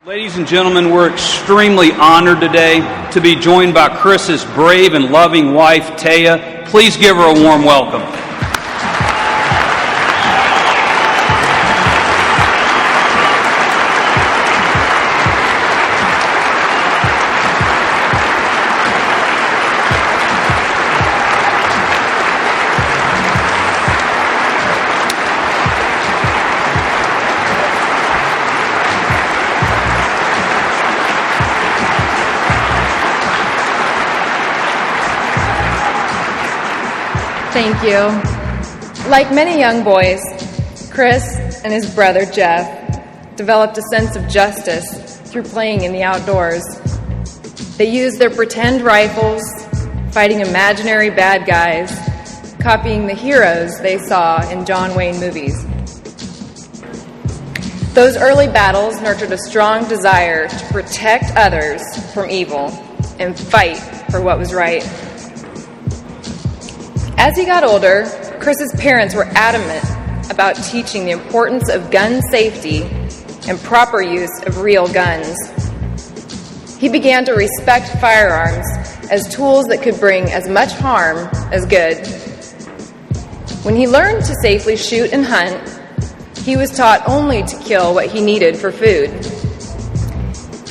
Ladies and gentlemen, we're extremely honored today to be joined by Chris's brave and loving wife, Taya. Please give her a warm welcome. Thank you. Like many young boys, Chris and his brother Jeff developed a sense of justice through playing in the outdoors. They used their pretend rifles, fighting imaginary bad guys, copying the heroes they saw in John Wayne movies. Those early battles nurtured a strong desire to protect others from evil and fight for what was right. As he got older, Chris's parents were adamant about teaching the importance of gun safety and proper use of real guns. He began to respect firearms as tools that could bring as much harm as good. When he learned to safely shoot and hunt, he was taught only to kill what he needed for food.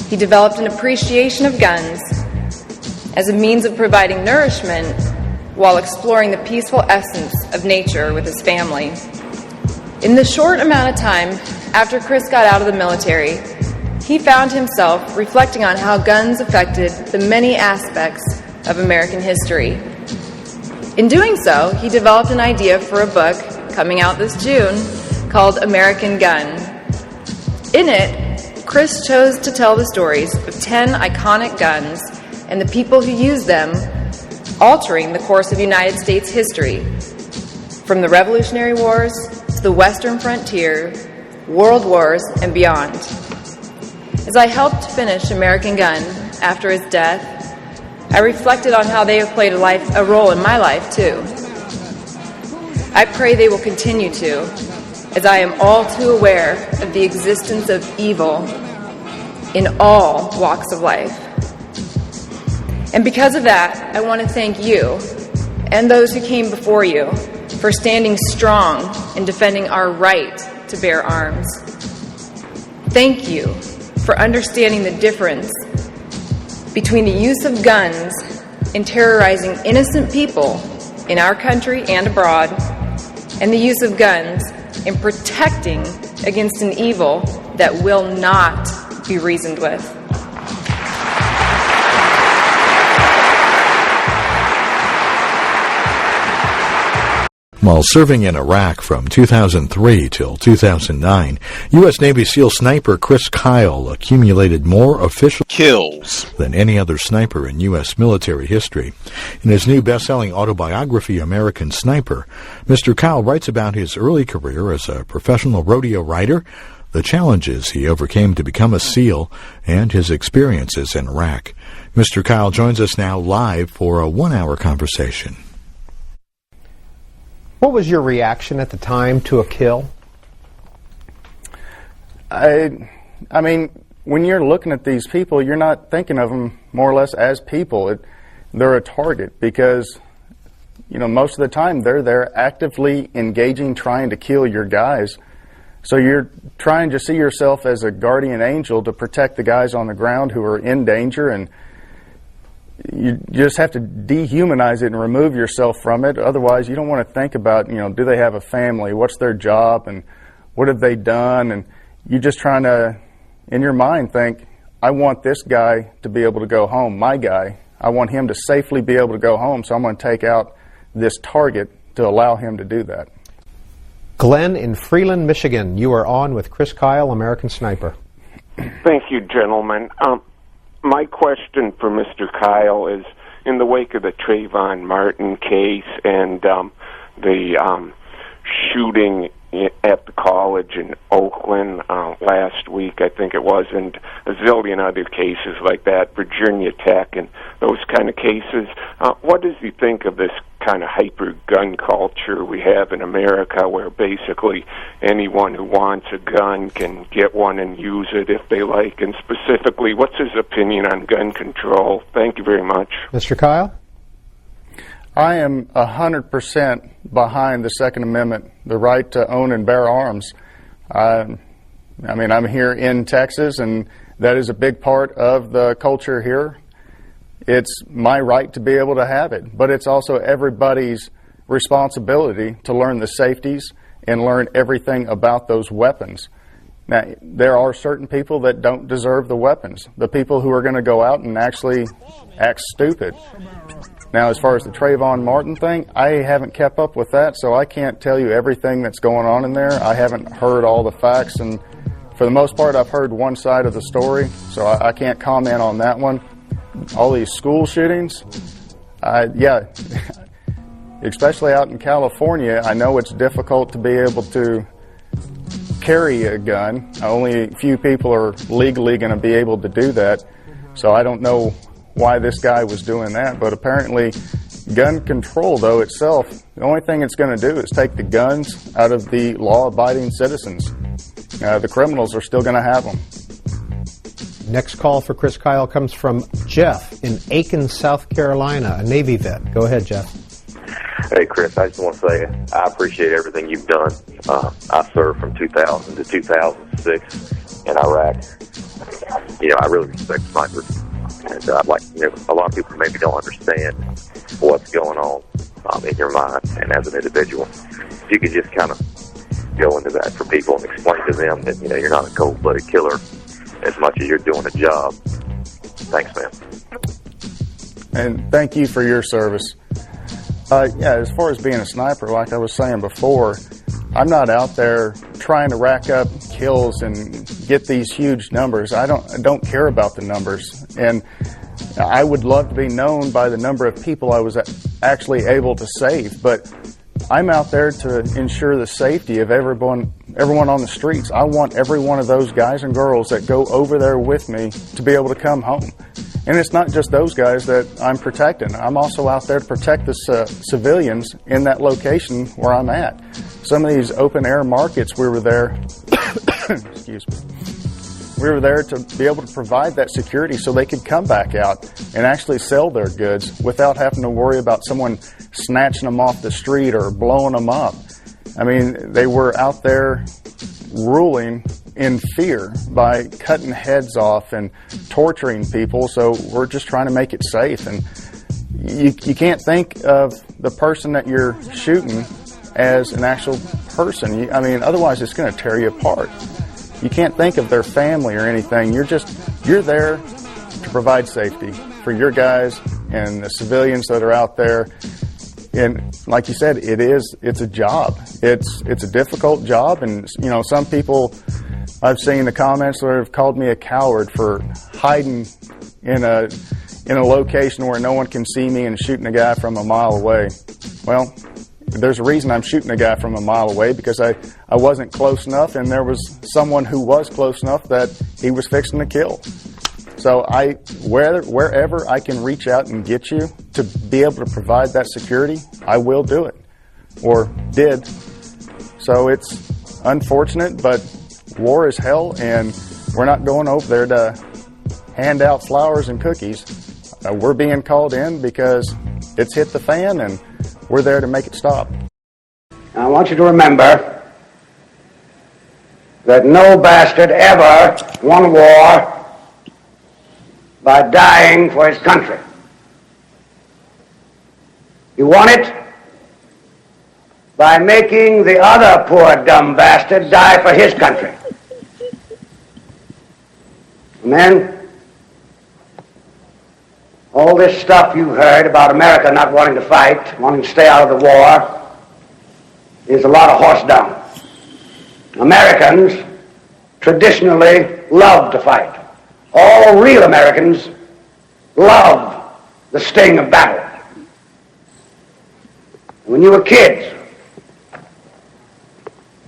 He developed an appreciation of guns as a means of providing nourishment while exploring the peaceful essence of nature with his family. In the short amount of time after Chris got out of the military, he found himself reflecting on how guns affected the many aspects of American history. In doing so, he developed an idea for a book coming out this June called American Gun. In it, Chris chose to tell the stories of 10 iconic guns and the people who used them, altering the course of United States history, from the Revolutionary Wars to the Western frontier, world wars, and beyond. As I helped finish American Gun after his death, I reflected on how they have played a role in my life, too. I pray they will continue to, as I am all too aware of the existence of evil in all walks of life. And because of that, I want to thank you and those who came before you for standing strong in defending our right to bear arms. Thank you for understanding the difference between the use of guns in terrorizing innocent people in our country and abroad, and the use of guns in protecting against an evil that will not be reasoned with. While serving in Iraq from 2003 till 2009, U.S. Navy SEAL sniper Gus Kyle accumulated more official kills than any other sniper in U.S. military history. In his new best-selling autobiography, American Sniper, Mr. Kyle writes about his early career as a professional rodeo rider, the challenges he overcame to become a SEAL, and his experiences in Iraq. Mr. Kyle joins us now live for a one-hour conversation. What was your reaction at the time to a kill? I mean, when you're looking at these people, you're not thinking of them more or less as people. They're a target because, most of the time they're there actively engaging, trying to kill your guys. So you're trying to see yourself as a guardian angel to protect the guys on the ground who are in danger, and you just have to dehumanize it and remove yourself from it. Otherwise, you don't want to think about, do they have a family? What's their job? And what have they done? And you're just trying to, in your mind, think, I want this guy to be able to go home, my guy. I want him to safely be able to go home, so I'm going to take out this target to allow him to do that. Glenn in Freeland, Michigan, you are on with Gus Kyle, American Sniper. Thank you, gentlemen. My question for Mr. Kyle is, in the wake of the Trayvon Martin case and the shooting at the college in Oakland last week, I think it was, and a zillion other cases like that, Virginia Tech and those kind of cases. What does he think of this kind of hyper-gun culture we have in America, where basically anyone who wants a gun can get one and use it if they like? And specifically, what's his opinion on gun control? Thank you very much. Mr. Kyle? I am 100% behind the Second Amendment, the right to own and bear arms. I mean, I'm here in Texas, and that is a big part of the culture here. It's my right to be able to have it, but it's also everybody's responsibility to learn the safeties and learn everything about those weapons. Now, there are certain people that don't deserve the weapons, the people who are going to go out and actually act stupid. Now, as far as the Trayvon Martin thing, I haven't kept up with that, so I can't tell you everything that's going on in there. I haven't heard all the facts, and for the most part, I've heard one side of the story, so I can't comment on that one. All these school shootings, yeah, especially out in California, I know it's difficult to be able to carry a gun. Only a few people are legally going to be able to do that, so I don't know why this guy was doing that, but apparently gun control, though, itself, the only thing it's going to do is take the guns out of the law-abiding citizens. The criminals are still going to have them. Next call for Chris Kyle comes from Jeff in Aiken, South Carolina, a Navy vet. Go ahead, Jeff. Hey, Chris, I just want to say I appreciate everything you've done. I served from 2000 to 2006 in Iraq. I really respect snipers. And a lot of people maybe don't understand what's going on in your mind and as an individual. If you could just kind of go into that for people and explain to them that, you're not a cold-blooded killer as much as you're doing a job. Thanks, man. And thank you for your service. Yeah, as far as being a sniper, like I was saying before, I'm not out there trying to rack up kills and get these huge numbers. I don't care about the numbers. And I would love to be known by the number of people I was actually able to save. But I'm out there to ensure the safety of everyone on the streets. I want every one of those guys and girls that go over there with me to be able to come home. And it's not just those guys that I'm protecting. I'm also out there to protect the civilians in that location where I'm at. Some of these open-air markets, we were there, excuse me, we were there to be able to provide that security so they could come back out and actually sell their goods without having to worry about someone snatching them off the street or blowing them up. I mean, they were out there ruling in fear by cutting heads off and torturing people, so we're just trying to make it safe. And you can't think of the person that you're shooting as an actual person. Otherwise it's going to tear you apart. You can't think of their family or anything. You're there to provide safety for your guys and the civilians that are out there. And like you said, it's a job. It's a difficult job, and some people, I've seen the comments that have called me a coward for hiding in a location where no one can see me and shooting a guy from a mile away. Well, there's a reason I'm shooting a guy from a mile away, because I wasn't close enough, and there was someone who was close enough that he was fixing to kill. So wherever I can reach out and get you to be able to provide that security, I will do it, or did. So it's unfortunate, but war is hell, and we're not going over there to hand out flowers and cookies. We're being called in because it's hit the fan, and we're there to make it stop. I want you to remember that no bastard ever won war by dying for his country. He won it by making the other poor dumb bastard die for his country. And then, all this stuff you heard about America not wanting to fight, wanting to stay out of the war, is a lot of horse dung. Americans traditionally love to fight. All real Americans love the sting of battle. When you were kids,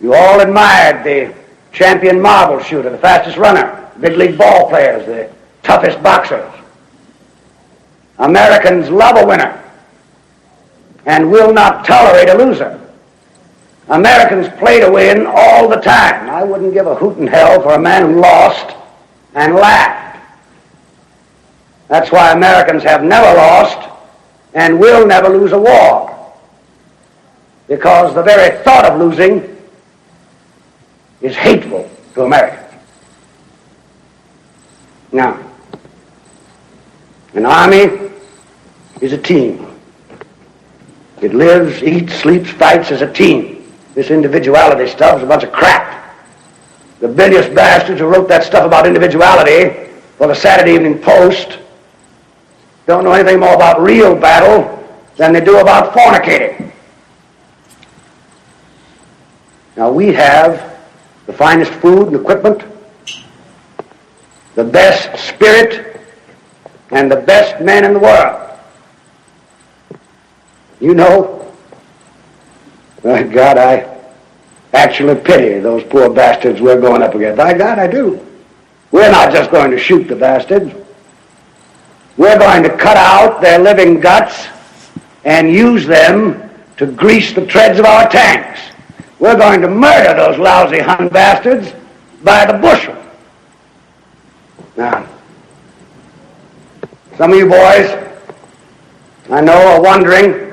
You all admired the champion marble shooter, the fastest runner, big league ball players, the toughest boxers. Americans love a winner and will not tolerate a loser. Americans play to win all the time. I wouldn't give a hoot in hell for a man who lost and laughed. That's why Americans have never lost and will never lose a war, because the very thought of losing is hateful to Americans. Now, an army is a team. It lives, eats, sleeps, fights as a team. This individuality stuff is a bunch of crap. The bilious bastards who wrote that stuff about individuality for the Saturday Evening Post don't know anything more about real battle than they do about fornicating. Now, we have the finest food and equipment, the best spirit, and the best men in the world. You know, by God, I actually pity those poor bastards we're going up against. By God, I do. We're not just going to shoot the bastards. We're going to cut out their living guts and use them to grease the treads of our tanks. We're going to murder those lousy Hun bastards by the bushel. Now, some of you boys, I know, are wondering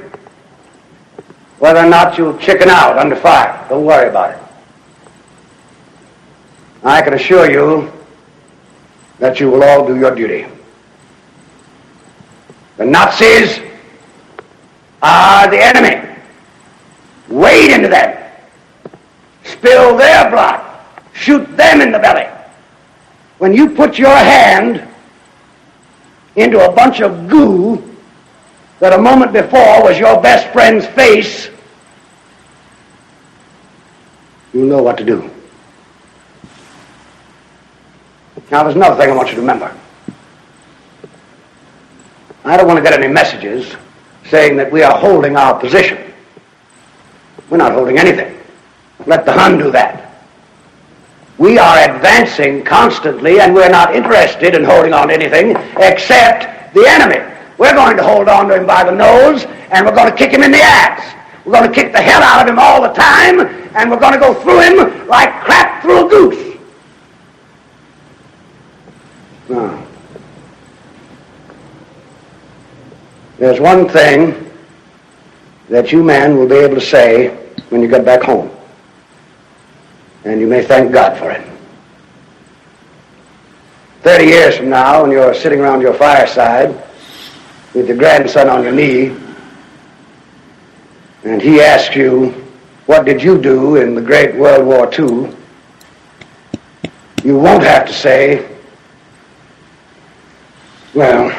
whether or not you'll chicken out under fire. Don't worry about it. I can assure you that you will all do your duty. The Nazis are the enemy. Wade into them. Spill their blood. Shoot them in the belly. When you put your hand into a bunch of goo that a moment before was your best friend's face, you'll know what to do. Now, there's another thing I want you to remember. I don't want to get any messages saying that we are holding our position. We're not holding anything. Let the Hun do that. We are advancing constantly, and we're not interested in holding on to anything except the enemy. We're going to hold on to him by the nose, and we're going to kick him in the ass. We're going to kick the hell out of him all the time, and we're going to go through him like crap through a goose. Now, there's one thing that you men will be able to say when you get back home, and you may thank God for it. 30 years from now, when you're sitting around your fireside with your grandson on your knee, and he asks you, what did you do in the great World War II? You won't have to say, well,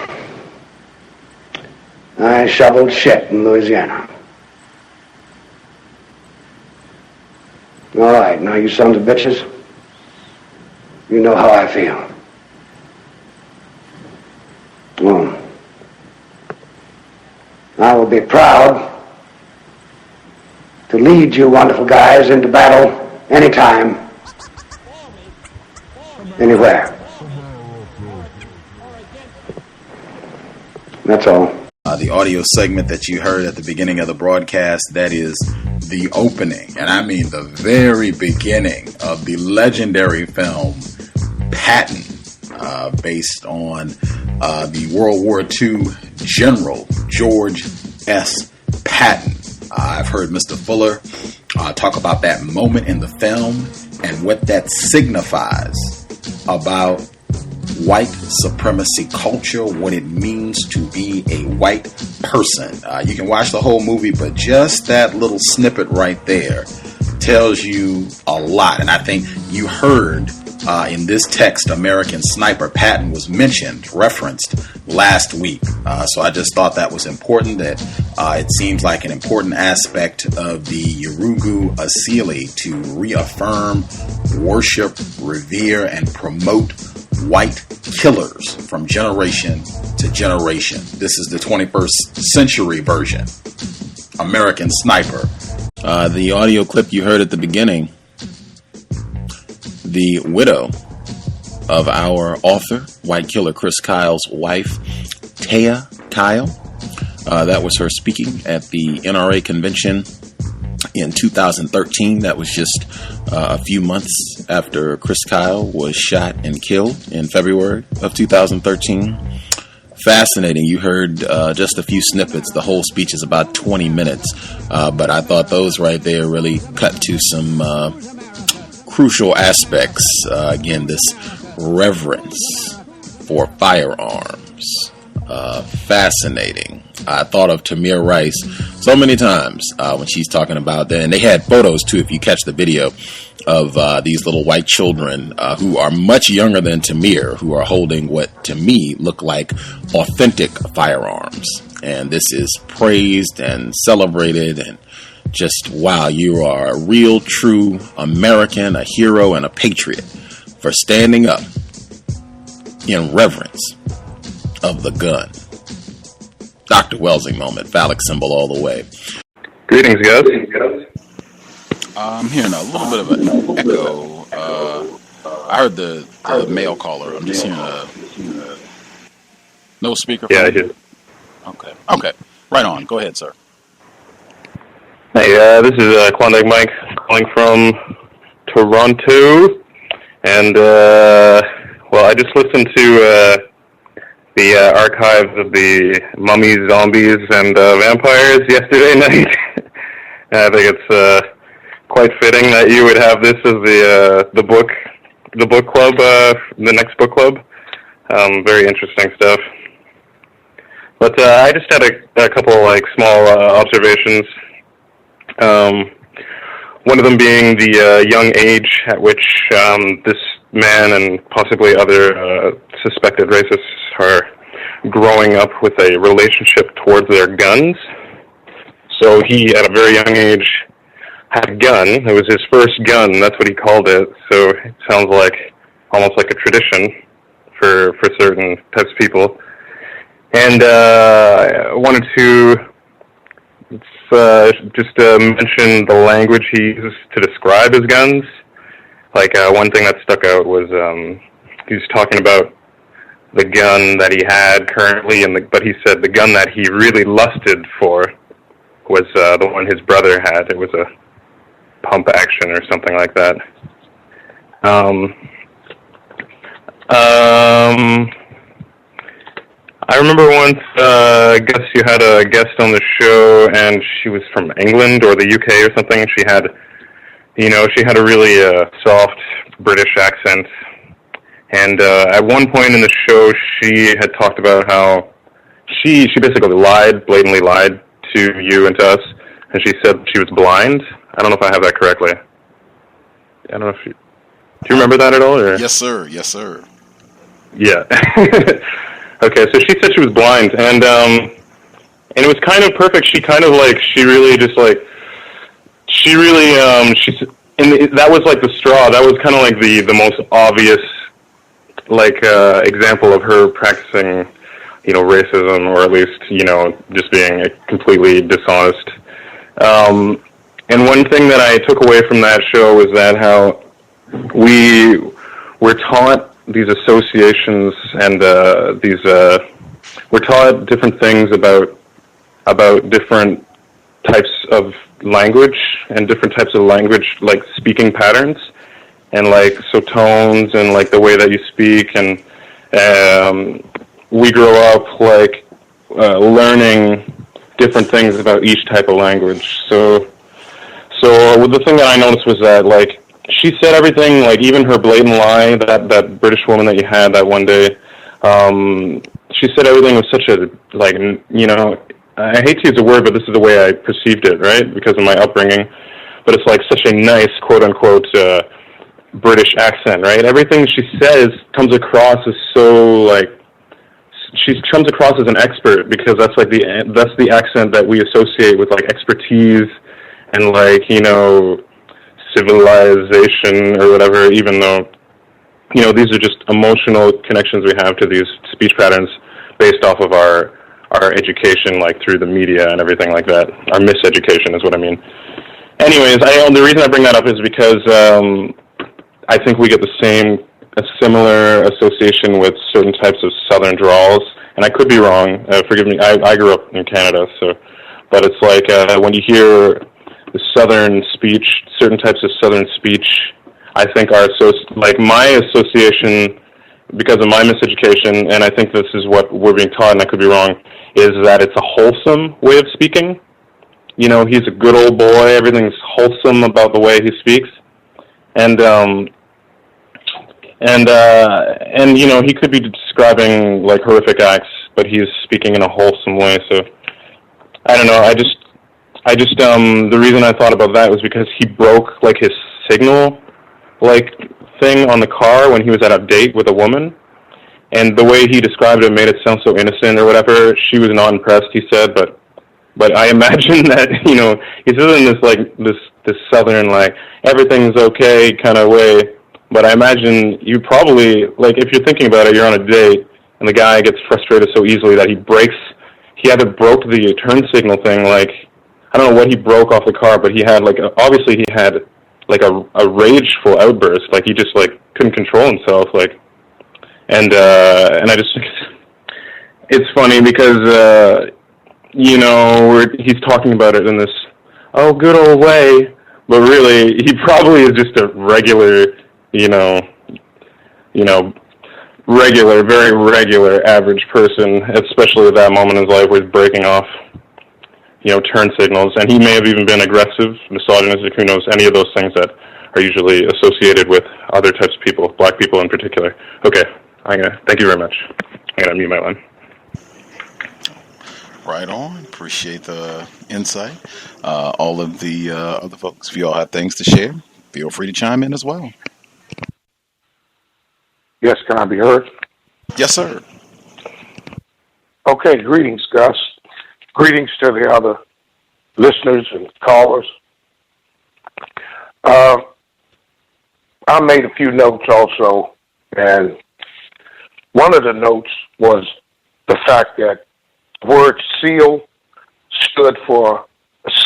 I shoveled shit in Louisiana. All right, now you sons of bitches, you know how I feel. Well, I will be proud to lead you wonderful guys into battle anytime, anywhere. That's all. The audio segment that you heard at the beginning of the broadcast, that is the opening, and I mean the very beginning of the legendary film Patton, based on the World War II General George S. Patton. I've heard Mr. Fuller talk about that moment in the film and what that signifies about white supremacy culture, what it means to be a white person. You can watch the whole movie, but just that little snippet right there tells you a lot. And I think you heard in this text, American Sniper Patton was mentioned, referenced last week. So I just thought that was important, that it seems like an important aspect of the Yurugu Asili to reaffirm, worship, revere, and promote white killers from generation to generation. This is the 21st century version. American Sniper. The audio clip you heard at the beginning the widow of our author, white killer Chris Kyle's wife, Taya Kyle. That was her speaking at the NRA convention in 2013. That was just a few months after Chris Kyle was shot and killed in February of 2013. Fascinating. You heard just a few snippets. The whole speech is about 20 minutes. But I thought those right there really cut to some crucial aspects. Again, this reverence for firearms. Fascinating. I thought of Tamir Rice so many times when she's talking about that. And they had photos, too, if you catch the video, of these little white children who are much younger than Tamir, who are holding what, to me, look like authentic firearms. And this is praised and celebrated. And just, wow, you are a real, true American, a hero, and a patriot for standing up in reverence of the gun. Dr. Welsing moment, phallic symbol all the way. Greetings, Gus. I'm hearing a little bit of an echo. I heard the male caller. I'm just hearing no speaker. Yeah, I did. Okay. Right on. Go ahead, sir. Hey, this is Klondike Mike calling from Toronto. And, well, I just listened to the archives of the mummies, zombies, and vampires yesterday night. I think it's quite fitting that you would have this as the book club, the next book club. Very interesting stuff. But I just had a couple small observations. One of them being the young age at which this man and possibly other suspected racists are growing up with a relationship towards their guns. So he, at a very young age, had a gun. It was his first gun. That's what he called it. So it sounds like almost like a tradition for certain types of people. And I wanted to just mention the language he used to describe his guns. One thing that stuck out was he was talking about the gun that he had currently, but he said the gun that he really lusted for was the one his brother had. It was a pump action or something like that. I remember once, Gus, you had a guest on the show, and she was from England or the UK or something. She had a really soft British accent. And at one point in the show, she had talked about how she basically blatantly lied to you and to us, and she said she was blind. I don't know if I have that correctly. I don't know if do you remember that at all? Or? Yes, sir. Yes, sir. Yeah. Okay, so she said she was blind, and it was kind of perfect. She kind of that was like the straw. That was kind of like the most obvious example of her practicing, racism, or at least, just being completely dishonest. And one thing that I took away from that show was that how we were taught these associations and we're taught different things about different types of language and different types of language, like speaking patterns, and so tones and the way that you speak, and we grow up learning different things about each type of language. So the thing that I noticed was that she said everything, even her blatant lie, that British woman that you had that one day, she said everything with such a, I hate to use the word, but this is the way I perceived it, right, because of my upbringing, but it's such a nice, quote-unquote, British accent, right? Everything she says comes across as so, she comes across as an expert, because that's the accent that we associate with, expertise and, civilization or whatever, even though, these are just emotional connections we have to these speech patterns based off of our education, through the media and everything like that. Our miseducation is what I mean. Anyways, the reason I bring that up is because I think we get a similar association with certain types of Southern drawls. And I could be wrong. Forgive me. I grew up in Canada, but it's like when you hear the Southern speech, certain types of Southern speech, I think are like my association, because of my miseducation, and I think this is what we're being taught, and I could be wrong, is that it's a wholesome way of speaking. You know, he's a good old boy. Everything's wholesome about the way he speaks, and you know, he could be describing like horrific acts, but he's speaking in a wholesome way. So I don't know. I just the reason I thought about that was because he broke like his signal like thing on the car when he was at a date with a woman, and the way he described it made it sound so innocent or whatever. She was not impressed, he said, but I imagine that, you know, he's in this like this Southern like everything's okay kind of way. But I imagine you probably, like, if you're thinking about it, you're on a date, and the guy gets frustrated so easily that he either broke the turn signal thing, like, I don't know what he broke off the car, but he had, like, obviously he had, like, a rageful outburst, like, he just, like, couldn't control himself, like, and I just, it's funny because, you know, he's talking about it in this, oh, good old way, but really, he probably is just a regular, regular, very regular, average person, especially at that moment in his life where he's breaking off, you know, turn signals. And he may have even been aggressive, misogynistic, who knows, any of those things that are usually associated with other types of people, black people in particular. Okay, thank you very much. I'm going to mute my line. Right on. Appreciate the insight. All of the other folks, if you all have things to share, feel free to chime in as well. Yes, can I be heard? Yes, sir. Okay, greetings, Gus. Greetings to the other listeners and callers. I made a few notes also, and one of the notes was the fact that the word SEAL stood for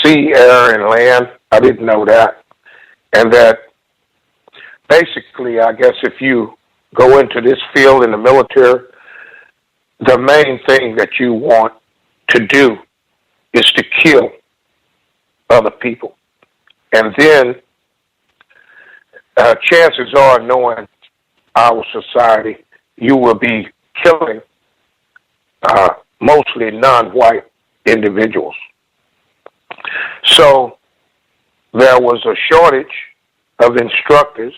sea, air, and land. I didn't know that. And that basically, I guess if you go into this field in the military, the main thing that you want to do is to kill other people. And then chances are, knowing our society, you will be killing mostly non-white individuals. So there was a shortage of instructors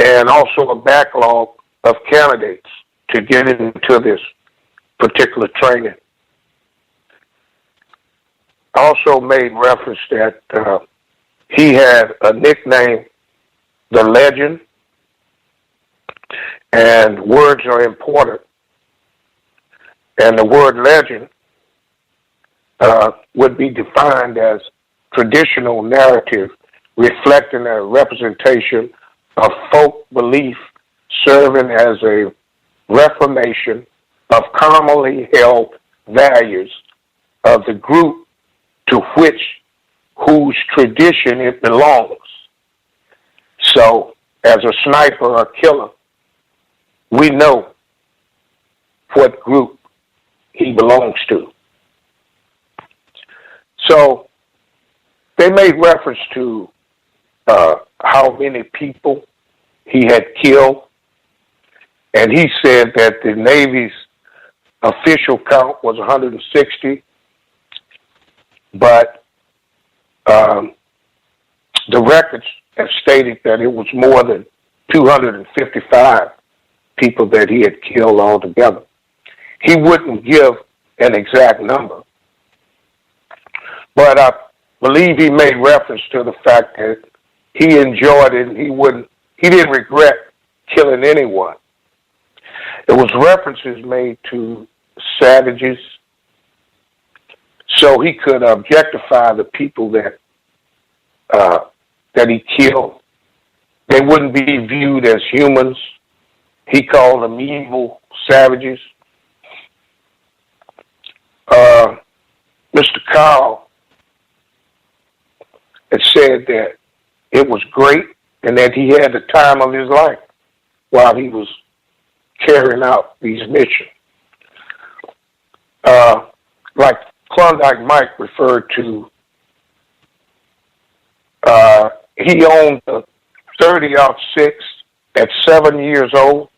and also a backlog of candidates to get into this particular training. Also made reference that he had a nickname, the Legend, and words are important. And the word legend would be defined as traditional narrative reflecting a representation of folk belief serving as a reformation of commonly held values of the group to whose tradition it belongs. So, as a sniper or killer, we know what group he belongs to. So, they made reference to how many people he had killed, and he said that the Navy's official count was 160, but the records have stated that it was more than 255 people that he had killed altogether. He wouldn't give an exact number, but I believe he made reference to the fact that he enjoyed it and he didn't regret killing anyone. There was references made to savages, so he could objectify the people that he killed. They wouldn't be viewed as humans. He called them evil savages. Mr. Kyle had said that it was great and that he had the time of his life while he was carrying out these missions. Like Klondike Mike referred to, he owned a 30-06 at 7 years old,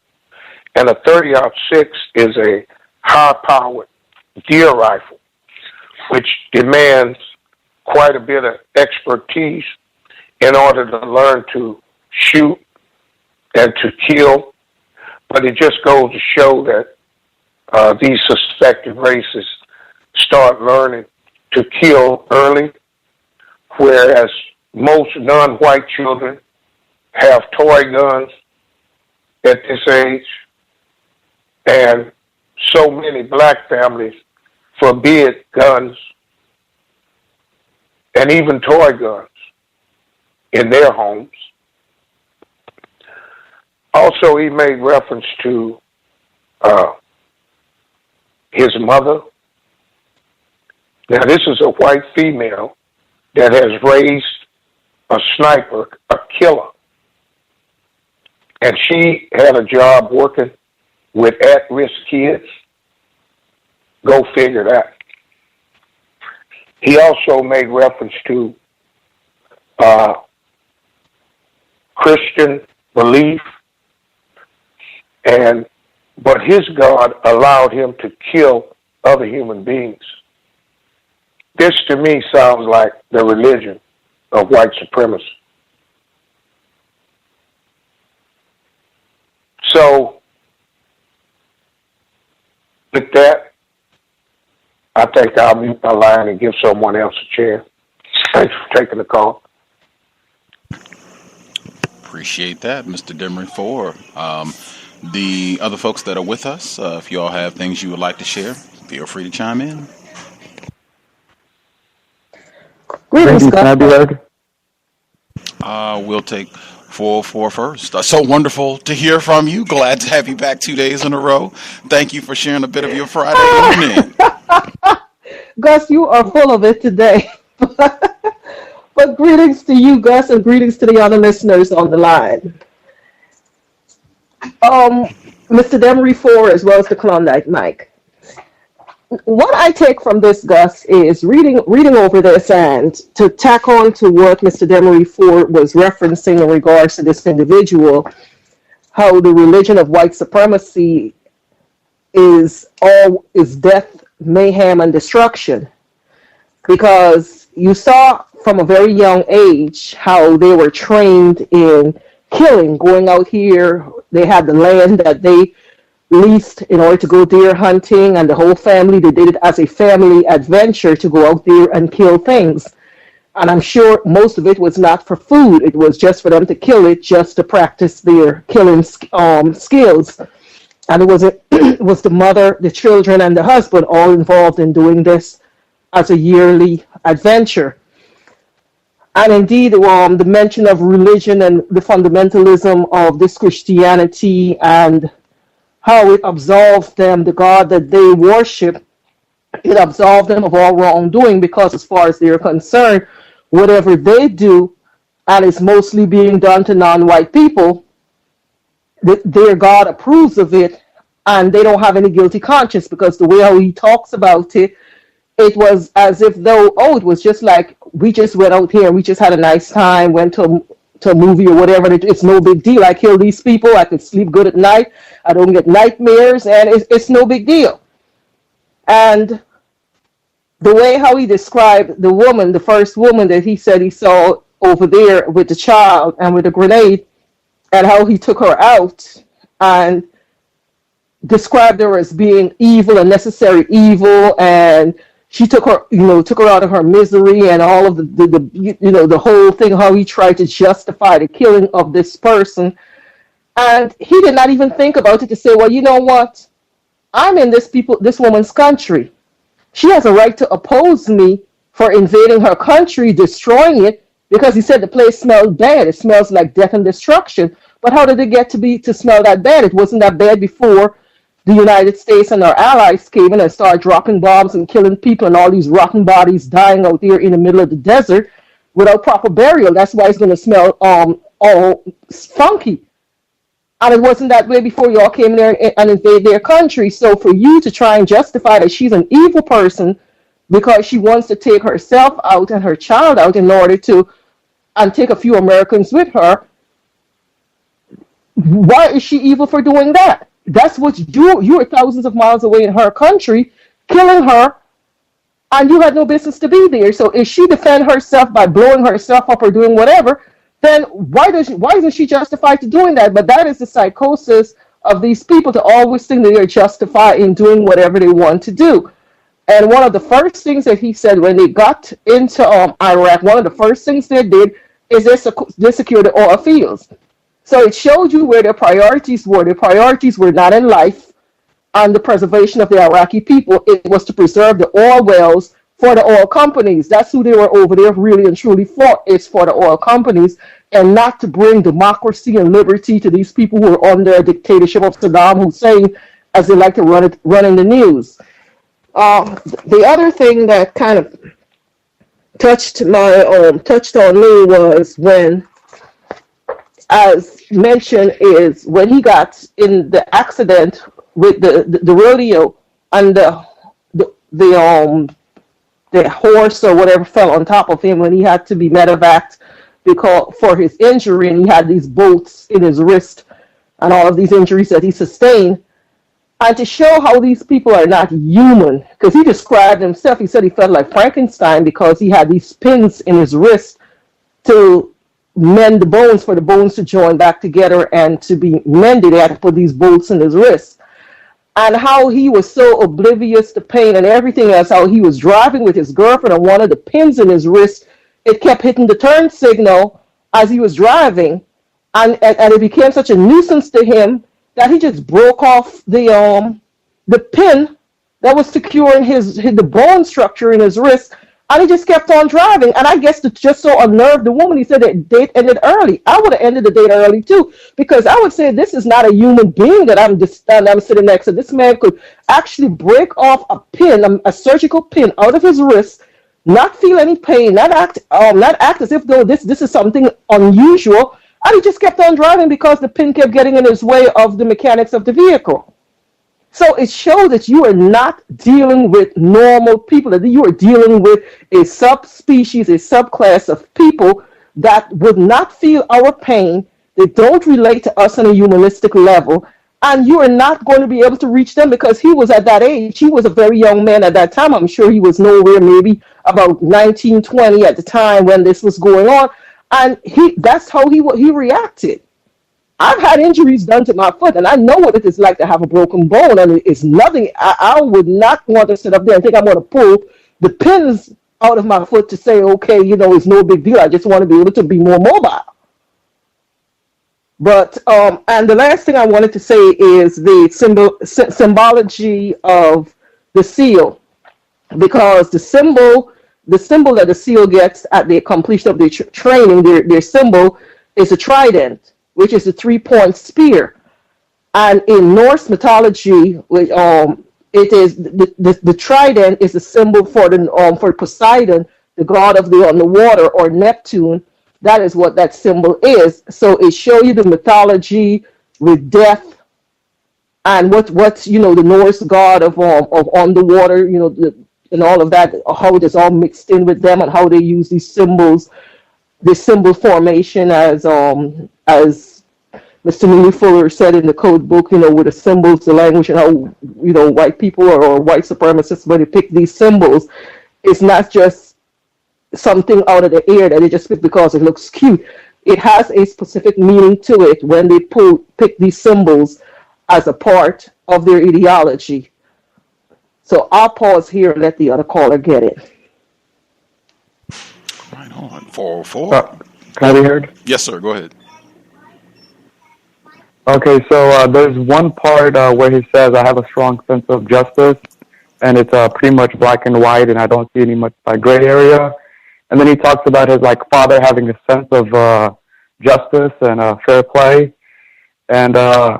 and a 30-06 is a high-powered deer rifle, which demands quite a bit of expertise in order to learn to shoot and to kill. But it just goes to show that these suspected racists start learning to kill early, whereas most non-white children have toy guns at this age, and so many black families forbid guns and even toy guns in their homes. Also, he made reference to his mother. Now, this is a white female that has raised a sniper, a killer. And she had a job working with at-risk kids. Go figure that. He also made reference to Christian belief, but his God allowed him to kill other human beings. This to me sounds like the religion of white supremacy. So, with that, I think I'll mute my line and give someone else a chance. Thanks for taking the call. Appreciate that, Mr. Demery. For the other folks that are with us, if you all have things you would like to share, feel free to chime in. Greetings, Gus. We'll take 404 first. So wonderful to hear from you. Glad to have you back 2 days in a row. Thank you for sharing a bit of your Friday evening. Gus, you are full of it today. But greetings to you, Gus, and greetings to the other listeners on the line. Mr. Demery 4 as well as the Klondike Mike. What I take from this, Gus, is reading over this and to tack on to what Mr. Demery 4 was referencing in regards to this individual, how the religion of white supremacy is death, mayhem, and destruction. Because you saw from a very young age how they were trained in killing, going out here. They had the land that they leased in order to go deer hunting, and the whole family, they did it as a family adventure to go out there and kill things. And I'm sure most of it was not for food. It was just for them to kill it, just to practice their killing skills. And it was the mother, the children, and the husband all involved in doing this as a yearly adventure. And indeed, the mention of religion and the fundamentalism of this Christianity and how it absolved them, the God that they worship, it absolved them of all wrongdoing, because as far as they're concerned, whatever they do, and it's mostly being done to non-white people, their God approves of it, and they don't have any guilty conscience, because the way how he talks about it, it was as if though, it was just like, we just went out here, we just had a nice time, went to a movie or whatever, it's no big deal. I kill these people, I could sleep good at night, I don't get nightmares, and it's no big deal. And the way how he described the woman, the first woman that he said he saw over there with the child and with the grenade, and how he took her out and described her as being evil, a necessary evil, and she took her out of her misery, and all of the whole thing, how he tried to justify the killing of this person. And he did not even think about it to say, well, you know what? I'm in this woman's country. She has a right to oppose me for invading her country, destroying it, because he said the place smelled bad. It smells like death and destruction. But how did it get to smell that bad? It wasn't that bad before the United States and our allies came in and started dropping bombs and killing people, and all these rotten bodies dying out there in the middle of the desert without proper burial. That's why it's going to smell all funky. And it wasn't that way before y'all came there and invaded their country. So for you to try and justify that she's an evil person because she wants to take herself out and her child out in order to, and take a few Americans with her, why is she evil for doing that? That's what you were thousands of miles away in her country, killing her, and you had no business to be there. So if she defend herself by blowing herself up or doing whatever, then why isn't she justified to doing that? But that is the psychosis of these people, to always think that they're justified in doing whatever they want to do. And one of the first things that he said when they got into Iraq, one of the first things they did is they secured the oil fields. So it showed you where their priorities were. Their priorities were not in life and the preservation of the Iraqi people. It was to preserve the oil wells for the oil companies. That's who they were over there really and truly for. It's for the oil companies, and not to bring democracy and liberty to these people who are under a dictatorship of Saddam Hussein, as they like to run in the news. The other thing that kind of touched on me was when, as mentioned, is when he got in the accident with the rodeo, and the horse or whatever fell on top of him when he had to be medevaced because for his injury, and he had these bolts in his wrist and all of these injuries that he sustained. And to show how these people are not human, because he described himself, he said he felt like Frankenstein because he had these pins in his wrist to mend the bones, for the bones to join back together and to be mended. They had to put these bolts in his wrist. And how he was so oblivious to pain and everything else, how he was driving with his girlfriend, and one of the pins in his wrist, it kept hitting the turn signal as he was driving, and it became such a nuisance to him that he just broke off the pin that was securing the bone structure in his wrist, and he just kept on driving. And I guess to just so unnerve the woman, he said that date ended early. I would have ended the date early too, because I would say this is not a human being that I'm sitting next to. This man could actually break off a pin, a surgical pin, out of his wrist, not feel any pain, not act as if though this is something unusual, and he just kept on driving because the pin kept getting in his way of the mechanics of the vehicle. So it shows that you are not dealing with normal people, that you are dealing with a subspecies, a subclass of people that would not feel our pain. They don't relate to us on a humanistic level, and you are not going to be able to reach them because he was at that age. He was a very young man at that time. I'm sure he was nowhere, maybe about 19, 20 at the time when this was going on, and that's how he reacted. I've had injuries done to my foot, and I know what it is like to have a broken bone, and it's nothing. I would not want to sit up there and think I'm going to pull the pins out of my foot to say, okay, it's no big deal. I just want to be able to be more mobile. But, and the last thing I wanted to say is the symbology of the seal, because the symbol that the seal gets at the completion of their training, their symbol is a trident, which is a 3-point spear. And in Norse mythology, it is the trident is a symbol for Poseidon, the god of the underwater, or Neptune. That is what that symbol is. So it shows you the mythology with death and what's the Norse god of underwater, and all of that, how it is all mixed in with them, and how they use these symbols, this symbol formation as Mr. Mimi Fuller said in the code book, with the symbols, the language, and how, white people or white supremacists, when they pick these symbols, it's not just something out of the air that they just pick because it looks cute. It has a specific meaning to it when they pick these symbols as a part of their ideology. So I'll pause here and let the other caller get it. Right on. 404. Can I be heard? Yes, sir. Go ahead. Okay, so there's one part where he says, I have a strong sense of justice, and it's pretty much black and white, and I don't see any much gray area. And then he talks about his father having a sense of justice and fair play. And then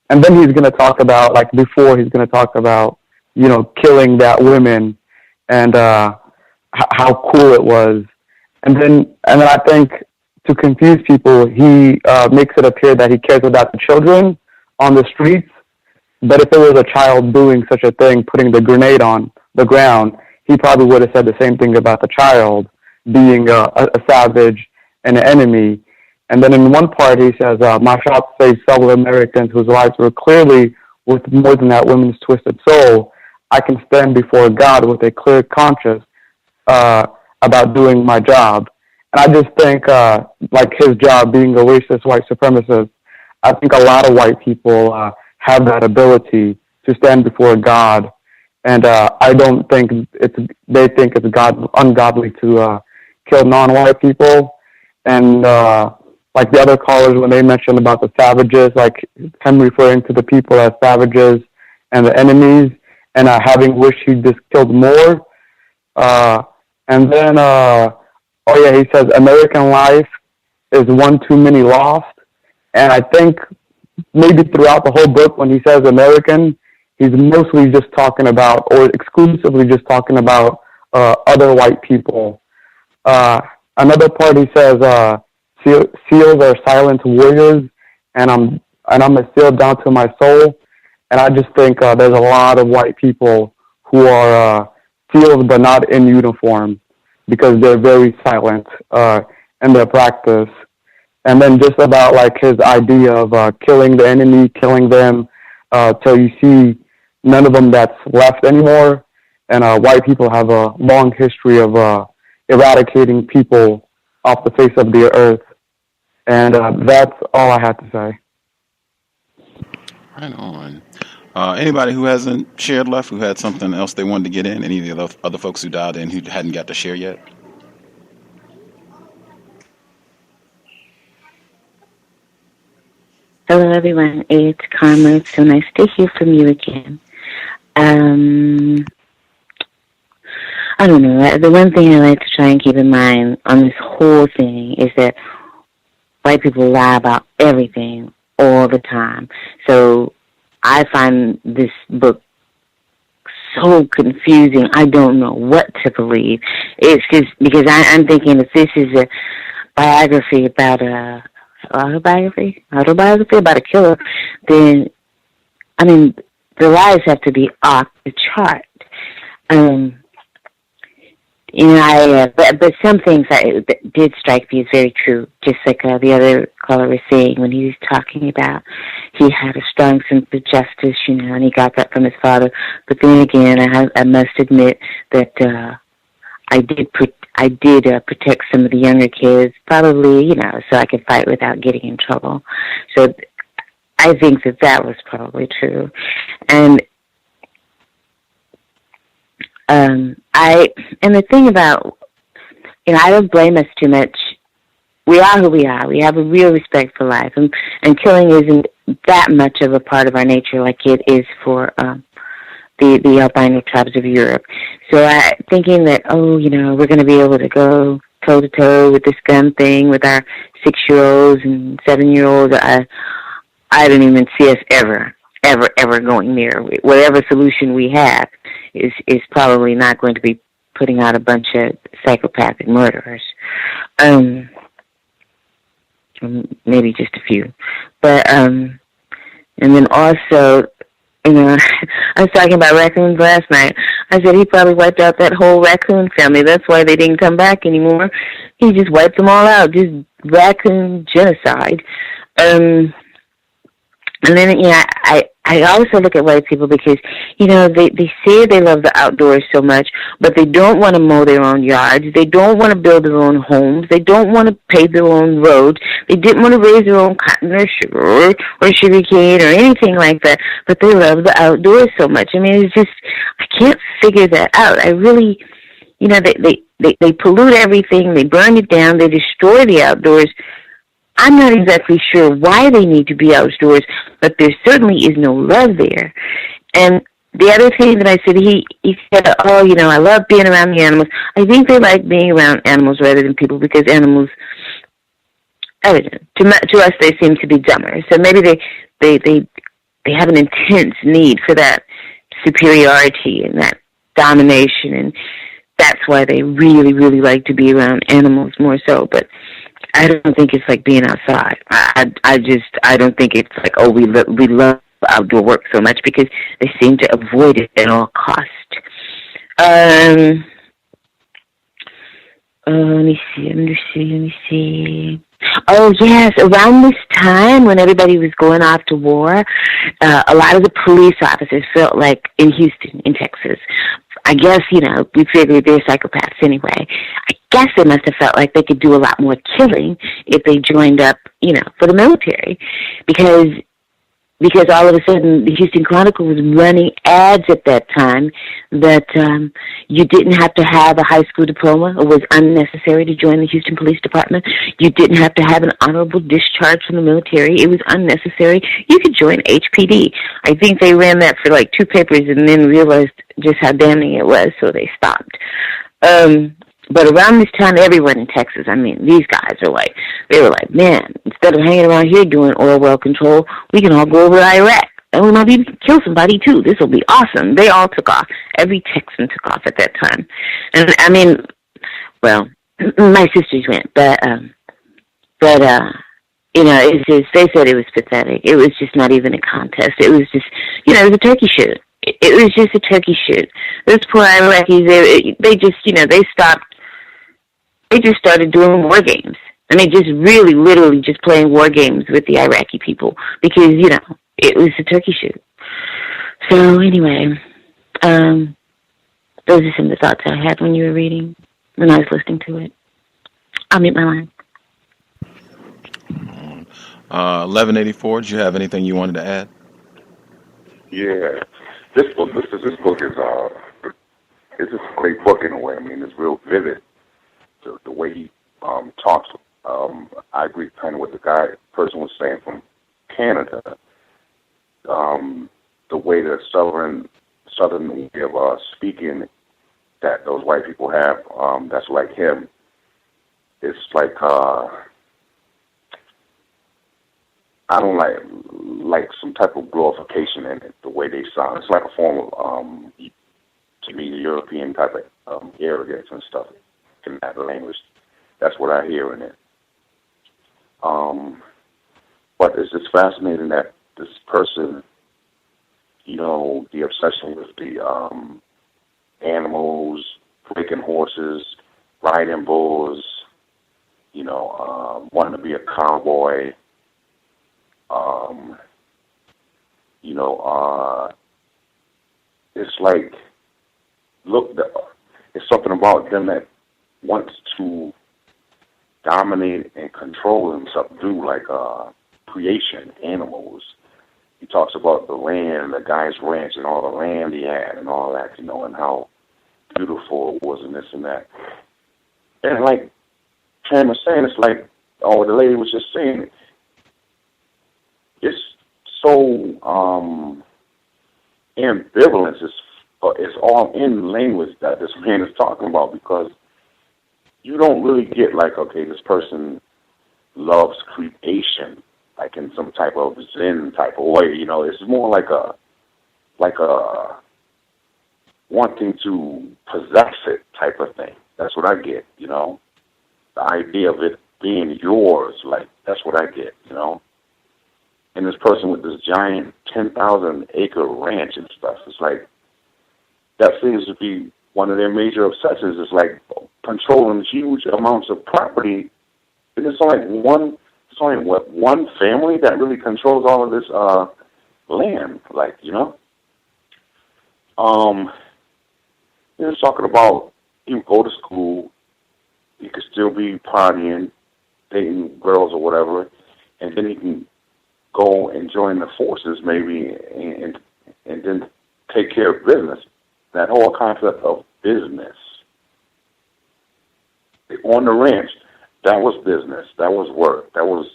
he's going to talk about, before he's going to talk about, killing that woman and how cool it was. And then I think to confuse people, he makes it appear that he cares about the children on the streets. But if it was a child doing such a thing, putting the grenade on the ground, he probably would have said the same thing about the child being a savage and an enemy. And then in one part he says, my shots saved several Americans whose lives were clearly worth more than that woman's twisted soul. I can stand before God with a clear conscience about doing my job. And I just think, like his job being a racist white supremacist, I think a lot of white people have that ability to stand before God. And I don't think they think it's ungodly to kill non-white people. And like the other callers, when they mentioned about the savages, like him referring to the people as savages and the enemies, and having wished he just killed more. And then, he says American life is one too many lost. And I think maybe throughout the whole book, when he says American, he's mostly just talking about, or exclusively just talking about, other white people. Another part he says, SEALs are silent warriors, and I'm a SEAL down to my soul. And I just think there's a lot of white people who are SEALs but not in uniform because they're very silent in their practice. And then just about like his idea of killing the enemy, killing them till you see none of them that's left anymore. And white people have a long history of eradicating people off the face of the earth. And that's all I have to say. Right on. Anybody who hasn't shared left, who had something else they wanted to get in? Any of the other folks who dialed in who hadn't got to share yet? Hello, everyone. It's Karma. It's so nice to hear from you again. I don't know. The one thing I like to try and keep in mind on this whole thing is that white people lie about everything all the time. So I find this book so confusing. I don't know what to believe. It's just because I'm thinking if this is a biography about autobiography about a killer, then, I mean, the lies have to be off the chart. But some things that did strike me as very true, just like the other caller was saying when he was talking about he had a strong sense of justice, and he got that from his father. But then again, I must admit that I did protect some of the younger kids, probably, so I could fight without getting in trouble. So I think that was probably true. And the thing about, I don't blame us too much. We are who we are. We have a real respect for life, and killing isn't that much of a part of our nature like it is for the albino tribes of Europe. So thinking that, we're going to be able to go toe-to-toe with this gun thing with our 6-year-olds and 7-year-olds, I don't even see us ever going near. Whatever solution we have is probably not going to be putting out a bunch of psychopathic murderers. Maybe just a few. But, and then also, I was talking about raccoons last night. I said he probably wiped out that whole raccoon family. That's why they didn't come back anymore. He just wiped them all out. Just raccoon genocide. And then, I also look at white people because, they say they love the outdoors so much, but they don't want to mow their own yards. They don't want to build their own homes. They don't want to pave their own roads. They didn't want to raise their own cotton or sugar or sugarcane or anything like that, but they love the outdoors so much. I mean, it's just, I can't figure that out. I really, they pollute everything. They burn it down. They destroy the outdoors. I'm not exactly sure why they need to be outdoors, but there certainly is no love there. And the other thing that I said, he said, I love being around the animals. I think they like being around animals rather than people because animals, I don't know, to us they seem to be dumber. So maybe they have an intense need for that superiority and that domination, and that's why they really, really like to be around animals more so. But I don't think it's like being outside. I don't think it's like, oh, we love outdoor work so much, because they seem to avoid it at all cost. Let me see. Oh, yes, around this time when everybody was going off to war, a lot of the police officers felt like, in Houston, in Texas, I guess, we figured they're psychopaths anyway. I guess they must have felt like they could do a lot more killing if they joined up, for the military, because all of a sudden the Houston Chronicle was running ads at that time that you didn't have to have a high school diploma. It was unnecessary to join the Houston Police Department. You didn't have to have an honorable discharge from the military. It was unnecessary. You could join HPD. I think they ran that for like 2 papers and then realized just how damning it was, so they stopped. But around this time, everyone in Texas, these guys they were like, man, instead of hanging around here doing oil well control, we can all go over to Iraq. And we might even kill somebody, too. This will be awesome. They all took off. Every Texan took off at that time. And, my sisters went, but it's just, they said it was pathetic. It was just not even a contest. It was just, it was a turkey shoot. It was just a turkey shoot. Those poor Iraqis, they just, they stopped. They just started doing war games. Just really, literally just playing war games with the Iraqi people because, it was a turkey shoot. So anyway, those are some of the thoughts I had when you were reading, when I was listening to it. I'll mute my line. 1184, do you have anything you wanted to add? Yeah. This book is it's just a great book in a way. It's real vivid. The way he talks, I agree kind of what the person was saying from Canada. The way the southern way of speaking that those white people have, that's like him. It's like I don't like some type of glorification in it. The way they sound, it's like a form of to me the European type of arrogance and stuff. In that language, that's what I hear in it. But it's just fascinating that this person, the obsession with the animals, breaking horses, riding bulls, wanting to be a cowboy, it's like, it's something about them that wants to dominate and control and subdue, like creation, animals. He talks about the land, the guy's ranch, and all the land he had, and all that, and how beautiful it was, and this and that. And like Cam was saying, it's like, the lady was just saying, it's so ambivalent. It's all in language that this man is talking about, because you don't really get like, okay, this person loves creation, like in some type of Zen type of way. It's more like a wanting to possess it type of thing. That's what I get. The idea of it being yours, like that's what I get. And this person with this giant 10,000 acre ranch and stuff, it's like that seems to be one of their major obsessions. Is like controlling huge amounts of property, and it's only one family that really controls all of this land. Like It's talking about you go to school, you could still be partying, dating girls or whatever, and then you can go and join the forces maybe, and then take care of business. That whole concept of business. On the ranch, that was business. That was work. That was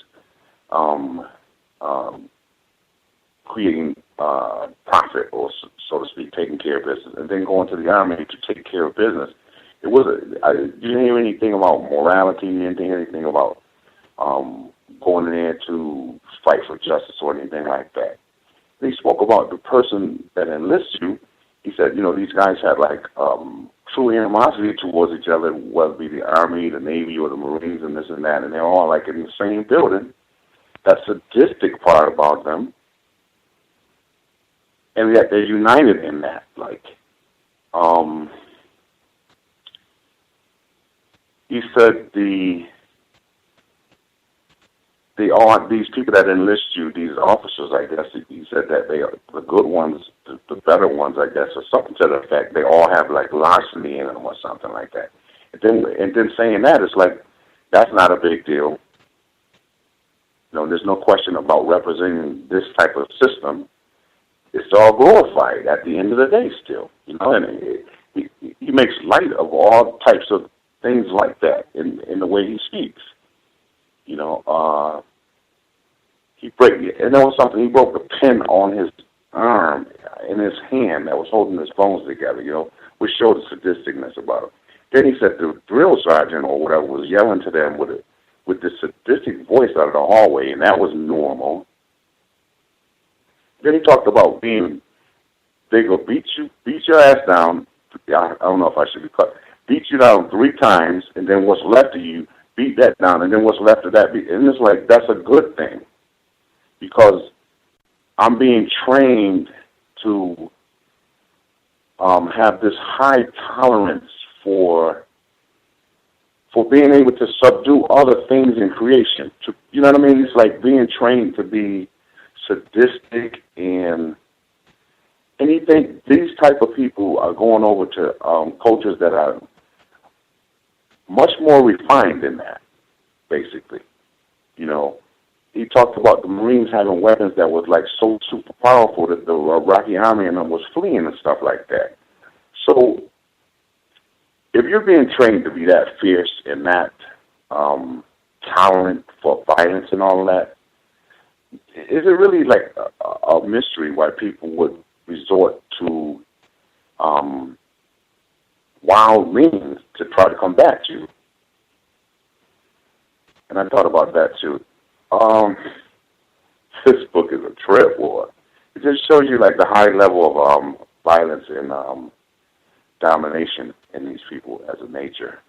creating profit, or so to speak, taking care of business. And then going to the army to take care of business. It was you didn't hear anything about morality. You didn't hear anything about going in there to fight for justice or anything like that. They spoke about the person that enlists you. He said, these guys had like true animosity towards each other, whether it be the Army, the Navy, or the Marines, and this and that, and they're all like in the same building. That sadistic part about them, and yet they're united in that. Like, he said these people that enlist you, these officers, I guess, he said that they are the good ones, the better ones, I guess, or something to the effect. They all have like larceny in them or something like that. And then saying that, it's like, that's not a big deal. You know, there's no question about representing this type of system. It's all glorified at the end of the day still. You know, and he makes light of all types of things like that in the way he speaks. You know, and there was something, he broke the pen on his arm in his hand that was holding his bones together, you know, which showed the sadisticness about it. Then he said the drill sergeant or whatever was yelling to them with this sadistic voice out of the hallway, and that was normal. Then he talked about they go beat your ass down. I don't know if I should be cut. Beat you down 3 times, and then what's left of you, beat that down, and then what's left of that, and it's like, that's a good thing, because I'm being trained to have this high tolerance for being able to subdue other things in creation. You know what I mean? It's like being trained to be sadistic, and you think these type of people are going over to cultures that are much more refined than that, basically. You know, he talked about the Marines having weapons that was like so super powerful that the Iraqi army and them was fleeing and stuff like that. So if you're being trained to be that fierce and that tolerant for violence and all of that, is it really like a mystery why people would resort to wild means to try to combat you? And I thought about that too. This book is a trip, boy. It just shows you like the high level of violence and domination in these people as a nature.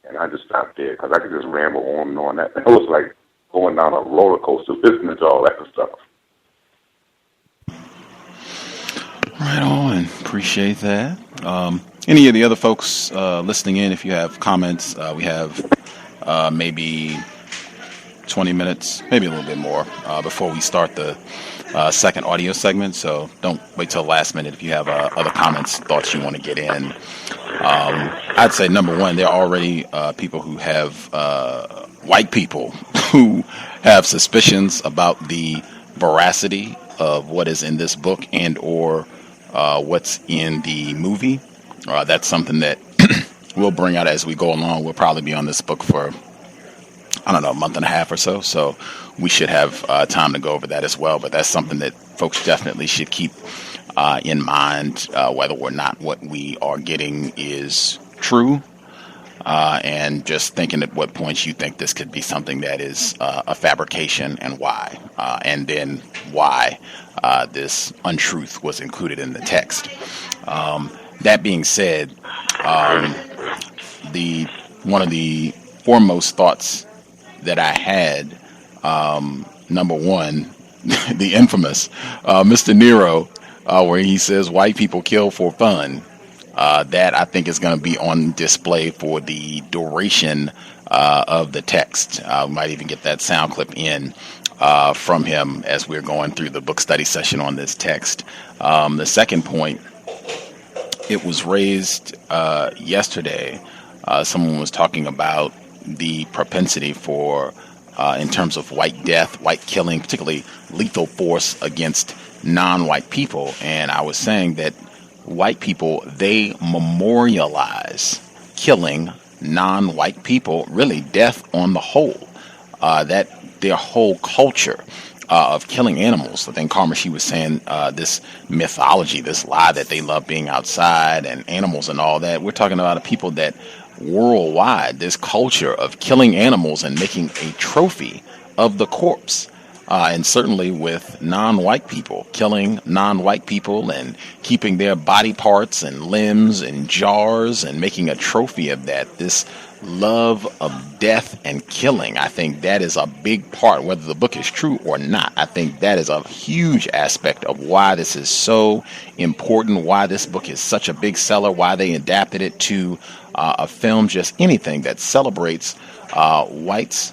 And I just stopped there because I could just ramble on and on. That it was like going down a roller coaster listening to all that stuff. Right on. Appreciate that. Any of the other folks listening in, if you have comments, we have maybe 20 minutes, maybe a little bit more, before we start the second audio segment. So don't wait till the last minute if you have other comments, thoughts you want to get in. I'd say, number one, there are already people who have, white people who have suspicions about the veracity of what is in this book and or what's in the movie. That's something that we'll bring out as we go along. We'll probably be on this book for, I don't know, a month and a half or so. So we should have time to go over that as well. But that's something that folks definitely should keep in mind, whether or not what we are getting is true. And just thinking at what points you think this could be something that is a fabrication and why. And then why this untruth was included in the text. That being said, one of the foremost thoughts that I had, number one, the infamous Mr. Nero, where he says white people kill for fun. That I think is going to be on display for the duration of the text. We might even get that sound clip in from him as we're going through the book study session on this text. The second point, it was raised yesterday. Someone was talking about the propensity for, in terms of white death, white killing, particularly lethal force against non-white people. And I was saying that white people, they memorialize killing non-white people, really death on the whole. That their whole culture of killing animals. I think Karma, she was saying this mythology, this lie that they love being outside and animals and all that. We're talking about people that worldwide, this culture of killing animals and making a trophy of the corpse. and certainly with non-white people, killing non-white people and keeping their body parts and limbs in jars and making a trophy of that. This love of death and killing, I think that is a big part, whether the book is true or not. I think that is a huge aspect of why this is so important, why this book is such a big seller, why they adapted it to a film, just anything that celebrates whites'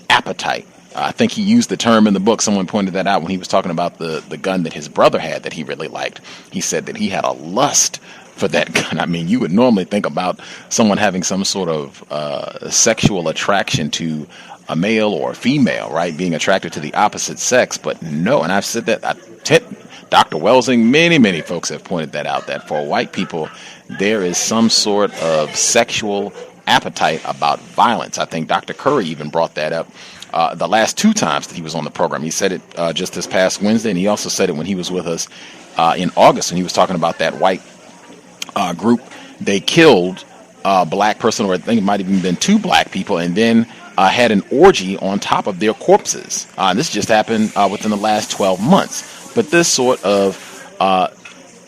appetite. I think he used the term in the book. Someone pointed that out when he was talking about the gun that his brother had that he really liked. He said that he had a lust for that gun. I mean, you would normally think about someone having some sort of sexual attraction to a male or a female, right? Being attracted to the opposite sex. But no, and I've said that, Dr. Welsing, many folks have pointed that out, that for white people, there is some sort of sexual appetite about violence. I think Dr. Curry even brought that up the last 2 times that he was on the program. He said it just this past Wednesday, and he also said it when he was with us in August when he was talking about that white group. They killed a black person, or I think it might have even been 2 black people, and then had an orgy on top of their corpses. This just happened within the last 12 months. But this sort of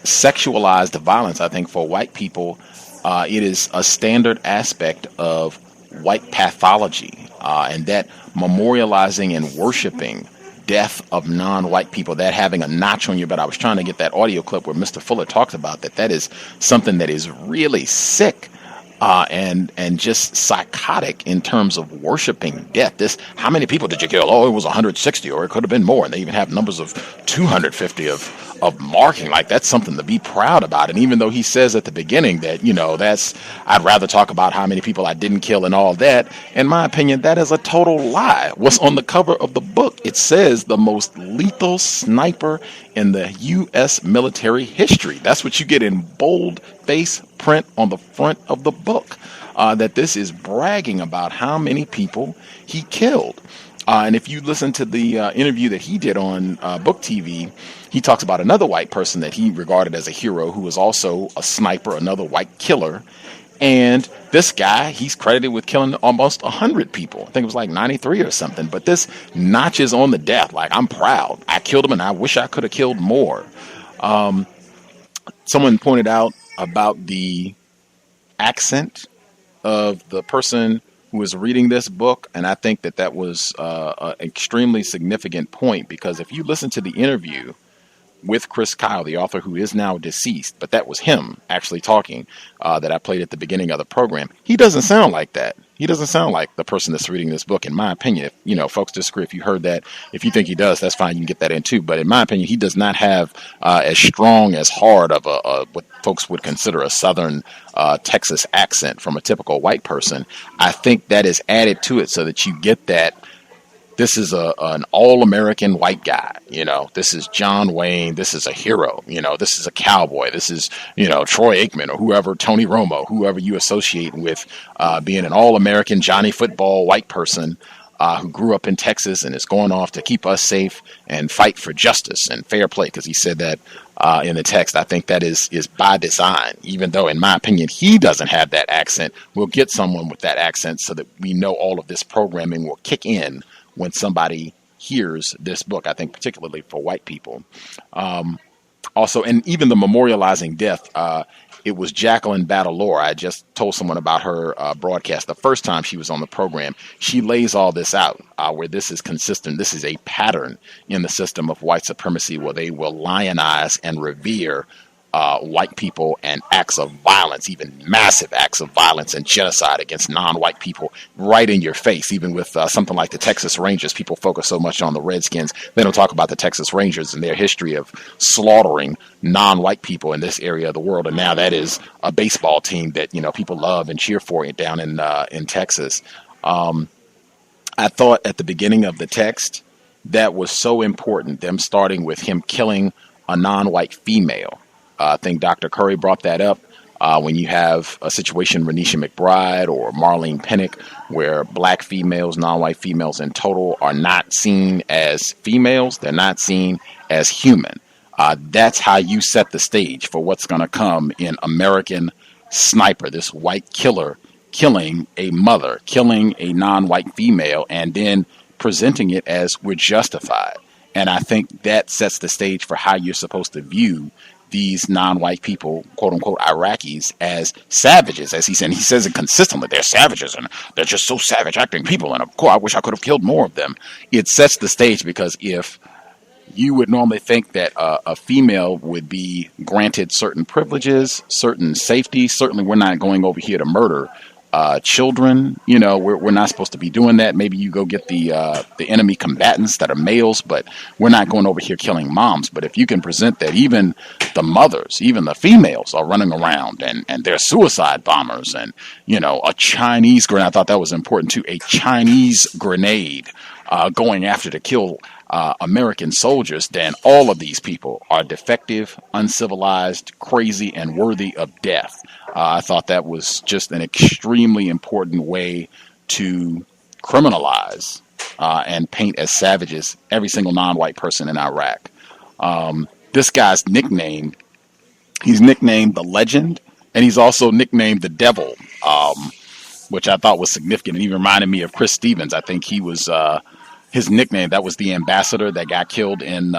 sexualized violence, I think, for white people, it is a standard aspect of white pathology, and that memorializing and worshiping death of non-white people, that having a notch on your belt. I was trying to get that audio clip where Mr. Fuller talks about that. That is something that is really sick and just psychotic in terms of worshiping death. How many people did you kill? Oh, it was 160, or it could have been more. And they even have numbers of 250 of marking. Like, that's something to be proud about. And even though he says at the beginning that, I'd rather talk about how many people I didn't kill and all that, in my opinion, that is a total lie. What's on the cover of the book? It says the most lethal sniper in the U.S. military history. That's what you get in bold face print on the front of the book, that this is bragging about how many people he killed. And if you listen to the interview that he did on Book TV, he talks about another white person that he regarded as a hero who was also a sniper, another white killer. And this guy, he's credited with killing almost 100 people. I think it was like 93 or something. But this notches on the death. Like, I'm proud. I killed him, and I wish I could have killed more. Someone pointed out about the accent of the person who was reading this book, and I think that was an extremely significant point, because if you listen to the interview with Chris Kyle, the author who is now deceased, but that was him actually talking, that I played at the beginning of the program, he doesn't sound like that. He doesn't sound like the person that's reading this book, in my opinion. If folks disagree, if you heard that, if you think he does, that's fine. You can get that in too. But in my opinion, he does not have as strong, as hard of what folks would consider a Southern Texas accent from a typical white person. I think that is added to it so that you get that this is an all-American white guy. This is John Wayne. This is a hero. This is a cowboy. This is, Troy Aikman or whoever, Tony Romo, whoever you associate with being an all-American Johnny Football white person who grew up in Texas and is going off to keep us safe and fight for justice and fair play. Because he said that in the text. I think that is by design, even though, in my opinion, he doesn't have that accent. We'll get someone with that accent so that we know all of this programming will kick in when somebody hears this book, I think particularly for white people. Also, and even the memorializing death, it was Jacqueline Badalore. I just told someone about her broadcast the first time she was on the program. She lays all this out, where this is consistent. This is a pattern in the system of white supremacy, where they will lionize and revere white people and acts of violence, even massive acts of violence and genocide against non-white people right in your face. Even with something like the Texas Rangers, people focus so much on the Redskins. They don't talk about the Texas Rangers and their history of slaughtering non-white people in this area of the world. And now that is a baseball team that, people love and cheer for down in Texas. I thought at the beginning of the text that was so important, them starting with him killing a non-white female. I think Dr. Curry brought that up when you have a situation, Renisha McBride or Marlene Pinnock, where black females, non-white females in total are not seen as females. They're not seen as human. That's how you set the stage for what's going to come in American Sniper, this white killer killing a mother, killing a non-white female, and then presenting it as we're justified. And I think that sets the stage for how you're supposed to view these non-white people, quote unquote, Iraqis, as savages, as he said. He says it consistently. They're savages and they're just so savage acting people. And of course, I wish I could have killed more of them. It sets the stage because if you would normally think that a female would be granted certain privileges, certain safety. Certainly, we're not going over here to murder children. You know, we're not supposed to be doing that. Maybe you go get the enemy combatants that are males, but we're not going over here killing moms. But if you can present that even the mothers, even the females are running around and they're suicide bombers and, you know, a Chinese grenade, I thought that was important too, a Chinese grenade going after to kill American soldiers, then all of these people are defective, uncivilized, crazy, and worthy of death. I thought that was just an extremely important way to criminalize and paint as savages every single non-white person in Iraq. This guy's nickname, he's nicknamed the Legend, and he's also nicknamed the Devil, which I thought was significant. It even reminded me of Chris Stevens. I think he was his nickname, that was the ambassador that got killed in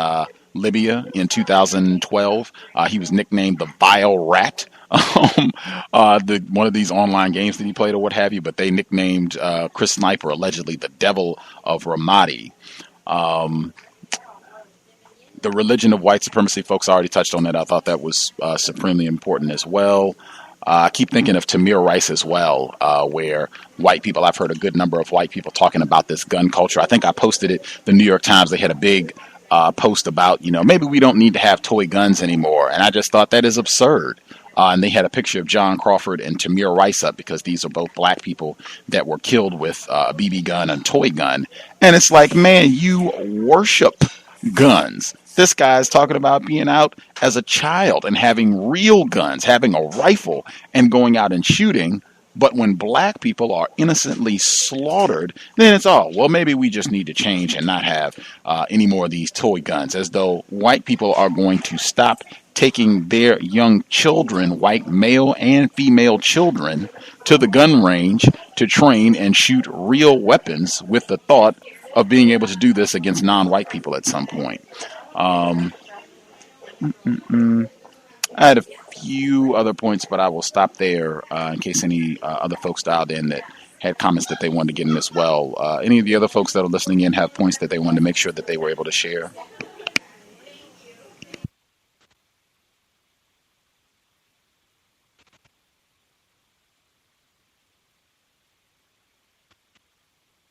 Libya in 2012. He was nicknamed the Vile Rat. One of these online games that he played or what have you, but they nicknamed Chris Sniper allegedly the Devil of Ramadi. The religion of white supremacy, folks already touched on that. I thought that was supremely important as well. I keep thinking of Tamir Rice as well, where white people, I've heard a good number of white people talking about this gun culture. I think I posted it, the New York Times, they had a big post about, you know, maybe we don't need to have toy guns anymore. And I just thought that is absurd. And they had a picture of John Crawford and Tamir Rice up because these are both black people that were killed with a BB gun and toy gun. And it's like, man, you worship guns. This guy's talking about being out as a child and having real guns, having a rifle and going out and shooting. But when black people are innocently slaughtered, then it's, oh, well, maybe we just need to change and not have any more of these toy guns, as though white people are going to stop taking their young children, white male and female children, to the gun range to train and shoot real weapons with the thought of being able to do this against non-white people at some point. I had a few other points, but I will stop there in case any other folks dialed in that had comments that they wanted to get in as well. Any of the other folks that are listening in have points that they wanted to make sure that they were able to share?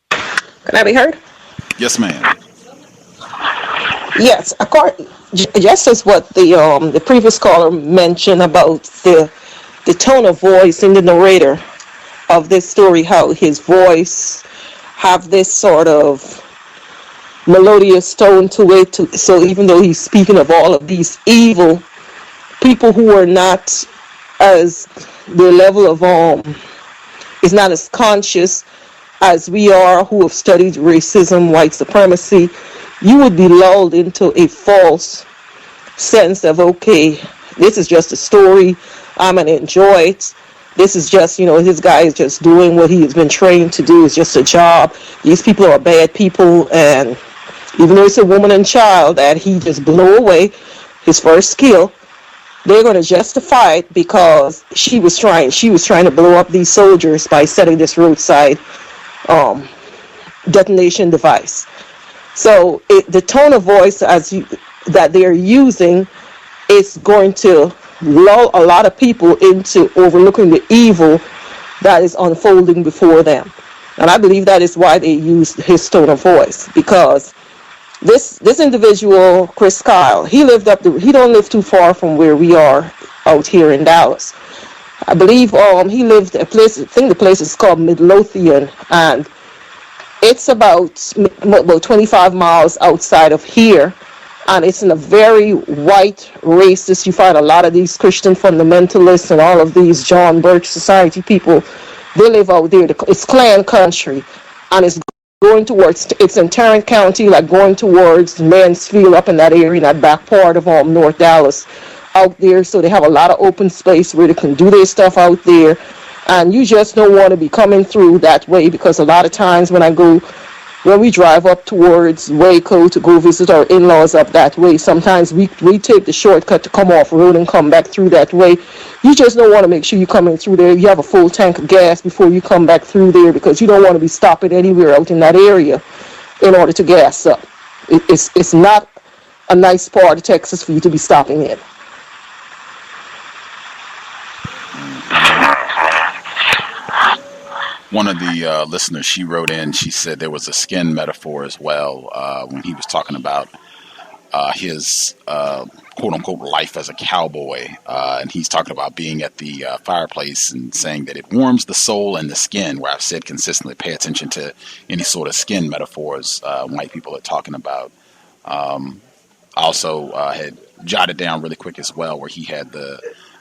Can I be heard? Yes, ma'am. Yes, just as what the previous caller mentioned about the tone of voice in the narrator of this story, how his voice have this sort of melodious tone to it. So even though he's speaking of all of these evil people who are not as their level of is not as conscious as we are, who have studied racism, white supremacy, you would be lulled into a false sense of, okay, this is just a story, I'm going to enjoy it. This is just, this guy is just doing what he has been trained to do. It's just a job. These people are bad people, and even though it's a woman and child that he just blew away, his first kill, they're going to justify it because she was trying to blow up these soldiers by setting this roadside detonation device. So the tone of voice that they're using is going to lull a lot of people into overlooking the evil that is unfolding before them. And I believe that is why they use his tone of voice, because this individual, Chris Kyle, he don't live too far from where we are out here in Dallas. I believe he lived a place, I think the place is called Midlothian, and it's about 25 miles outside of here, and it's in a very white racist. You find a lot of these Christian fundamentalists and all of these John Birch Society people, they live out there. It's Klan country, and it's going towards, it's in Tarrant County, like going towards Mansfield, up in that area, in that back part of North Dallas out there. So they have a lot of open space where they can do their stuff out there. And you just don't want to be coming through that way, because a lot of times when I go when we drive up towards Waco to go visit our in-laws up that way, sometimes we take the shortcut to come off road and come back through that way. You just don't want to make sure you're coming through there. You have a full tank of gas before you come back through there, because you don't want to be stopping anywhere out in that area in order to gas up. It's not a nice part of Texas for you to be stopping in. One of the listeners, she wrote in, she said there was a skin metaphor as well when he was talking about his quote-unquote life as a cowboy. And he's talking about being at the fireplace and saying that it warms the soul and the skin, where I've said consistently pay attention to any sort of skin metaphors white people are talking about. Also had jotted down really quick as well where he had the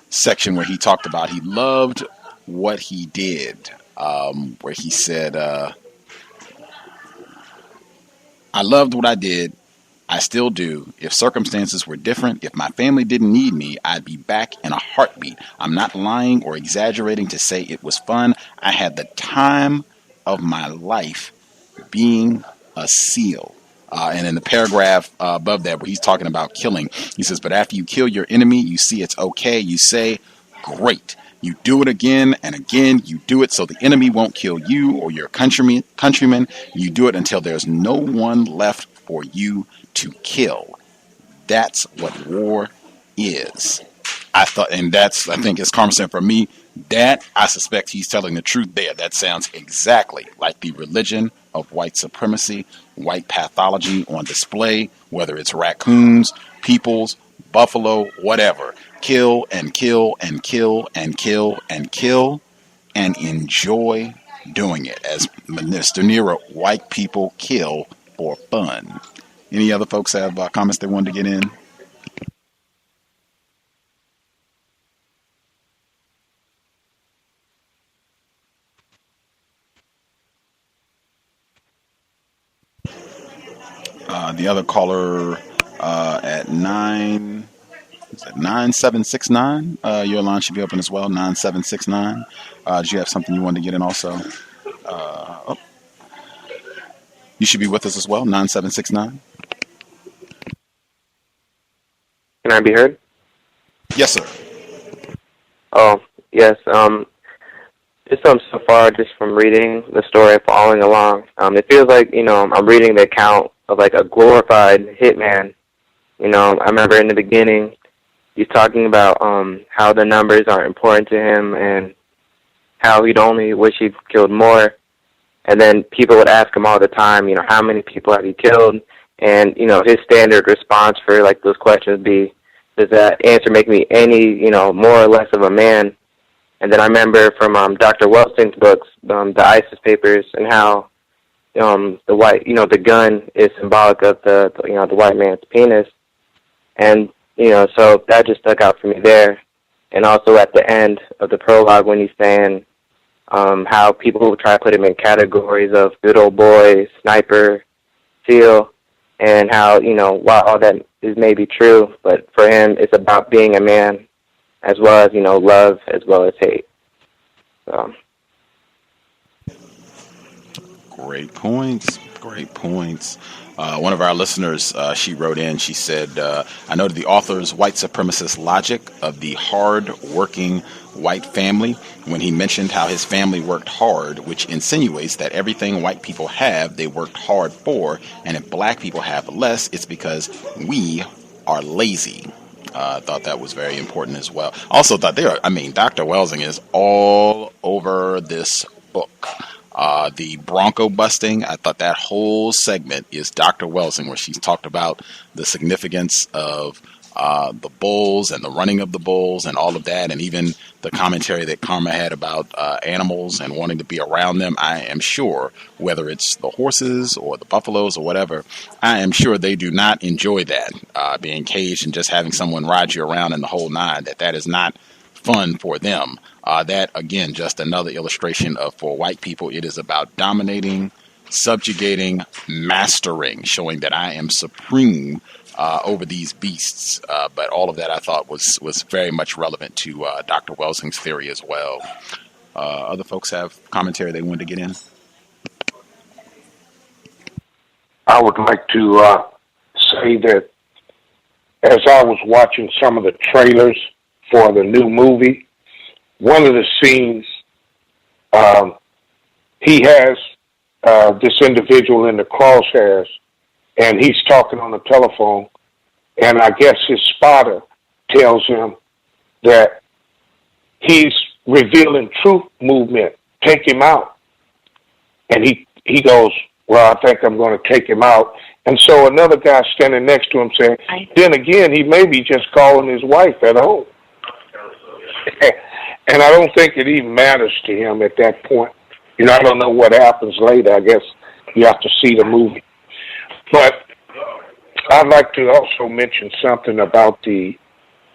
section where he talked about he loved what he did. Where he said, I loved what I did. I still do. If circumstances were different, if my family didn't need me, I'd be back in a heartbeat. I'm not lying or exaggerating to say it was fun. I had the time of my life being a SEAL. And in the paragraph above that, where he's talking about killing, he says, but after you kill your enemy, you see it's okay. You say, great. You do it again and again. You do it so the enemy won't kill you or your countrymen. You do it until there's no one left for you to kill. That's what war is. I think as Carmen said, for me, that I suspect he's telling the truth there. That sounds exactly like the religion of white supremacy, white pathology on display, whether it's raccoons, peoples, buffalo, whatever. Kill and kill and kill and kill and kill and enjoy doing it. As Mr. Nero, white people kill for fun. Any other folks have comments they wanted to get in? The other caller at 9769. Your line should be open as well. 9769. Did you have something you wanted to get in also? You should be with us as well. 9769. Can I be heard? Yes, sir. Oh, yes. Just so far, just from reading the story, following along, it feels like, I'm reading the account of like a glorified hitman. I remember in the beginning, he's talking about how the numbers aren't important to him and how he'd only wish he'd killed more. And then people would ask him all the time, how many people have you killed? And, his standard response for like those questions would be, does that answer make me any, more or less of a man? And then I remember from Dr. Wellston's books, the ISIS papers, and how the white, the gun is symbolic of the white man's penis. And, so that just stuck out for me there. And also at the end of the prologue when he's saying how people will try to put him in categories of good old boy, sniper, SEAL, and how, while all that is maybe true, but for him it's about being a man as well as, love as well as hate. So. Great points. Great points. One of our listeners, she wrote in, she said, I noted the author's white supremacist logic of the hard-working white family when he mentioned how his family worked hard, which insinuates that everything white people have, they worked hard for, and if black people have less, it's because we are lazy. I thought that was very important as well. Also thought Dr. Welsing is all over this book. The Bronco busting, I thought that whole segment is Dr. Welsing, where she's talked about the significance of the bulls and the running of the bulls and all of that, and even the commentary that Karma had about animals and wanting to be around them. I am sure, whether it's the horses or the buffaloes or whatever, I am sure they do not enjoy that, being caged and just having someone ride you around in the whole nine, that is not fun for them. That, again, just another illustration of, for white people, it is about dominating, subjugating, mastering, showing that I am supreme over these beasts. But all of that I thought was very much relevant to Dr. Welsing's theory as well. Other folks have commentary they wanted to get in? I would like to say that as I was watching some of the trailers for the new movie, one of the scenes, he has this individual in the crosshairs, and he's talking on the telephone, and I guess his spotter tells him that he's revealing truth movement, take him out. And he goes, well, I think I'm going to take him out. And so another guy standing next to him saying, then again, he may be just calling his wife at home. And I don't think it even matters to him at that point. You know, I don't know what happens later. I guess you have to see the movie. But I'd like to also mention something about the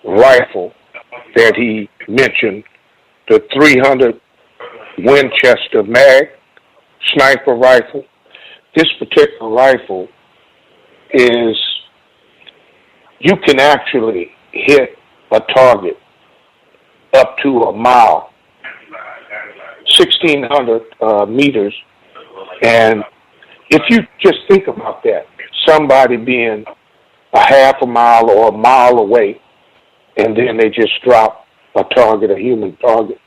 rifle that he mentioned, the 300 Winchester mag sniper rifle. This particular rifle is, you can actually hit a target up to a mile, 1,600 meters. And if you just think about that, somebody being a half a mile or a mile away, and then they just drop a target, a human target.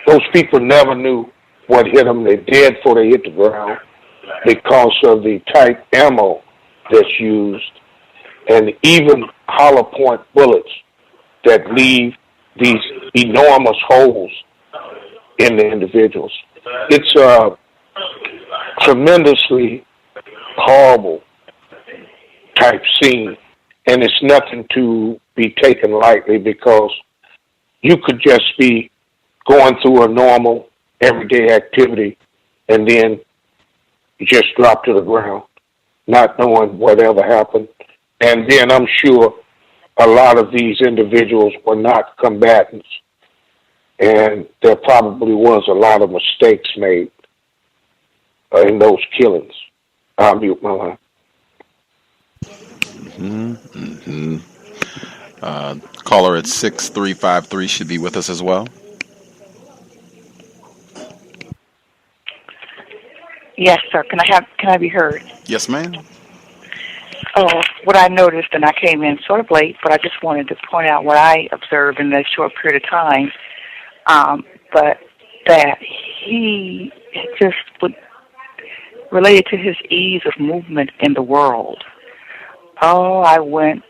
Those people never knew what hit them. They're dead before they hit the ground because of the type ammo that's used, and even hollow point bullets that leave these enormous holes in the individuals. It's a tremendously horrible type scene, and it's nothing to be taken lightly, because you could just be going through a normal everyday activity and then you just drop to the ground, not knowing whatever happened. And then I'm sure a lot of these individuals were not combatants, and there probably was a lot of mistakes made in those killings. I'll mute my line. Caller at 6353 should be with us as well. Yes, sir. Can I be heard? Yes, ma'am. Oh, what I noticed, and I came in sort of late, but I just wanted to point out what I observed in that short period of time. But that he just related to his ease of movement in the world. Oh, I was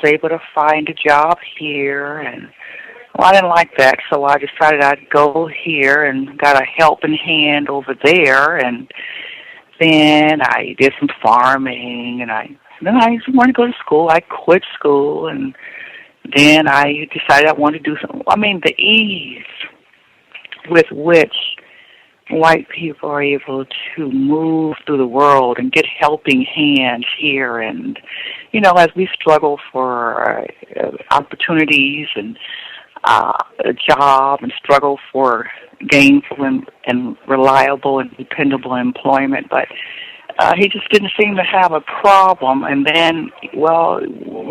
able to find a job here, and I didn't like that, so I decided I'd go here and got a helping hand over there, and then I did some farming, and then I wanted to go to school. I quit school, and then I decided I wanted to do something. I mean, the ease with which white people are able to move through the world and get helping hands here, and, you know, as we struggle for opportunities and a job and struggle for gainful and reliable and dependable employment, but he just didn't seem to have a problem. And then, well,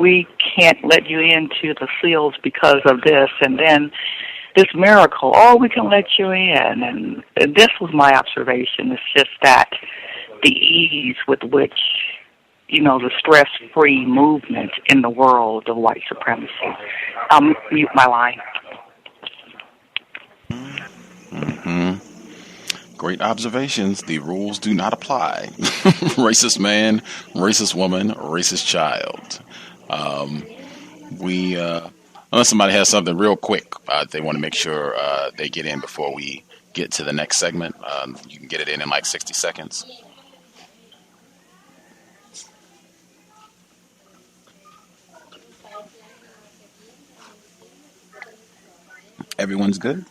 we can't let you into the fields because of this, and then this miracle, oh, we can let you in. And this was my observation. It's just that the ease with which, you know, the stress-free movement in the world of white supremacy. I'll mute my line. Great observations. The rules do not apply. Racist man, racist woman, racist child. Unless somebody has something real quick, they want to make sure they get in before we get to the next segment. You can get it in like 60 seconds. Everyone's good?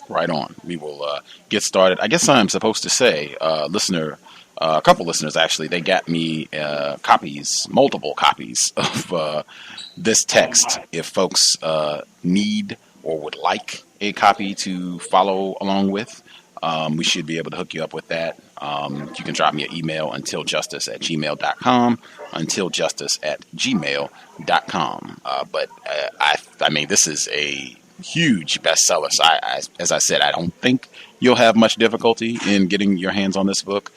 Right on. We will get started. I guess I'm supposed to say, a couple listeners actually, they got me multiple copies of this text. If folks need or would like a copy to follow along with, we should be able to hook you up with that. You can drop me an email, untiljustice@gmail.com, untiljustice@gmail.com. But I mean, this is a huge bestsellers. As I said, I don't think you'll have much difficulty in getting your hands on this book.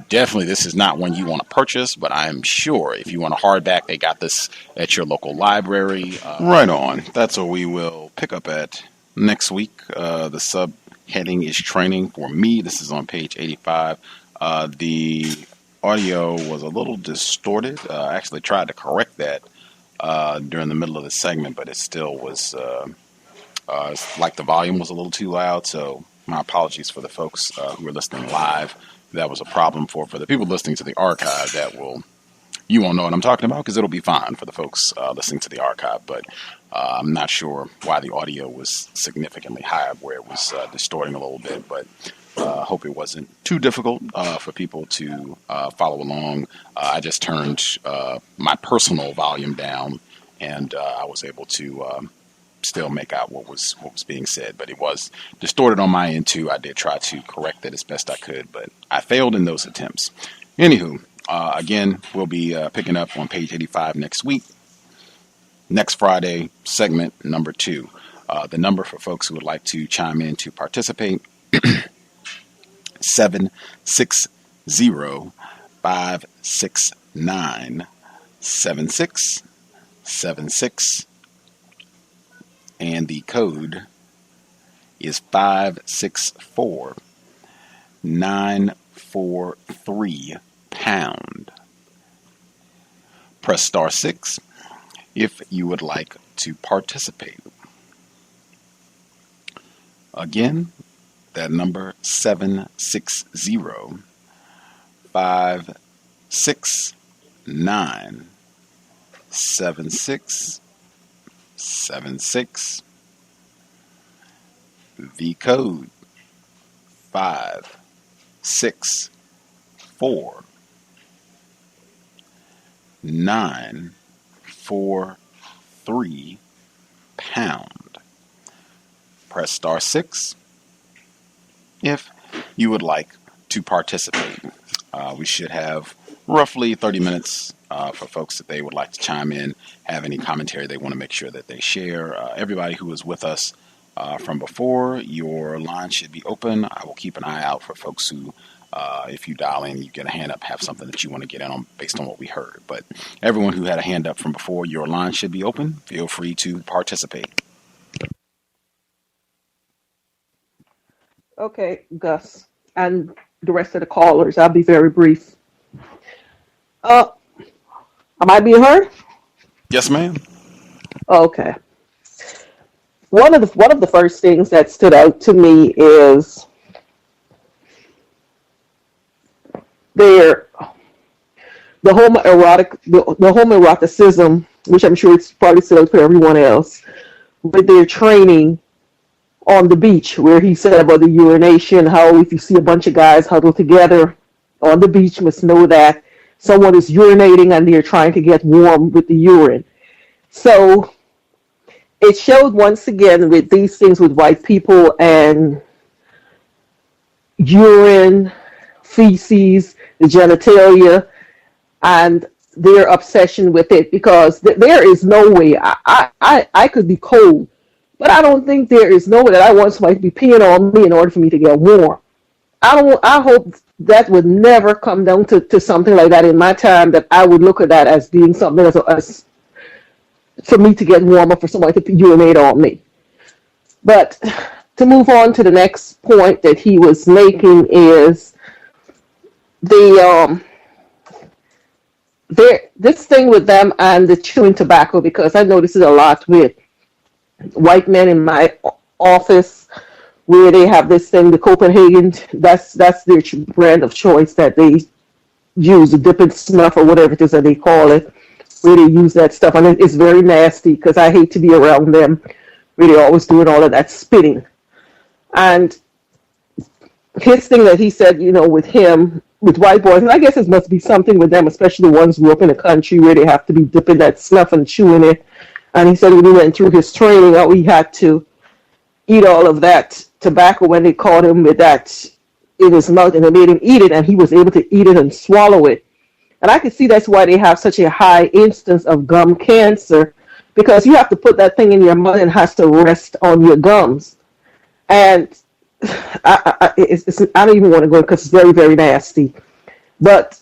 Definitely, this is not one you want to purchase, but I'm sure if you want a hardback, they got this at your local library. Right on. That's what we will pick up at next week. The subheading is Training for Me. This is on page 85. The audio was a little distorted. I actually tried to correct that during the middle of the segment, but it still was like the volume was a little too loud. So my apologies for the folks who are listening live. That was a problem for the people listening to the archive. You won't know what I'm talking about because it'll be fine for the folks listening to the archive. But I'm not sure why the audio was significantly higher where it was distorting a little bit. But I hope it wasn't too difficult for people to follow along. I just turned my personal volume down, and I was able to still make out what was being said. But it was distorted on my end too. I did try to correct it as best I could, but I failed in those attempts. Anywho, again, we'll be picking up on page 85 next week. Next Friday, segment number 2. The number for folks who would like to chime in to participate. 760-569-7676, and the code is 564-943#. Press star 6 if you would like to participate. Again, that number 760-569-7676. The code 564-943#. Press star 6 if you would like to participate. We should have roughly 30 minutes for folks that they would like to chime in, have any commentary they want to make sure that they share. Everybody who is with us from before, your line should be open. I will keep an eye out for folks who, if you dial in, you get a hand up, have something that you want to get in on based on what we heard. But everyone who had a hand up from before, your line should be open. Feel free to participate. Okay, Gus, and the rest of the callers, I'll be very brief. Am I being heard? Yes, ma'am. Okay. One of the first things that stood out to me is the homoeroticism, which I'm sure it's probably stood out for everyone else, with their training on the beach, where he said about the urination, how if you see a bunch of guys huddled together on the beach, you must know that someone is urinating and they're trying to get warm with the urine. So it showed once again with these things with white people and urine, feces, the genitalia, and their obsession with it, because there is no way I could be cold, but I don't think there is no way that I want somebody to be peeing on me in order for me to get warm. I hope that would never come down to something like that in my time, that I would look at that as being something as for me to get warmer, for somebody to urinate on me. But to move on to the next point that he was making is this thing with them and the chewing tobacco, because I know this is a lot with white men in my office, where they have this thing, the Copenhagen, that's their brand of choice that they use, the dip and snuff or whatever it is that they call it, where they use that stuff. And it's very nasty, because I hate to be around them, where they're always doing all of that spitting. And his thing that he said, with him, with white boys, and I guess it must be something with them, especially the ones who grew up in the country where they have to be dipping that snuff and chewing it. And he said when he went through his training, how he had to eat all of that tobacco when they caught him with that in his mouth, and they made him eat it, and he was able to eat it and swallow it. And I can see that's why they have such a high instance of gum cancer, because you have to put that thing in your mouth and it has to rest on your gums. And I don't even want to go because it's very, very nasty. But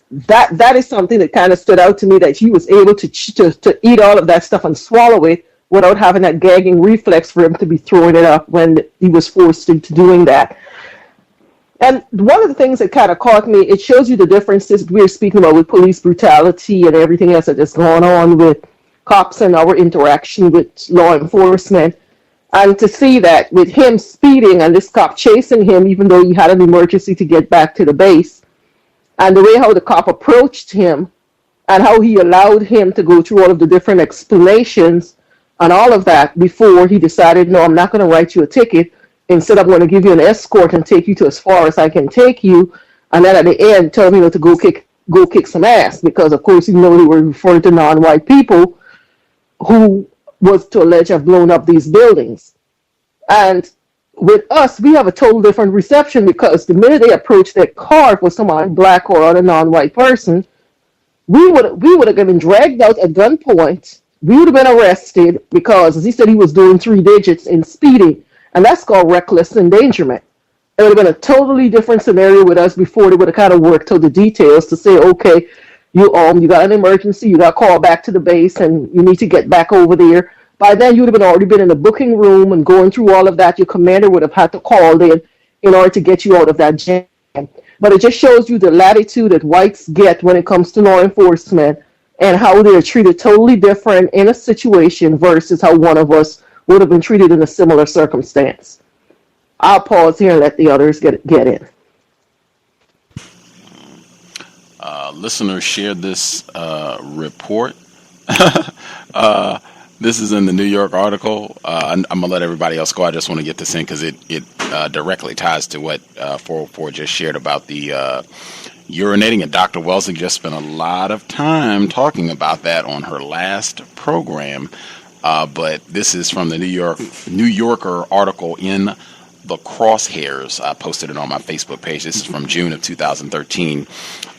that is something that kind of stood out to me, that he was able to eat all of that stuff and swallow it without having that gagging reflex for him to be throwing it up when he was forced into doing that. And one of the things that kind of caught me, it shows you the differences we were speaking about with police brutality and everything else that is going on with cops and our interaction with law enforcement. And to see that with him speeding and this cop chasing him, even though he had an emergency to get back to the base, and the way how the cop approached him and how he allowed him to go through all of the different explanations and all of that before he decided, no, I'm not going to write you a ticket. Instead, I'm going to give you an escort and take you to as far as I can take you. And then at the end, tell me to go kick some ass. Because, of course, they were referring to non-white people who was to allege have blown up these buildings. And with us, we have a total different reception, because the minute they approached their car for someone black or other non-white person, we would have been dragged out at gunpoint. We would have been arrested because, as he said, he was doing 3 digits in speeding, and that's called reckless endangerment. It would have been a totally different scenario with us before they would have kind of worked out the details to say, okay, you got an emergency, you got called back to the base, and you need to get back over there. By then, you would have already been in the booking room and going through all of that. Your commander would have had to call in order to get you out of that jam. But it just shows you the latitude that whites get when it comes to law enforcement and how they're treated totally different in a situation versus how one of us would have been treated in a similar circumstance. I'll pause here and let the others get in. Listeners shared this report. This is in the New York article. I'm going to let everybody else go. I just want to get this in because it directly ties to what 404 just shared about the urinating. And Dr. Wellesley just spent a lot of time talking about that on her last program. But this is from the New Yorker article in the Crosshairs. I posted it on my Facebook page. This is from June of 2013.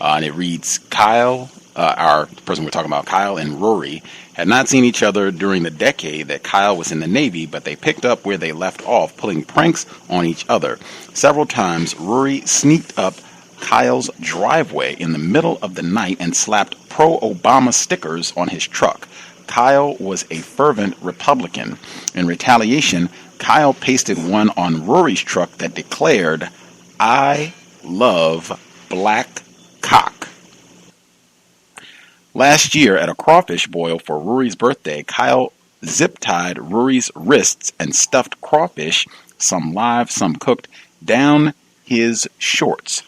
And it reads, Kyle, our person we're talking about, Kyle and Rory, had not seen each other during the decade that Kyle was in the Navy, but they picked up where they left off, pulling pranks on each other. Several times, Rory sneaked up Kyle's driveway in the middle of the night and slapped pro-Obama stickers on his truck. Kyle was a fervent Republican. In retaliation, Kyle pasted one on Rory's truck that declared, "I love black cock." Last year, at a crawfish boil for Rory's birthday, Kyle zip-tied Rory's wrists and stuffed crawfish, some live, some cooked, down his shorts.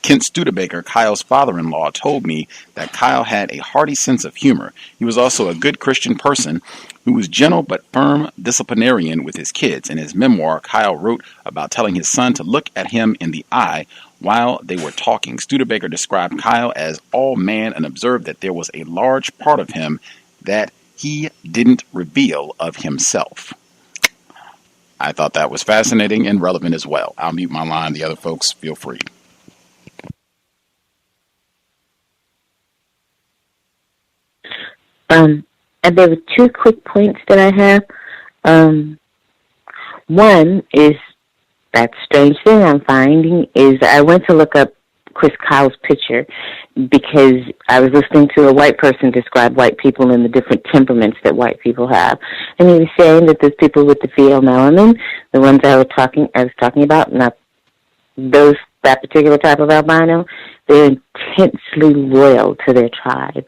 Kent Studebaker, Kyle's father-in-law, told me that Kyle had a hearty sense of humor. He was also a good Christian person who was gentle but firm disciplinarian with his kids. In his memoir, Kyle wrote about telling his son to look at him in the eye while they were talking. Studebaker described Kyle as all man and observed that there was a large part of him that he didn't reveal of himself. I thought that was fascinating and relevant as well. I'll mute my line. The other folks, feel free. And there were 2 quick points that I have. One is that strange thing I'm finding is I went to look up Chris Kyle's picture because I was listening to a white person describe white people and the different temperaments that white people have. And he was saying that there's people with the pheomelanin, the ones I was talking about, not that particular type of albino, they're intensely loyal to their tribe,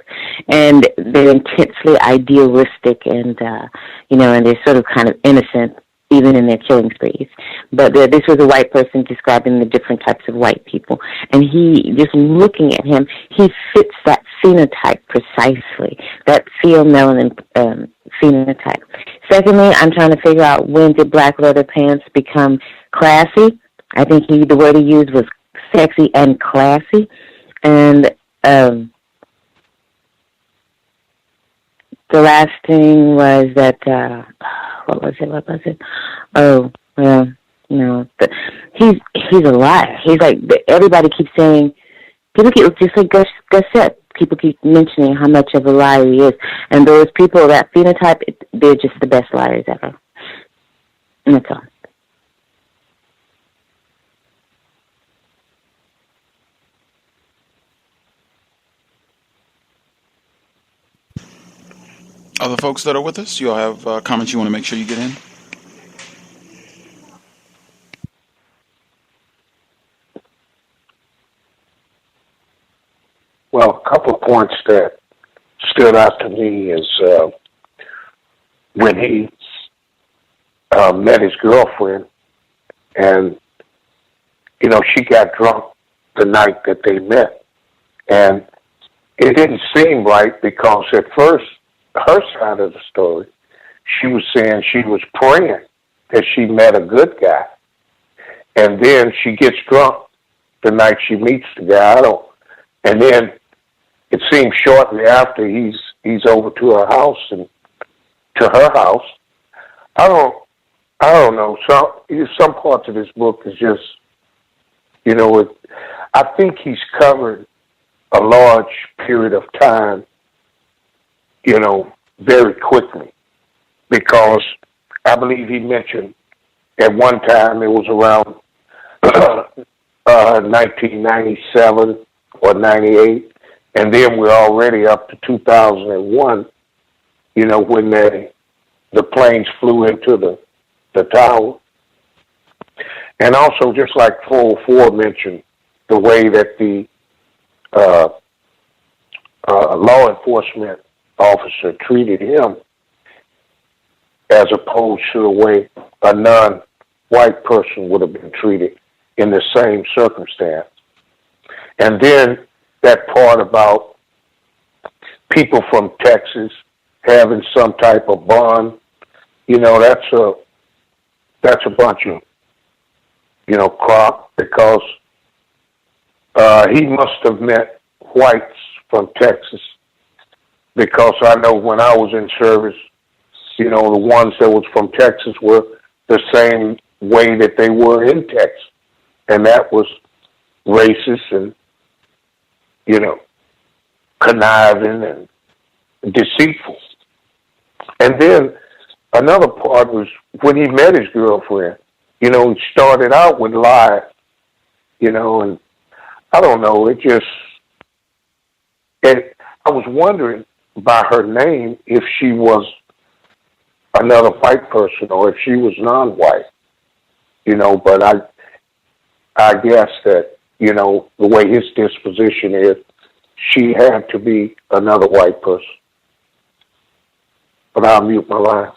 and they're intensely idealistic, and and they're sort of kind of innocent, even in their killing sprees. But this was a white person describing the different types of white people, and he, just looking at him, he fits that phenotype precisely, that pheomelanin phenotype. Secondly, I'm trying to figure out, when did black leather pants become classy? I think the word he used was sexy and classy. And the last thing was that, what was it? Oh, well, no. He's a liar. He's like, everybody keeps saying, people keep, just like Gus said, people keep mentioning how much of a liar he is. And those people, that phenotype, they're just the best liars ever. And that's all. Other folks that are with us, you all have comments you want to make sure you get in? Well, a couple of points that stood out to me is when he met his girlfriend, and, you know, she got drunk the night that they met. And it didn't seem right because at first, her side of the story, she was saying she was praying that she met a good guy. And then she gets drunk the night she meets the guy. And then it seems shortly after he's over to her house and to her house. I don't know. Some parts of this book is just, you know, I think he's covered a large period of time, you know, very quickly, because I believe he mentioned at one time it was around 1997 or 98, and then we're already up to 2001, you know, when the planes flew into the tower. And also, just like 404 mentioned, the way that the law enforcement officer treated him as opposed to the way a non-white person would have been treated in the same circumstance. And then that part about people from Texas having some type of bond, you know, that's a bunch of, you know, crap, because he must have met whites from Texas, because I know when I was in service, you know, the ones that was from Texas were the same way that they were in Texas. And that was racist and, you know, conniving and deceitful. And then another part was when he met his girlfriend, you know, he started out with lies, you know, and I don't know, I was wondering by her name if she was another white person or if she was non-white, you know, but I guess that, you know, the way his disposition is, she had to be another white person. But I'll mute my line.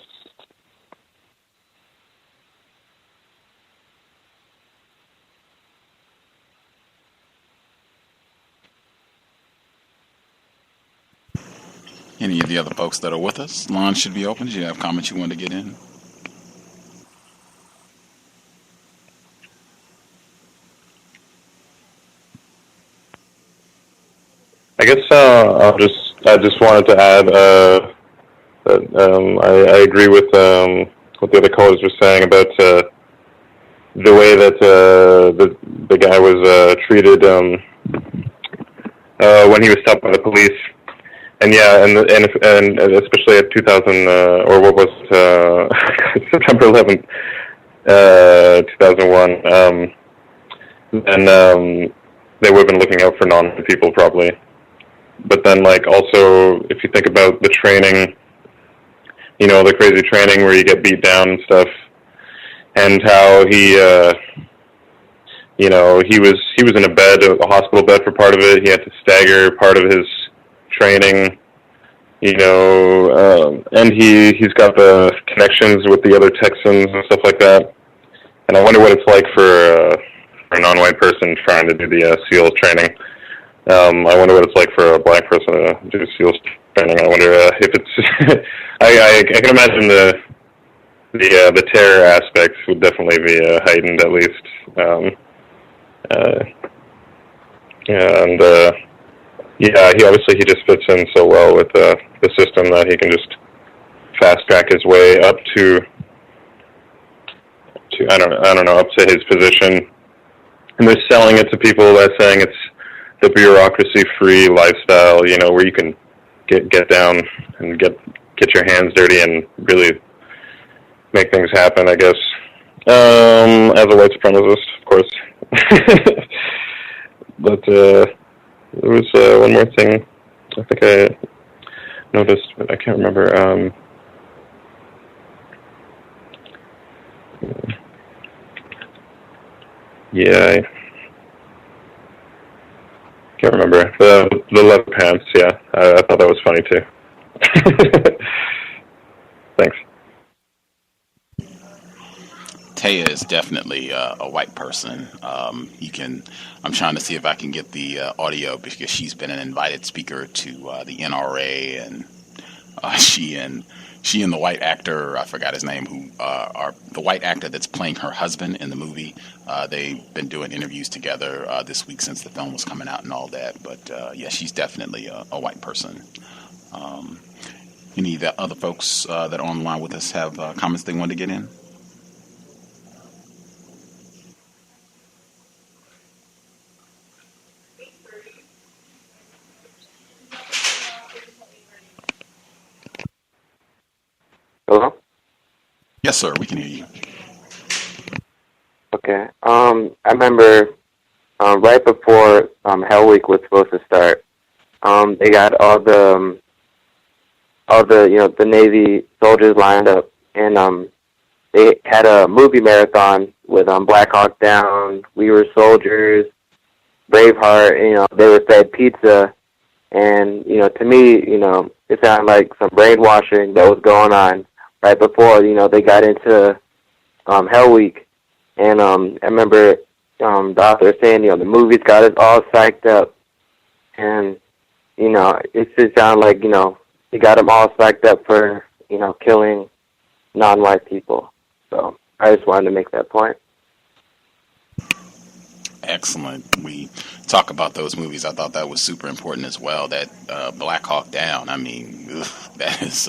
Any of the other folks that are with us, line should be open. Do you have comments you want to get in? I guess I just wanted to add that I agree with what the other callers were saying about the way that the guy was treated when he was stopped by the police. And yeah, and especially at 2000 or what was September 11th, 2001, and they would have been looking out for non-white people probably. But then, like, also, if you think about the training, you know, the crazy training where you get beat down and stuff, and how he, you know, he was in a bed, a hospital bed for part of it. He had to stagger part of his training, you know, and he's got the connections with the other Texans and stuff like that. And I wonder what it's like for a non-white person trying to do the SEALs training. I wonder what it's like for a black person to do SEALs training. I wonder if it's. I can imagine the terror aspects would definitely be heightened at least. And yeah, he just fits in so well with the system that he can just fast track his way up to I don't know, up to his position. And they're selling it to people by saying bureaucracy-free lifestyle, you know, where you can get down and get your hands dirty and really make things happen, I guess. As a white supremacist, of course. But there was one more thing I think I noticed, but I can't remember. Yeah, I can't remember. The leather pants, yeah. I thought that was funny too. Thanks. Taya is definitely a white person. I'm trying to see if I can get the audio because she's been an invited speaker to the NRA, and she and the white actor, I forgot his name, who are the white actor that's playing her husband in the movie. They've been doing interviews together this week since the film was coming out and all that. But yeah, she's definitely a white person. Any of the other folks that are online with us have comments they want to get in? Hello? Yes, sir. We can hear you. Okay. I remember right before Hell Week was supposed to start, they got all the the Navy soldiers lined up, and they had a movie marathon with Black Hawk Down, We Were Soldiers, Braveheart. And, they were fed pizza, and to me, it sounded like some brainwashing that was going on right before they got into Hell Week. And I remember the author saying, the movies got us all psyched up. And, it just sounded like, he got them all psyched up for, killing non-white people. So I just wanted to make that point. Excellent. We talk about those movies. I thought that was super important as well. That Black Hawk Down, I mean, that is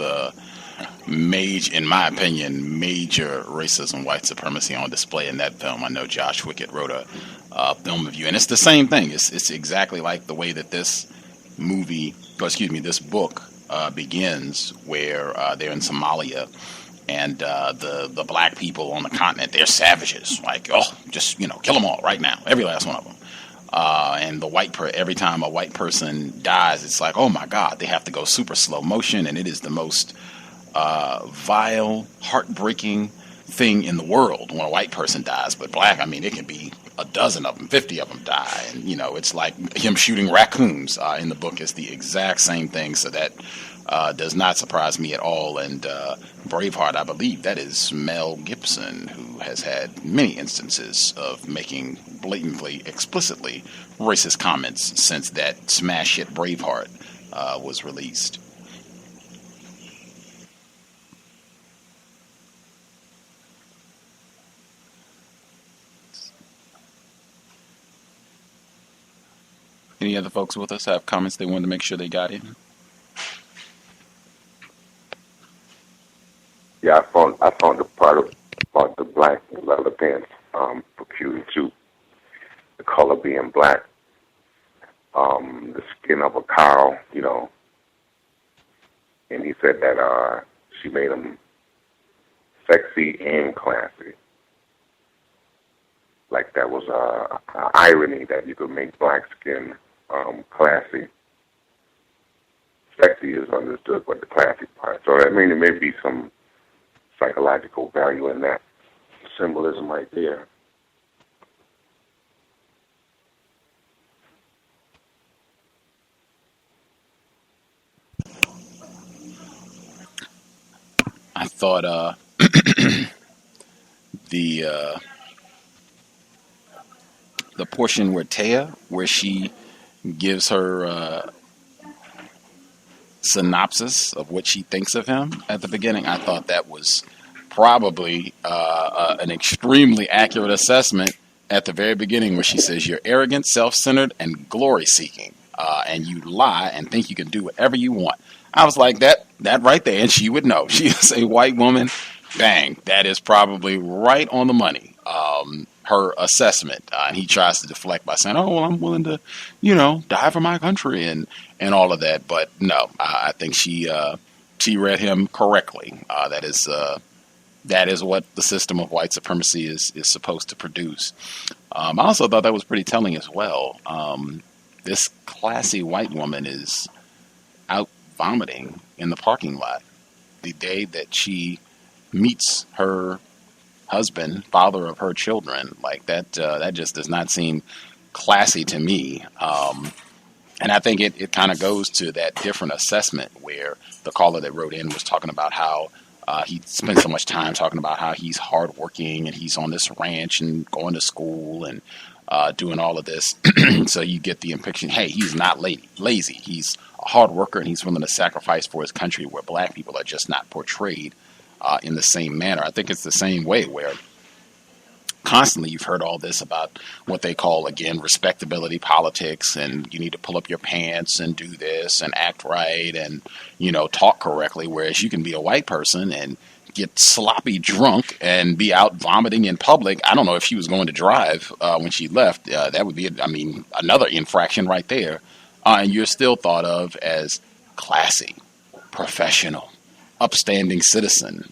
in my opinion, major racism, white supremacy on display in that film. I know Josh Wickett wrote a film review, and it's the same thing. It's exactly like the way that this this book begins, where they're in Somalia, and the black people on the continent, they're savages. Like, just kill them all right now, every last one of them. And every time a white person dies, it's like, oh my God, they have to go super slow motion, and it is the most vile, heartbreaking thing in the world when a white person dies. But black, I mean, it can be a dozen of them, 50 of them die, and it's like him shooting raccoons in the book. Is the exact same thing, so that does not surprise me at all. And Braveheart, I believe that is Mel Gibson, who has had many instances of making blatantly, explicitly racist comments since that smash hit Braveheart was released. Any other folks with us have comments they wanted to make sure they got in? Yeah, I found the part about the black leather pants peculiar too. The color being black, the skin of a cow, and he said that she made him sexy and classy. Like that was an irony that you could make black skin classy. Sexy is understood, but the classy part. So I mean, there may be some psychological value in that symbolism right there. I thought the portion where she gives her synopsis of what she thinks of him at the beginning, I thought that was probably an extremely accurate assessment at the very beginning, where she says, "You're arrogant, self-centered, and glory-seeking, and you lie and think you can do whatever you want." I was like, that right there, and she would know. She is a white woman. Bang, that is probably right on the money. her assessment, and he tries to deflect by saying, "Oh, well, I'm willing to, die for my country and all of that." But no, I think she read him correctly. That is what the system of white supremacy is supposed to produce. I also thought that was pretty telling as well. This classy white woman is out vomiting in the parking lot the day that she meets her husband, father of her children. Like that just does not seem classy to me. And I think it kind of goes to that different assessment where the caller that wrote in was talking about how he spent so much time talking about how he's hardworking and he's on this ranch and going to school and doing all of this. So you get the impression, hey, he's not lazy. He's a hard worker and he's willing to sacrifice for his country, where black people are just not portrayed in the same manner. I think it's the same way where constantly you've heard all this about what they call, again, respectability politics, and you need to pull up your pants and do this and act right and, talk correctly, whereas you can be a white person and get sloppy drunk and be out vomiting in public. I don't know if she was going to drive when she left. That would be, another infraction right there. And you're still thought of as classy, professional, upstanding citizen.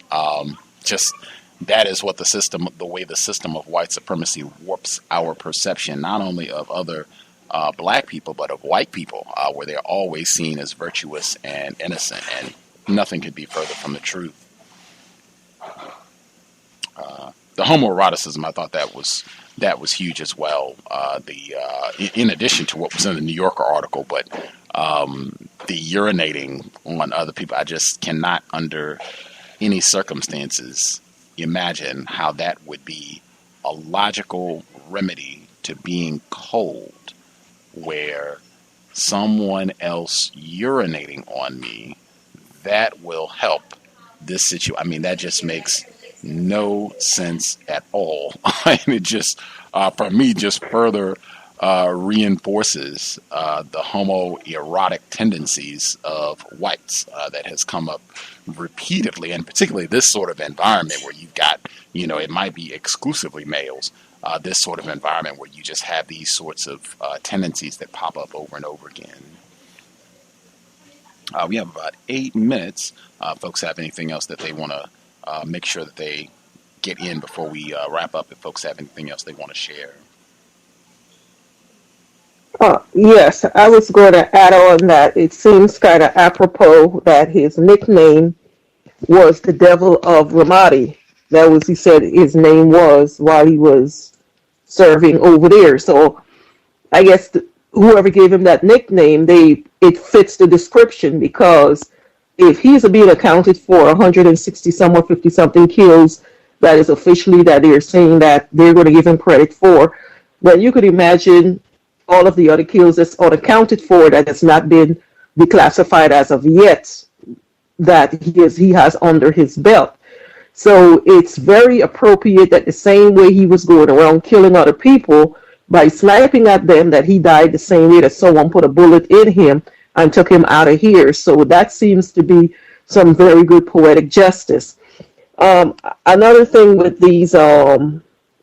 That is what the way the system of white supremacy warps our perception, not only of other black people, but of white people, where they're always seen as virtuous and innocent, and nothing could be further from the truth. The homoeroticism, I thought that was huge as well. In addition to what was in the New Yorker article, but the urinating on other people, I just cannot, under any circumstances, imagine how that would be a logical remedy to being cold, where someone else urinating on me, that will help this situation. That just makes no sense at all. And it just, for me, just further reinforces the homoerotic tendencies of whites that has come up repeatedly, and particularly this sort of environment where you've got, it might be exclusively males, this sort of environment where you just have these sorts of tendencies that pop up over and over again. We have about 8 minutes. Folks have anything else that they want to make sure that they get in before we wrap up? If folks have anything else they want to share. Yes, I was going to add on that it seems kind of apropos that his nickname was the Devil of Ramadi. That was, he said his name was while he was serving over there. So I guess whoever gave him that nickname, it fits the description, because if he's being accounted for 160 some or 50 something kills, that is officially that they're saying that they're going to give him credit for, then you could imagine all of the other kills that's unaccounted for that has not been declassified as of yet, that he has under his belt. So it's very appropriate that the same way he was going around killing other people by sniping at them, that he died the same way that someone put a bullet in him and took him out of here. So that seems to be some very good poetic justice. Another thing with these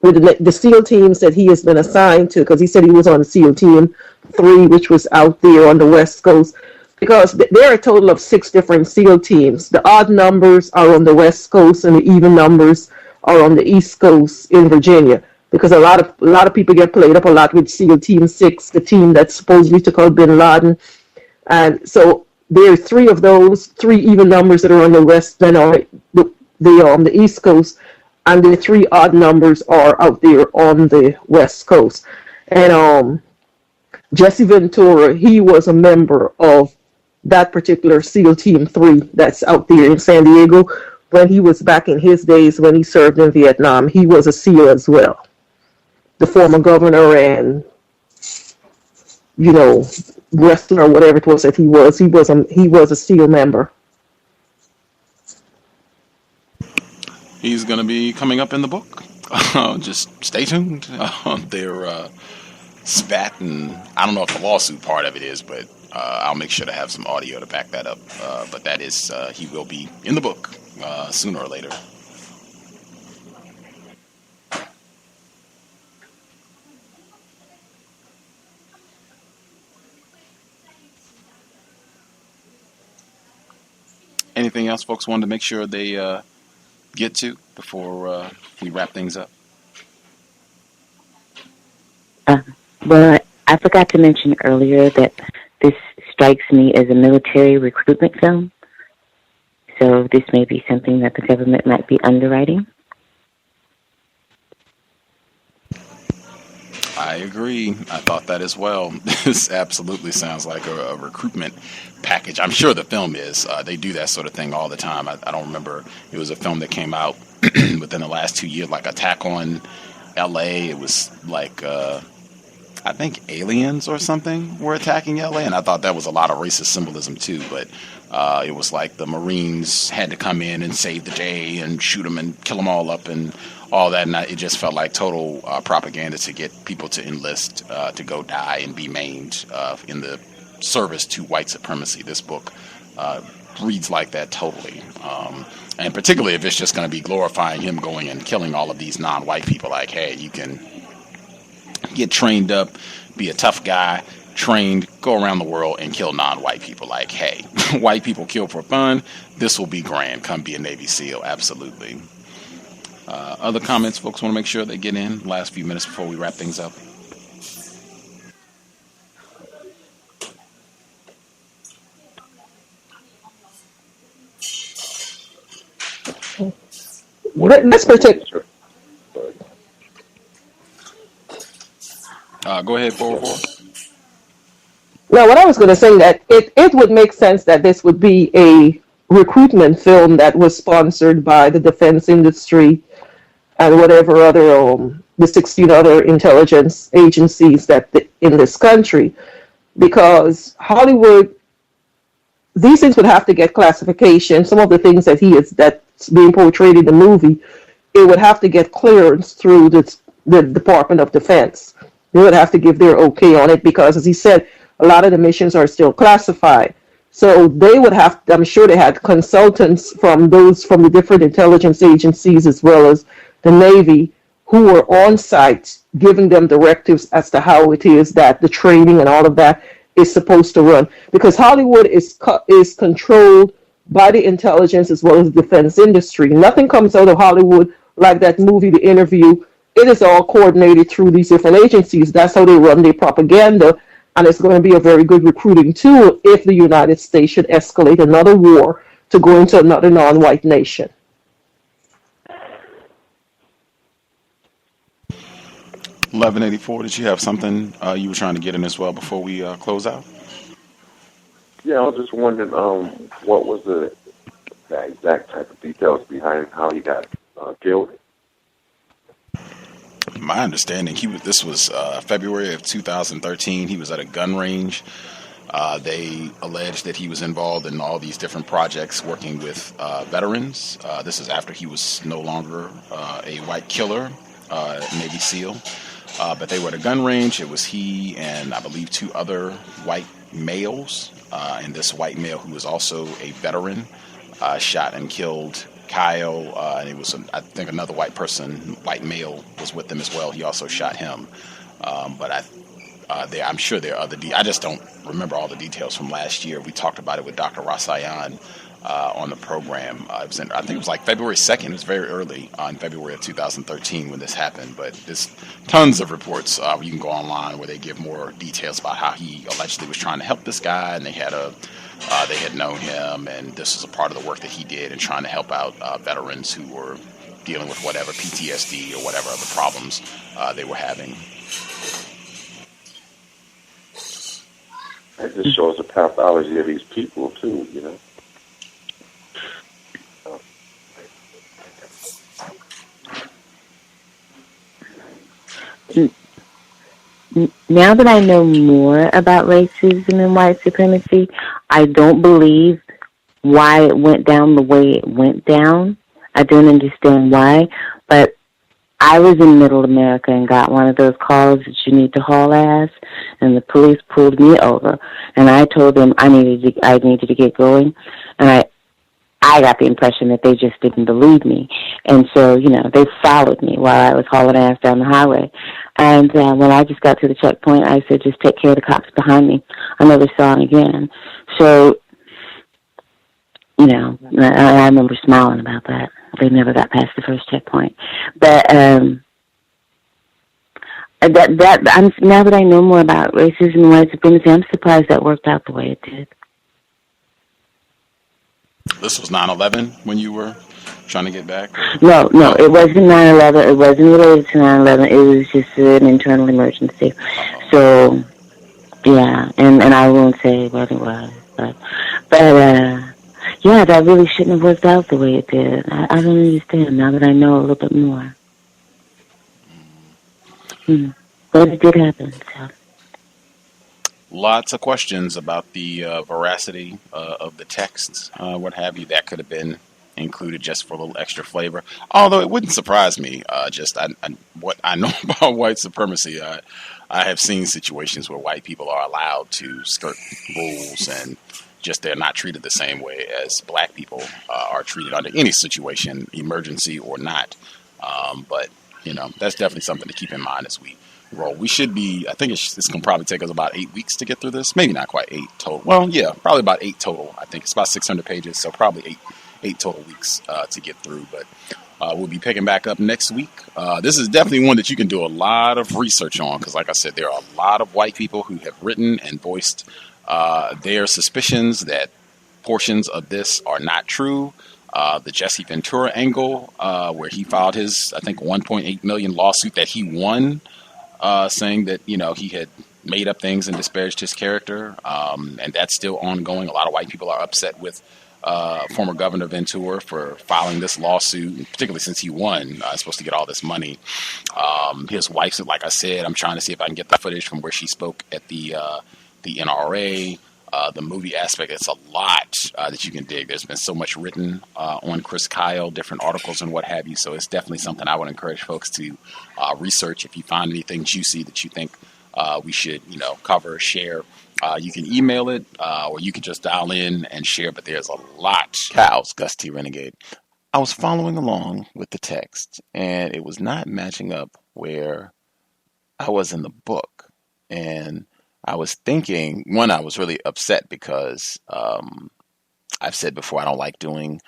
with the SEAL teams that he has been assigned to, because he said he was on SEAL Team 3, which was out there on the West Coast, because there are a total of 6 different SEAL teams. The odd numbers are on the West Coast and the even numbers are on the East Coast in Virginia, because a lot of people get played up a lot with SEAL Team 6, the team that supposedly took out bin Laden. And so there are 3 of those, 3 even numbers that are on the West, then are the East Coast, and the 3 odd numbers are out there on the West Coast. And Jesse Ventura, he was a member of that particular SEAL Team 3 that's out there in San Diego. When he was back in his days when he served in Vietnam, he was a SEAL as well. The former governor and, wrestler or whatever it was that he was a SEAL member. He's going to be coming up in the book. Just stay tuned. They're spat, and I don't know if the lawsuit part of it is, but I'll make sure to have some audio to back that up. But that is, he will be in the book sooner or later. anything else folks wanted to make sure they get to before we wrap things up? Well, I forgot to mention earlier that this strikes me as a military recruitment film. So this may be something that the government might be underwriting. I agree. I thought that as well. This absolutely sounds like a recruitment package. I'm sure the film is. They do that sort of thing all the time. I don't remember. It was a film that came out within the last 2 years, like Attack on L.A. It was like, I think aliens or something were attacking L.A. And I thought that was a lot of racist symbolism too. But it was like the Marines had to come in and save the day and shoot them and kill them all up and all that, and it just felt like total propaganda to get people to enlist to go die and be maimed in the service to white supremacy. This book reads like that totally, and particularly if it's just going to be glorifying him going and killing all of these non-white people. Like, hey, you can get trained up, be a tough guy, trained, go around the world and kill non-white people. Like, hey, white people kill for fun. This will be grand. Come be a Navy SEAL. Absolutely. Other comments folks want to make sure they get in last few minutes before we wrap things up? Let's protect. Go ahead, 404. Now, what I was going to say that it would make sense that this would be a recruitment film that was sponsored by the defense industry and whatever other the 16 other intelligence agencies in this country, because Hollywood, these things would have to get classification. Some of the things that's being portrayed in the movie, it would have to get clearance through the Department of Defense. They would have to give their okay on it because, as he said, a lot of the missions are still classified. So they would have, I'm sure they had consultants from the different intelligence agencies as well as the Navy who were on site giving them directives as to how it is that the training and all of that is supposed to run. Because Hollywood is controlled by the intelligence as well as the defense industry. Nothing comes out of Hollywood like that movie, The Interview. It is all coordinated through these different agencies. That's how they run their propaganda. And it's going to be a very good recruiting tool if the United States should escalate another war to go into another non-white nation. 1184, did you have something you were trying to get in as well before we close out? Yeah, I was just wondering what was the exact type of details behind how he got killed? My understanding, this was February of 2013. He was at a gun range. They alleged that he was involved in all these different projects working with veterans. This is after he was no longer a white killer, Navy SEAL. But they were at a gun range. It was he and I believe 2 other white males. And this white male, who was also a veteran, shot and killed Kyle. And it was, I think, another white male was with them as well. He also shot him. But I'm sure there are other I just don't remember all the details from last year. We talked about it with Dr. Rasayan on the program. I think it was like February 2nd. It was very early in February of 2013 when this happened. But there's tons of reports. You can go online where they give more details about how he allegedly was trying to help this guy, and they had known him, and this was a part of the work that he did in trying to help out veterans who were dealing with whatever PTSD or whatever other problems they were having. It just shows the pathology of these people too, you know. Now that I know more about racism and white supremacy, I don't believe why it went down the way it went down. I don't understand why, but I was in Middle America and got one of those calls that you need to haul ass, and the police pulled me over, and I told them I needed to get going, and I got the impression that they just didn't believe me. And so, they followed me while I was hauling ass down the highway. And when I just got to the checkpoint, I said, just take care of the cops behind me. I never saw them again. So, I remember smiling about that. They never got past the first checkpoint. But now that I know more about racism and white supremacy, I'm surprised that worked out the way it did. This was 9/11 when you were trying to get back? No, it wasn't 9/11. It wasn't related to 9/11. It was just an internal emergency. So, yeah, and I won't say what it was, but yeah, that really shouldn't have worked out the way it did. I don't understand now that I know a little bit more. But it did happen, so. Lots of questions about the veracity of the text, what have you. That could have been included just for a little extra flavor. Although it wouldn't surprise me, what I know about white supremacy. I have seen situations where white people are allowed to skirt rules and just they're not treated the same way as black people are treated under any situation, emergency or not. But, that's definitely something to keep in mind as we roll. We should be, I think it's going to probably take us about 8 weeks to get through this. Maybe not quite 8 total. Well, yeah, probably about 8 total. I think it's about 600 pages, so probably eight total weeks to get through. But we'll be picking back up next week. This is definitely one that you can do a lot of research on because, like I said, there are a lot of white people who have written and voiced their suspicions that portions of this are not true. The Jesse Ventura angle, where he filed his, I think, $1.8 million lawsuit that he won, saying that, he had made up things and disparaged his character. And that's still ongoing. A lot of white people are upset with former Governor Ventura for filing this lawsuit, particularly since he won. Supposed to get all this money. His wife said, like I said, I'm trying to see if I can get the footage from where she spoke at the NRA. The movie aspect, it's a lot that you can dig. There's been so much written on Chris Kyle, different articles and what have you. So it's definitely something I would encourage folks to research. If you find anything juicy that you think we should, cover, share, you can email it or you can just dial in and share. But there's a lot. Cows, Gus T Renegade. I was following along with the text and it was not matching up where I was in the book. And I was thinking, I was really upset because I've said before I don't like doing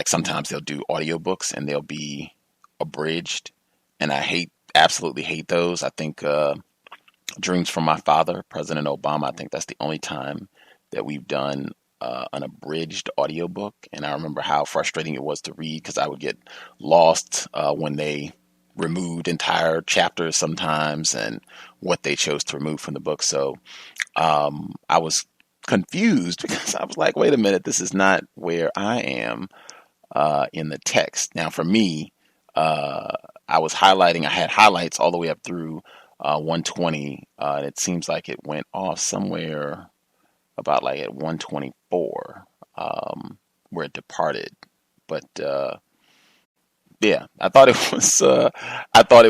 sometimes they'll do audiobooks and they'll be abridged. And I absolutely hate those. I think Dreams from My Father, President Obama, I think that's the only time that we've done an abridged audiobook. And I remember how frustrating it was to read because I would get lost when they removed entire chapters sometimes and what they chose to remove from the book. So I was confused because I was like, wait a minute, this is not where I am in the text. Now for me, I had highlights all the way up through 120. And it seems like it went off somewhere about like at 124 where it departed. But yeah, I thought it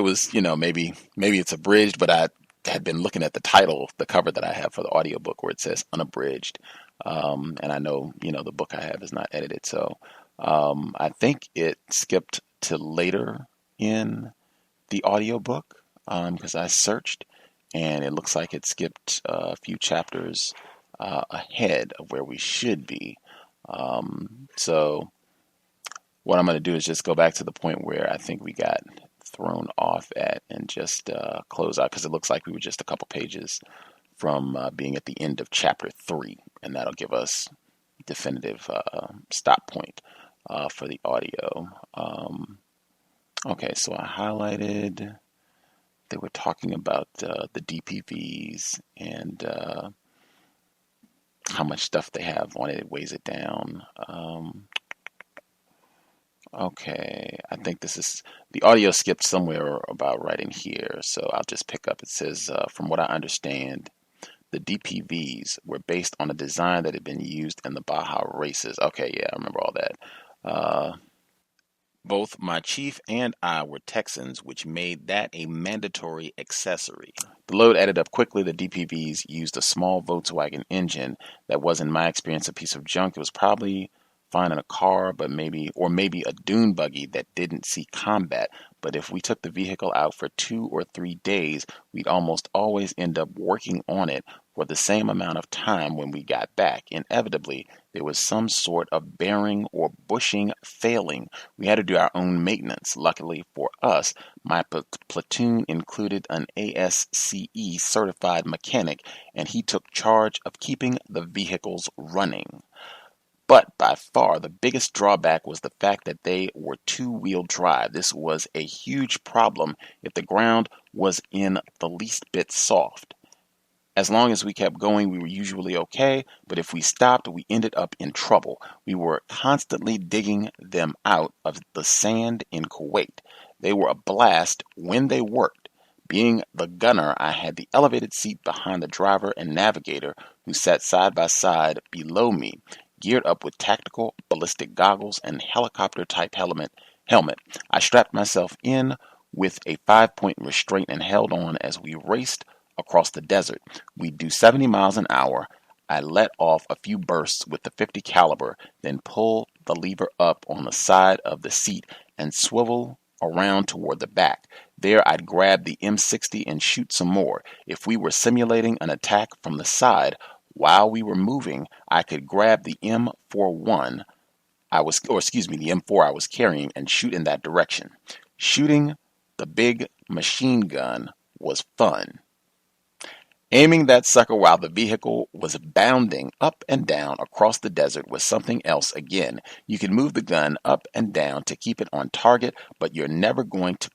was, maybe it's abridged, but I had been looking at the title, the cover that I have for the audiobook where it says unabridged. And I know, the book I have is not edited. So I think it skipped to later in the audiobook because I searched and it looks like it skipped a few chapters ahead of where we should be. So what I'm going to do is just go back to the point where I think we got thrown off at and just close out because it looks like we were just a couple pages from being at the end of chapter 3, and that'll give us definitive stop point for the audio. Okay, so I highlighted, they were talking about the DPVs and how much stuff they have on it. It weighs it down. Okay, I think the audio skipped somewhere about right in here, so I'll just pick up. It says, from what I understand, the DPVs were based on a design that had been used in the Baja races. Okay, yeah, I remember all that. Both my chief and I were Texans, which made that a mandatory accessory. The load added up quickly. The DPVs used a small Volkswagen engine that was, in my experience, a piece of junk. It was probably fine in a car, but maybe a dune buggy that didn't see combat. But if we took the vehicle out for 2 or 3 days, we'd almost always end up working on it for the same amount of time when we got back. Inevitably, there was some sort of bearing or bushing failing. We had to do our own maintenance. Luckily for us, my platoon included an ASCE certified mechanic, and he took charge of keeping the vehicles running. But by far the biggest drawback was the fact that they were two-wheel drive. This was a huge problem if the ground was in the least bit soft. As long as we kept going, we were usually okay, but if we stopped, we ended up in trouble. We were constantly digging them out of the sand in Kuwait. They were a blast when they worked. Being the gunner, I had the elevated seat behind the driver and navigator, who sat side by side below me, geared up with tactical ballistic goggles and helicopter-type helmet. I strapped myself in with a 5-point restraint and held on as we raced across the desert. We'd do 70 miles an hour. I let off a few bursts with the .50 caliber, then pull the lever up on the side of the seat and swivel around toward the back. There I'd grab the M60 and shoot some more. If we were simulating an attack from the side, while we were moving, I could grab the M4 I was carrying and shoot in that direction. Shooting the big machine gun was fun. Aiming that sucker while the vehicle was bounding up and down across the desert was something else again. You can move the gun up and down to keep it on target, but you're never going to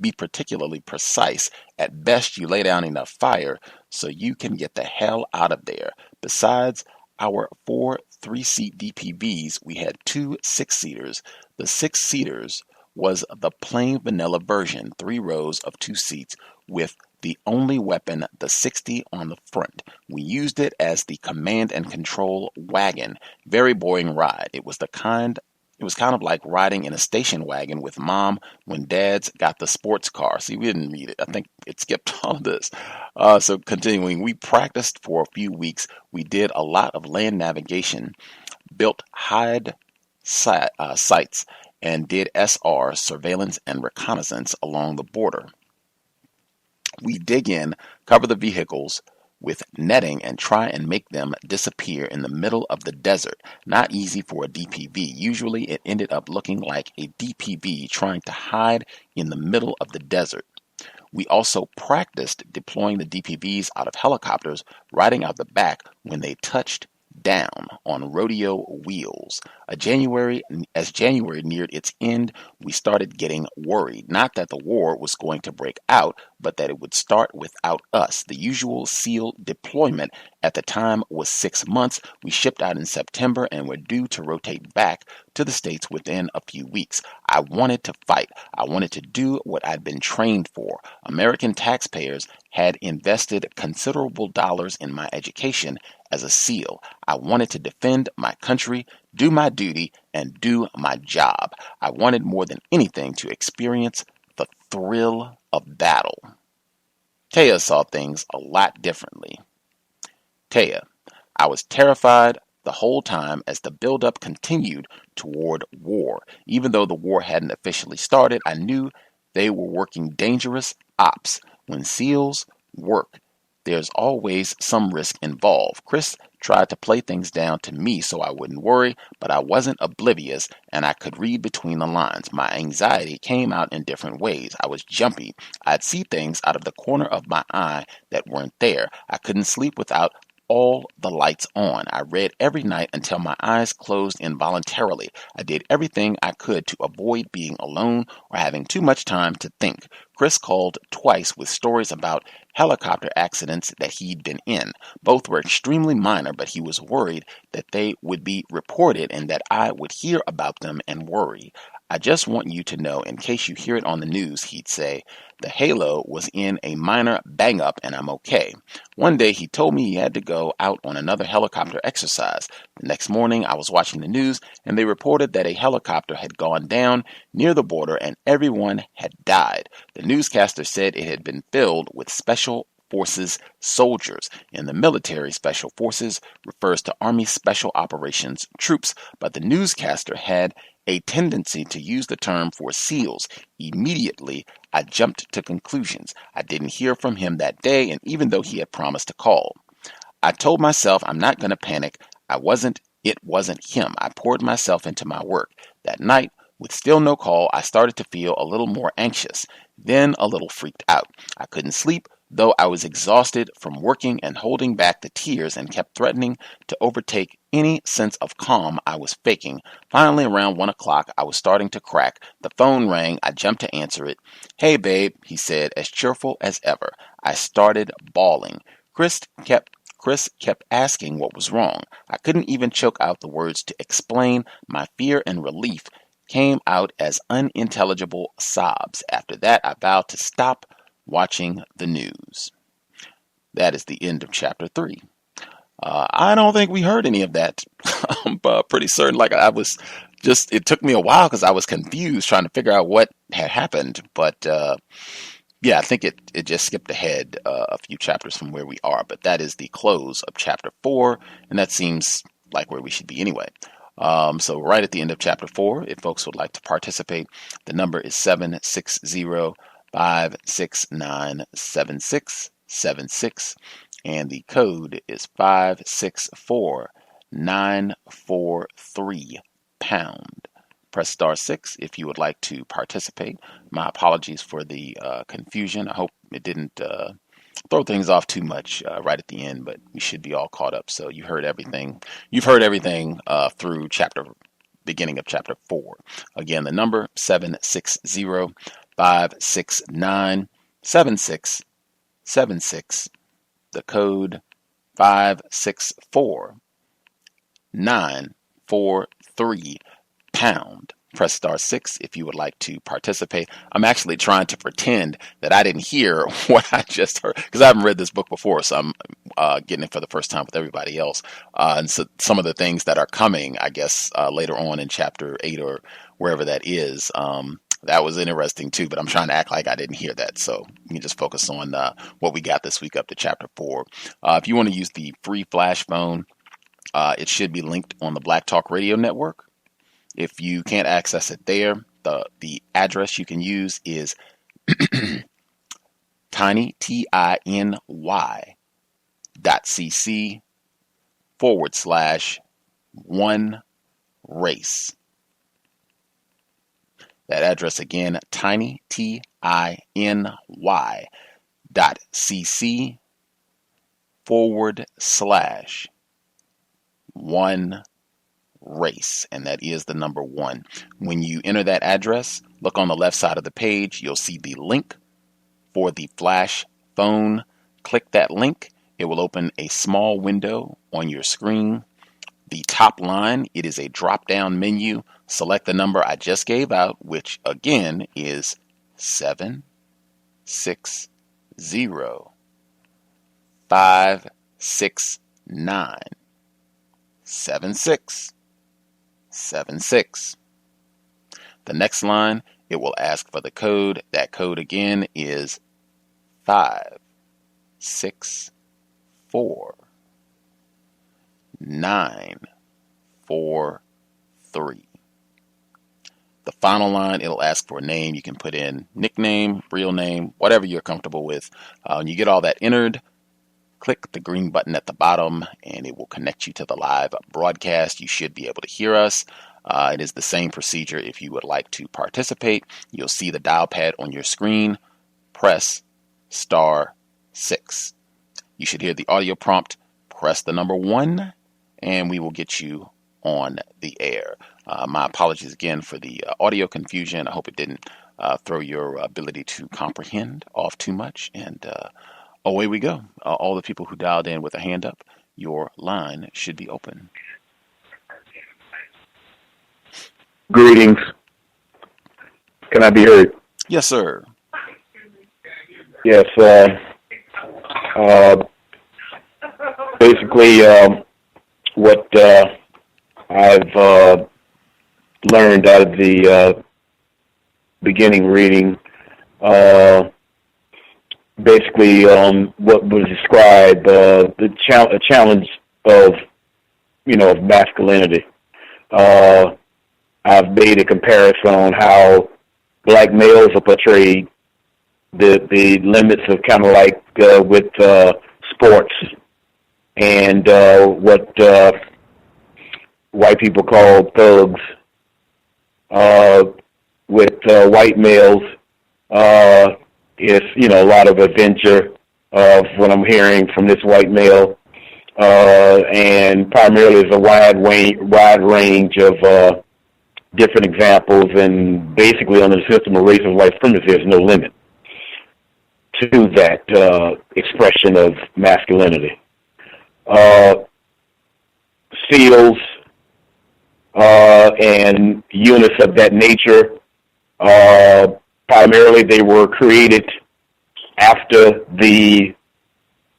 be particularly precise. At best, you lay down enough fire so you can get the hell out of there. Besides our 4 3-seat DPVs, we had 2 6-seaters. The 6-seaters was the plain vanilla version, 3 rows of 2 seats with the only weapon, the 60 on the front. We used it as the command and control wagon. Very boring ride. It was kind of like riding in a station wagon with mom when dad's got the sports car. See, we didn't read it. I think it skipped all of this. So continuing, we practiced for a few weeks. We did a lot of land navigation, built hide sites, and did SR, surveillance and reconnaissance, along the border. We dig in, cover the vehicles with netting, and try and make them disappear in the middle of the desert. Not easy for a DPV. Usually it ended up looking like a DPV trying to hide in the middle of the desert. We also practiced deploying the DPVs out of helicopters, riding out the back when they touched down on rodeo wheels. As January neared its end, we started getting worried. Not that the war was going to break out, but that it would start without us. The usual SEAL deployment at the time was 6 months. We shipped out in September and were due to rotate back to the States within a few weeks. I wanted to fight. I wanted to do what I'd been trained for. American taxpayers had invested considerable dollars in my education as a SEAL. I wanted to defend my country, do my duty, and do my job. I wanted more than anything to experience the thrill of battle. Taya saw things a lot differently. Taya, I was terrified the whole time as the buildup continued toward war. Even though the war hadn't officially started, I knew they were working dangerous ops. When SEALs work, there's always some risk involved. Chris tried to play things down to me so I wouldn't worry, but I wasn't oblivious and I could read between the lines. My anxiety came out in different ways. I was jumpy. I'd see things out of the corner of my eye that weren't there. I couldn't sleep without all the lights on. I read every night until my eyes closed involuntarily. I did everything I could to avoid being alone or having too much time to think. Chris called twice with stories about helicopter accidents that he'd been in. Both were extremely minor, but he was worried that they would be reported and that I would hear about them and worry. I just want you to know, in case you hear it on the news, he'd say, the Halo was in a minor bang-up and I'm okay. One day he told me he had to go out on another helicopter exercise. The next morning I was watching the news and they reported that a helicopter had gone down near the border and everyone had died. The newscaster said it had been filled with Special Forces soldiers. In the military, Special Forces refers to Army Special Operations troops, but the newscaster had a tendency to use the term for SEALs. Immediately, I jumped to conclusions. I didn't hear from him that day, and even though he had promised to call. I told myself I'm not going to panic. It wasn't him. I poured myself into my work. That night, with still no call, I started to feel a little more anxious, then a little freaked out. I couldn't sleep, though I was exhausted from working and holding back the tears and kept threatening to overtake any sense of calm I was faking. Finally, around 1 o'clock, I was starting to crack. The phone rang. I jumped to answer it. "Hey, babe," he said, as cheerful as ever. I started bawling. Chris kept asking what was wrong. I couldn't even choke out the words to explain. My fear and relief came out as unintelligible sobs. After that, I vowed to stop watching the news. That is the end of chapter 3. I don't think we heard any of that. I'm pretty certain. It took me a while because I was confused trying to figure out what had happened. But yeah, I think it just skipped ahead a few chapters from where we are. But that is the close of chapter 4, and that seems like where we should be anyway. So right at the end of chapter 4, if folks would like to participate, the number is 760-569-7676, and the code is 564943#. Press star 6 if you would like to participate. My apologies for the confusion. I hope it didn't throw things off too much right at the end, but we should be all caught up. So you heard everything. You've heard everything through beginning of chapter 4. Again, the number 760-569-7676. The code 564943#. Press star 6 if you would like to participate. I'm actually trying to pretend that I didn't hear what I just heard because I haven't read this book before, so I'm getting it for the first time with everybody else. And so some of the things that are coming, I guess, later on in chapter 8 or wherever that is, that was interesting too, but I'm trying to act like I didn't hear that. So you can just focus on what we got this week up to chapter 4. If you want to use the free flash phone, it should be linked on the Black Talk Radio Network. If you can't access it there, the address you can use is tiny, TINY.cc/1race. That address again, TINY.cc/1race, and that is the number 1. When you enter that address, look on the left side of the page. You'll see the link for the flash phone. Click that link. It will open a small window on your screen. The top line, it is a drop-down menu. Select the number I just gave out, which again is 760-569-7676. The next line, it will ask for the code. That code again is 564943. The final line, it'll ask for a name. You can put in nickname, real name, whatever you're comfortable with. When you get all that entered, click the green button at the bottom and it will connect you to the live broadcast. You should be able to hear us. It is the same procedure if you would like to participate. You'll see the dial pad on your screen. Press star 6. You should hear the audio prompt. Press the number 1 and we will get you on the air. My apologies again for the audio confusion. I hope it didn't throw your ability to comprehend off too much. And away we go. All the people who dialed in with a hand up, your line should be open. Greetings. Can I be heard? Yes, sir. Yes. Basically, what I've learned out of the beginning reading, basically what was described, the challenge of, of masculinity. I've made a comparison on how black males are portrayed, the limits of kind of like with sports, and what white people call thugs with white males. It's, you know, a lot of adventure of what I'm hearing from this white male, and primarily is a wide range of different examples, and basically under the system of race and white supremacy, there's no limit to that expression of masculinity. SEALs and units of that nature, primarily they were created after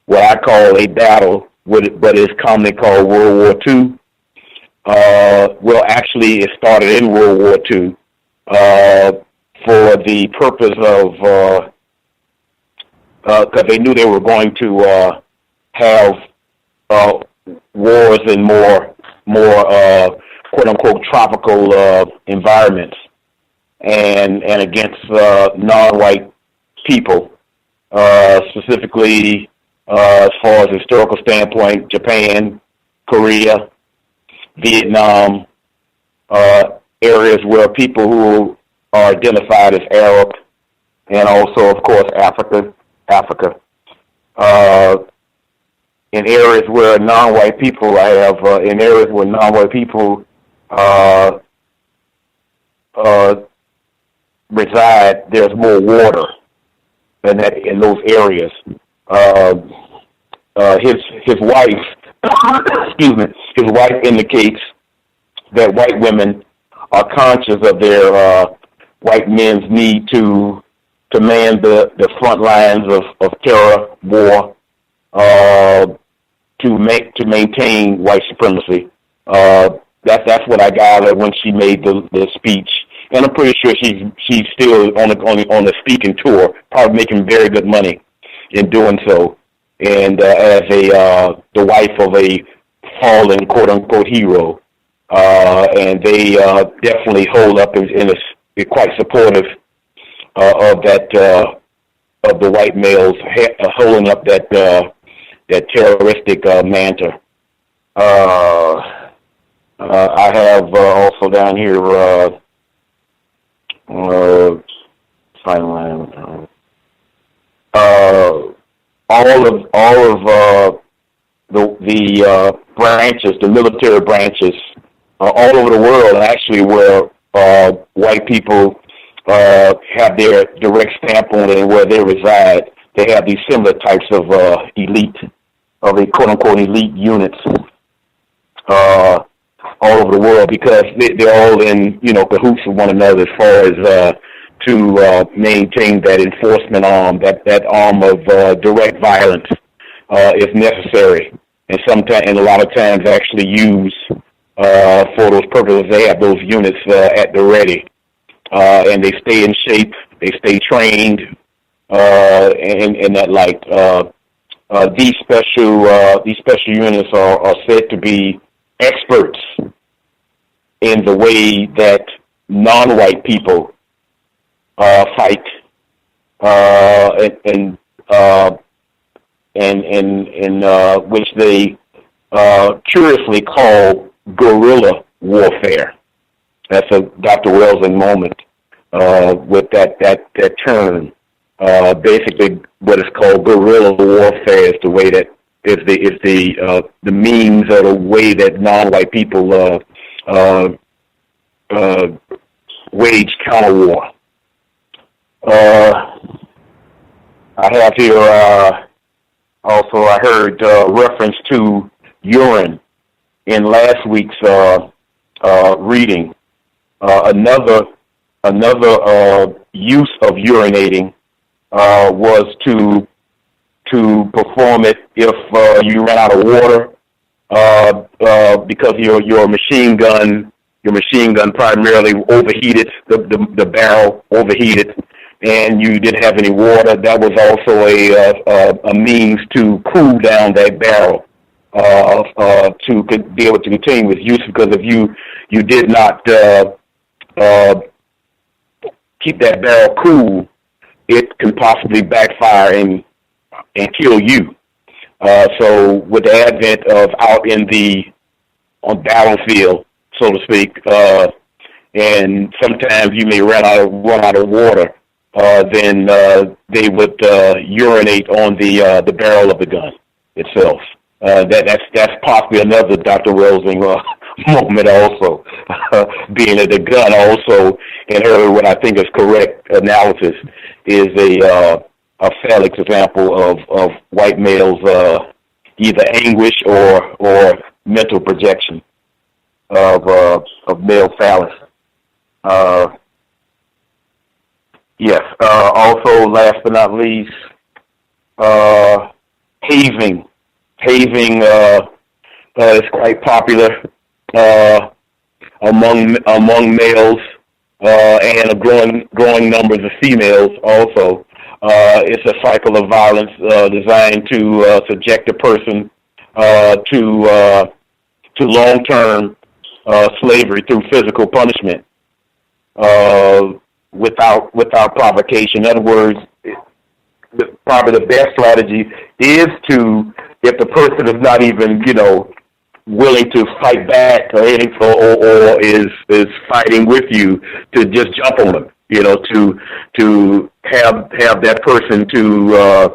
what I call a battle, but is commonly called World War II. Well, actually, it started in World War II for the purpose of, because they knew they were going to have wars in more quote-unquote tropical environments, and against non-white people, specifically as far as historical standpoint, Japan, Korea, Vietnam, areas where people who are identified as Arab, and also, of course, Africa. In areas where non-white people reside, there's more water in those areas. His wife, excuse me, his wife indicates that white women are conscious of their white men's need to man the front lines of terror, war, to maintain white supremacy. That's what I gathered when she made the speech, and I'm pretty sure she's still on the speaking tour, probably making very good money in doing so, and as the wife of a fallen quote unquote hero, and they definitely hold up and are quite supportive of that of the white males holding up that terroristic mantra. I have also down here all of the branches, the military branches, all over the world, actually, where white people have their direct stamp on it and where they reside, they have these similar types of quote-unquote elite units all over the world, because they're all in, cahoots with one another as far as to maintain that enforcement arm, that arm of direct violence if necessary, and a lot of times actually use for those purposes. They have those units at the ready, and they stay in shape, they stay trained, and that these special units are said to be experts in the way that non-white people fight, and which they curiously call guerrilla warfare. That's a Dr. Wellsing moment with that term. Basically, what is called guerrilla warfare is the way that is the means or the way that non-white people wage counter war. I have here also, I heard reference to urine in last week's reading. Another use of urinating was to perform it if you ran out of water, because your machine gun primarily overheated, the barrel overheated, and you didn't have any water. That was also a means to cool down that barrel, to be able to continue with use, because if you did not keep that barrel cool, it can possibly backfire and kill you. So with the advent of out on battlefield, so to speak, and sometimes you may run out of water, then they would urinate on the barrel of the gun itself. That's possibly another Dr. Welsing moment also, being that the gun also, in her what I think is correct analysis, is a phallic example of white males' either anguish or mental projection of male phallus. Yes. Also, last but not least, hazing. Hazing is quite popular among males and a growing numbers of females also. It's a cycle of violence designed to subject a person to long-term slavery through physical punishment without provocation. In other words, probably the best strategy is to, if the person is not even, willing to fight back or is fighting with you, to just jump on them, to have that person to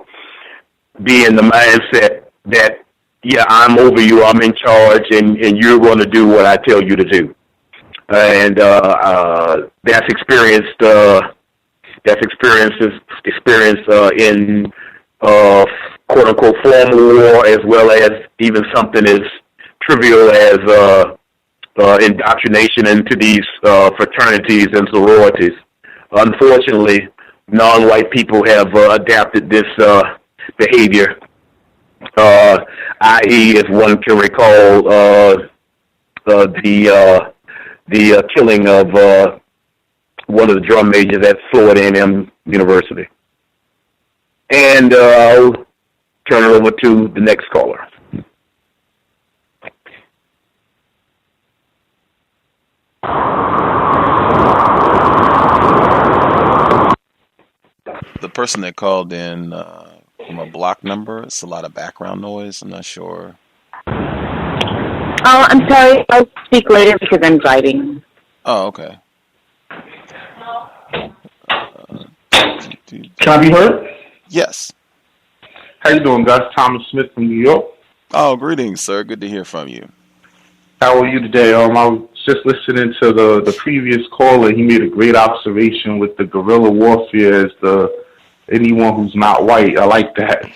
be in the mindset that, yeah, I'm over you, I'm in charge, and you're going to do what I tell you to do. And that's experienced in quote unquote formal war, as well as even something as trivial as indoctrination into these fraternities and sororities. Unfortunately, non-white people have adapted this behavior, i.e., as one can recall, the killing of one of the drum majors at Florida A&M University. And I'll turn it over to the next caller. The person that called in from a block number, it's a lot of background noise. I'm not sure. Oh, I'm sorry. I'll speak later because I'm driving. Oh, okay. Can I be heard? Yes. How you doing, Gus? Thomas Smith from New York. Oh, greetings, sir. Good to hear from you. How are you today? I was just listening to the previous caller. He made a great observation with the guerrilla warfare as anyone who's not white. I like that.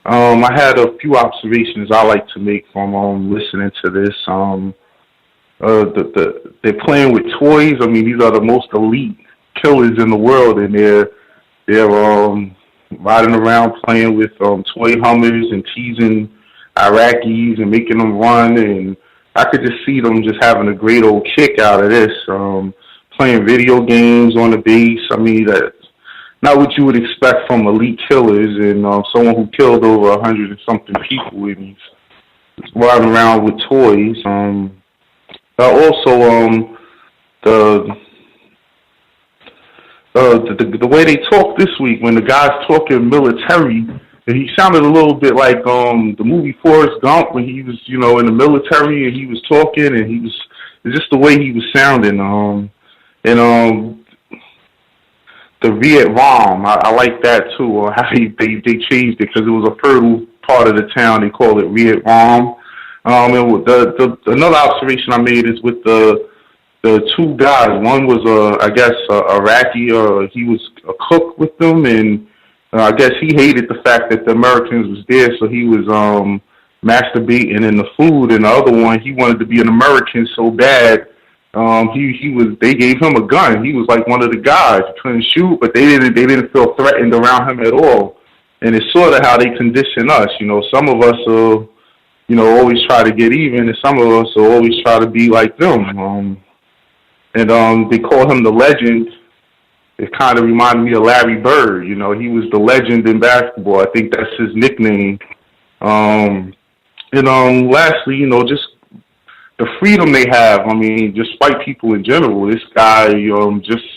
I had a few observations I like to make from listening to this. They're playing with toys. I mean, these are the most elite killers in the world, and they're riding around playing with toy Hummers and teasing Iraqis and making them run. And I could just see them just having a great old kick out of this, playing video games on the base. I mean, that's not what you would expect from elite killers and someone who killed over 100 and something people. And he's riding around with toys. Also, the way they talk this week, when the guy's talking military, he sounded a little bit like the movie Forrest Gump when he was, in the military and he was talking, and it's just the way he was sounding. The Viet Rom, I like that too, or how they changed it because it was a fertile part of the town. They call it Viet Rom. And another observation I made is with the two guys. One was, I guess, Iraqi. He was a cook with them, and I guess he hated the fact that the Americans was there, so he was masturbating in the food. And the other one, he wanted to be an American so bad. They gave him a gun. He was like one of the guys. He couldn't shoot, but they didn't feel threatened around him at all. And it's sort of how they condition us. Some of us are, always try to get even, and some of us will always try to be like them. They call him the legend. It kind of reminded me of Larry Bird. He was the legend in basketball. I think that's his nickname. Lastly, just the freedom they have. I mean, just white people in general. This guy, just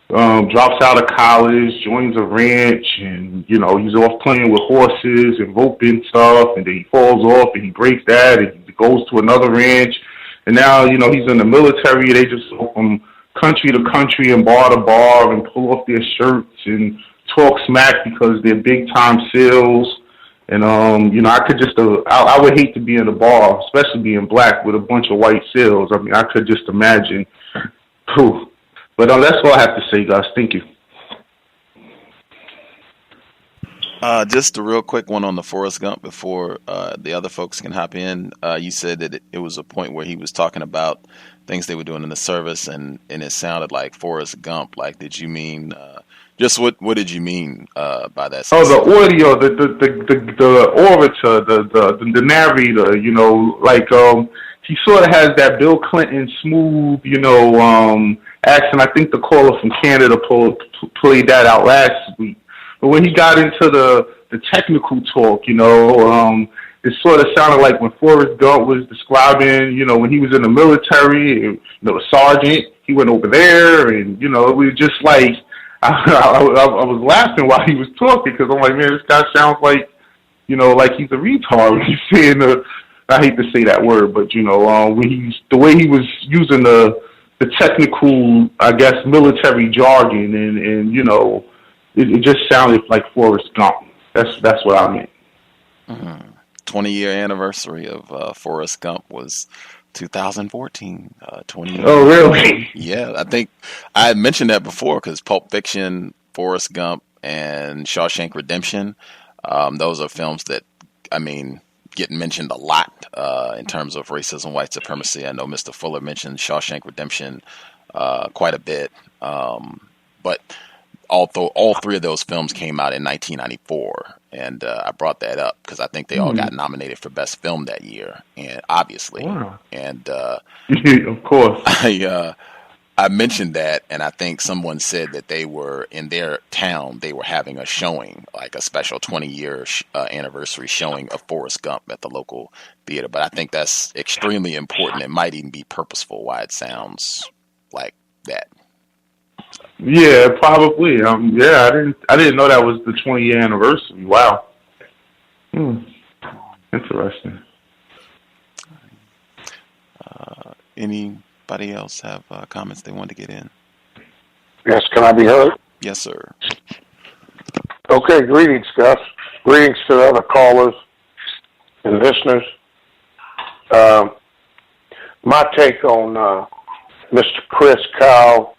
drops out of college, joins a ranch, and, you know, he's off playing with horses and roping stuff, and then he falls off and he breaks that, and he goes to another ranch, and now, you know, he's in the military. They just go from country to country and bar to bar and pull off their shirts and talk smack because they're big-time SEALs. And, you know, I could just, I would hate to be in a bar, especially being black, with a bunch of white SEALs. I mean, I could just imagine. Whew. But that's all I have to say, guys. Thank you. Just a real quick one on the Forrest Gump before the other folks can hop in. You said that it was a point where he was talking about things they were doing in the service, and it sounded like Forrest Gump. Like, did you mean just what did you mean by that? Oh, the audio, the orator, the narrator. You know, like he sort of has that Bill Clinton smooth, you know, accent. I think the caller from Canada played that out last week. But when he got into the technical talk, you know, it sort of sounded like when Forrest Gump was describing, you know, when he was in the military, you know, a sergeant, he went over there, and, you know, it was just like, I was laughing while he was talking, because I'm like, man, this guy sounds like, you know, like he's a retard when he's saying I hate to say that word, but, you know, when the way he was using the technical, I guess, military jargon, and you know, it just sounded like Forrest Gump. That's what I meant. 20-year anniversary of Forrest Gump was 2014. 20 years. Oh, really? Yeah, I think I had mentioned that before, because Pulp Fiction, Forrest Gump, and Shawshank Redemption, those are films that, I mean, get mentioned a lot in terms of racism, white supremacy. I know Mr. Fuller mentioned Shawshank Redemption quite a bit, but all three of those films came out in 1994, and I brought that up because I think they all got nominated for Best Film that year, and obviously, and of course, I mentioned that, and I think someone said that they were in their town, they were having a showing, like a special 20-year anniversary showing of Forrest Gump at the local theater. But I think that's extremely important. It might even be purposeful why it sounds like that. Yeah, probably. Yeah, I didn't know that was the 20-year anniversary. Wow. Interesting. Anybody else have comments they want to get in? Yes, can I be heard? Yes, sir. Okay, greetings, Gus. Greetings to the other callers and listeners. My take on Mr. Chris Kyle,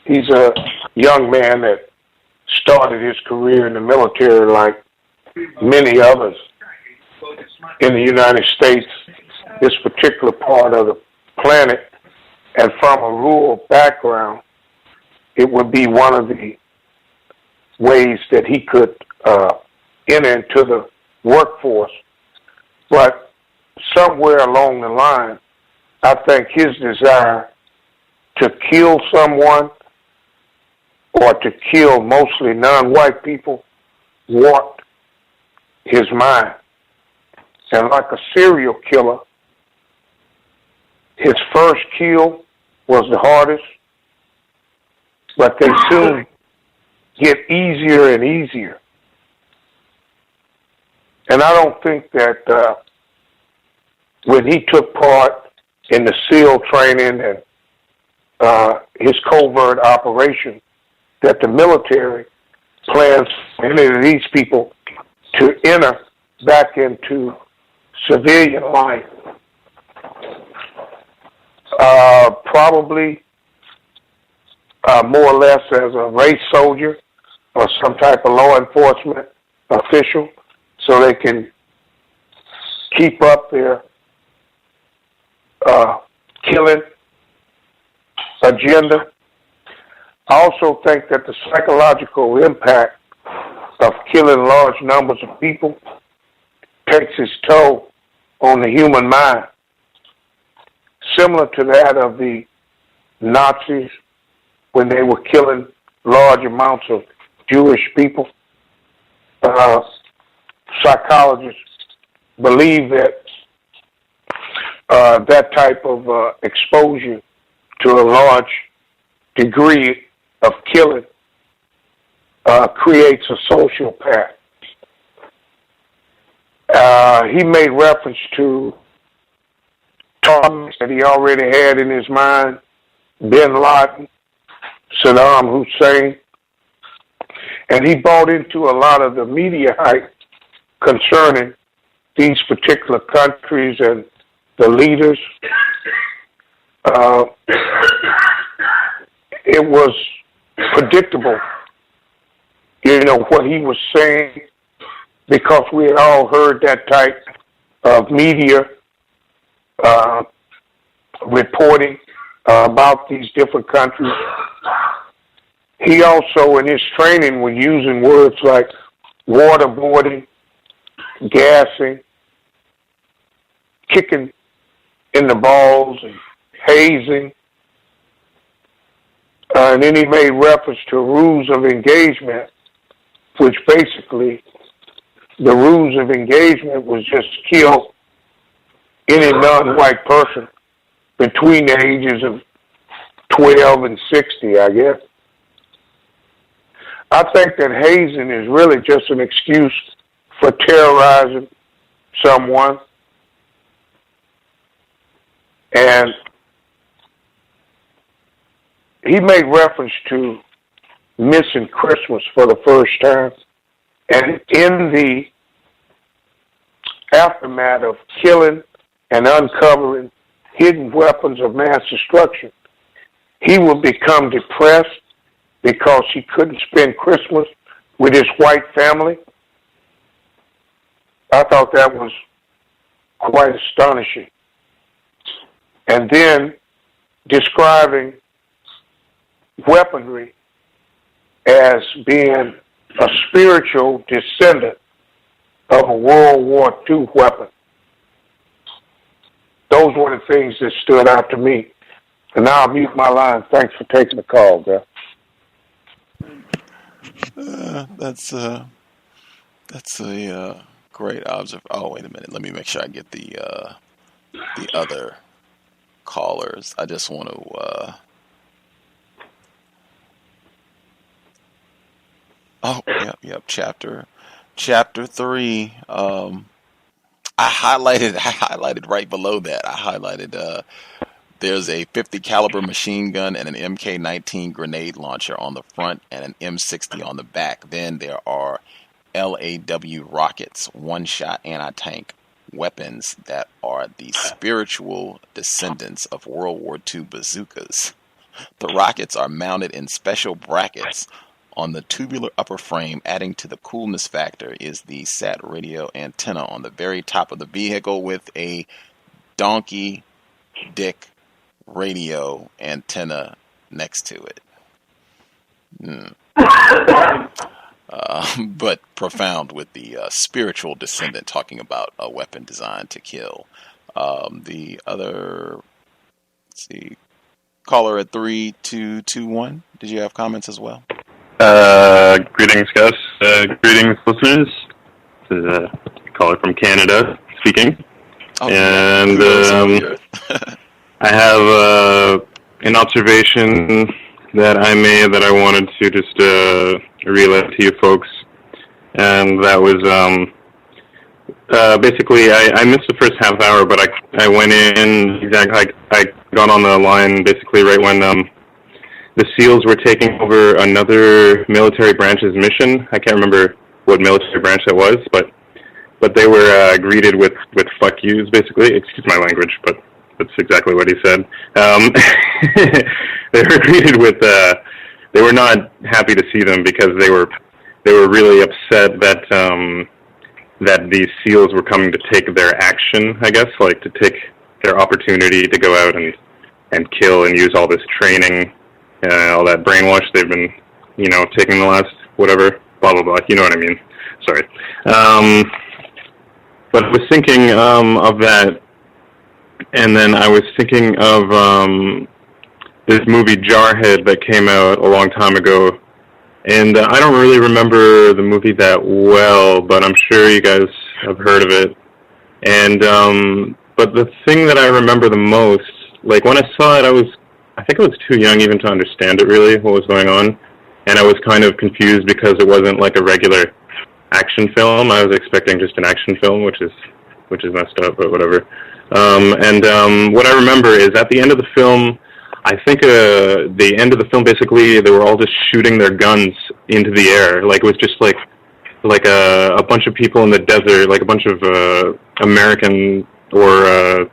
he's a young man that started his career in the military like many others in the United States, this particular part of the planet, and from a rural background, it would be one of the ways that he could enter into the workforce. But somewhere along the line, I think his desire to kill someone or to kill mostly non-white people warped his mind. And like a serial killer, his first kill was the hardest, but they soon get easier and easier. And I don't think that when he took part in the SEAL training and his covert operation, that the military plans for any of these people to enter back into civilian life. Probably more or less as a race soldier or some type of law enforcement official, so they can keep up their killing agenda. I also think that the psychological impact of killing large numbers of people takes its toll on the human mind, similar to that of the Nazis when they were killing large amounts of Jewish people. Psychologists believe that that type of exposure to a large degree of killing creates a sociopath. He made reference to targets that he already had in his mind: Bin Laden, Saddam Hussein, and he bought into a lot of the media hype concerning these particular countries and the leaders. It was predictable, what he was saying, because we had all heard that type of media reporting about these different countries. He also, in his training, was using words like waterboarding, gassing, kicking in the balls, and hazing. And then he made reference to rules of engagement, which basically the rules of engagement was just kill any non-white person between the ages of 12 and 60, I guess. I think that hazing is really just an excuse for terrorizing someone. And he made reference to missing Christmas for the first time. And in the aftermath of killing and uncovering hidden weapons of mass destruction, he would become depressed because he couldn't spend Christmas with his white family. I thought that was quite astonishing. And then describing weaponry as being a spiritual descendant of a World War II weapon. Those were the things that stood out to me. And now I'll mute my line. Thanks for taking the call, Bill. That's a great observation. Oh, wait a minute. Let me make sure I get the other callers. I just want to. Yep. Chapter 3. I highlighted right below that. I highlighted. There's a 50 caliber machine gun and an MK-19 grenade launcher on the front and an M60 on the back. Then there are LAW rockets, one-shot anti-tank weapons that are the spiritual descendants of World War II bazookas. The rockets are mounted in special brackets on the tubular upper frame. Adding to the coolness factor is the sat radio antenna on the very top of the vehicle with a donkey dick radio antenna next to it. But profound with the spiritual descendant talking about a weapon designed to kill. The other, caller at 3221. Did you have comments as well? Greetings, Gus. Greetings, listeners. This is a caller from Canada speaking. And I have an observation that I made that I wanted to just relay to you folks. And that was basically I missed the first half hour, but I went in exactly. I got on the line basically right when the SEALs were taking over another military branch's mission. I can't remember what military branch that was, but they were greeted with fuck yous, basically. Excuse my language, but that's exactly what he said. They were greeted with, they were not happy to see them because they were really upset that that these SEALs were coming to take their action, I guess, like to take their opportunity to go out and kill and use all this training, all that brainwash they've been, taking the last whatever, blah, blah, blah, you know what I mean. Sorry. But I was thinking of that, and then I was thinking of this movie Jarhead that came out a long time ago, and I don't really remember the movie that well, but I'm sure you guys have heard of it. And but the thing that I remember the most, like when I saw it, I was I think I was too young even to understand it really, what was going on. And I was kind of confused because it wasn't like a regular action film. I was expecting just an action film, which is messed up, but whatever. What I remember is at the end of the film, I think the end of the film, basically, they were all just shooting their guns into the air. Like, it was just like a bunch of people in the desert, like a bunch of American or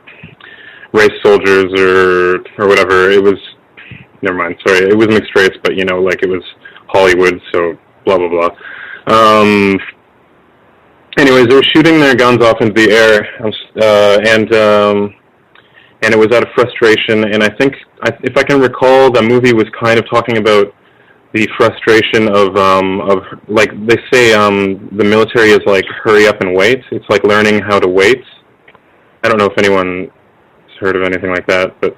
race soldiers or whatever. It was, never mind, sorry, it was mixed race, but, you know, like it was Hollywood, so blah, blah, blah. Anyways, they were shooting their guns off into the air, and it was out of frustration. And I think, if I can recall, the movie was kind of talking about the frustration of like they say, the military is like hurry up and wait. It's like learning how to wait. I don't know if anyone's heard of anything like that, but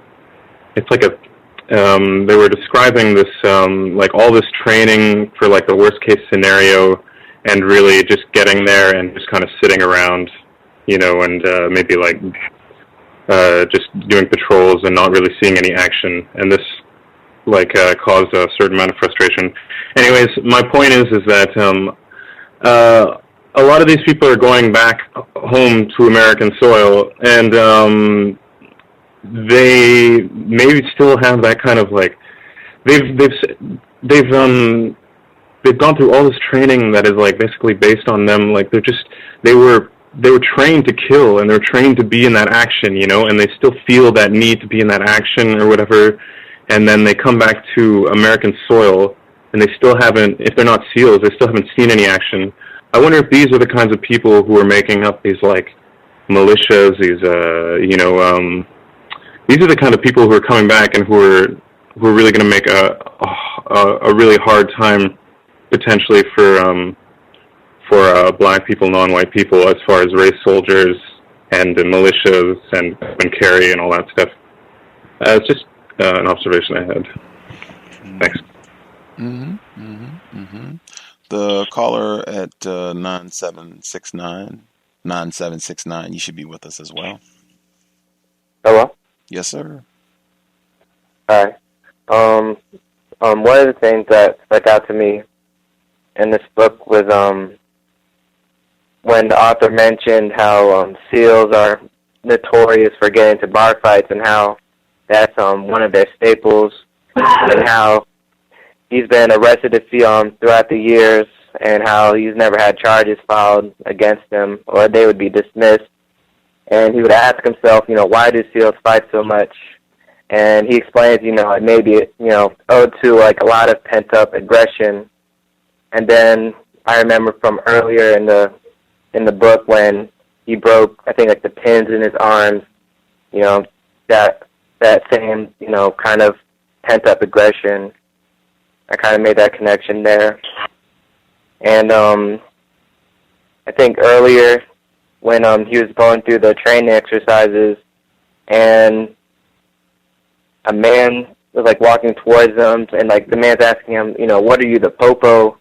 it's like they were describing this like all this training for like the worst case scenario, and really just getting there and just kind of sitting around, you know, and maybe like just doing patrols and not really seeing any action. And this like caused a certain amount of frustration. Anyways, my point is that a lot of these people are going back home to American soil, and they maybe still have that kind of like they've gone through all this training that is like basically based on them, like they were trained to kill, and they're trained to be in that action, you know, and they still feel that need to be in that action or whatever, and then they come back to American soil and they still haven't, if they're not SEALs, they still haven't seen any action. I wonder if these are the kinds of people who are making up these like militias, these you know, these are the kind of people who are coming back and who are really going to make a really hard time potentially for black people, non-white people, as far as race soldiers and the militias and carry and all that stuff. It's just an observation I had. Thanks. The caller at 9769, you should be with us as well. Hello? Yes, sir. Hi. One of the things that stuck out to me in this book was when the author mentioned how SEALs are notorious for getting into bar fights, and how that's one of their staples, and how he's been arrested throughout the years, and how he's never had charges filed against him, or they would be dismissed. And he would ask himself, you know, why do SEALs fight so much? And he explains, you know, it may be, you know, owed to like a lot of pent-up aggression. And then I remember from earlier in the book when he broke, I think, like the pins in his arms, you know, that same, you know, kind of pent-up aggression. I kind of made that connection there. And I think earlier when he was going through the training exercises, and a man was like walking towards him, and like the man's asking him, you know, what are you, the popo?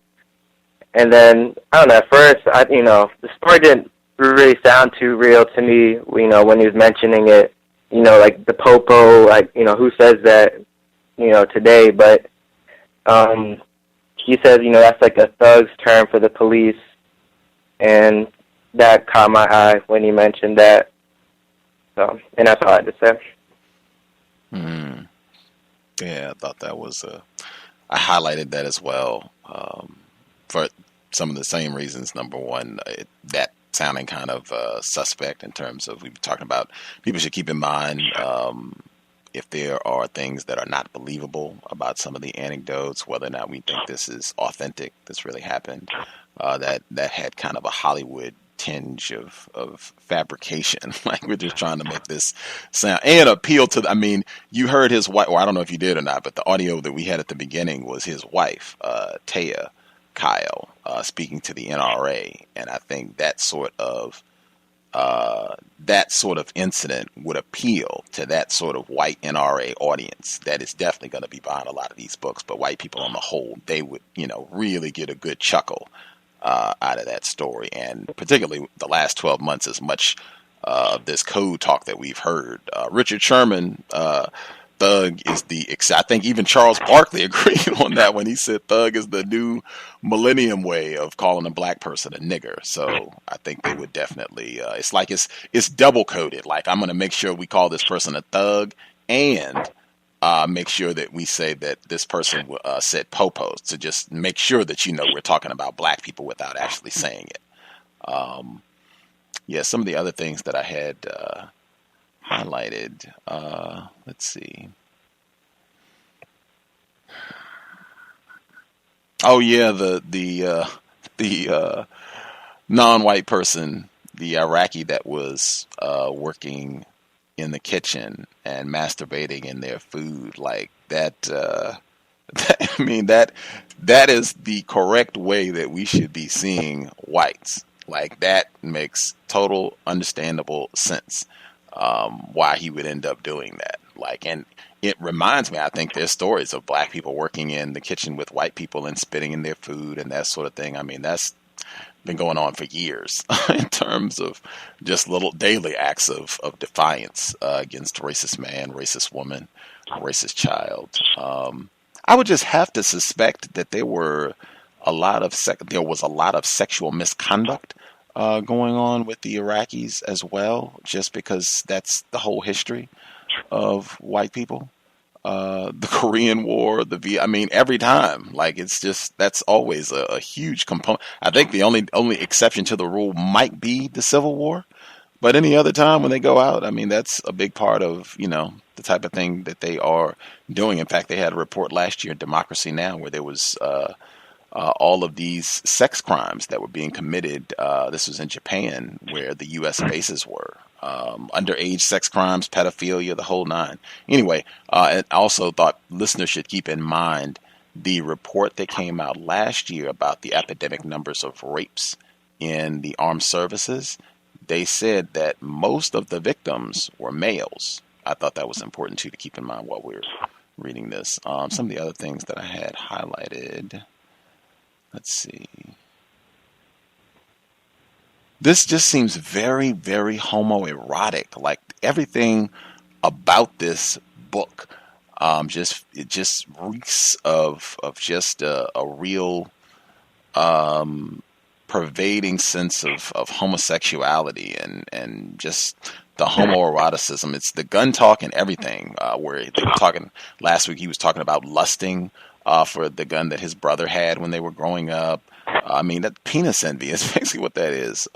And then, I don't know, at first, you know, the story didn't really sound too real to me, you know, when he was mentioning it, you know, like the popo, like, you know, who says that, you know, today, but he says, you know, that's like a thug's term for the police, and that caught my eye when he mentioned that. So, and that's all I had to say. Yeah, I thought that was I highlighted that as well, for some of the same reasons. Number one, that sounding kind of suspect in terms of, we were talking about, people should keep in mind if there are things that are not believable about some of the anecdotes, whether or not we think this is authentic, this really happened, that had kind of a Hollywood tinge of fabrication. Like, we're just trying to make this sound and appeal to, I mean, you heard his wife, or I don't know if you did or not, but the audio that we had at the beginning was his wife, Taya Kyle, speaking to the NRA. And I think that sort of incident would appeal to that sort of white NRA audience that is definitely going to be buying a lot of these books. But white people on the whole, they would, you know, really get a good chuckle out of that story. And particularly the last 12 months, as much of this code talk that we've heard. Richard Sherman thug is I think even Charles Barkley agreed on that when he said thug is the new millennium way of calling a black person a nigger. So I think they would definitely, it's like it's double coded. Like, I'm going to make sure we call this person a thug and make sure that we say that this person said popos, to just make sure that we're talking about black people without actually saying it. Yeah, some of the other things that I had highlighted. Let's see. Oh yeah, the non-white person, the Iraqi that was working in the kitchen and masturbating in their food, like that. I mean, that is the correct way that we should be seeing whites. Like, that makes total understandable sense. Why he would end up doing that. Like, and it reminds me, I think there's stories of black people working in the kitchen with white people and spitting in their food and that sort of thing. I mean, that's been going on for years in terms of just little daily acts of defiance against racist man, racist woman, racist child. I would just have to suspect that there was a lot of sexual misconduct going on with the Iraqis as well, just because that's the whole history of white people. The Korean War, every time, like, it's just, that's always a huge component. I think the only exception to the rule might be the Civil War, but any other time when they go out, I mean, that's a big part of, the type of thing that they are doing. In fact, they had a report last year, Democracy Now!, where there was all of these sex crimes that were being committed. This was in Japan, where the U.S. bases were. Underage sex crimes, pedophilia, the whole nine. Anyway, I also thought listeners should keep in mind the report that came out last year about the epidemic numbers of rapes in the armed services. They said that most of the victims were males. I thought that was important, too, to keep in mind while we're reading this. Some of the other things that I had highlighted. Let's see. This just seems very, very homoerotic. Like, everything about this book, it just reeks of just a real pervading sense of homosexuality and just the homoeroticism. It's the gun talk and everything. Where they were talking last week, he was talking about lusting for the gun that his brother had when they were growing up. I mean, that penis envy is basically what that is.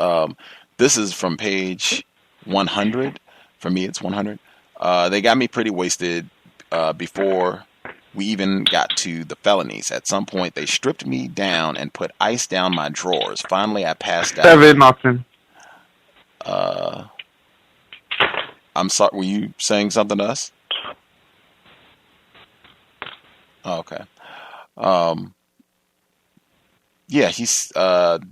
This is from page 100. For me, it's 100. They got me pretty wasted before we even got to the felonies. At some point, they stripped me down and put ice down my drawers. Finally, I passed out. Nothing. I'm sorry, were you saying something to us? Oh, okay. Yeah,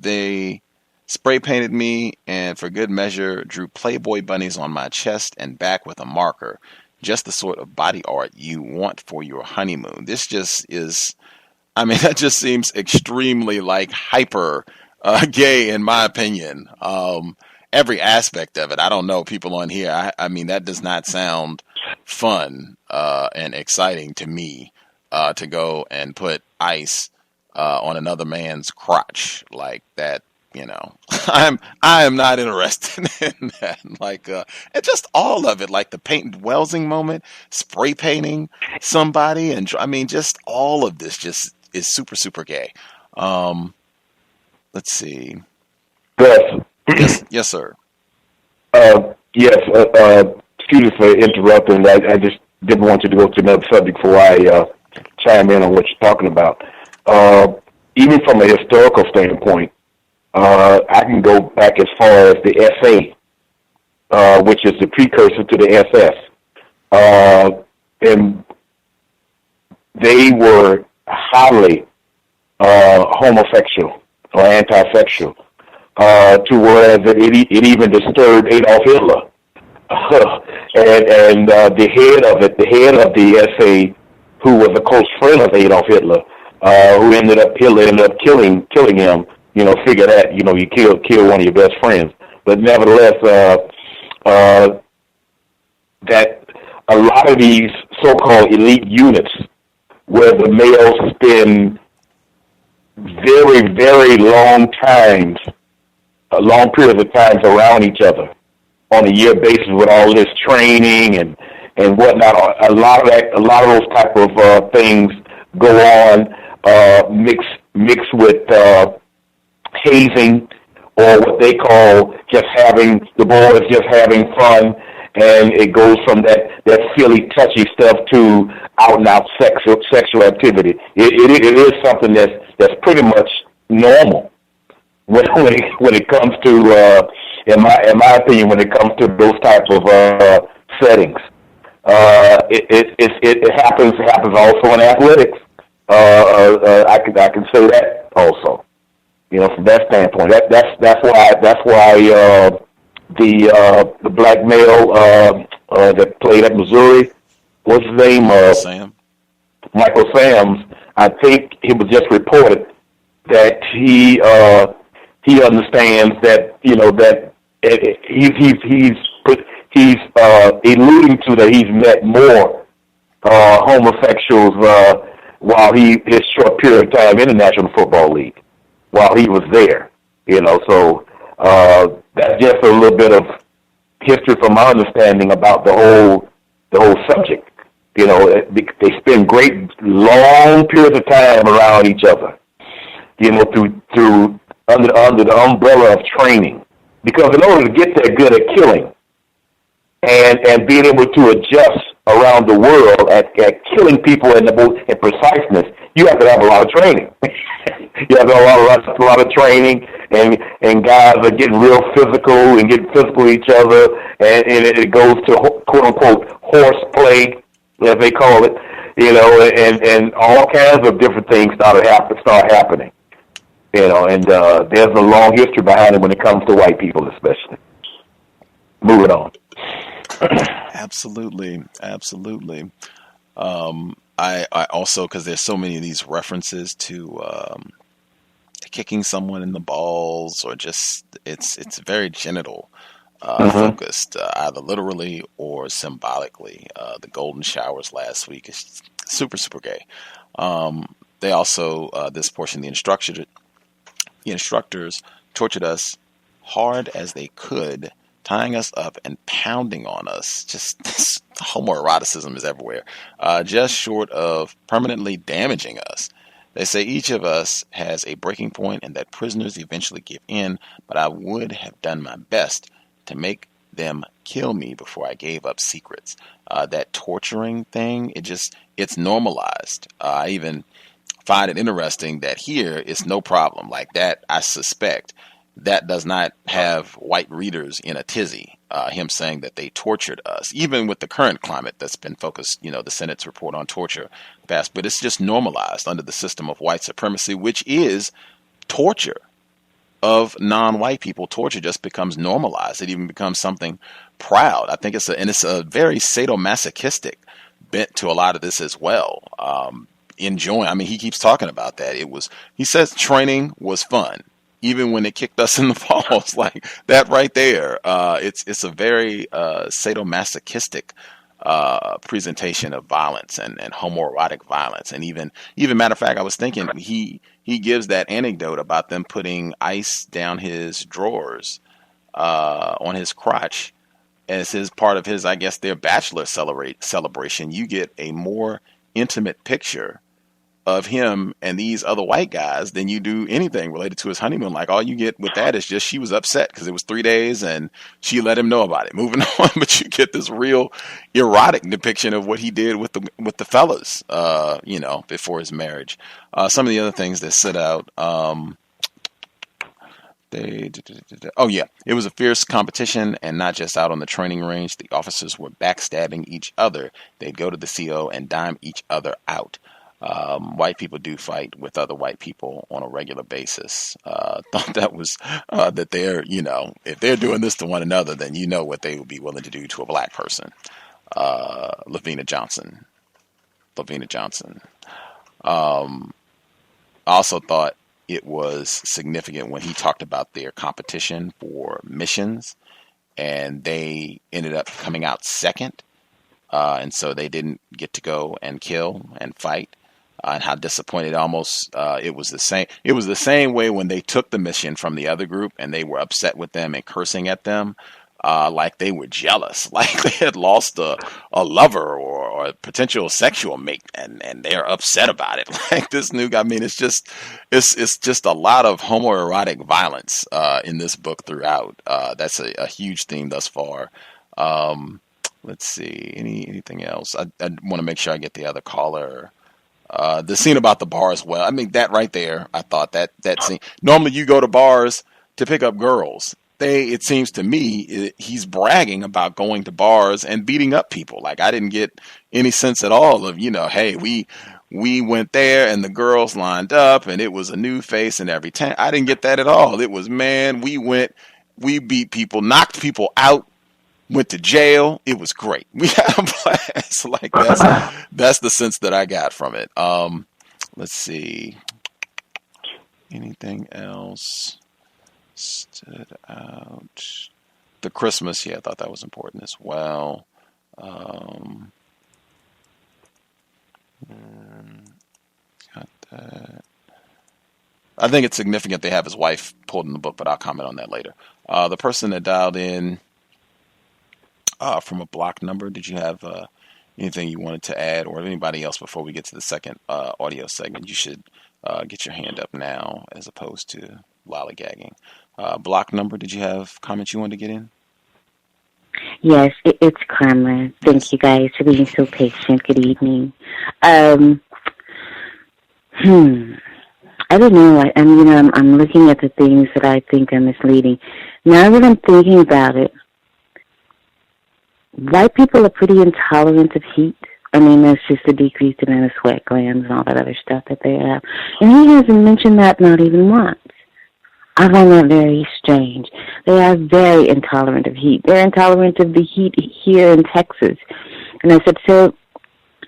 they spray painted me and for good measure drew Playboy bunnies on my chest and back with a marker. Just the sort of body art you want for your honeymoon. This just is, that just seems extremely like hyper gay in my opinion. Every aspect of it. I don't know, people on here. I mean, that does not sound fun and exciting to me. To go and put ice on another man's crotch like that, I am not interested in that. Like, and just all of it, like the Peyton Welsing moment, spray painting somebody, and just all of this just is super, super gay. Let's see. Yes, sir. Yes. Excuse me for interrupting. I just didn't want you to go to another subject before I chime in on what you're talking about. Even from a historical standpoint, I can go back as far as the SA, which is the precursor to the SS. And they were highly homosexual or anti-sexual, to whereas it even disturbed Adolf Hitler. And the head of the SA, who was a close friend of Adolf Hitler, Hitler ended up killing him. Figure that, you kill one of your best friends. But nevertheless, that a lot of these so-called elite units where the males spend very, very long periods of times around each other on a year basis with all this training and whatnot. A lot of those type of things go on, mixed with hazing, or what they call the boys just having fun, and it goes from that silly, touchy stuff to out and out sexual activity. It is something that's pretty much normal when it comes to, in my opinion, when it comes to those type of settings. It happens also in athletics. I can say that also. From that standpoint, that's why the black male that played at Missouri, what's his name? Michael Sams. I think it was just reported that he understands that that he's alluding to that he's met more homosexuals while his short period of time in the National Football League, while he was there. So that's just a little bit of history from my understanding about the whole subject. They spend great long periods of time around each other. Through under the umbrella of training, because in order to get that good at killing and being able to adjust around the world at killing people in preciseness, you have to have a lot of training. You have to have a lot of training, and guys are getting real physical and getting physical with each other, and it goes to quote unquote horseplay, as they call it, and all kinds of different things start happening. And there's a long history behind it when it comes to white people, especially. Moving on. Absolutely. I also, because there's so many of these references to kicking someone in the balls, or just it's very genital focused, either literally or symbolically. The golden showers last week is super gay. They also this portion, the instructors tortured us hard as they could, tying us up and pounding on us. Just homoeroticism is everywhere, just short of permanently damaging us. They say each of us has a breaking point and that prisoners eventually give in, but I would have done my best to make them kill me before I gave up secrets. That torturing thing, it's normalized. I even find it interesting that here it's no problem. Like that, I suspect that does not have white readers in a tizzy. Him saying that they tortured us, even with the current climate that's been focused, the Senate's report on torture passed, but it's just normalized under the system of white supremacy, which is torture of non-white people. Torture just becomes normalized. It even becomes something proud. I think it's a very sadomasochistic bent to a lot of this as well. Enjoying. He keeps talking about that. He says training was fun, even when it kicked us in the balls. Like that right there. It's a very sadomasochistic presentation of violence and homoerotic violence. And even matter of fact, I was thinking he gives that anecdote about them putting ice down his drawers on his crotch as his part of his, I guess, their bachelor celebration. You get a more intimate picture of him and these other white guys than you do anything related to his honeymoon. Like all you get with that is just she was upset because it was 3 days and she let him know about it. Moving on, but you get this real erotic depiction of what he did with the fellas, before his marriage. Some of the other things that stood out. It was a fierce competition, and not just out on the training range. The officers were backstabbing each other. They'd go to the CO and dime each other out. White people do fight with other white people on a regular basis. Thought that was that they're, if they're doing this to one another, then you know what they would be willing to do to a black person. Lavina Johnson. I also thought it was significant when he talked about their competition for missions, and they ended up coming out second. and so they didn't get to go and kill and fight. And how disappointed almost it was the same. It was the same way when they took the mission from the other group and they were upset with them and cursing at them, like they were jealous, like they had lost a lover or a potential sexual mate, and they're upset about it. Like this new guy. I mean, it's just a lot of homoerotic violence in this book throughout. That's a huge theme thus far. Let's see, anything else? I want to make sure I get the other caller. The scene about the bars, well, I mean, that right there, I thought that scene. Normally you go to bars to pick up girls. It seems to me, he's bragging about going to bars and beating up people. Like, I didn't get any sense at all of, hey, we went there and the girls lined up and it was a new face in every tent. I didn't get that at all. It was, man, we beat people, knocked people out, went to jail. It was great. We had a blast. Like that's the sense that I got from it. Let's see. Anything else stood out? The Christmas, I thought that was important as well. Got that. I think it's significant they have his wife pulled in the book, but I'll comment on that later. The person that dialed in from a block number, did you have anything you wanted to add, or anybody else before we get to the second audio segment? You should get your hand up now as opposed to lollygagging. Block number, did you have comments you wanted to get in? Yes, it's Karma. Thank you guys for being so patient. Good evening. I don't know. I'm looking at the things that I think are misleading. Now that I'm thinking about it, white people are pretty intolerant of heat. I mean, that's just a decreased amount of sweat glands and all that other stuff that they have. And he hasn't mentioned that not even once. I find that very strange. They are very intolerant of heat. They're intolerant of the heat here in Texas. And I said, so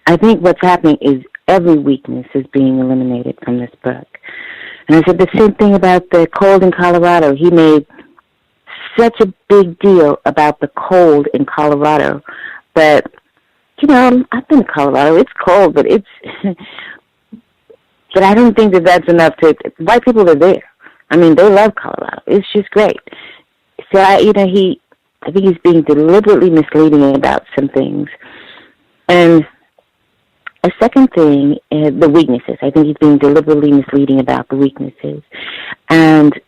I think what's happening is every weakness is being eliminated from this book. And I said the same thing about the cold in Colorado. He made such a big deal about the cold in Colorado. But, I've been to Colorado. It's cold, but but I don't think that that's enough white people are there. I mean, they love Colorado. It's just great. So, I think he's being deliberately misleading about some things. And a second thing is the weaknesses. I think he's being deliberately misleading about the weaknesses. And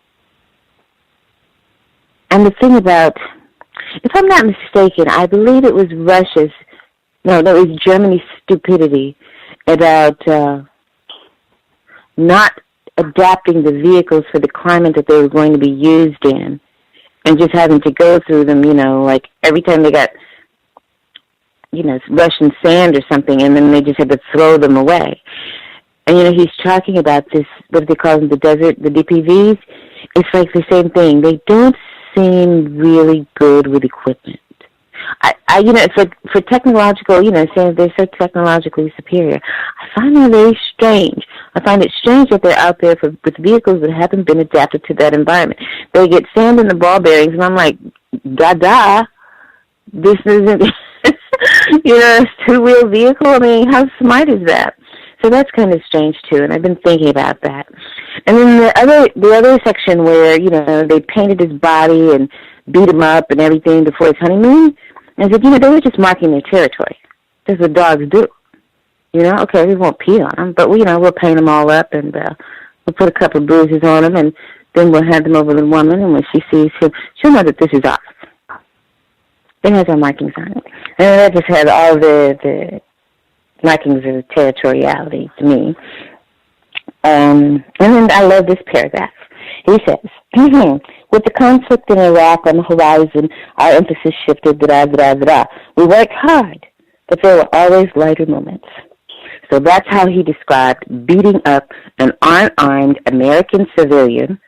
the thing about, if I'm not mistaken, I believe it was Germany's stupidity about not adapting the vehicles for the climate that they were going to be used in, and just having to go through them, like every time they got, Russian sand or something, and then they just had to throw them away. And, he's talking about this, what do they call them, the desert, the DPVs? It's like the same thing. They don't seem really good with equipment. It's like for technological, saying they're so technologically superior. I find that very strange. I find it strange that they're out there with vehicles that haven't been adapted to that environment. They get sand in the ball bearings, and I'm like, this isn't, a two-wheel vehicle. I mean, how smart is that? So that's kind of strange too, and I've been thinking about that. And then the other section where they painted his body and beat him up and everything before his honeymoon. And I said, they were just marking their territory. That's what dogs do. Okay, we won't pee on them, but we'll paint them all up and we'll put a couple of bruises on them, and then we'll hand them over to the woman, and when she sees him, she'll know that this is ours. It has our markings on it. And that just had all the markings of territoriality to me. And then I love this paragraph. He says, with the conflict in Iraq on the horizon, our emphasis shifted, We worked hard, but there were always lighter moments. So that's how he described beating up an unarmed American civilian.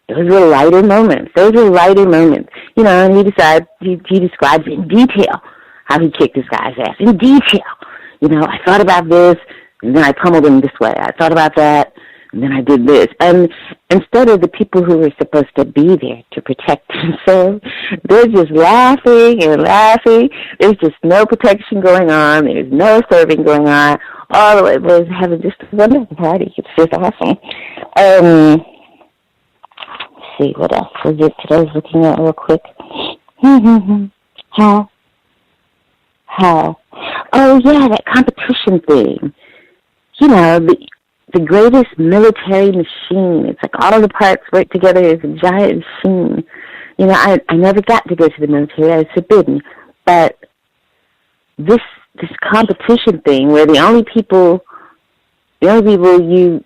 Those were lighter moments. And he describes in detail how he kicked this guy's ass. In detail. I thought about this, and then I pummeled him this way. I thought about that, And then I did this. And instead of the people who were supposed to be there to protect themselves, they're just laughing and laughing. There's just no protection going on. There's no serving going on. All the way was having just a wonderful party. It's just awesome. Let's see, what else was it that I was looking at real quick? How? Oh, yeah, that competition thing. You know, the greatest military machine. It's like all of the parts work together as a giant machine. You know, I never got to go to the military. I was forbidden. But this competition thing where the only people you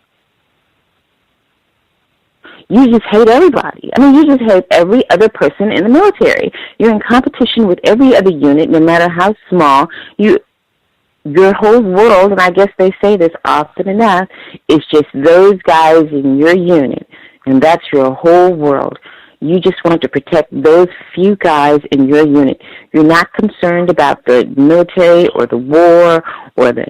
just hate everybody. I mean, you just hate every other person in the military. You're in competition with every other unit, no matter how small. Your whole world, and I guess they say this often enough, is just those guys in your unit, and that's your whole world. You just want to protect those few guys in your unit. You're not concerned about the military or the war or the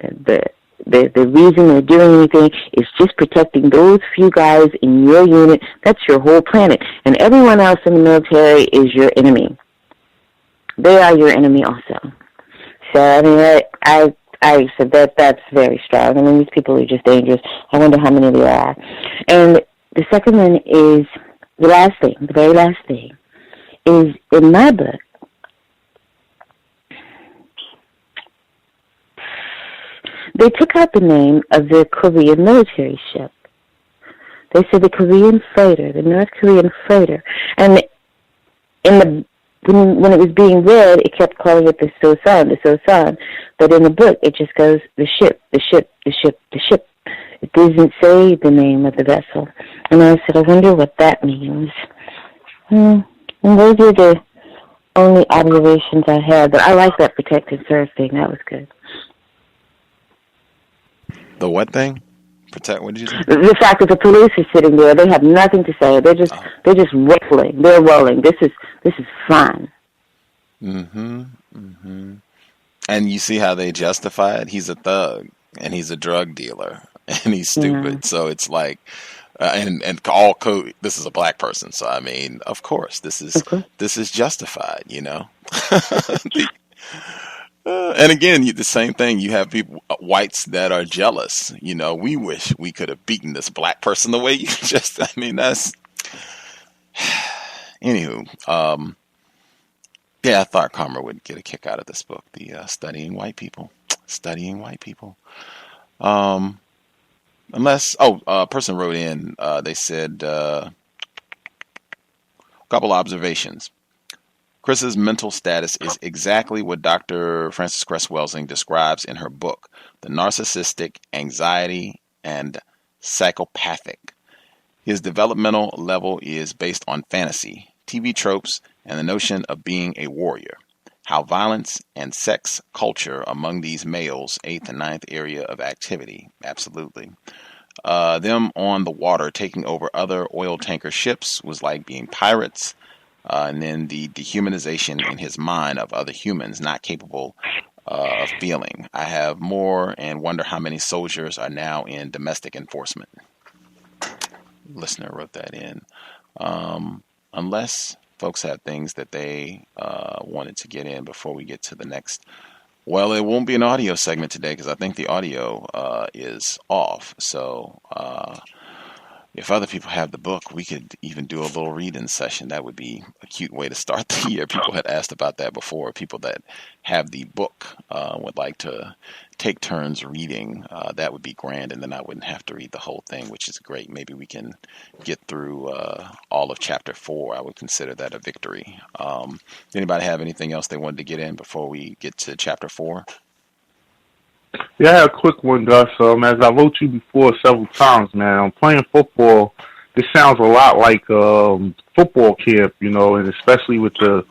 reason they're doing anything. It's just protecting those few guys in your unit. That's your whole planet. And everyone else in the military is your enemy. They are your enemy also. So, I mean, I said that's very strong. I mean, these people are just dangerous. I wonder how many there are. And the second one is the very last thing, is in my book, they took out the name of the Korean military ship. They said the Korean freighter, the North Korean freighter. And when it was being read, it kept calling it the So-San. But in the book, it just goes, the ship. It doesn't say the name of the vessel. And I said, I wonder what that means. And those are the only observations I had. But I like that protect and serve thing. That was good. The what thing? Protect, what did you say? The fact that the police are sitting there, they have nothing to say. They're just rolling. They're rolling. This is fun. And you see how they justify it? He's a thug, and he's a drug dealer, and he's stupid. Yeah. So it's like, and all code. This is a black person, so I mean, of course, this is justified. You know. And again, the same thing. You have people, whites, that are jealous. You know, we wish we could have beaten this black person the way you just. I mean, that's. Anywho, yeah, I thought Karma would get a kick out of this book, the Studying White People. Unless, a person wrote in, they said, a couple observations. Chris's mental status is exactly what Dr. Frances Cress Welsing describes in her book, The Narcissistic, Anxiety, and Psychopathic. His developmental level is based on fantasy, TV tropes, and the notion of being a warrior. How violence and sex culture among these males 8th and 9th area of activity. Absolutely. Them on the water taking over other oil tanker ships was like being pirates. And then the dehumanization in his mind of other humans not capable of feeling. I have more and wonder how many soldiers are now in domestic enforcement. Listener wrote that in. Unless folks have things that they wanted to get in before we get to the next. Well, it won't be an audio segment today because I think the audio is off. So if other people have the book, we could even do a little reading session. That would be a cute way to start the year. People had asked about that before. People that have the book would like to take turns reading. That would be grand, and then I wouldn't have to read the whole thing, which is great. Maybe we can get through all of Chapter 4. I would consider that a victory. Anybody have anything else they wanted to get in before we get to Chapter 4? Yeah, I had a quick one, Gus. As I wrote you before several times, man, playing football, this sounds a lot like football camp, you know, and especially with the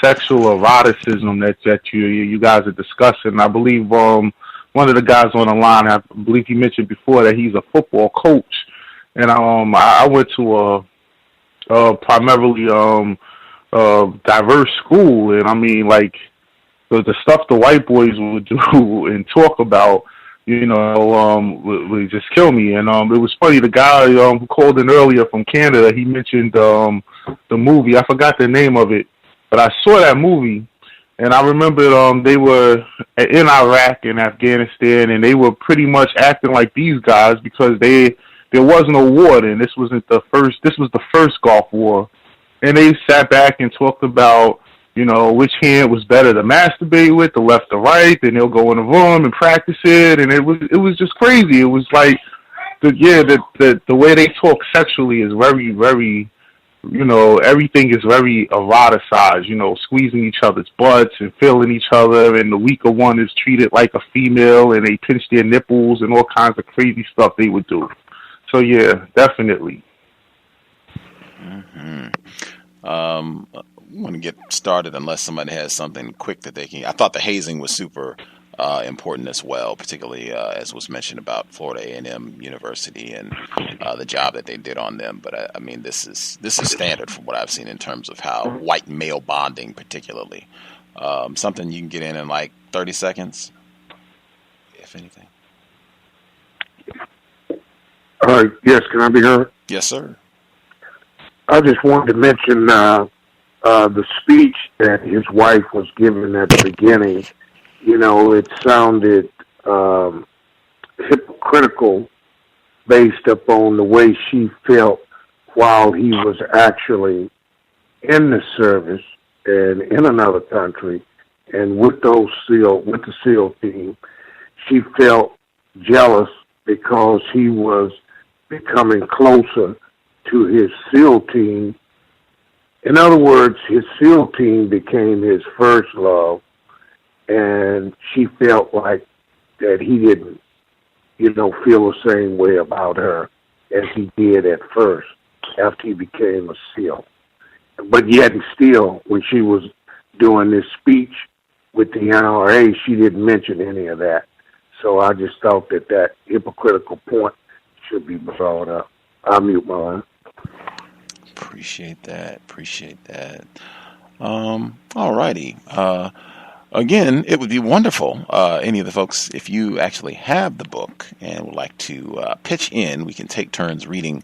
sexual eroticism that you guys are discussing. I believe one of the guys on the line, I believe you mentioned before that he's a football coach, and I went to a primarily diverse school, and I mean, like, the stuff the white boys would do and talk about, would just kill me. And it was funny. The guy who called in earlier from Canada, he mentioned the movie. I forgot the name of it, but I saw that movie, and I remember they were in Iraq and Afghanistan, and they were pretty much acting like these guys because there wasn't a war then. This was the first Gulf War, and they sat back and talked about, which hand was better to masturbate with, the left or right. Then they'll go in the room and practice it, and it was just crazy. It was like the way they talk sexually is very, very, everything is very eroticized. Squeezing each other's butts and feeling each other, and the weaker one is treated like a female, and they pinch their nipples and all kinds of crazy stuff they would do. So yeah, definitely. Mm-hmm. Want to get started unless somebody has something quick that they can. I thought the hazing was super important as well, particularly as was mentioned about Florida A&M University and the job that they did on them. But I mean, this is standard from what I've seen in terms of how white male bonding, particularly, something you can get in like 30 seconds, if anything. Yes, can I be heard? Yes, sir. I just wanted to mention the speech that his wife was giving at the beginning. It sounded hypocritical based upon the way she felt while he was actually in the service and in another country and with the SEAL team. She felt jealous because he was becoming closer to his SEAL team. In other words, his SEAL team became his first love, and she felt like that he didn't, feel the same way about her as he did at first after he became a SEAL. But yet and still, when she was doing this speech with the NRA, she didn't mention any of that. So I just thought that hypocritical point should be brought up. I'll mute my line. Appreciate that. All righty. Again, it would be wonderful, any of the folks, if you actually have the book and would like to pitch in, we can take turns reading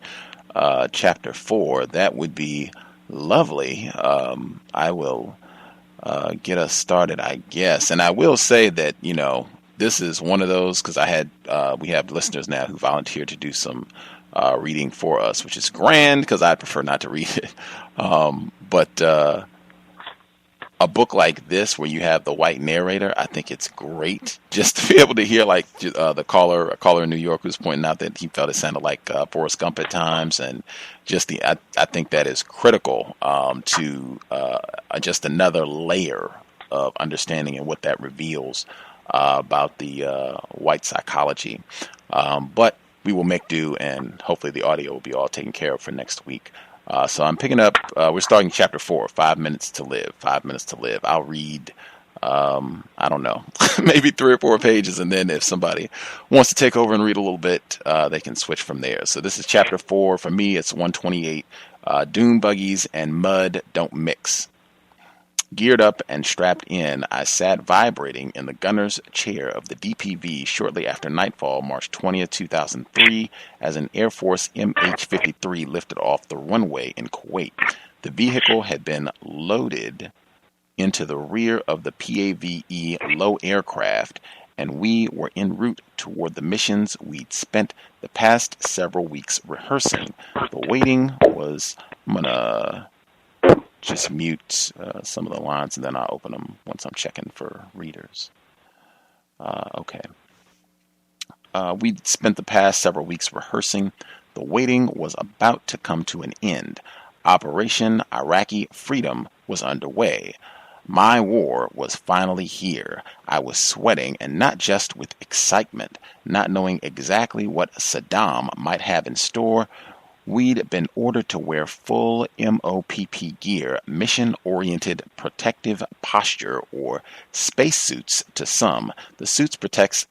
chapter 4. That would be lovely. I will get us started, I guess. And I will say that, this is one of those, because we have listeners now who volunteered to do some reading for us, which is grand because I prefer not to read it. But a book like this where you have the white narrator, I think it's great just to be able to hear like a caller in New York who's pointing out that he felt it sounded like Forrest Gump at times, and just I think that is critical to just another layer of understanding and what that reveals about the white psychology. But we will make do, and hopefully the audio will be all taken care of for next week. So I'm picking up, we're starting chapter 4, 5 minutes to live. 5 minutes to live. I'll read, I don't know, maybe 3 or 4 pages, and then if somebody wants to take over and read a little bit, they can switch from there. So this is chapter 4. For me, it's 128. Dune buggies and mud don't mix. Geared up and strapped in, I sat vibrating in the gunner's chair of the DPV shortly after nightfall, March 20th, 2003, as an Air Force MH-53 lifted off the runway in Kuwait. The vehicle had been loaded into the rear of the PAVE low aircraft, and we were en route toward the missions we'd spent the past several weeks rehearsing. The waiting was... I'm going to just mute some of the lines, and then I'll open them once I'm checking for readers. Okay. We'd spent the past several weeks rehearsing. The waiting was about to come to an end. Operation Iraqi Freedom was underway. My war was finally here. I was sweating, and not just with excitement, not knowing exactly what Saddam might have in store. We'd been ordered to wear full MOPP gear, mission-oriented protective posture, or spacesuits to some. The suits protect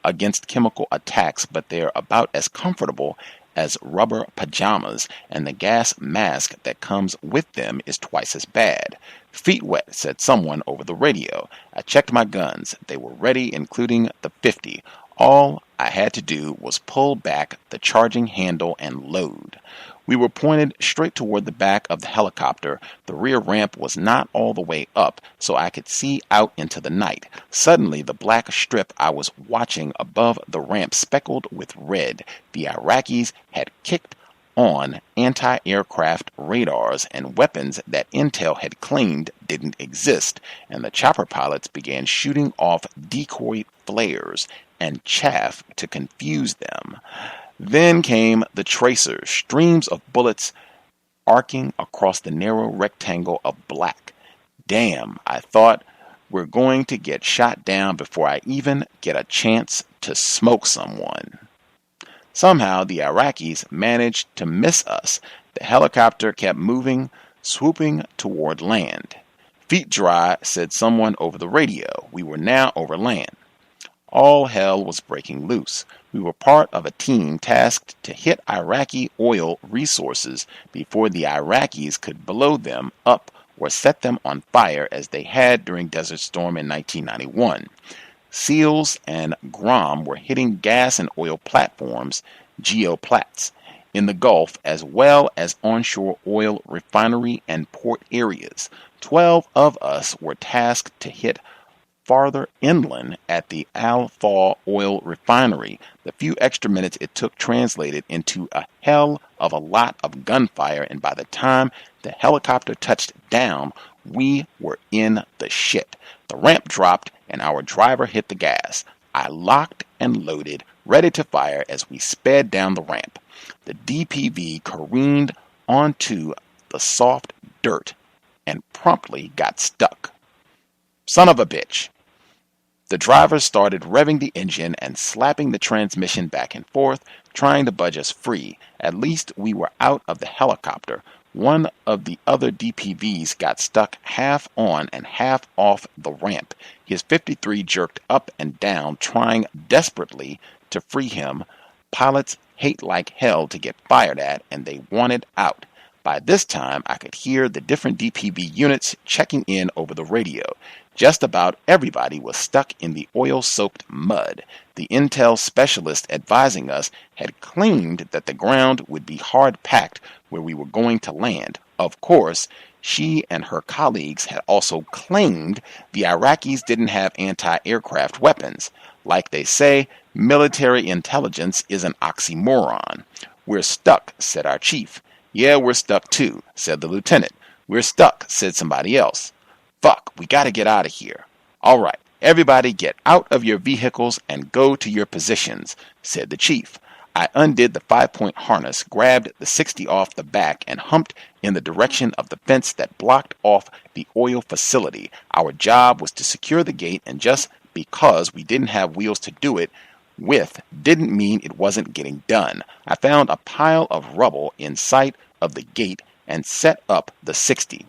against chemical attacks, but they're about as comfortable as rubber pajamas, and the gas mask that comes with them is twice as bad. Feet wet, said someone over the radio. I checked my guns. They were ready, including the 50. All I had to do was pull back the charging handle and load. We were pointed straight toward the back of the helicopter. The rear ramp was not all the way up, so I could see out into the night. Suddenly, the black strip I was watching above the ramp speckled with red. The Iraqis had kicked on anti-aircraft radars and weapons that Intel had claimed didn't exist, and the chopper pilots began shooting off decoy flares and chaff to confuse them. Then came the tracers, streams of bullets arcing across the narrow rectangle of black. Damn, I thought, we're going to get shot down before I even get a chance to smoke someone. Somehow the Iraqis managed to miss us. The helicopter kept moving, swooping toward land. Feet dry, said someone over the radio. We were now over land. All hell was breaking loose. We were part of a team tasked to hit Iraqi oil resources before the Iraqis could blow them up or set them on fire as they had during Desert Storm in 1991. SEALs and GROM were hitting gas and oil platforms, geoplats, in the Gulf as well as onshore oil refinery and port areas. 12 of us were tasked to hit farther inland at the Al-Faw oil refinery. The few extra minutes it took translated into a hell of a lot of gunfire, and by the time the helicopter touched down, we were in the shit. The ramp dropped and our driver hit the gas. I locked and loaded, ready to fire as we sped down the ramp. The DPV careened onto the soft dirt and promptly got stuck. Son of a bitch. The driver started revving the engine and slapping the transmission back and forth, trying to budge us free. At least we were out of the helicopter. One of the other DPVs got stuck half on and half off the ramp. His 53 jerked up and down, trying desperately to free him. Pilots hate like hell to get fired at, and they wanted out. By this time, I could hear the different DPV units checking in over the radio. Just about everybody was stuck in the oil-soaked mud. The intel specialist advising us had claimed that the ground would be hard-packed where we were going to land. Of course, she and her colleagues had also claimed the Iraqis didn't have anti-aircraft weapons. Like they say, military intelligence is an oxymoron. We're stuck, said our chief. Yeah, we're stuck too, said the lieutenant. We're stuck, said somebody else. Fuck, we gotta get out of here. All right, everybody get out of your vehicles and go to your positions, said the chief. I undid the 5-point harness, grabbed the 60 off the back, and humped in the direction of the fence that blocked off the oil facility. Our job was to secure the gate, and just because we didn't have wheels to do it with didn't mean it wasn't getting done. I found a pile of rubble in sight of the gate and set up the 60.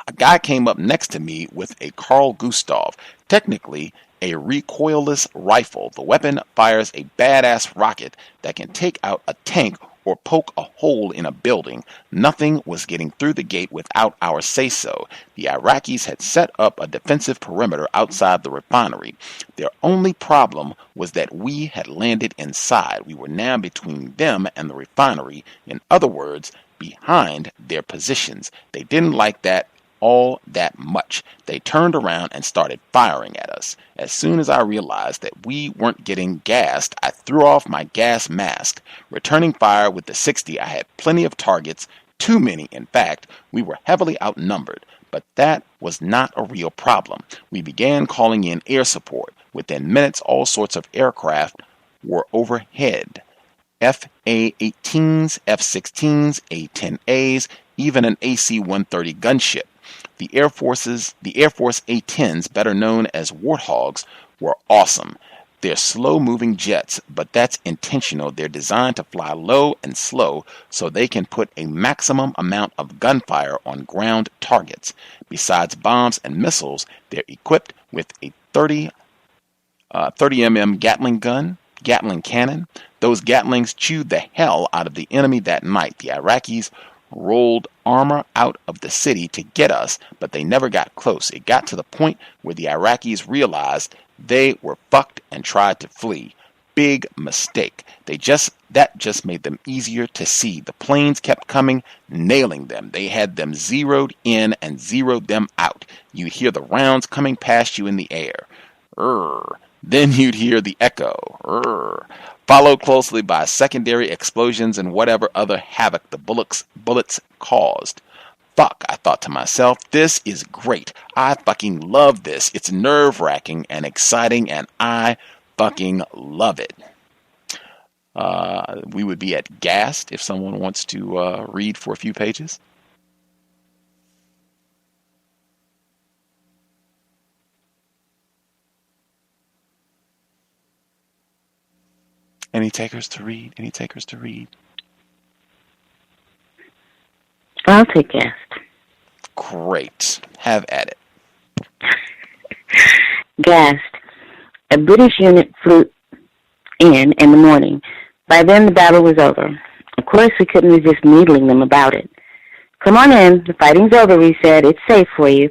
A guy came up next to me with a Carl Gustav, technically a recoilless rifle. The weapon fires a badass rocket that can take out a tank or poke a hole in a building. Nothing was getting through the gate without our say-so. The Iraqis had set up a defensive perimeter outside the refinery. Their only problem was that we had landed inside. We were now between them and the refinery. In other words, behind their positions. They didn't like that all that much. They turned around and started firing at us. As soon as I realized that we weren't getting gassed, I threw off my gas mask. Returning fire with the 60, I had plenty of targets, too many in fact. We were heavily outnumbered, but that was not a real problem. We began calling in air support. Within minutes, all sorts of aircraft were overhead. FA-18s, F-16s, A-10As, even an AC-130 gunship. The Air Force A-10s, better known as Warthogs, were awesome. They're slow-moving jets, but that's intentional. They're designed to fly low and slow so they can put a maximum amount of gunfire on ground targets. Besides bombs and missiles, they're equipped with a 30 mm Gatling gun, Gatling cannon. Those Gatlings chewed the hell out of the enemy that night. The Iraqis rolled armor out of the city to get us, but they never got close. It got to the point where the Iraqis realized they were fucked and tried to flee. Big mistake. That just made them easier to see. The planes kept coming, nailing them. They had them zeroed in and zeroed them out. You'd hear the rounds coming past you in the air. Then you'd hear the echo. Followed closely by secondary explosions and whatever other havoc the bullets caused. Fuck, I thought to myself, this is great. I fucking love this. It's nerve-wracking and exciting, and I fucking love it. We would be at Gast if someone wants to read for a few pages. Any takers to read? I'll take Gast. Great. Have at it. Gast. A British unit flew in the morning. By then the battle was over. Of course we couldn't resist needling them about it. Come on in, the fighting's over, we said. It's safe for you.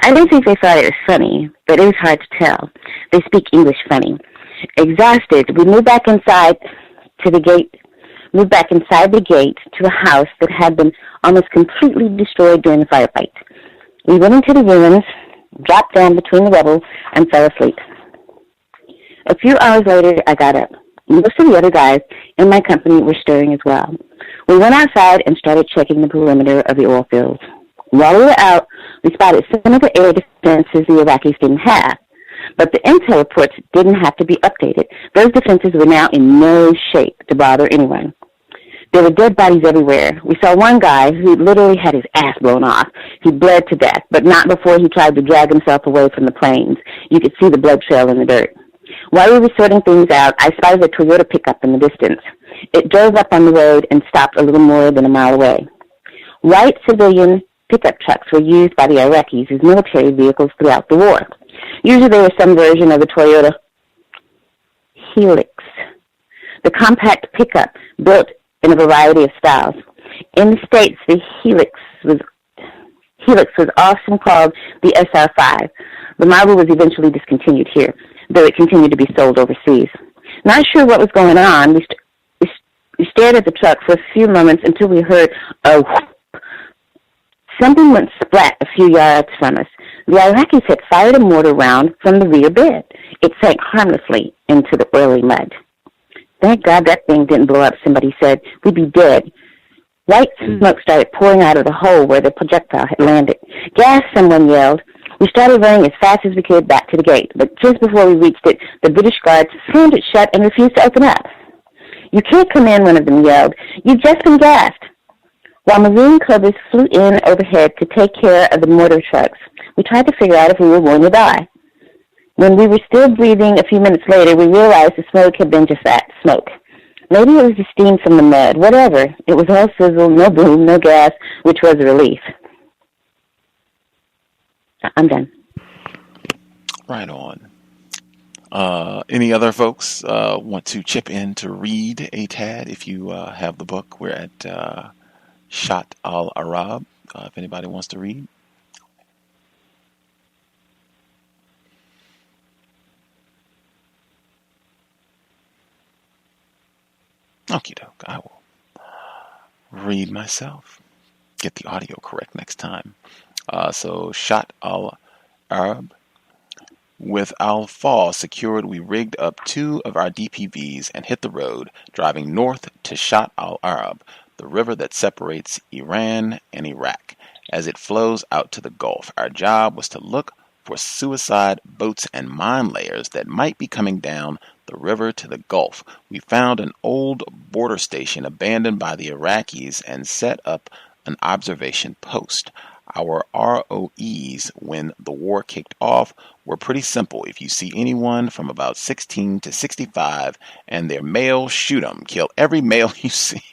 I don't think they thought it was funny, but it was hard to tell. They speak English funny. Exhausted, we moved back inside the gate to a house that had been almost completely destroyed during the firefight. We went into the ruins, dropped down between the rubble, and fell asleep. A few hours later, I got up. Most of the other guys in my company were stirring as well. We went outside and started checking the perimeter of the oil fields. While we were out, we spotted some of the air defenses the Iraqis didn't have. But the intel reports didn't have to be updated. Those defenses were now in no shape to bother anyone. There were dead bodies everywhere. We saw one guy who literally had his ass blown off. He bled to death, but not before he tried to drag himself away from the planes. You could see the blood trail in the dirt. While we were sorting things out, I spotted a Toyota pickup in the distance. It drove up on the road and stopped a little more than a mile away. White civilian pickup trucks were used by the Iraqis as military vehicles throughout the war. Usually they were some version of the Toyota Helix, the compact pickup built in a variety of styles. In the States, the Helix was often called the SR5. The model was eventually discontinued here, though it continued to be sold overseas. Not sure what was going on, we stared at the truck for a few moments until we heard a whoop. Something went splat a few yards from us. The Iraqis had fired a mortar round from the rear bed. It sank harmlessly into the oily mud. Thank God that thing didn't blow up, somebody said. We'd be dead. White smoke started pouring out of the hole where the projectile had landed. Gas, someone yelled. We started running as fast as we could back to the gate, but just before we reached it, the British guards slammed it shut and refused to open up. You can't come in, one of them yelled. You've just been gassed. While Marine Cobras flew in overhead to take care of the mortar trucks, we tried to figure out if we were going to die. When we were still breathing a few minutes later, we realized the smoke had been just that, smoke. Maybe it was the steam from the mud, whatever. It was all sizzle, no boom, no gas, which was a relief. I'm done. Right on. Any other folks want to chip in to read a tad? If you have the book, we're at Shat al-Arab. If anybody wants to read. Okie doke, I will read myself. Get the audio correct next time. So Shat al-Arab. With Al-Fa secured, we rigged up 2 of our DPVs and hit the road, driving north to Shat al-Arab, the river that separates Iran and Iraq, as it flows out to the Gulf. Our job was to look for suicide boats and mine layers that might be coming down the river to the Gulf. We found an old border station abandoned by the Iraqis and set up an observation post. Our ROEs when the war kicked off were pretty simple. If you see anyone from about 16 to 65 and they're male, shoot them. Kill every male you see.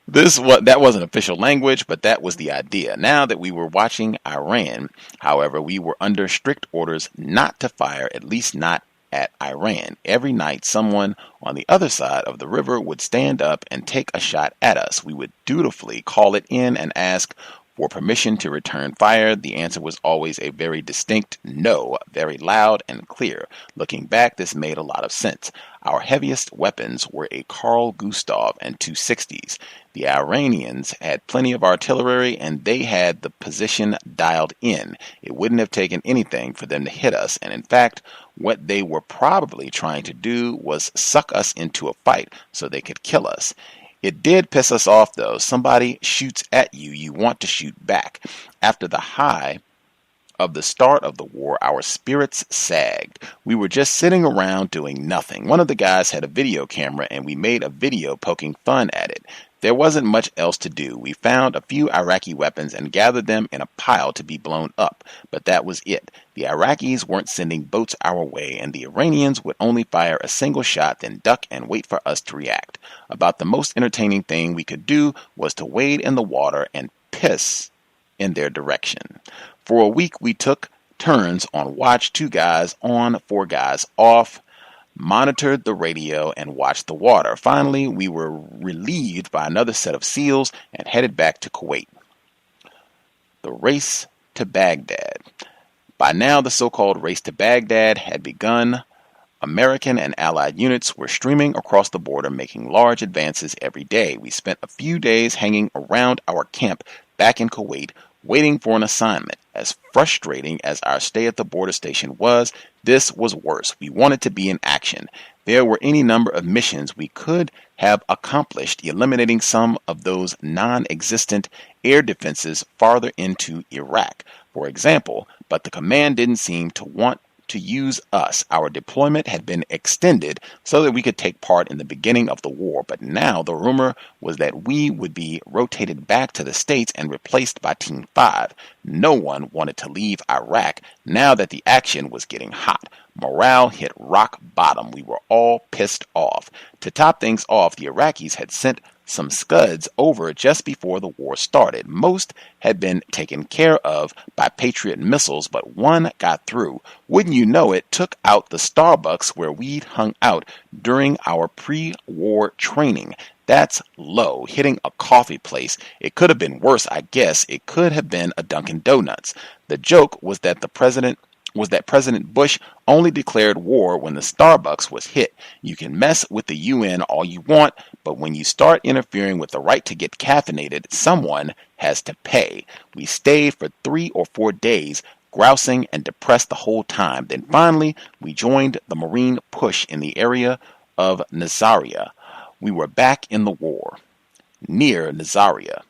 That wasn't official language, but that was the idea. Now that we were watching Iran, however, we were under strict orders not to fire, at least not at Iran. Every night, someone on the other side of the river would stand up and take a shot at us. We would dutifully call it in and ask for permission to return fire. The answer was always a very distinct no, very loud and clear. Looking back, this made a lot of sense. Our heaviest weapons were a Carl Gustav and 260s. The Iranians had plenty of artillery, and they had the position dialed in. It wouldn't have taken anything for them to hit us, and in fact, what they were probably trying to do was suck us into a fight so they could kill us. It did piss us off, though. Somebody shoots at you, you want to shoot back. After the high of the start of the war, our spirits sagged. We were just sitting around doing nothing. One of the guys had a video camera, and we made a video poking fun at it. There wasn't much else to do. We found a few Iraqi weapons and gathered them in a pile to be blown up, but that was it. The Iraqis weren't sending boats our way, and the Iranians would only fire a single shot, then duck and wait for us to react. About the most entertaining thing we could do was to wade in the water and piss in their direction. For a week, we took turns on watch, 2 guys on, 4 guys off, monitored the radio, and watched the water. Finally, we were relieved by another set of SEALs and headed back to Kuwait. The race to Baghdad. By now, the so-called race to Baghdad had begun. American and Allied units were streaming across the border, making large advances every day. We spent a few days hanging around our camp back in Kuwait, waiting for an assignment. As frustrating as our stay at the border station was, this was worse. We wanted to be in action. There were any number of missions we could have accomplished, eliminating some of those non-existent air defenses farther into Iraq, for example, but the command didn't seem to want to use us. Our deployment had been extended so that we could take part in the beginning of the war, but now the rumor was that we would be rotated back to the States and replaced by Team 5. No one wanted to leave Iraq now that the action was getting hot. Morale hit rock bottom. We were all pissed off. To top things off, the Iraqis had sent some Scuds over just before the war started. Most had been taken care of by Patriot missiles, but one got through. Wouldn't you know it, took out the Starbucks where we'd hung out during our pre-war training. That's low, hitting a coffee place. It could have been worse, I guess. It could have been a Dunkin' Donuts. The joke was that President Bush only declared war when the Starbucks was hit. You can mess with the UN all you want, but when you start interfering with the right to get caffeinated, someone has to pay. We stayed for 3 or 4 days, grousing and depressed the whole time. Then finally, we joined the Marine push in the area of Nazaria. We were back in the war. Near Nazaria.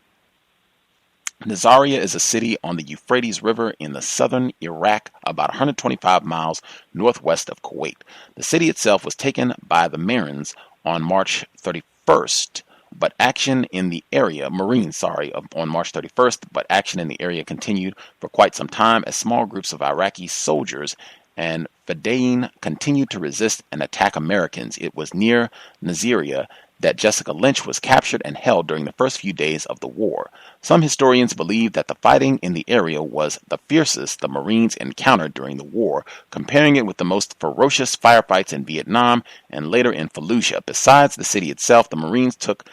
Nazaria is a city on the Euphrates River in the southern Iraq, about 125 miles northwest of Kuwait. The city itself was taken by the Marines on March 31st, but action in the area, on March 31st, but action in the area continued for quite some time as small groups of Iraqi soldiers and Fedayeen continued to resist and attack Americans. It was near Nazaria that Jessica Lynch was captured and held during the first few days of the war. Some historians believe that the fighting in the area was the fiercest the Marines encountered during the war, comparing it with the most ferocious firefights in Vietnam and later in Fallujah. Besides the city itself, the Marines took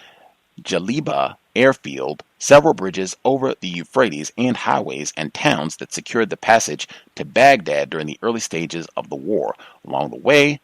Jaliba airfield, several bridges over the Euphrates, and highways and towns that secured the passage to Baghdad during the early stages of the war. Along the way,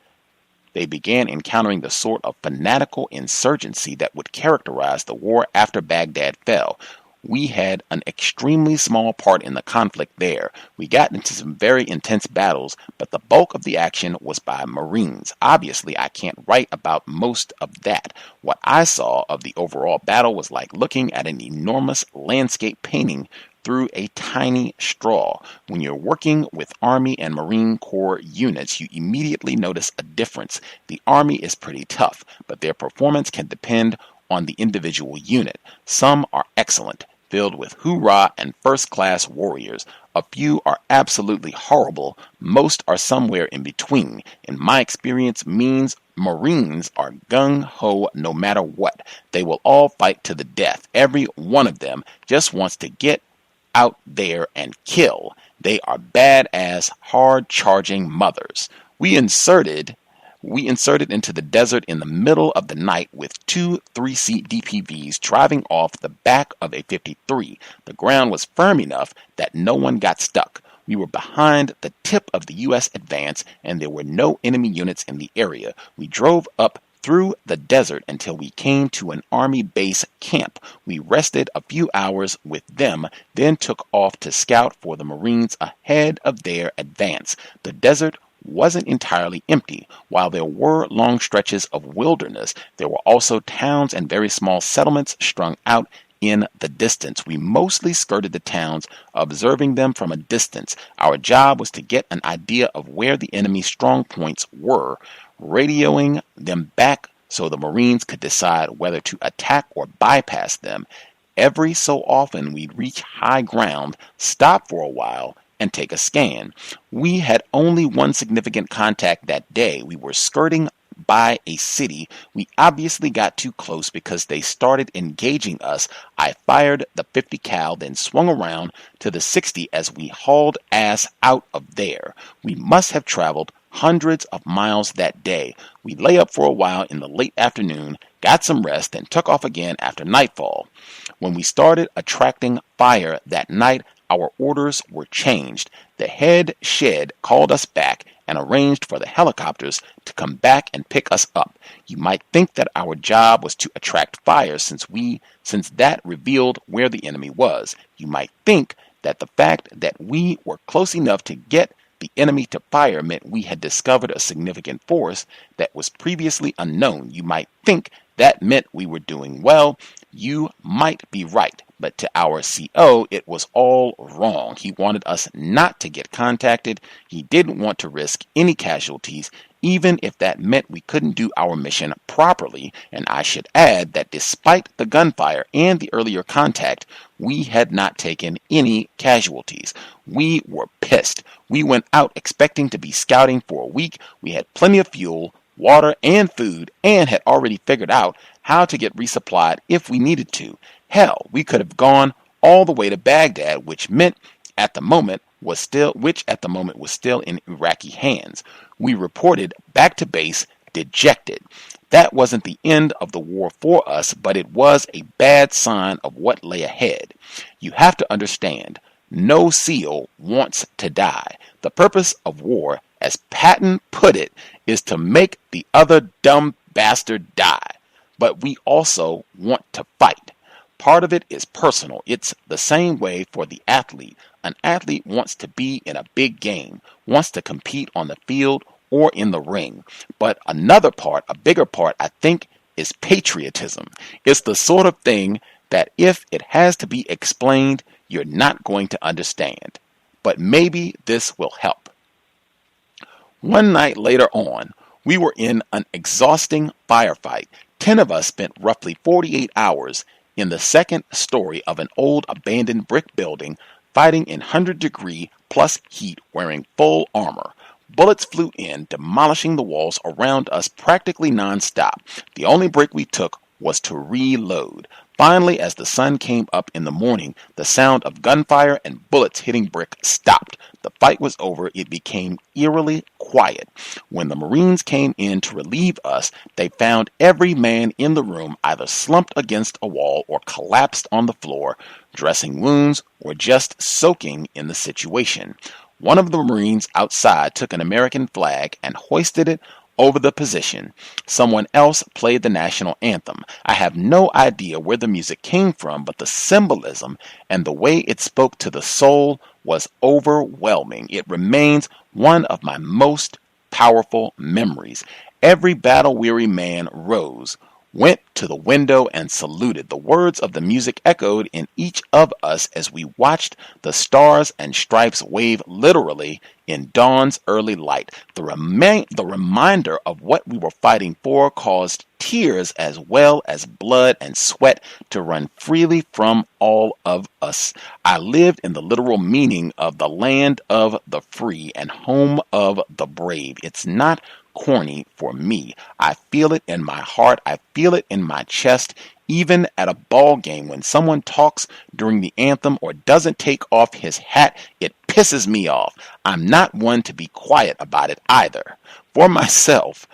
they began encountering the sort of fanatical insurgency that would characterize the war after Baghdad fell. We had an extremely small part in the conflict there. We got into some very intense battles, but the bulk of the action was by Marines. Obviously, I can't write about most of that. What I saw of the overall battle was like looking at an enormous landscape painting through a tiny straw. When you're working with Army and Marine Corps units, you immediately notice a difference. The Army is pretty tough, but their performance can depend on the individual unit. Some are excellent, filled with hoorah and first-class warriors. A few are absolutely horrible. Most are somewhere in between. In my experience, means Marines are gung-ho no matter what. They will all fight to the death. Every one of them just wants to get out there and kill. They are badass, hard-charging mothers. We inserted into the desert in the middle of the night with 2 3-seat DPVs driving off the back of a 53. The ground was firm enough that no one got stuck. We were behind the tip of the U.S. advance, and there were no enemy units in the area. We drove up through the desert until we came to an Army base camp. We rested a few hours with them, then took off to scout for the Marines ahead of their advance. The desert wasn't entirely empty. While there were long stretches of wilderness, there were also towns and very small settlements strung out in the distance. We mostly skirted the towns, observing them from a distance. Our job was to get an idea of where the enemy's strong points were, radioing them back so the Marines could decide whether to attack or bypass them. Every so often we'd reach high ground, stop for a while, and take a scan. We had only one significant contact that day. We were skirting by a city. We obviously got too close because they started engaging us. I fired the 50 cal, then swung around to the 60 as we hauled ass out of there. We must have traveled hundreds of miles that day. We lay up for a while in the late afternoon, got some rest, and took off again after nightfall. When we started attracting fire that night, our orders were changed. The head shed called us back and arranged for the helicopters to come back and pick us up. You might think that our job was to attract fire since that revealed where the enemy was. You might think that the fact that we were close enough to get the enemy to fire meant we had discovered a significant force that was previously unknown. You might think that meant we were doing well. You might be right. But to our CO, it was all wrong. He wanted us not to get contacted. He didn't want to risk any casualties, even if that meant we couldn't do our mission properly. And I should add that despite the gunfire and the earlier contact, we had not taken any casualties. We were pissed. We went out expecting to be scouting for a week. We had plenty of fuel, water, and food, and had already figured out how to get resupplied if we needed to. Hell, we could have gone all the way to Baghdad, which at the moment was still in Iraqi hands. We reported back to base dejected. That wasn't the end of the war for us, but it was a bad sign of what lay ahead. You have to understand, no SEAL wants to die. The purpose of war, as Patton put it, is to make the other dumb bastard die. But we also want to fight. Part of it is personal. It's the same way for the athlete. An athlete wants to be in a big game, wants to compete on the field or in the ring. But another part, a bigger part, I think, is patriotism. It's the sort of thing that if it has to be explained, you're not going to understand. But maybe this will help. One night later on, we were in an exhausting firefight. 10 of us spent roughly 48 hours in the second story of an old abandoned brick building, fighting in 100-degree plus heat, wearing full armor. Bullets flew in, demolishing the walls around us practically non-stop. The only break we took was to reload. Finally, as the sun came up in the morning, the sound of gunfire and bullets hitting brick stopped. The fight was over. It became eerily quiet. When the Marines came in to relieve us, they found every man in the room either slumped against a wall or collapsed on the floor, dressing wounds or just soaking in the situation. One of the Marines outside took an American flag and hoisted it over the position. Someone else played the national anthem. I have no idea where the music came from, but the symbolism and the way it spoke to the soul was overwhelming. It remains one of my most powerful memories. Every battle-weary man rose, went to the window and saluted. The words of the music echoed in each of us as we watched the stars and stripes wave literally in dawn's early light. The reminder of what we were fighting for caused tears as well as blood and sweat to run freely from all of us. I lived in the literal meaning of the land of the free and home of the brave. It's not corny for me. I feel it in my heart. I feel it in my chest. Even at a ball game, when someone talks during the anthem or doesn't take off his hat, it pisses me off. I'm not one to be quiet about it either. For myself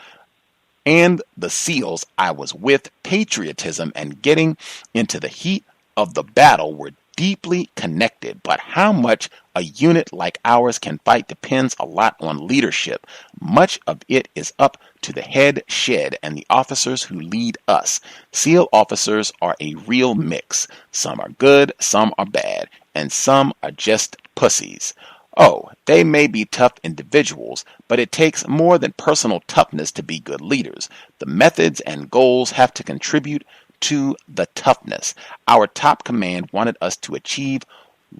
and the SEALs I was with, patriotism and getting into the heat of the battle were deeply connected, but how much a unit like ours can fight depends a lot on leadership. Much of it is up to the head shed and the officers who lead us. SEAL officers are a real mix. Some are good, some are bad, and some are just pussies. Oh, they may be tough individuals, but it takes more than personal toughness to be good leaders. The methods and goals have to contribute to the toughness. Our top command wanted us to achieve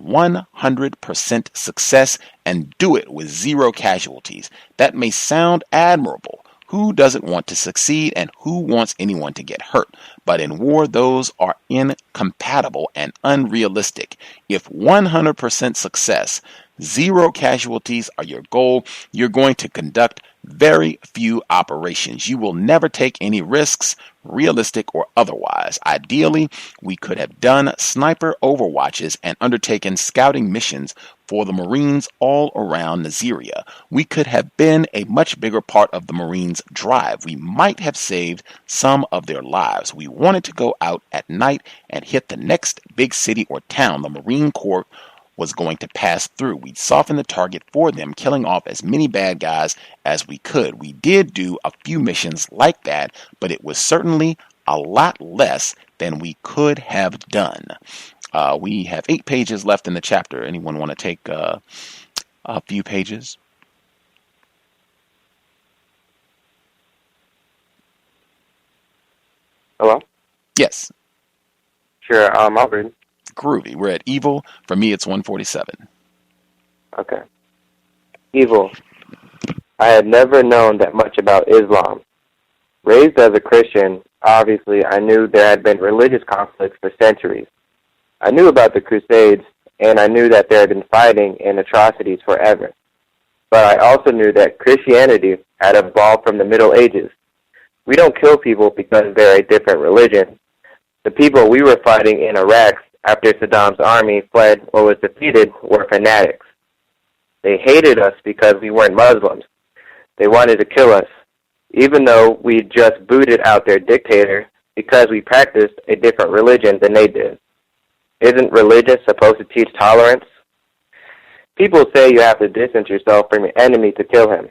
100% success and do it with 0 casualties. That may sound admirable. Who doesn't want to succeed and who wants anyone to get hurt? But in war, those are incompatible and unrealistic. If 100% success, 0 casualties are your goal, you're going to conduct very few operations. You will never take any risks, realistic or otherwise. Ideally, we could have done sniper overwatches and undertaken scouting missions for the Marines all around Nigeria. We could have been a much bigger part of the Marines' drive. We might have saved some of their lives. We wanted to go out at night and hit the next big city or town the Marine Corps was going to pass through. We'd soften the target for them, killing off as many bad guys as we could. We did do a few missions like that, but it was certainly a lot less than we could have done. We have 8 pages left in the chapter. Anyone want to take a few pages? Hello? Yes. Sure, I'll read. Groovy. We're at evil. For me, it's 147. Okay. Evil. I had never known that much about Islam. Raised as a Christian, obviously I knew there had been religious conflicts for centuries. I knew about the Crusades, and I knew that there had been fighting and atrocities forever. But I also knew that Christianity had evolved from the Middle Ages. We don't kill people because they're a different religion. The people we were fighting in Iraq after Saddam's army fled or was defeated were fanatics. They hated us because we weren't Muslims. They wanted to kill us, even though we just booted out their dictator because we practiced a different religion than they did. Isn't religion supposed to teach tolerance? People say you have to distance yourself from your enemy to kill him.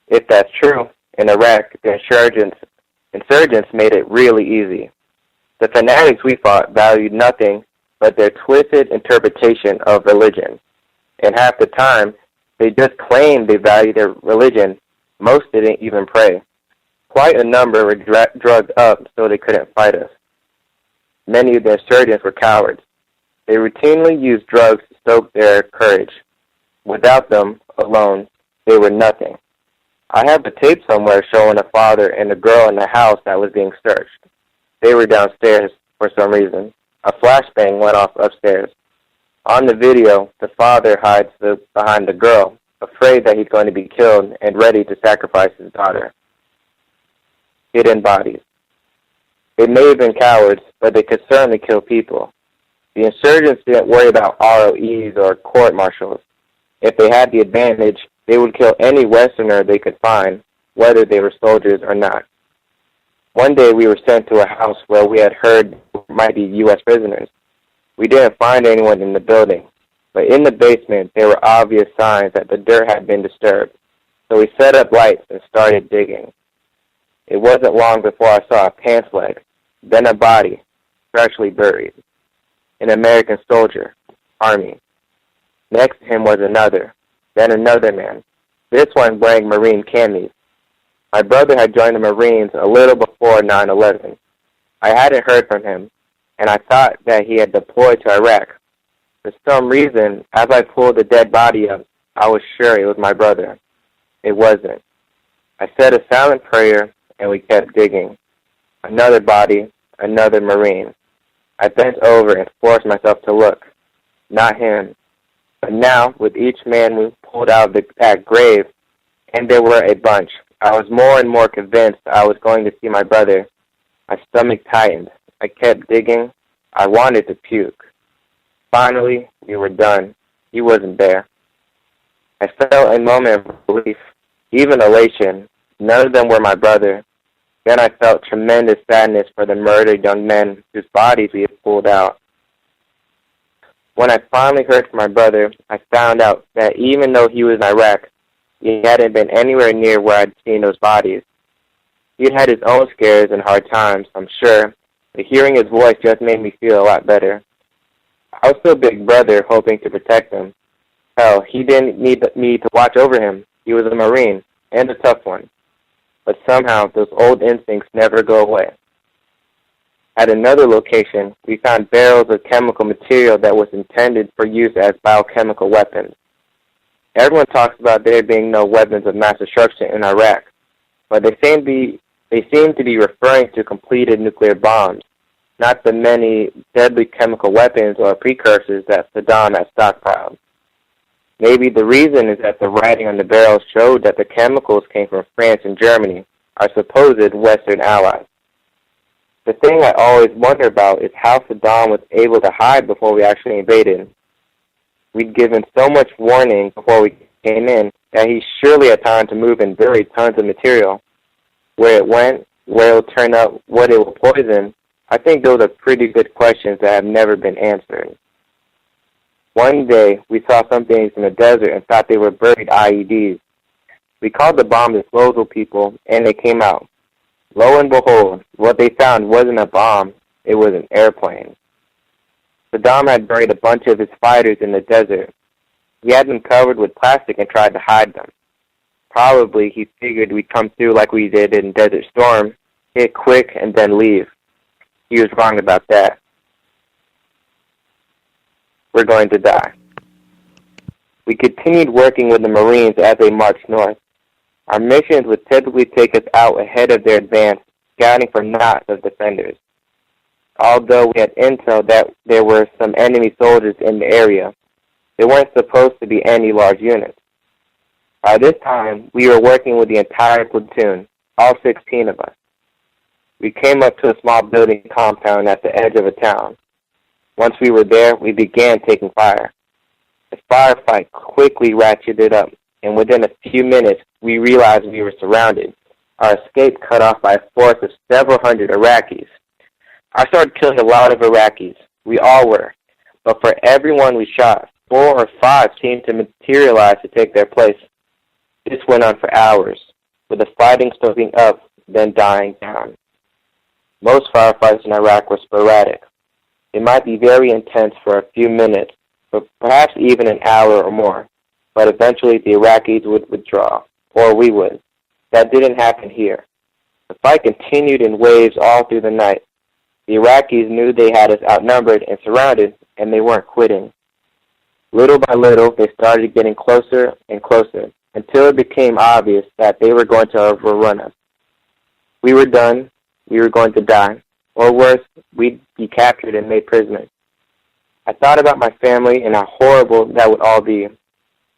If that's true, in Iraq, the insurgents made it really easy. The fanatics we fought valued nothing but their twisted interpretation of religion. And half the time, they just claimed they valued their religion. Most didn't even pray. Quite a number were drugged up so they couldn't fight us. Many of the insurgents were cowards. They routinely used drugs to stoke their courage. Without them alone, they were nothing. I have a tape somewhere showing a father and a girl in a house that was being searched. They were downstairs for some reason. A flashbang went off upstairs. On the video, the father hides behind the girl, afraid that he's going to be killed and ready to sacrifice his daughter. Hidden bodies. They may have been cowards, but they could certainly kill people. The insurgents didn't worry about ROEs or court-martials. If they had the advantage, they would kill any Westerner they could find, whether they were soldiers or not. One day we were sent to a house where we had heard might be U.S. prisoners. We didn't find anyone in the building, but in the basement there were obvious signs that the dirt had been disturbed. So we set up lights and started digging. It wasn't long before I saw a pants leg, then a body, freshly buried. An American soldier, Army. Next to him was another, then another man, this one wearing Marine camis. My brother had joined the Marines a little before 9/11. I hadn't heard from him, and I thought that he had deployed to Iraq. For some reason, as I pulled the dead body up, I was sure it was my brother. It wasn't. I said a silent prayer, and we kept digging. Another body, another Marine. I bent over and forced myself to look. Not him. But now, with each man we pulled out of that grave, and there were a bunch, I was more and more convinced I was going to see my brother. My stomach tightened. I kept digging. I wanted to puke. Finally, we were done. He wasn't there. I felt a moment of relief, even elation. None of them were my brother. Then I felt tremendous sadness for the murdered young men whose bodies we had pulled out. When I finally heard from my brother, I found out that even though he was in Iraq, he hadn't been anywhere near where I'd seen those bodies. He had his own scares and hard times, I'm sure, but hearing his voice just made me feel a lot better. I was still Big Brother, hoping to protect him. Hell, he didn't need me to watch over him. He was a Marine, and a tough one. But somehow, those old instincts never go away. At another location, we found barrels of chemical material that was intended for use as biochemical weapons. Everyone talks about there being no weapons of mass destruction in Iraq, but they seem to be referring to completed nuclear bombs, not the many deadly chemical weapons or precursors that Saddam had stockpiled. Maybe the reason is that the writing on the barrels showed that the chemicals came from France and Germany, our supposed Western allies. The thing I always wonder about is how Saddam was able to hide before we actually invaded. We'd given so much warning before we came in that he surely had time to move and bury tons of material. Where it went, where it will turn up, what it will poison, I think those are pretty good questions that have never been answered. One day, we saw some things in the desert and thought they were buried IEDs. We called the bomb disposal people, and they came out. Lo and behold, what they found wasn't a bomb, it was an airplane. Saddam had buried a bunch of his fighters in the desert. He had them covered with plastic and tried to hide them. Probably he figured we'd come through like we did in Desert Storm, hit quick, and then leave. He was wrong about that. We're going to die. We continued working with the Marines as they marched north. Our missions would typically take us out ahead of their advance, scouting for knots of defenders. Although we had intel that there were some enemy soldiers in the area, there weren't supposed to be any large units. By this time, we were working with the entire platoon, all 16 of us. We came up to a small building compound at the edge of a town. Once we were there, we began taking fire. The firefight quickly ratcheted up, and within a few minutes, we realized we were surrounded, our escape cut off by a force of several hundred Iraqis. I started killing a lot of Iraqis. We all were. But for everyone we shot, 4 or 5 seemed to materialize to take their place. This went on for hours, with the fighting stoking up, then dying down. Most firefights in Iraq were sporadic. They might be very intense for a few minutes, but perhaps even an hour or more. But eventually the Iraqis would withdraw, or we would. That didn't happen here. The fight continued in waves all through the night. The Iraqis knew they had us outnumbered and surrounded, and they weren't quitting. Little by little, they started getting closer and closer, until it became obvious that they were going to overrun us. We were done. We were going to die. Or worse, we'd be captured and made prisoners. I thought about my family and how horrible that would all be.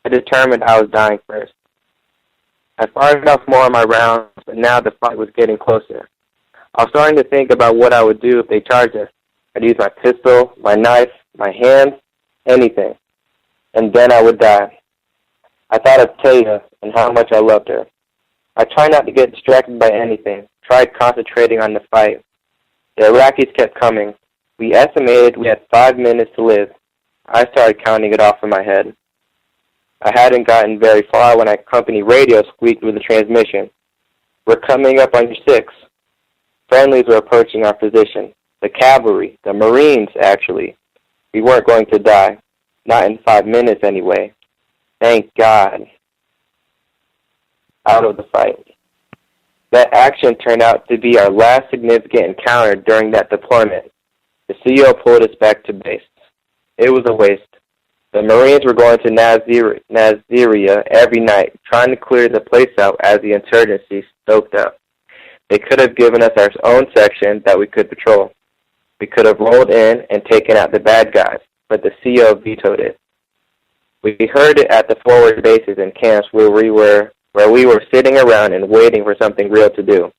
I determined I was dying first. I fired off more of my rounds, but now the fight was getting closer. I was starting to think about what I would do if they charged us. I'd use my pistol, my knife, my hands, anything. And then I would die. I thought of Taya and how much I loved her. I tried not to get distracted by anything, tried concentrating on the fight. The Iraqis kept coming. We estimated we had 5 minutes to live. I started counting it off in my head. I hadn't gotten very far when our company radio squeaked with the transmission. We're coming up on your 6. Friendlies were approaching our position. The cavalry, the Marines, actually. We weren't going to die. Not in 5 minutes, anyway. Thank God. Out of the fight. That action turned out to be our last significant encounter during that deployment. The CO pulled us back to base. It was a waste. The Marines were going to Naziria every night, trying to clear the place out as the insurgency stoked up. They could have given us our own section that we could patrol. We could have rolled in and taken out the bad guys, but the CO vetoed it. We heard it at the forward bases and camps where we were sitting around and waiting for something real to do.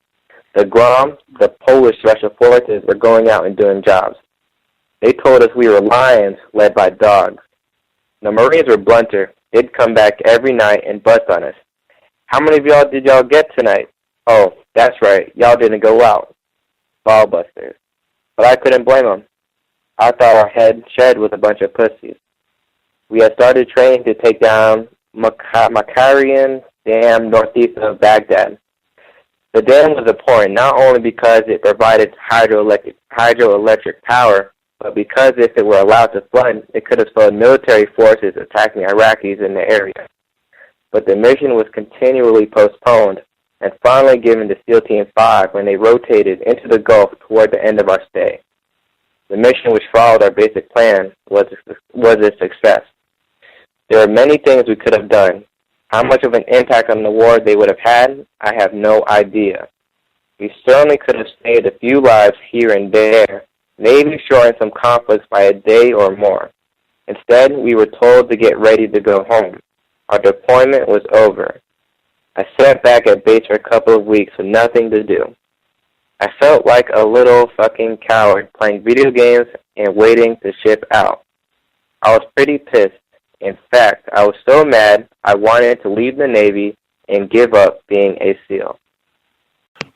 The GROM, the Polish Special Forces, were going out and doing jobs. They told us we were lions led by dogs. The Marines were blunter. They'd come back every night and bust on us. How many of y'all did y'all get tonight? Oh, that's right. Y'all didn't go out. Ball busters. But I couldn't blame them. I thought our head shed was a bunch of pussies. We had started training to take down Makarian Dam northeast of Baghdad. The dam was important not only because it provided hydroelectric power, but because if it were allowed to flood, it could have slowed military forces attacking Iraqis in the area. But the mission was continually postponed and finally given to SEAL Team 5 when they rotated into the Gulf toward the end of our stay. The mission, which followed our basic plan, was a success. There are many things we could have done. How much of an impact on the war they would have had, I have no idea. We certainly could have saved a few lives here and there, maybe shortened some conflicts by a day or more. Instead, we were told to get ready to go home. Our deployment was over. I sat back at base for a couple of weeks with nothing to do. I felt like a little fucking coward playing video games and waiting to ship out. I was pretty pissed. In fact, I was so mad I wanted to leave the Navy and give up being a SEAL.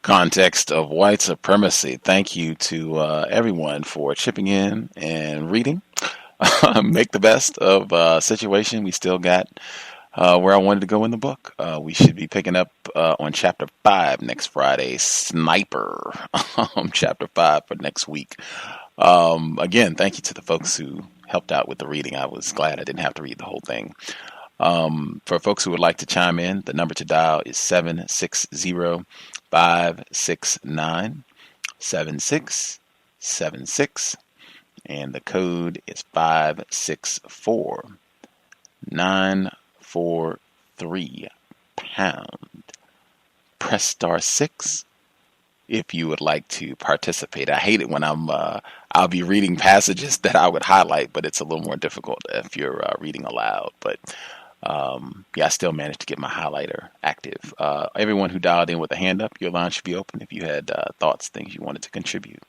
Context of White Supremacy. Thank you to everyone for chipping in and reading. Make the best of a situation. We still got where I wanted to go in the book. We should be picking up on Chapter 5 next Friday. Sniper. Chapter 5 for next week. Again, thank you to the folks who helped out with the reading. I was glad I didn't have to read the whole thing. For folks who would like to chime in, the number to dial is 760-569-7676, and the code is 564-943#. Press *6 if you would like to participate. I hate it when I'll be reading passages that I would highlight, but it's a little more difficult if you're reading aloud. But I still managed to get my highlighter active. Everyone who dialed in with a hand up, your line should be open if you had thoughts, things you wanted to contribute.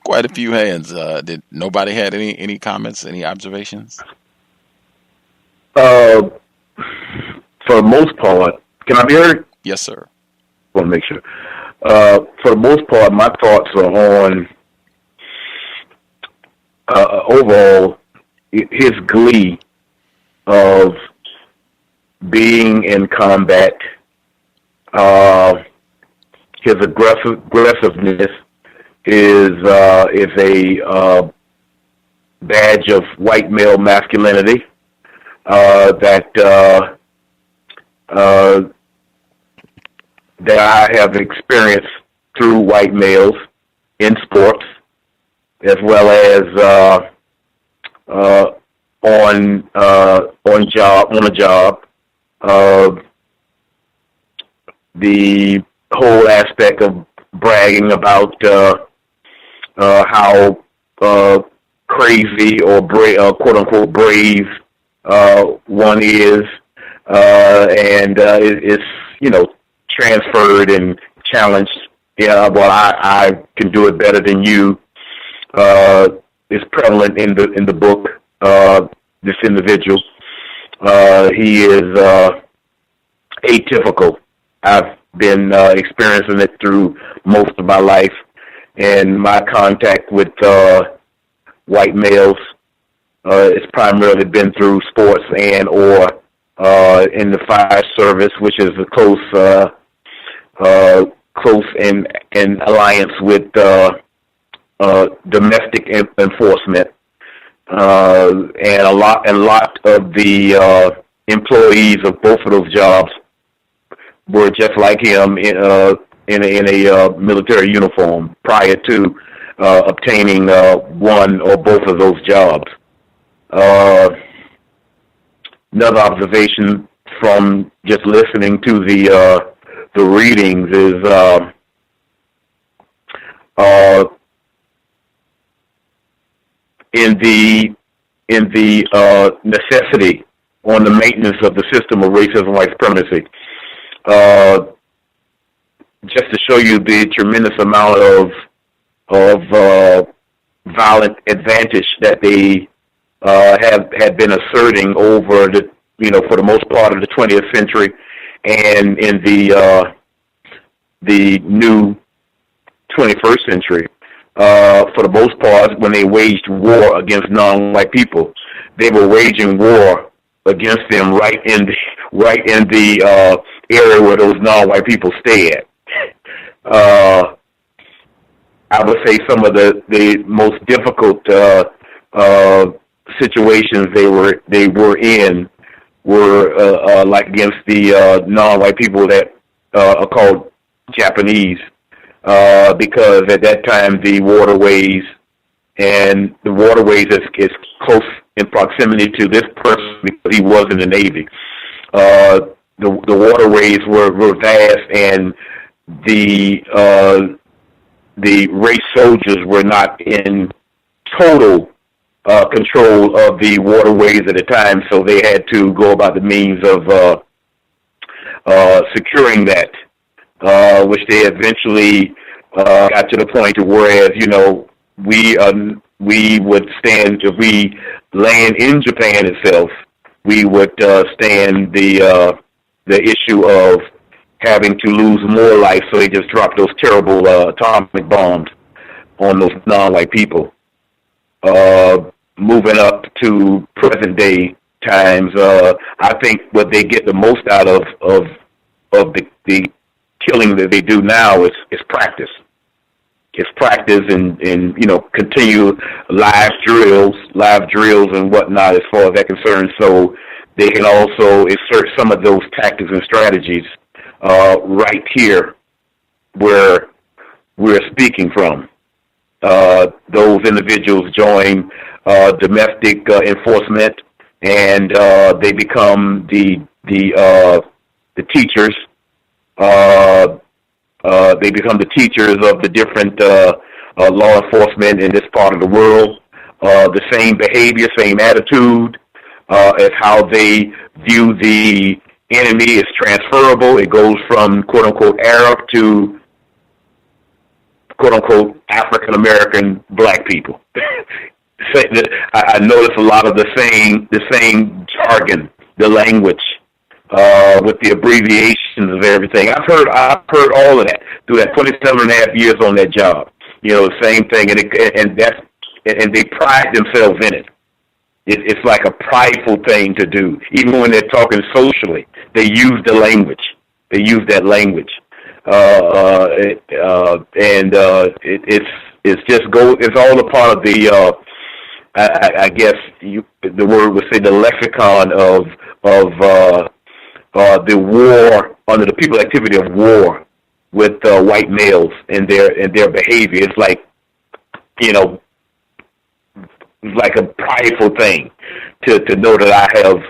Quite a few hands. Did nobody had any comments, any observations? For the most part, can I be heard? Yes, sir. I want to make sure. For the most part, my thoughts are on overall his glee of being in combat, his aggressiveness is a badge of white male masculinity that I have experienced through white males in sports, as well as on a job. The whole aspect of bragging about how crazy or quote unquote brave one is, and it's transferred and challenged. Yeah, well, I can do it better than you. Is prevalent in the book. This individual, he is atypical. I've been experiencing it through most of my life, and my contact with white males it's primarily been through sports and or in the fire service, which is a close in alliance with domestic enforcement, and a lot of the employees of both of those jobs were just like him in a military uniform prior to obtaining one or both of those jobs. Another observation from just listening to the readings is in the necessity on the maintenance of the system of racism and white supremacy. Just to show you the tremendous amount of violent advantage that they had been asserting over the, for the most part of the 20th century, and in the new 21st century. For the most part, when they waged war against non-white people, they were waging war against them right in the area where those non-white people stay at. I would say some of the most difficult situations they were in were like against the non-white people that are called Japanese, because at that time the waterways is close in proximity to this person because he was in the Navy. The waterways were vast, and the race soldiers were not in total control of the waterways at the time, so they had to go about the means of securing that, which they eventually got to the point to whereas, we would stand, if we land in Japan itself, we would stand the issue of having to lose more life, so they just dropped those terrible atomic bombs on those non-white people. Moving up to present day times, I think what they get the most out of the killing that they do now is practice. It's practice and continue live drills and whatnot as far as that concerns. So they can also insert some of those tactics and strategies right here where we're speaking from. Those individuals join domestic enforcement, and they become the teachers. They become the teachers of the different law enforcement in this part of the world. The same behavior, same attitude as how they view the enemy is transferable. It goes from quote-unquote Arab to quote-unquote African-American black people. I notice a lot of the same jargon, the language, with the abbreviations of everything. I've heard all of that through that 27 and a half years on that job. The same thing, and they pride themselves in it. It's like a prideful thing to do. Even when they're talking socially, they use the language. They use that language, it's all a part of the. I guess the word would say the lexicon of the war, under the people activity of war with white males and their behavior. It's like, like a prideful thing to know that I have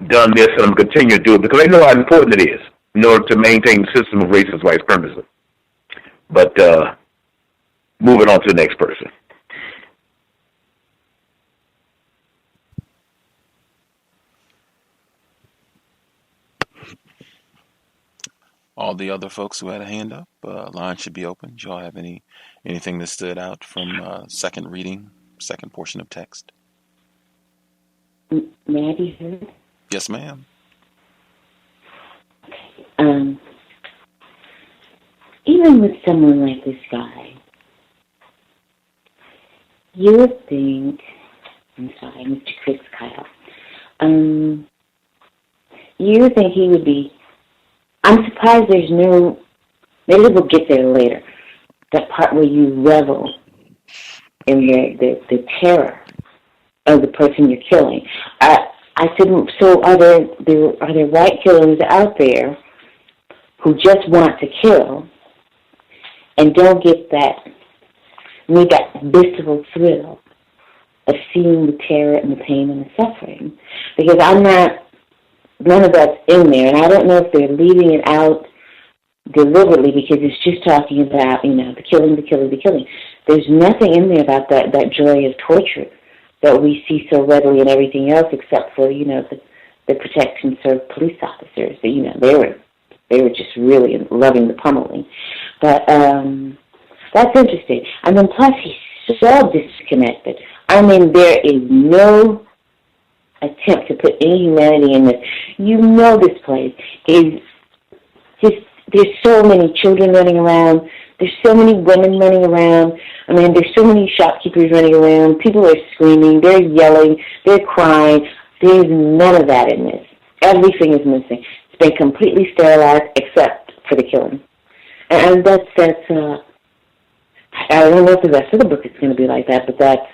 done this and I'm continuing to do it because they know how important it is in order to maintain the system of racist white supremacy. But moving on to the next person. All the other folks who had a hand up, line should be open. Do y'all have anything that stood out from second reading, second portion of text? May I be heard? Yes, ma'am. Even with someone like this guy, you would think, I'm sorry, Mr. Chris Kyle, you would think he would be, I'm surprised there's no, maybe we'll get there later, that part where you revel in the terror of the person you're killing. I said, so are there white killers out there who just want to kill and don't get that visceral thrill of seeing the terror and the pain and the suffering? Because I'm not none of that's in there. And I don't know if they're leaving it out deliberately because it's just talking about, the killing, the killing, the killing. There's nothing in there about that joy of torture that we see so readily in everything else, except for, the protect and serve police officers. They were just really loving the pummeling. But that's interesting. And then plus he's so disconnected. I mean, there is no attempt to put any humanity in this. This place is just, there's so many children running around. There's so many women running around. I mean, there's so many shopkeepers running around. People are screaming. They're yelling. They're crying. There's none of that in this. Everything is missing. It's been completely sterilized except for the killing. And that's I don't know if the rest of the book is going to be like that, but that's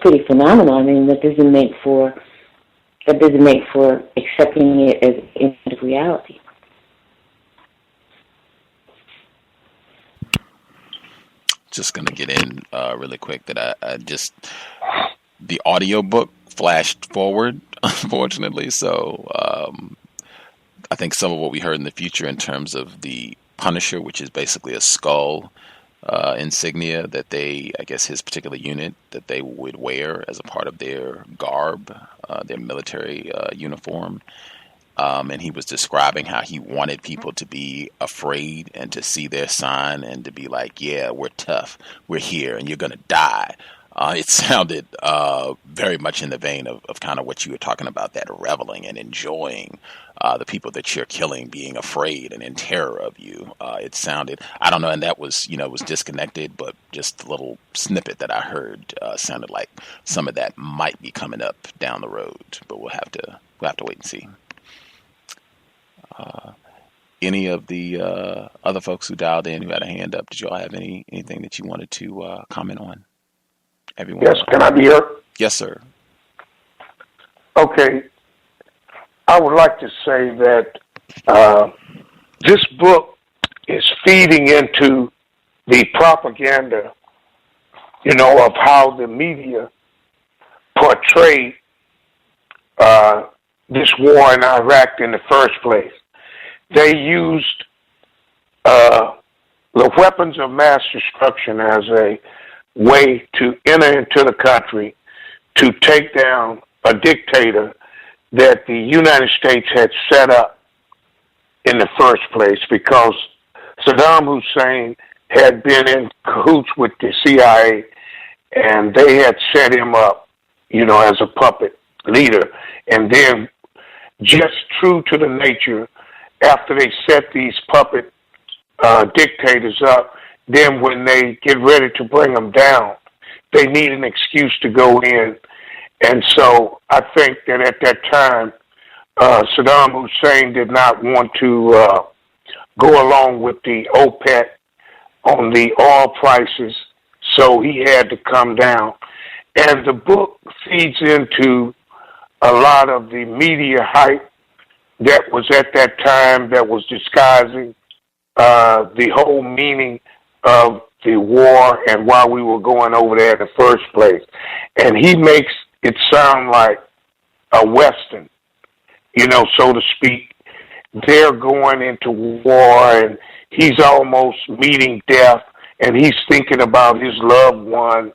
pretty phenomenal. I mean, that doesn't make for accepting it as end of reality. Just going to get in really quick that the audiobook flashed forward, unfortunately. So I think some of what we heard in the future in terms of the Punisher, which is basically a skull insignia that his particular unit, that they would wear as a part of their garb, their military uniform. And he was describing how he wanted people to be afraid and to see their sign and to be like, yeah, we're tough, we're here, and you're going to die. It sounded very much in the vein of kind of what you were talking about, that reveling and enjoying the people that you're killing being afraid and in terror of you. It sounded, I don't know, and that was, was disconnected, but just a little snippet that I heard sounded like some of that might be coming up down the road, but we'll have to wait and see. Any of the other folks who dialed in who had a hand up, did you all have anything that you wanted to comment on? Everyone? Yes, can I be heard? Yes, sir. Okay. I would like to say that this book is feeding into the propaganda, of how the media portrayed this war in Iraq in the first place. They used the weapons of mass destruction as a way to enter into the country to take down a dictator that the United States had set up in the first place, because Saddam Hussein had been in cahoots with the CIA, and they had set him up, as a puppet leader. And then, just true to the nature, after they set these puppet dictators up, then when they get ready to bring them down, they need an excuse to go in. And so I think that at that time, Saddam Hussein did not want to go along with the OPEC on the oil prices, so he had to come down. And the book feeds into a lot of the media hype that was at that time that was disguising the whole meaning of the war and why we were going over there in the first place. And he makes it sound like a Western, so to speak. They're going into war and he's almost meeting death, and he's thinking about his loved one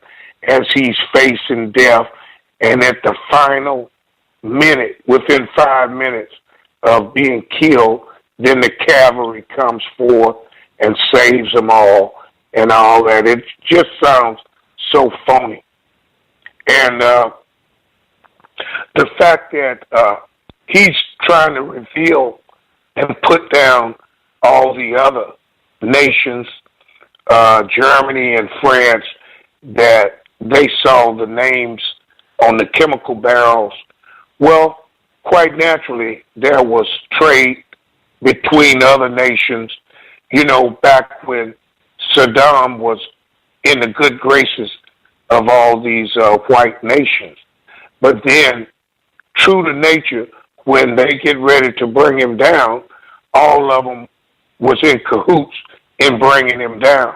as he's facing death. And at the final minute, within 5 minutes of being killed, then the cavalry comes forth and saves them all and all that. It just sounds so phony. And the fact that he's trying to reveal and put down all the other nations, Germany and France, that they saw the names on the chemical barrels. Well, quite naturally, there was trade between other nations, back when Saddam was in the good graces of all these white nations. But then, true to nature, when they get ready to bring him down, all of them was in cahoots in bringing him down.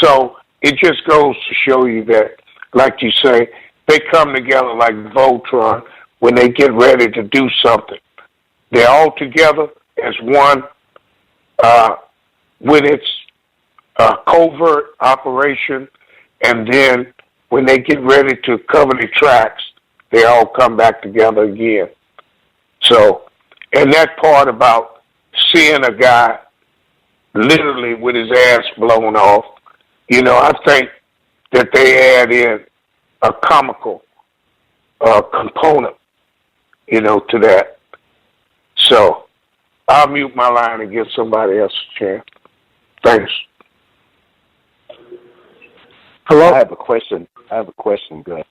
So it just goes to show you that, like you say, they come together like Voltron when they get ready to do something. They're all together as one with its covert operation, and then when they get ready to cover the tracks, they all come back together again. So, and that part about seeing a guy literally with his ass blown off, I think that they add in a comical component, to that. So I'll mute my line and give somebody else a chance. Thanks. Hello? I have a question, Gus.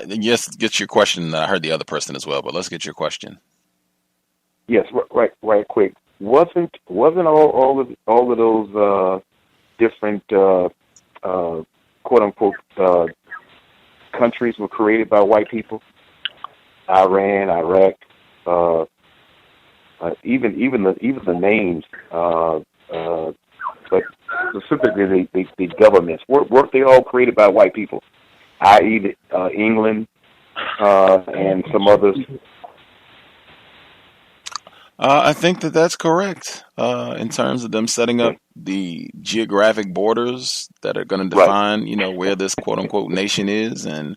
Yes, get your question. I heard the other person as well, but let's get your question. Yes, right quick. Wasn't all of those different quote unquote countries were created by white people? Iran, Iraq, even the names, but specifically the governments, weren't they all created by white people? I.e., England and some others. I think that's correct in terms of them setting up the geographic borders that are going to define, where this quote unquote nation is, and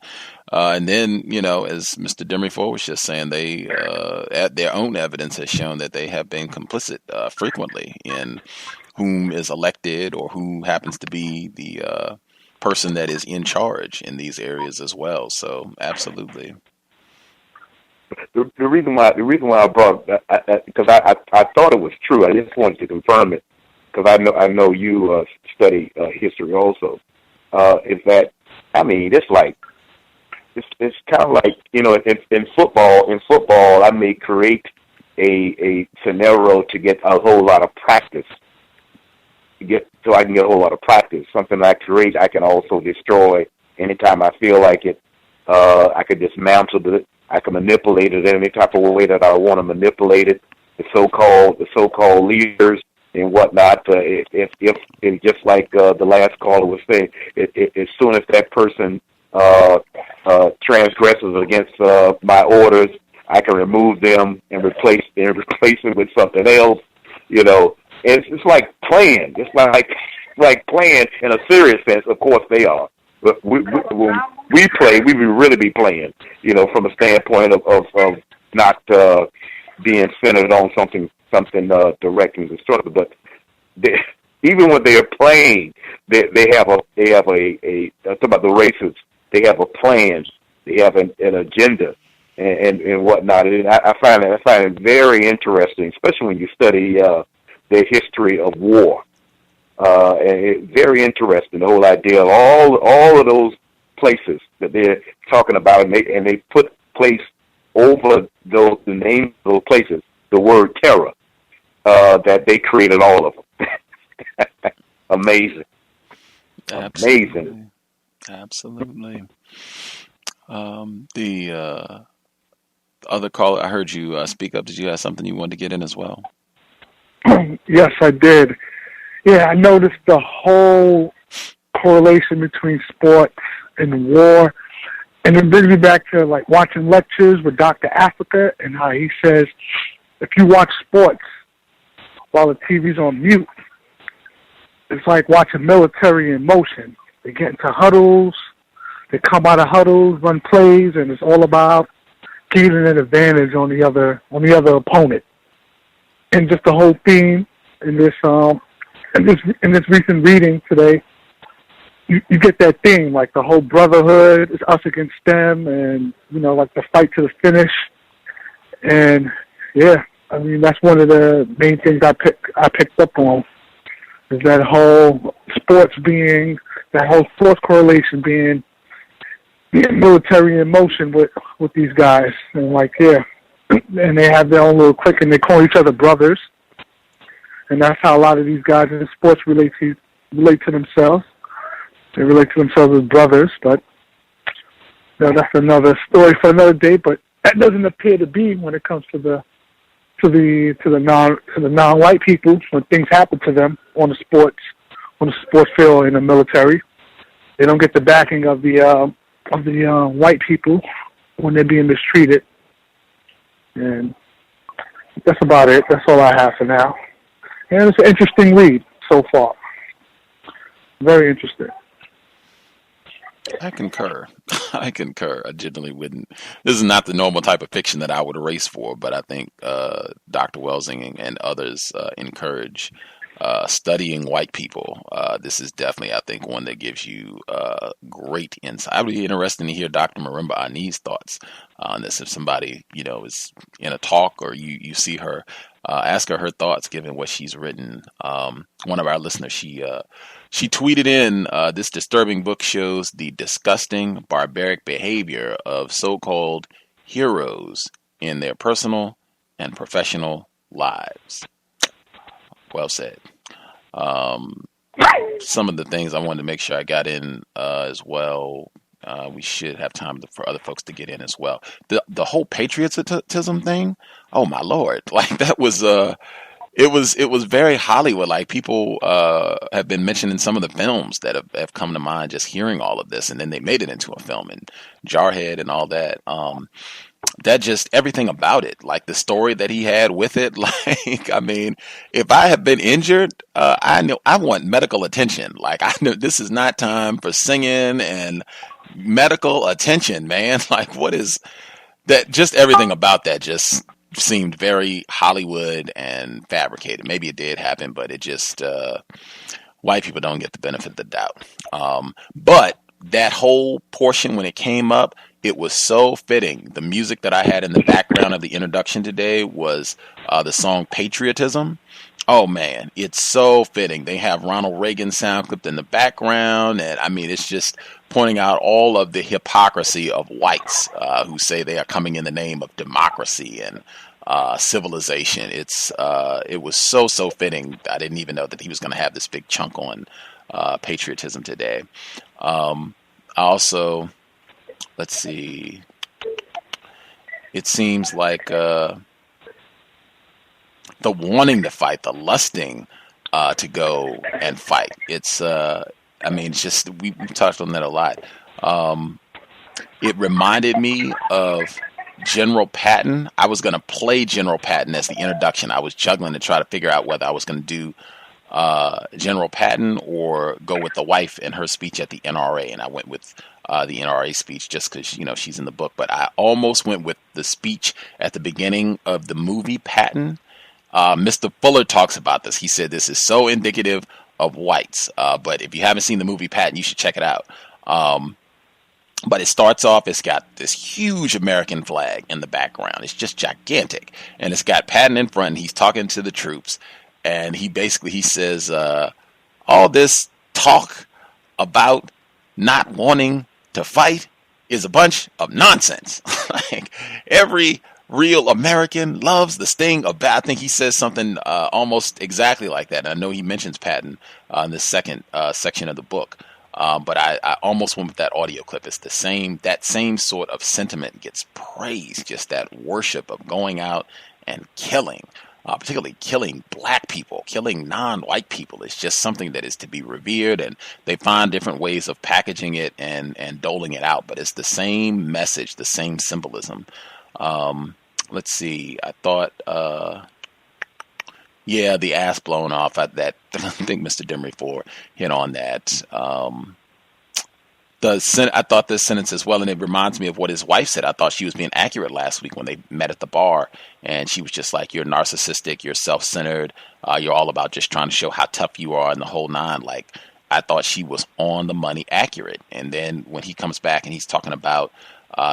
then, as Mr. Demery was just saying, they their own evidence has shown that they have been complicit frequently in whom is elected or who happens to be the person that is in charge in these areas as well. So, absolutely. The reason why I brought because I thought it was true. I just wanted to confirm it because I know you study history also. Is that it's kind of like in football. In football, I may create a scenario to get a whole lot of practice. So I can get a whole lot of practice. Something I create, I can also destroy anytime I feel like it. I could dismantle it. I can manipulate it in any type of way that I want to manipulate it. The so-called leaders and whatnot. If just like the last caller was saying, as soon as that person transgresses against my orders, I can remove them and replace it with something else. It's like playing. It's like playing in a serious sense. Of course they are. But when we play, we would really be playing, from a standpoint of not being centered on something direct and destructive. But even when they are playing, they have a talk about the races. They have a plan. They have an agenda and whatnot. And I find it very interesting, especially when you study the history of war. And it's very interesting, the whole idea of all of those places that they're talking about, and they place over the names of those places the word terror, that they created all of them. Amazing. Amazing. Absolutely. The other caller, I heard you speak up. Did you have something you wanted to get in as well? Yes, I did. Yeah, I noticed the whole correlation between sports and war. And it brings me back to like watching lectures with Dr. Africa and how he says if you watch sports while the TV's on mute, it's like watching military in motion. They get into huddles, they come out of huddles, run plays, and it's all about gaining an advantage on the other opponent. And just the whole theme in this recent reading today, you get that thing, like the whole brotherhood is us against them, and like the fight to the finish. And yeah, I mean that's one of the main things I picked up on, is that whole sports correlation being military in motion with these guys, and and they have their own little clique, and they call each other brothers. And that's how a lot of these guys in sports relate to themselves. They relate to themselves as brothers, but that's another story for another day. But that doesn't appear to be when it comes to the non-white people. When things happen to them on the sports field in the military, they don't get the backing of the white people when they're being mistreated. And that's about it. That's all I have for now. And it's an interesting read so far. Very interesting. I concur. I concur. I generally wouldn't. This is not the normal type of fiction that I would race for, but I think Dr. Welsing and others encourage studying white people. This is definitely, I think, one that gives you great insight. I'd be interested to hear Dr. Marimba Ani's thoughts on this. If somebody, is in a talk or you see her, ask her thoughts given what she's written. One of our listeners, she tweeted in, this disturbing book shows the disgusting, barbaric behavior of so-called heroes in their personal and professional lives. Well said. Some of the things I wanted to make sure I got in as well. We should have time for other folks to get in as well. The whole patriotism thing. Oh my Lord! Like that was it was very Hollywood. Like people have been mentioning some of the films that have come to mind just hearing all of this, and then they made it into a film and Jarhead and all that. That just everything about it, like the story that he had with it. Like, I mean, if I have been injured, I know I want medical attention. Like, I know this is not time for singing and medical attention, man. Like, what is that? Just everything about that just seemed very Hollywood and fabricated. Maybe it did happen, but it just white people don't get the benefit of the doubt. But that whole portion when it came up, it was so fitting. The music that I had in the background of the introduction today was the song Patriotism. Oh man, it's so fitting. They have Ronald Reagan sound clipped in the background, and I mean, it's just pointing out all of the hypocrisy of whites who say they are coming in the name of democracy and civilization. It was so fitting. I didn't even know that he was going to have this big chunk on patriotism today. Also, let's see. It seems like the wanting to fight, the lusting to go and fight. It's, I mean, it's just we've touched on that a lot. It reminded me of General Patton. I was going to play General Patton as the introduction. I was juggling to try to figure out whether I was going to do General Patton or go with the wife and her speech at the NRA, and I went with the NRA speech just because she's in the book. But I almost went with the speech at the beginning of the movie Patton. Mr. Fuller talks about this. He said this is so indicative of whites. But if you haven't seen the movie Patton, you should check it out. But it starts off, it's got this huge American flag in the background. It's just gigantic. And it's got Patton in front, and he's talking to the troops. And he says, all this talk about not wanting to fight is a bunch of nonsense. Like, every real American loves the sting of battle. I think he says something almost exactly like that. And I know he mentions Patton in the second section of the book. But I almost went with that audio clip. It's that same sort of sentiment gets praised, just that worship of going out and killing. Particularly killing black people, killing non-white people. It's just something that is to be revered, and they find different ways of packaging it and doling it out. But it's the same message, the same symbolism. Let's see. I thought, the ass blown off. I think Mr. Demery Ford hit on that. I thought this sentence as well, and it reminds me of what his wife said. I thought she was being accurate last week when they met at the bar, and she was just like, you're narcissistic, you're self-centered, you're all about just trying to show how tough you are and the whole nine. Like, I thought she was on the money accurate. And then when he comes back and he's talking about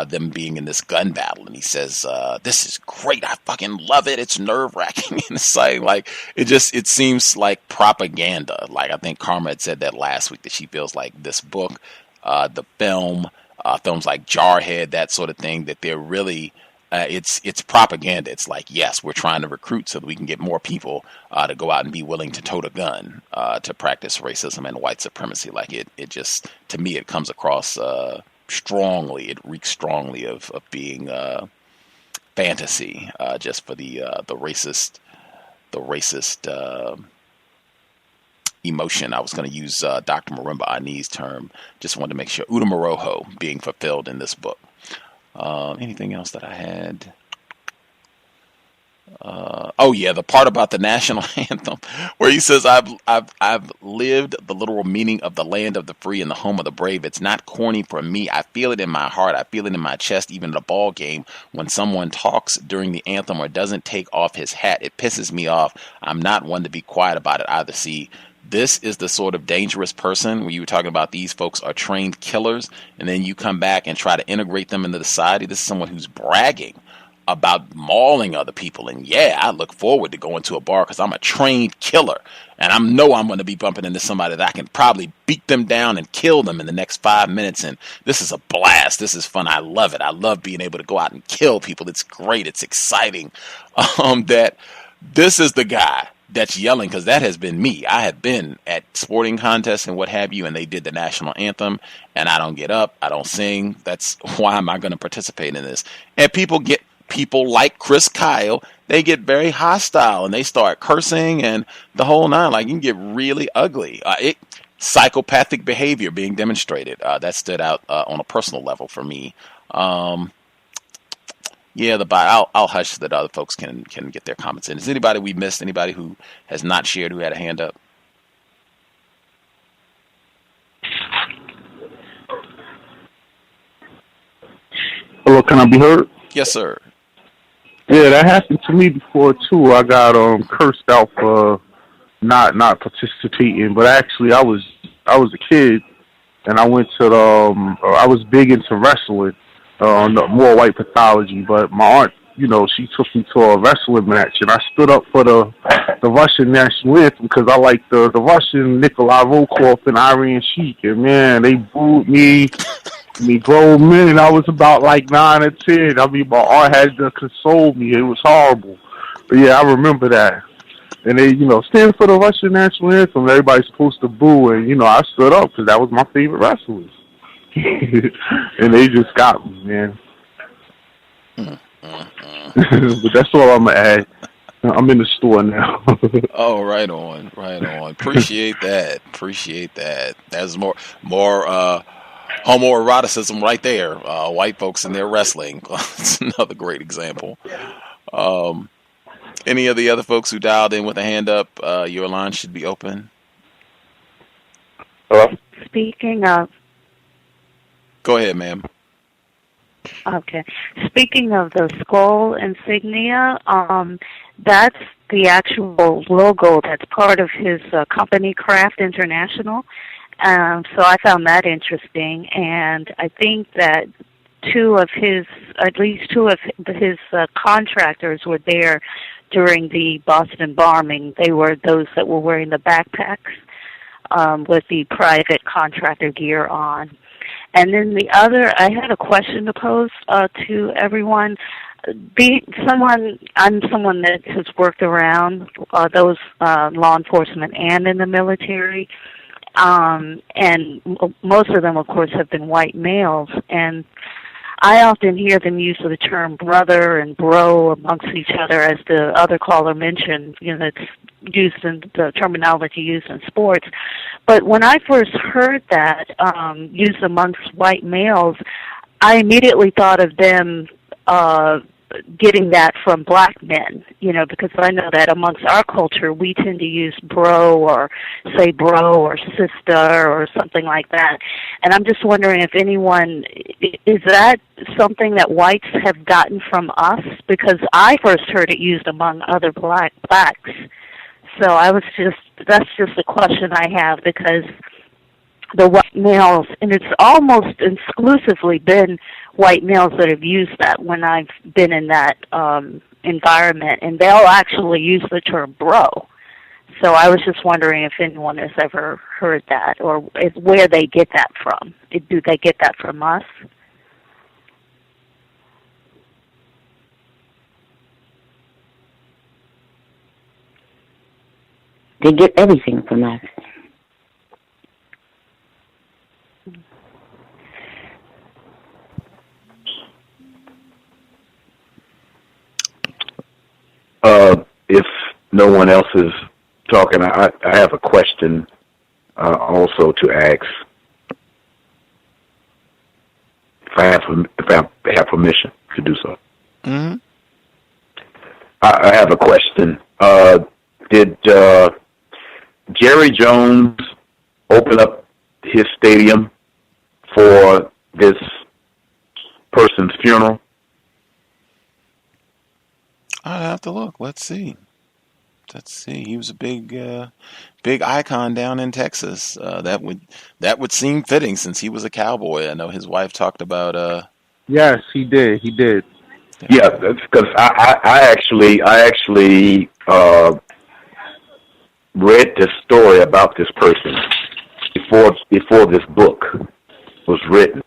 them being in this gun battle, and he says, this is great, I fucking love it, it's nerve-wracking. And it's like it seems like propaganda. Like, I think Karma had said that last week, that she feels like this book, the films like Jarhead, that sort of thing, that they're really, it's propaganda. It's like, yes, we're trying to recruit so that we can get more people to go out and be willing to tote a gun, to practice racism and white supremacy. Like it just, to me, it comes across strongly. It reeks strongly of being fantasy, just for the racist emotion. I was going to use Dr. Marimba Ani's term. Just wanted to make sure Utamoroho being fulfilled in this book. Anything else that I had? Oh yeah, the part about the national anthem where he says, "I've lived the literal meaning of the land of the free and the home of the brave. It's not corny for me. I feel it in my heart. I feel it in my chest. Even at a ball game, when someone talks during the anthem or doesn't take off his hat, it pisses me off. I'm not one to be quiet about it either. See, this is the sort of dangerous person where you were talking about. These folks are trained killers, and then you come back and try to integrate them into the society. This is someone who's bragging about mauling other people. And yeah, I look forward to going to a bar because I'm a trained killer. And I know I'm going to be bumping into somebody that I can probably beat them down and kill them in the next 5 minutes. And this is a blast. This is fun. I love it. I love being able to go out and kill people. It's great. It's exciting that this is the guy that's yelling, because that has been me. I have been at sporting contests and what have you, and they did the national anthem, and I don't get up. I don't sing. That's why am I going to participate in this? And people like Chris Kyle, they get very hostile and they start cursing and the whole nine. Like, you can get really ugly. Psychopathic behavior being demonstrated. That stood out on a personal level for me. Yeah, I'll hush so that other folks can get their comments in. Is anybody we missed? Anybody who has not shared who had a hand up? Hello, can I be heard? Yes, sir. Yeah, that happened to me before too. I got cursed out for not participating, but actually I was a kid and I went to I was big into wrestling, more white pathology. But my aunt, she took me to a wrestling match, and I stood up for the Russian national anthem because I like the Russian Nikolai Volkov and Iron Sheik, and man, they booed me. Grown men, I was about like 9 or 10. I mean, my aunt had to console me. It was horrible. But yeah, I remember that. And they, stand for the Russian national anthem. Everybody's supposed to boo. And, I stood up because that was my favorite wrestlers. And they just got me, man. But that's all I'm going to add. I'm in the store now. Oh, right on. Appreciate that. There's more homoeroticism right there. White folks in their wrestling. It's another great example. Any of the other folks who dialed in with a hand up, your line should be open. Hello? Speaking of... Go ahead, ma'am. Okay. Speaking of the skull insignia, that's the actual logo that's part of his company, Craft International. So I found that interesting, and I think that at least two of his contractors were there during the Boston bombing. They were those that were wearing the backpacks with the private contractor gear on. And then I had a question to pose to everyone. I'm someone that has worked around those law enforcement and in the military. And most of them, of course, have been white males. And I often hear them use the term brother and bro amongst each other, as the other caller mentioned, that's used in the terminology used in sports. But when I first heard that used amongst white males, I immediately thought of them getting that from black men, because I know that amongst our culture we tend to use bro or say bro or sister or something like that. And I'm just wondering if is that something that whites have gotten from us? Because I first heard it used among other blacks. So that's just a question I have, because the white males, and it's almost exclusively been white males that have used that when I've been in that environment, and they'll actually use the term bro. So I was just wondering if anyone has ever heard that, or where they get that from. Do they get that from us? They get everything from us. If no one else is talking, I have a question also to ask. If I have permission to do so. Mm-hmm. I have a question. Did Jerry Jones open up his stadium for this person's funeral? I'd have to look. Let's see. He was a big icon down in Texas. That would seem fitting since he was a cowboy. I know his wife talked about. Yes, he did. Yeah, that's because I actually read this story about this person before this book was written.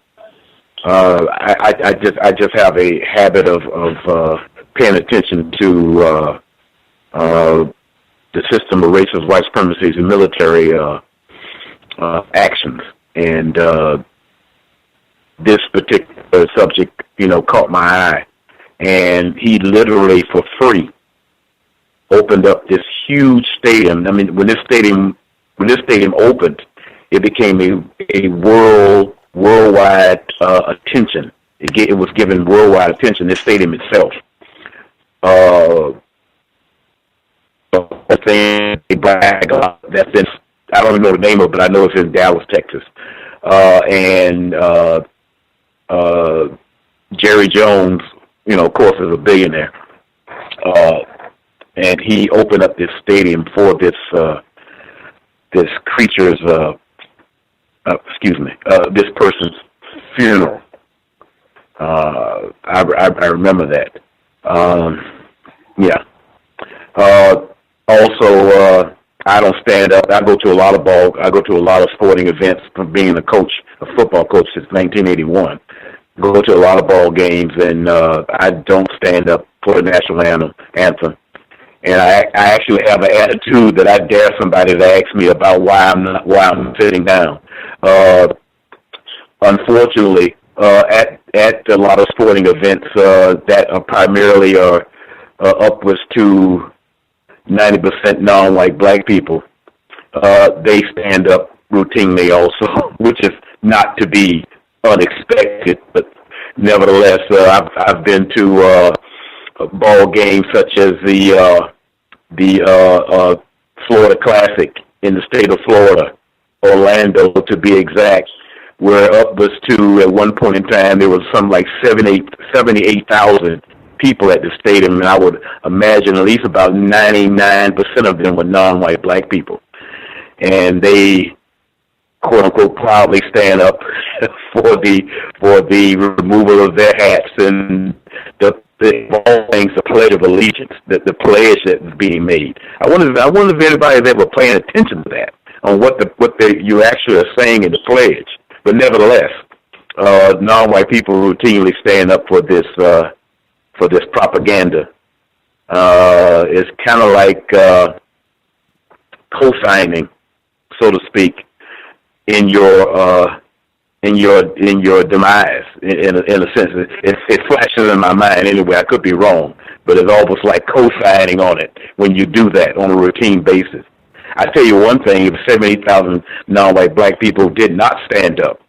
I just have a habit of paying attention to the system of racist white supremacy and military actions, and this particular subject, caught my eye. And he literally, for free, opened up this huge stadium. I mean, when this stadium opened, it became a worldwide attention. It was given worldwide attention. This stadium itself. They brag about that's in. I don't even know the name of it, but I know it's in Dallas, Texas. And Jerry Jones, of course, is a billionaire, and he opened up this stadium for this creature's, this person's funeral. I remember that. Yeah. Also, I don't stand up. I go to a lot of sporting events from being a football coach since 1981. Go to a lot of ball games, and I don't stand up for the national anthem. And I actually have an attitude that I dare somebody to ask me about why I'm sitting down. Unfortunately, at a lot of sporting events that are primarily upwards to 90% non-white black people, they stand up routinely also, which is not to be unexpected, but nevertheless, I've been to ball games such as the Florida Classic in the state of Florida, Orlando to be exact, where upwards to at one point in time there was something like 78,000 people at the stadium, and I would imagine at least about 99% of them were non-white black people, and they quote unquote proudly stand up for the removal of their hats and the all things, the Pledge of Allegiance, the pledge that is being made. I wonder if anybody is ever paying attention to that, on what you actually are saying in the pledge. But nevertheless, non-white people routinely stand up for this propaganda. It's kind of like co-signing, so to speak, in your demise. In a sense, it flashes in my mind anyway. I could be wrong, but it's almost like co-signing on it when you do that on a routine basis. I tell you one thing: if 78,000 non-white black people did not stand up,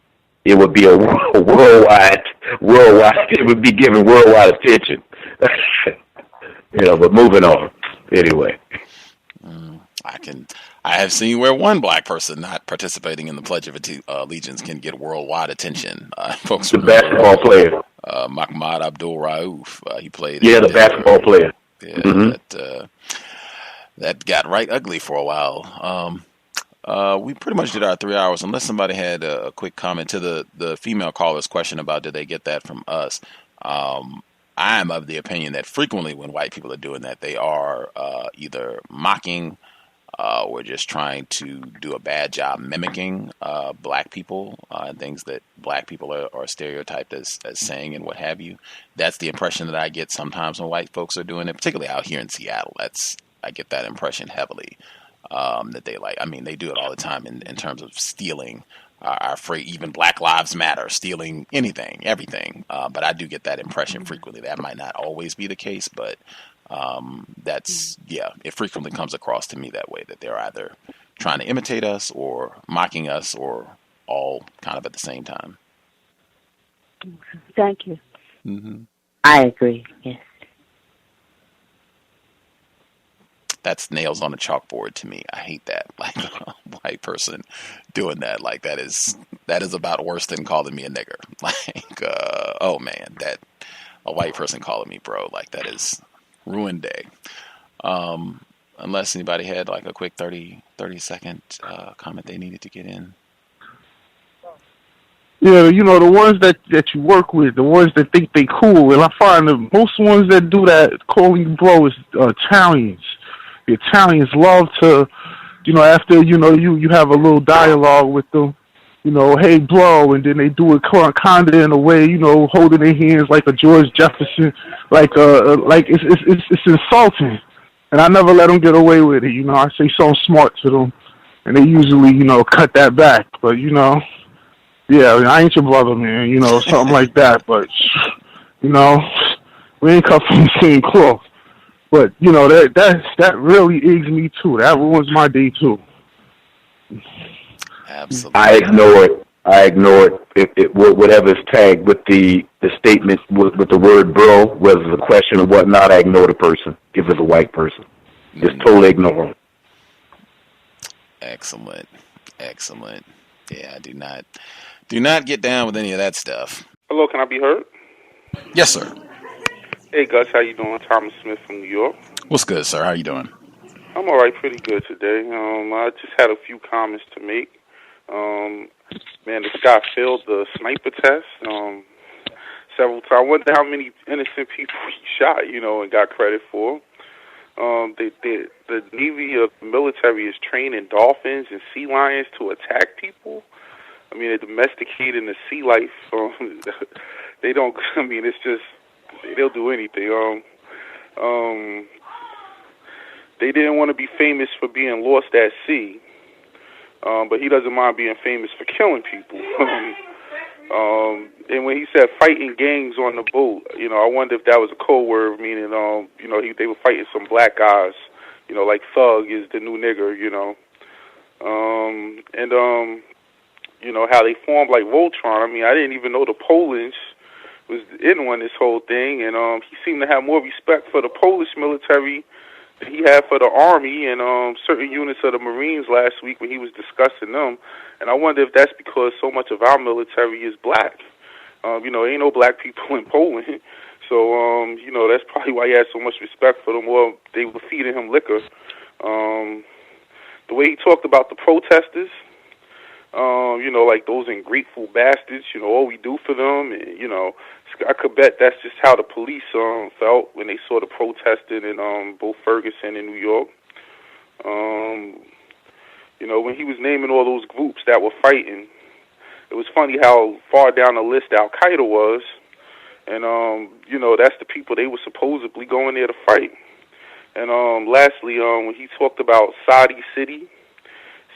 it would be a worldwide. It would be given worldwide attention. But moving on. Anyway, I have seen where one black person not participating in the Pledge of Allegiance can get worldwide attention. Folks, the basketball player, Mahmoud Abdul Rauf. He played. Yeah, the basketball player. Yeah, mm-hmm. That got right ugly for a while. We pretty much did our 3 hours, unless somebody had a quick comment to the female caller's question about did they get that from us. I'm of the opinion that frequently when white people are doing that, they are either mocking or just trying to do a bad job mimicking black people, things that black people are stereotyped as saying and what have you. That's the impression that I get sometimes when white folks are doing it, particularly out here in Seattle. I get that impression heavily, that they do it all the time in terms of stealing our phrase, even Black Lives Matter, stealing anything, everything. But I do get that impression frequently. That might not always be the case, but it frequently comes across to me that way, that they're either trying to imitate us or mocking us or all kind of at the same time. Thank you. Mm-hmm. I agree, yes. that's nails on a chalkboard to me. I hate that. Like a white person doing that. Like that is about worse than calling me a nigger. Like, oh man, that a white person calling me bro, like that is ruined day. Unless anybody had like a quick 30-second comment they needed to get in. Yeah, you know, the ones that you work with, the ones that think they cool, and I find that most ones that do that, calling you bro, is Italians. The Italians love to, you know, after, you know, you have a little dialogue with them, you know, hey bro, and then they do it kind of in a way, you know, holding their hands like a George Jefferson, like it's insulting, and I never let them get away with it. You know, I say something smart to them, and they usually, you know, cut that back, but you know. Yeah, I ain't your brother, man, you know, something like that, but, you know, we ain't cut from the same cloth. But, you know, that really eggs me, too. That ruins my day, too. Absolutely. I ignore it. Whatever's tagged with the statement with the word bro, whether it's a question or whatnot, I ignore the person, if it's a white person. Just totally ignore them. Excellent. Yeah, I do not get down with any of that stuff. Hello, can I be heard? Yes, sir. Hey, Gus, how you doing? Thomas Smith from New York. What's good, sir? How you doing? I'm all right, pretty good today. I just had a few comments to make. Man, this guy failed the sniper test several times. I wonder how many innocent people he shot, you know, and got credit for. The Navy or the military is training dolphins and sea lions to attack people. I mean, they're domesticating the sea life. They don't, I mean, it's just, they'll do anything. They didn't want to be famous for being lost at sea, but he doesn't mind being famous for killing people. And when he said fighting gangs on the boat, you know, I wonder if that was a code word, meaning, you know, they were fighting some black guys, you know, like thug is the new nigger, you know. You know, how they formed like Voltron. I mean, I didn't even know the Polish was in on this whole thing, and he seemed to have more respect for the Polish military than he had for the Army and certain units of the Marines last week when he was discussing them. And I wonder if that's because so much of our military is black. You know, ain't no black people in Poland. So, you know, that's probably why he had so much respect for them. Well, they were feeding him liquor. The way he talked about the protesters, you know, like those ungrateful bastards, you know, all we do for them, and, you know, I could bet that's just how the police felt when they saw the protesting in both Ferguson and New York. You know, when he was naming all those groups that were fighting, it was funny how far down the list Al-Qaeda was, and, you know, that's the people they were supposedly going there to fight. And lastly, when he talked about Saudi City,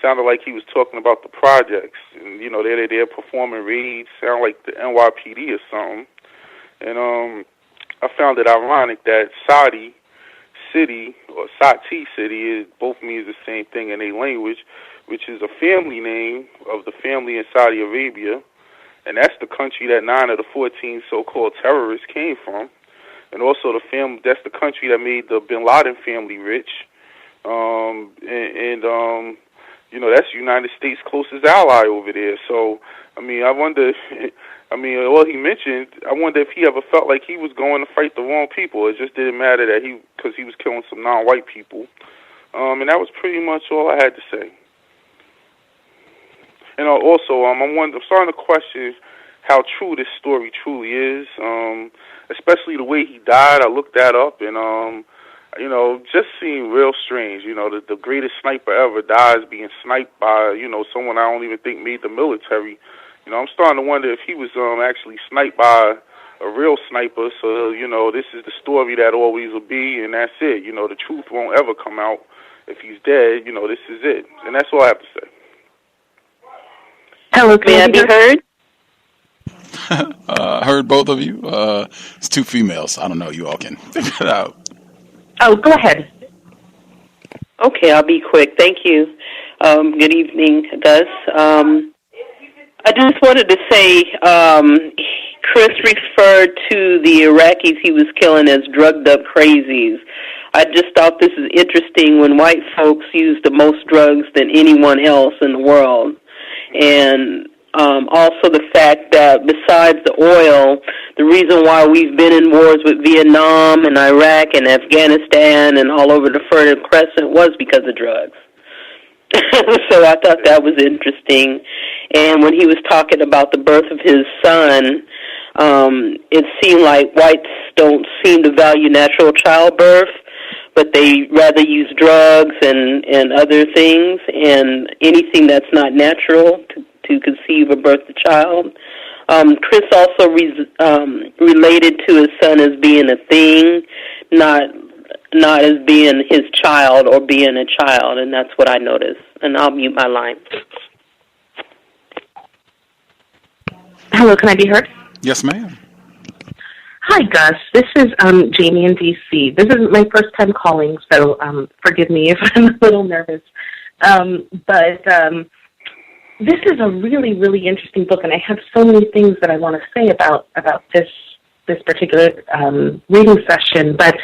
sounded like he was talking about the projects, and you know they're performing raids, sound like the NYPD or something. And I found it ironic that Saudi City or Sati City both means the same thing in their language, which is a family name of the family in Saudi Arabia, and that's the country that 9 of the 14 so-called terrorists came from, and also that's the country that made the Bin Laden family rich, you know, that's the United States' closest ally over there. So, I mean, I wonder, I mean, all he mentioned, I wonder if he ever felt like he was going to fight the wrong people. It just didn't matter that because he was killing some non-white people. And that was pretty much all I had to say. And also, I'm starting to question how true this story truly is, especially the way he died. I looked that up, and you know, just seemed real strange. You know, the greatest sniper ever dies being sniped by, you know, someone I don't even think made the military. You know, I'm starting to wonder if he was actually sniped by a real sniper. So, you know, this is the story that always will be, and that's it. You know, the truth won't ever come out. If he's dead, you know, this is it. And that's all I have to say. Hello, may I be heard? Heard both of you. It's two females. I don't know. You all can figure it out. Oh, go ahead. Okay, I'll be quick. Thank you. Good evening, Gus. I just wanted to say Chris referred to the Iraqis he was killing as drugged up crazies. I just thought this is interesting when white folks use the most drugs than anyone else in the world. And also the fact that besides the oil, the reason why we've been in wars with Vietnam and Iraq and Afghanistan and all over the Fertile Crescent was because of drugs. So I thought that was interesting. And when he was talking about the birth of his son, it seemed like whites don't seem to value natural childbirth, but they rather use drugs and other things and anything that's not natural to conceive or birth a child. Chris also related to his son as being a thing, not as being his child or being a child, and that's what I noticed. And I'll mute my line. Hello, can I be heard? Yes, ma'am. Hi, Gus. This is Jamie in D.C. This is my first time calling, so forgive me if I'm a little nervous. But this is a really, really interesting book, and I have so many things that I want to say about this particular reading session. But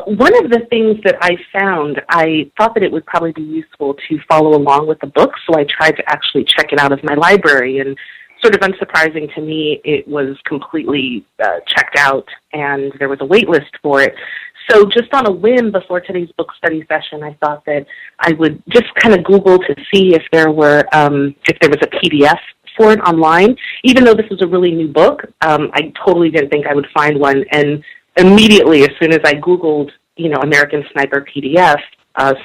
one of the things that I found, I thought that it would probably be useful to follow along with the book, so I tried to actually check it out of my library, and sort of unsurprising to me, it was completely checked out, and there was a wait list for it. So just on a whim before today's book study session, I thought that I would just kind of Google to see if there was a PDF for it online. Even though this was a really new book, I totally didn't think I would find one. And immediately, as soon as I Googled, American Sniper PDF,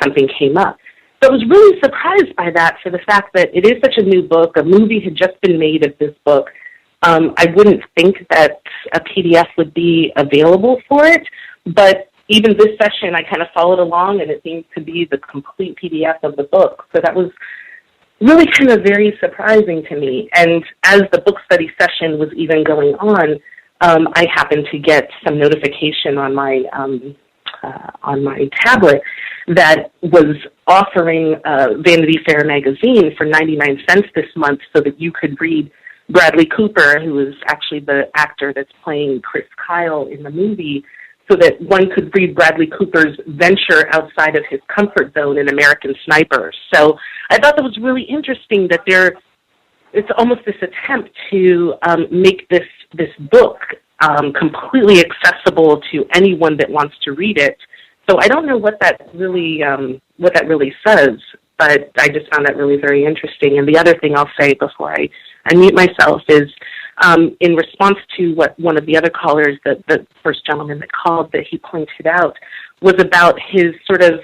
something came up. So I was really surprised by that, for the fact that it is such a new book. A movie had just been made of this book. I wouldn't think that a PDF would be available for it, but even this session, I kind of followed along, and it seemed to be the complete PDF of the book. So that was really kind of very surprising to me. And as the book study session was even going on, I happened to get some notification on my tablet that was offering Vanity Fair magazine for 99 cents this month, so that you could read Bradley Cooper, who is actually the actor that's playing Chris Kyle in the movie, so that one could read Bradley Cooper's venture outside of his comfort zone in American Sniper. So I thought that was really interesting that it's almost this attempt to make this book completely accessible to anyone that wants to read it. So I don't know what that really says, but I just found that really very interesting. And the other thing I'll say before I mute myself is, in response to what one of the other callers, the first gentleman that called, that he pointed out, was about his sort of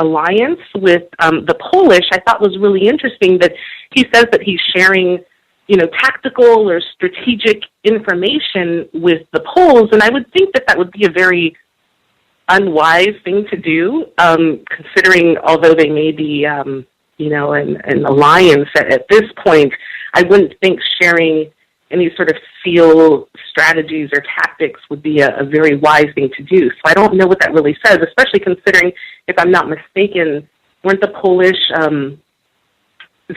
alliance with the Polish. I thought was really interesting that he says that he's sharing, tactical or strategic information with the Poles, and I would think that would be a very unwise thing to do, considering although they may be, an alliance at this point. I wouldn't think sharing any sort of SEAL strategies or tactics would be a very wise thing to do. So I don't know what that really says, especially considering, if I'm not mistaken, weren't the Polish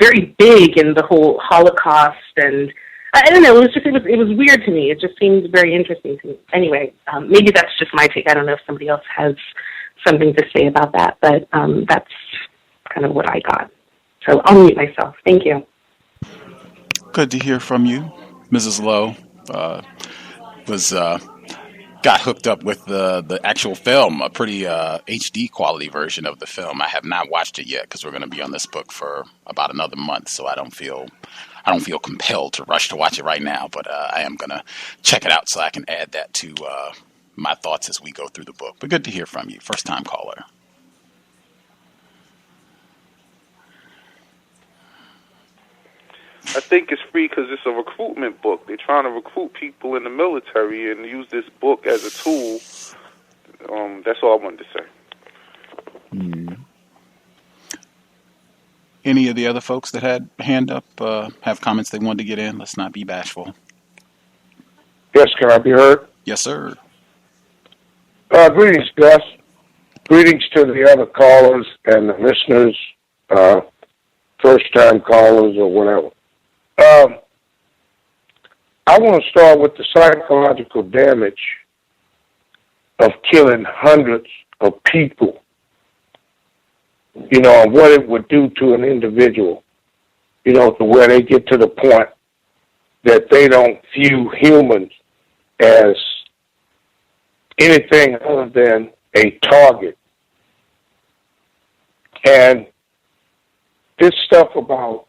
very big in the whole Holocaust? And I don't know, it was weird to me. It just seemed very interesting to me. Anyway, maybe that's just my take. I don't know if somebody else has something to say about that, but that's kind of what I got. So I'll mute myself. Thank you. Good to hear from you. Mrs. Lowe got hooked up with the actual film, a pretty HD quality version of the film. I have not watched it yet because we're going to be on this book for about another month, so I don't feel compelled to rush to watch it right now, but I am going to check it out so I can add that to my thoughts as we go through the book. But good to hear from you. First time caller. I think it's free because it's a recruitment book. They're trying to recruit people in the military and use this book as a tool. That's all I wanted to say. Any of the other folks that had hand up have comments they wanted to get in? Let's not be bashful. Yes, can I be heard? Yes, sir. Greetings, Gus. Greetings to the other callers and the listeners, first-time callers or whatever. I want to start with the psychological damage of killing hundreds of people, you know, and what it would do to an individual, you know, to where they get to the point that they don't view humans as anything other than a target. And this stuff about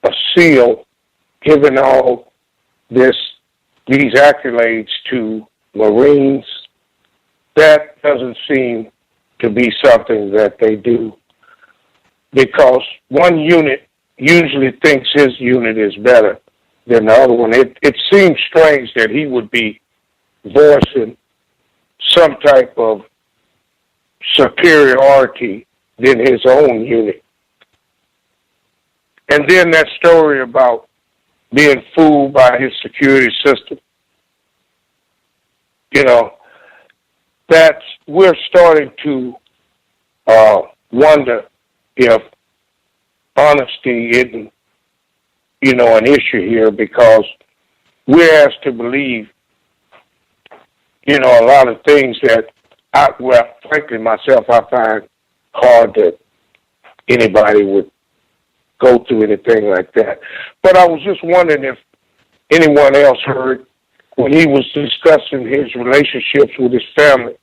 a SEAL giving all these accolades to Marines, that doesn't seem to be something that they do, because one unit usually thinks his unit is better than the other one. It seems strange that he would be voicing some type of superiority than his own unit. And then that story about being fooled by his security system, you know, that we're starting to wonder if honesty isn't, you know, an issue here, because we're asked to believe, you know, a lot of things that frankly, myself, I find hard that anybody would go through anything like that. But I was just wondering if anyone else heard, when he was discussing his relationships with his family,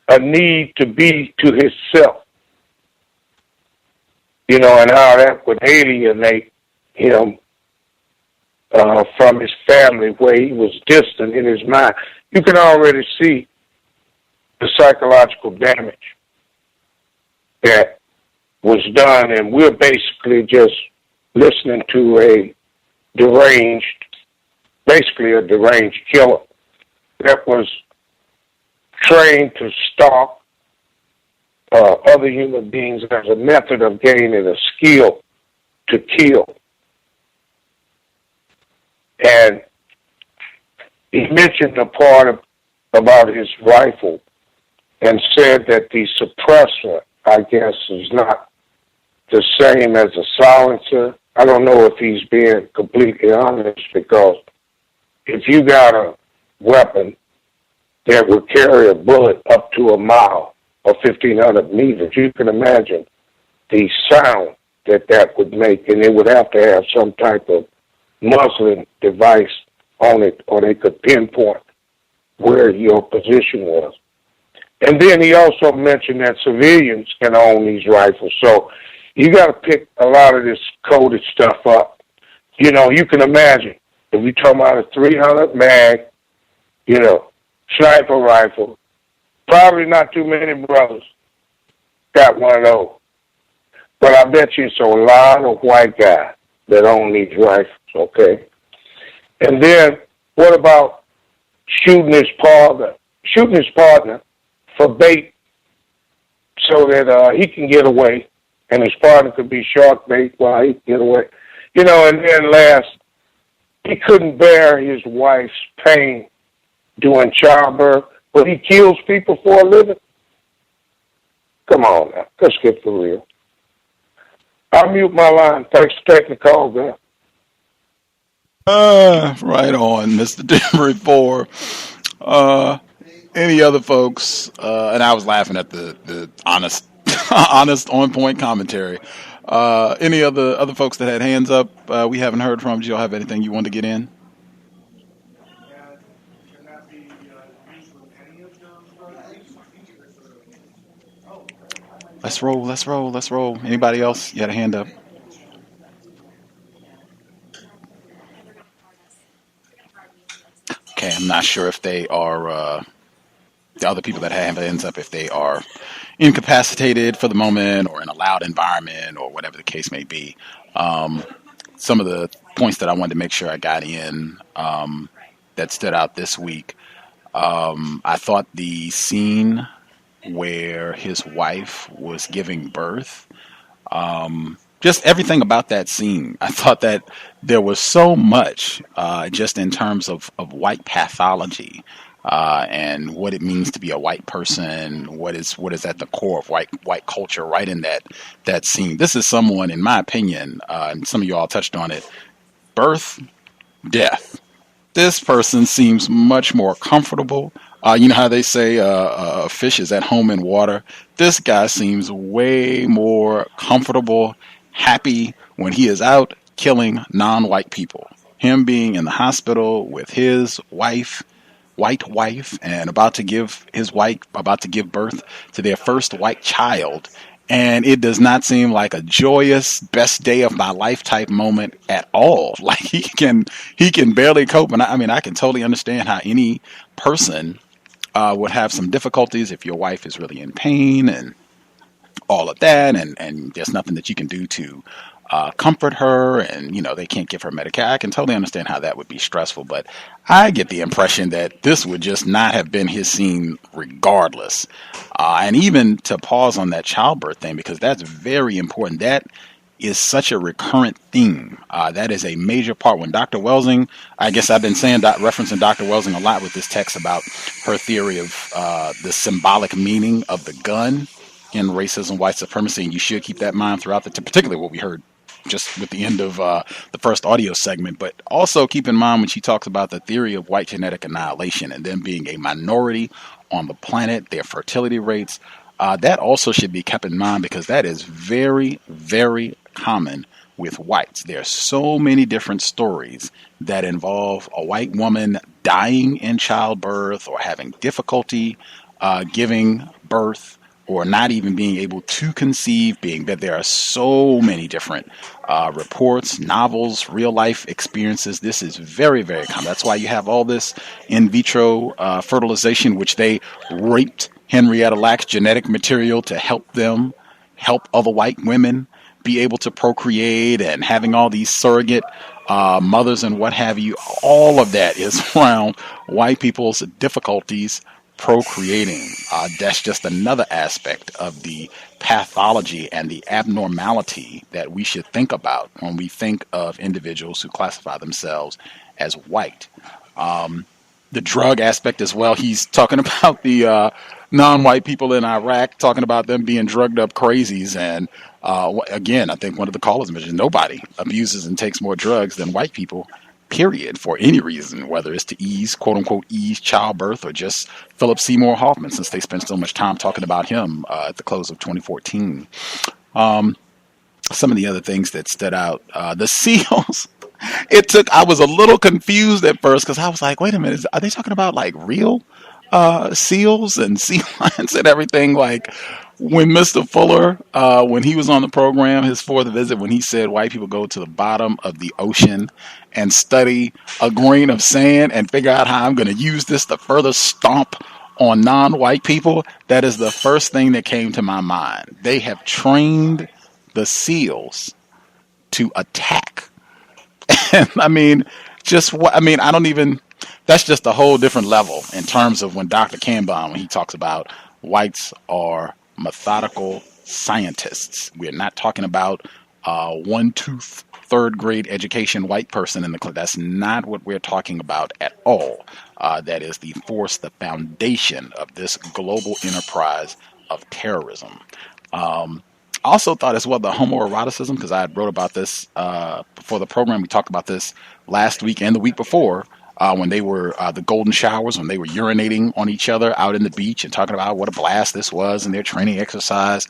a need to be to himself, you know, and how that would alienate him from his family, where he was distant in his mind. You can already see the psychological damage that was done, and we're basically just listening to a deranged killer that was trained to stalk other human beings as a method of gaining a skill to kill. And he mentioned a part about his rifle and said that the suppressor, I guess, is not the same as a silencer. I don't know if he's being completely honest, because if you got a weapon that would carry a bullet up to a mile or 1,500 meters, you can imagine the sound that would make, and it would have to have some type of muzzling device on it, or they could pinpoint where your position was. And then he also mentioned that civilians can own these rifles. So you got to pick a lot of this coded stuff up. You know, you can imagine if you're talking about a 300 mag, you know, sniper rifle, probably not too many brothers got one of those. But I bet you it's a lot of white guys that own these rifles, okay? And then what about shooting his partner for bait so that he can get away, and his partner could be shark bait while he can get away? You know, and then last, he couldn't bear his wife's pain doing childbirth, but he kills people for a living? Come on now, let's get for real. I'll mute my line. Thanks for taking the call, man. Right on, Mr. Demery 4. Any other folks? And I was laughing at the honest, honest, on-point commentary. Any other folks that had hands up we haven't heard from? Do y'all have anything you want to get in? Let's roll. Anybody else? You had a hand up? Okay, I'm not sure if they are, the other people that have hands up, if they are incapacitated for the moment or in a loud environment or whatever the case may be. Some of the points that I wanted to make sure I got in that stood out this week. I thought the scene where his wife was giving birth, just everything about that scene, I thought that there was so much just in terms of white pathology and what it means to be a white person, what is at the core of white culture right in that scene. This is someone, in my opinion, and some of you all touched on it, birth, death. This person seems much more comfortable You know how they say a fish is at home in water? This guy seems way more comfortable, happy when he is out killing non-white people. Him being in the hospital with his white wife, and about to give birth to their first white child. And it does not seem like a joyous best day of my life type moment at all. Like he can barely cope. And I can totally understand how any person would have some difficulties if your wife is really in pain and all of that, and there's nothing that you can do to comfort her, and they can't give her Medicare. I can totally understand how that would be stressful, but I get the impression that this would just not have been his scene regardless. And even to pause on that childbirth thing, because that's very important. That is such a recurrent theme. That is a major part. When Dr. Welsing, I guess I've been referencing Dr. Welsing a lot with this text about her theory of the symbolic meaning of the gun in racism, white supremacy, and you should keep that in mind throughout particularly what we heard just with the end of the first audio segment, but also keep in mind when she talks about the theory of white genetic annihilation and them being a minority on the planet, their fertility rates, that also should be kept in mind because that is very, very common with whites. There are so many different stories that involve a white woman dying in childbirth or having difficulty giving birth, or not even being able to conceive, being that there are so many different reports, novels, real life experiences. This is very, very common. That's why you have all this in vitro fertilization, which they raped Henrietta Lacks genetic material to help other white women be able to procreate, and having all these surrogate mothers and what have you. All of that is around white people's difficulties procreating. That's just another aspect of the pathology and the abnormality that we should think about when we think of individuals who classify themselves as white. The drug aspect as well. He's talking about the non-white people in Iraq, talking about them being drugged up crazies. And again, I think one of the callers mentioned nobody abuses and takes more drugs than white people, period, for any reason, whether it's to ease, quote unquote, ease childbirth, or just Philip Seymour Hoffman, since they spent so much time talking about him at the close of 2014. Some of the other things that stood out, the SEALs. I was a little confused at first because I was like, wait a minute, are they talking about like real SEALs and sea lions and everything? Like when Mr. Fuller, when he was on the program, his fourth visit, when he said white people go to the bottom of the ocean and study a grain of sand and figure out how I'm going to use this to further stomp on non-white people, that is the first thing that came to my mind. They have trained the SEALs to attack. And that's just a whole different level in terms of when Dr. Campbell, when he talks about whites are methodical scientists. We're not talking about one-tooth third grade education white person in the class. That's not what we're talking about at all. That is the force, the foundation of this global enterprise of terrorism. I also thought as well the homoeroticism, because I had wrote about this before the program. We talked about this last week and the week before when they were the golden showers, when they were urinating on each other out in the beach and talking about what a blast this was and their training exercise.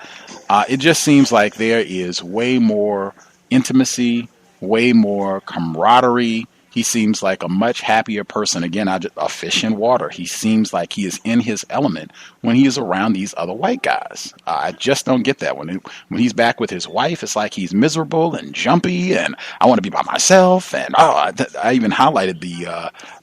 It just seems like there is way more intimacy, way more camaraderie. He seems like a much happier person. Again, a fish in water. He seems like he is in his element when he is around these other white guys. I just don't get that. When he's back with his wife, it's like he's miserable and jumpy, and I want to be by myself. And I even highlighted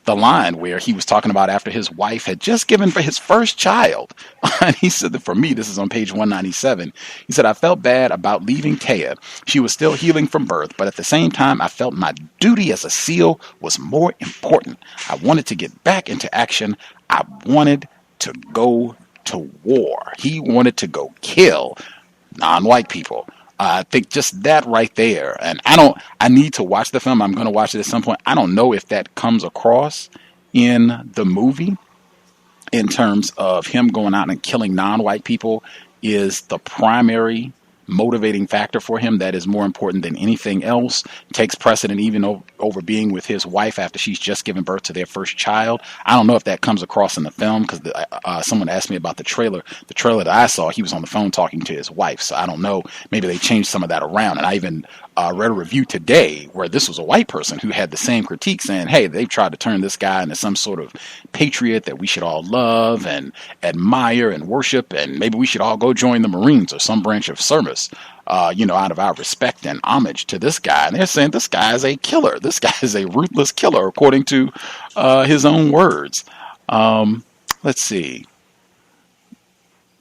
the line where he was talking about after his wife had just given for his first child. And he said that for me, this is on page 197. He said, I felt bad about leaving Taya. She was still healing from birth, but at the same time, I felt my duty as a SEAL was more important. I wanted to get back into action. I wanted to go to war. He wanted to go kill non-white people. I think just that right there. And I need to watch the film. I'm going to watch it at some point. I don't know if that comes across in the movie in terms of him going out and killing non-white people is the primary motivating factor for him that is more important than anything else, takes precedent even over being with his wife after she's just given birth to their first child. I don't know if that comes across in the film, because someone asked me about the trailer. The trailer that I saw, he was on the phone talking to his wife, so I don't know. Maybe they changed some of that around. And I even read a review today where this was a white person who had the same critique, saying, hey, they've tried to turn this guy into some sort of patriot that we should all love and admire and worship, and maybe we should all go join the Marines or some branch of service, out of our respect and homage to this guy. And they're saying this guy is a killer. This guy is a ruthless killer, according to his own words. Let's see.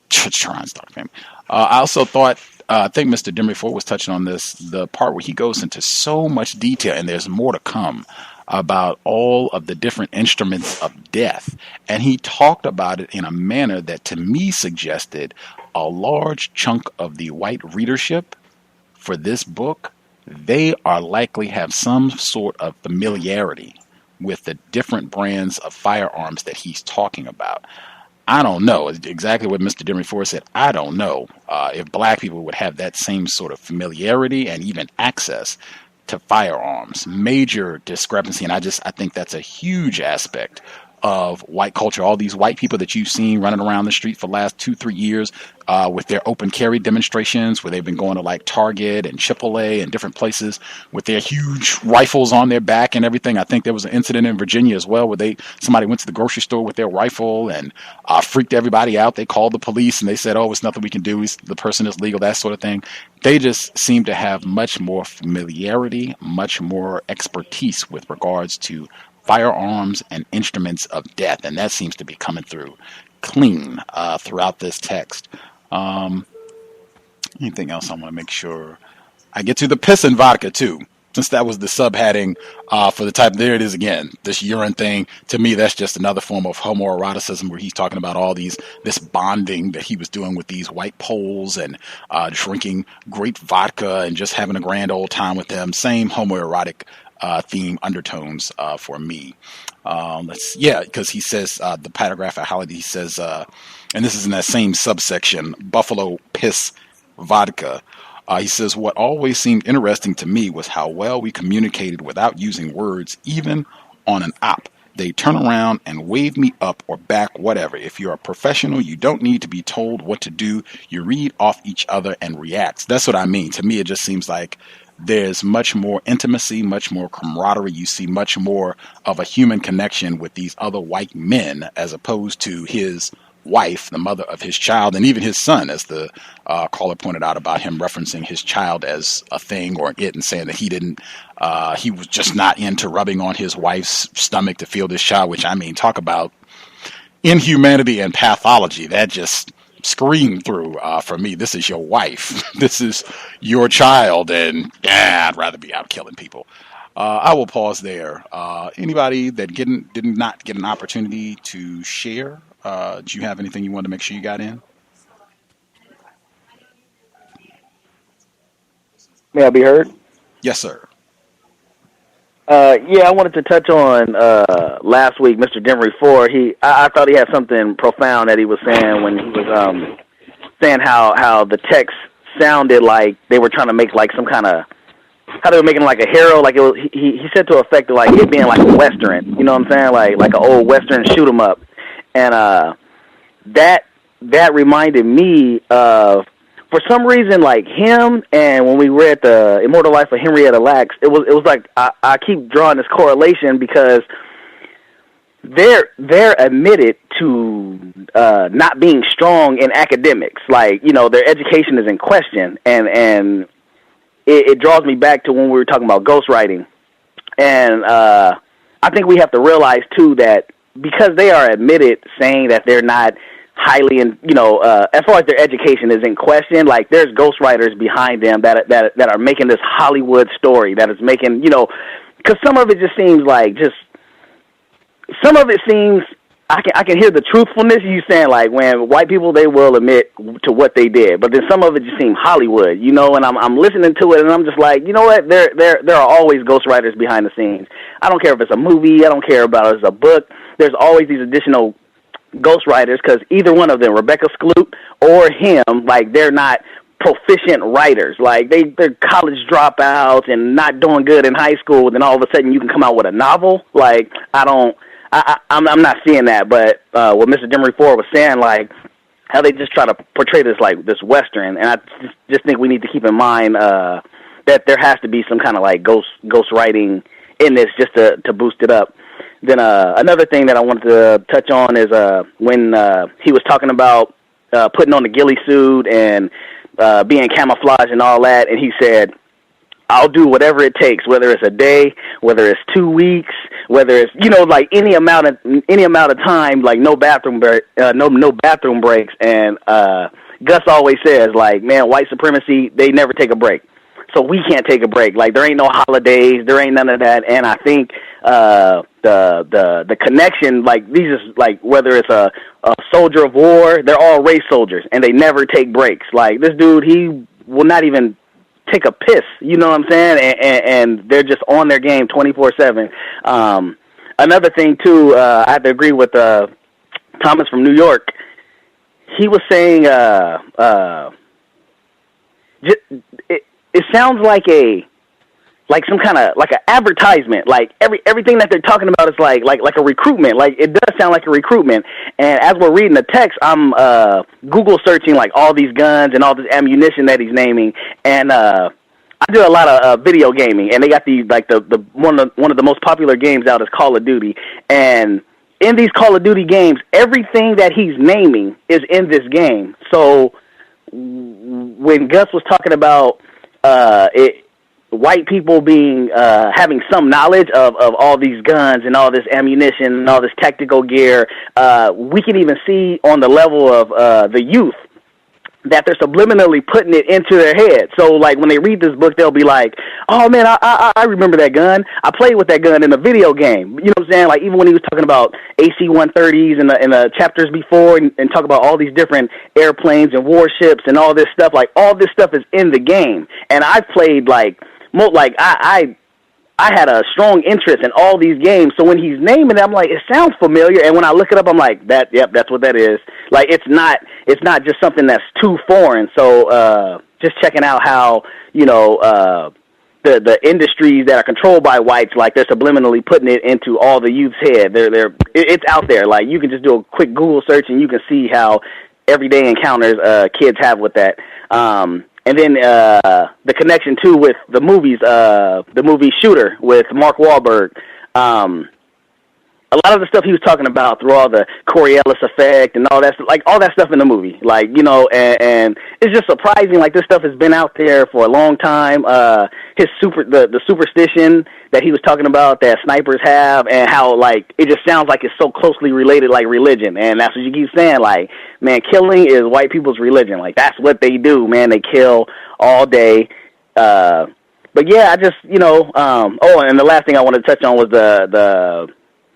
Trying to start family. I also thought, I think Mr. Demery was touching on this, the part where he goes into so much detail, and there's more to come, about all of the different instruments of death. And he talked about it in a manner that to me suggested a large chunk of the white readership for this book, they are likely have some sort of familiarity with the different brands of firearms that he's talking about. I don't know. Exactly what Mr. Demery said. I don't know if black people would have that same sort of familiarity and even access to firearms. Major discrepancy. And I think that's a huge aspect of white culture. All these white people that you've seen running around the street for the last 2-3 years with their open carry demonstrations, where they've been going to like Target and Chipotle and different places with their huge rifles on their back and everything. I think there was an incident in Virginia as well where somebody went to the grocery store with their rifle and freaked everybody out. They called the police and they said, oh, it's nothing we can do. The person is legal, that sort of thing. They just seem to have much more familiarity, much more expertise with regards to firearms and instruments of death, and that seems to be coming through clean throughout this text. Anything else I want to make sure I get to? The piss and vodka too, since that was the subheading for the type. There it is again, this urine thing. To me, that's just another form of homoeroticism, where he's talking about all this bonding that he was doing with these white Poles and drinking great vodka and just having a grand old time with them. Same homoerotic theme undertones for me. Because he says the paragraph at Holiday, he says, and this is in that same subsection, Buffalo Piss Vodka. He says, what always seemed interesting to me was how well we communicated without using words, even on an op. They turn around and wave me up or back, whatever. If you're a professional, you don't need to be told what to do. You read off each other and react. That's what I mean. To me, it just seems like there's much more intimacy, much more camaraderie. You see much more of a human connection with these other white men, as opposed to his wife, the mother of his child, and even his son, as the caller pointed out about him referencing his child as a thing or it, and saying that he was just not into rubbing on his wife's stomach to feel this child, which, I mean, talk about inhumanity and pathology. That just screamed through for me. This is your wife. This is your child, and I'd rather be out killing people. I will pause there. Anybody that did not get an opportunity to share, do you have anything you wanted to make sure you got in? May I be heard? Yes, sir. I wanted to touch on last week, Mr. Demery 4. I thought he had something profound that he was saying when he was saying how the text sounded like they were trying to make like some kind of, how they were making like a hero, like it was. He said to effect like it being like a western. You know what I'm saying? Like an old western shoot 'em up, and that reminded me of, for some reason, like him, and when we read the Immortal Life of Henrietta Lacks, it was like I keep drawing this correlation, because they're admitted to not being strong in academics. Like, you know, their education is in question, and it draws me back to when we were talking about ghostwriting. And I think we have to realize too that because they are admitted saying that they're not highly, as far as their education is in question, like there's ghostwriters behind them that are making this Hollywood story that is making, because some of it just seems like some of it seems, I can hear the truthfulness. You saying like when white people, they will admit to what they did, but then some of it just seems Hollywood, and I'm listening to it and I'm just like, you know what, there are always ghostwriters behind the scenes. I don't care if it's a movie, I don't care about if it's a book. There's always these additional ghostwriters, because either one of them, Rebecca Skloot or him, like they're not proficient writers. Like they're college dropouts and not doing good in high school. Then all of a sudden you can come out with a novel. Like I'm not seeing that. But what Mr. Demery Ford was saying, like how they just try to portray this like this Western, and I just think we need to keep in mind that there has to be some kind of like ghost writing in this just to boost it up. Then another thing that I wanted to touch on is when he was talking about putting on the ghillie suit and being camouflaged and all that, and he said, I'll do whatever it takes, whether it's a day, whether it's 2 weeks, whether it's, you know, like any amount of time, like no bathroom breaks. And Gus always says, like, man, white supremacy, they never take a break. So we can't take a break. Like, there ain't no holidays, there ain't none of that. And I think the connection, like, these is like whether it's a soldier of war, they're all race soldiers, and they never take breaks. Like, this dude, he will not even take a piss, you know what I'm saying? And they're just on their game 24/7. Another thing too, I have to agree with Thomas from New York. He was saying it sounds like some kind of like an advertisement. Like everything that they're talking about is like a recruitment. Like it does sound like a recruitment. And as we're reading the text, I'm Google searching like all these guns and all this ammunition that he's naming. And I do a lot of video gaming, and they got the one of the most popular games out is Call of Duty. And in these Call of Duty games, everything that he's naming is in this game. So when Gus was talking about white people being having some knowledge of all these guns and all this ammunition and all this tactical gear, we can even see on the level of the youth that they're subliminally putting it into their head. So, like, when they read this book, they'll be like, oh, man, I remember that gun. I played with that gun in a video game. You know what I'm saying? Like, even when he was talking about AC-130s in the chapters before and talk about all these different airplanes and warships and all this stuff, like, all this stuff is in the game. And I've played, I had a strong interest in all these games. So when he's naming it, I'm like, it sounds familiar. And when I look it up, I'm like, yep, that's what that is. Like, it's not just something that's too foreign. So just checking out how, you know, the industries that are controlled by whites, like they're subliminally putting it into all the youth's head. It's out there. Like, you can just do a quick Google search and you can see how everyday encounters kids have with that. And then the connection, too, with the movies, the movie Shooter with Mark Wahlberg. A lot of the stuff he was talking about through all the Coriolis effect and all that, like all that stuff in the movie. Like, you know, and it's just surprising, like this stuff has been out there for a long time. The superstition that he was talking about that snipers have, and how, like, it just sounds like it's so closely related, like religion. And that's what you keep saying, like, man, killing is white people's religion. Like, that's what they do, man. They kill all day. But yeah, I just, you know, and the last thing I wanted to touch on was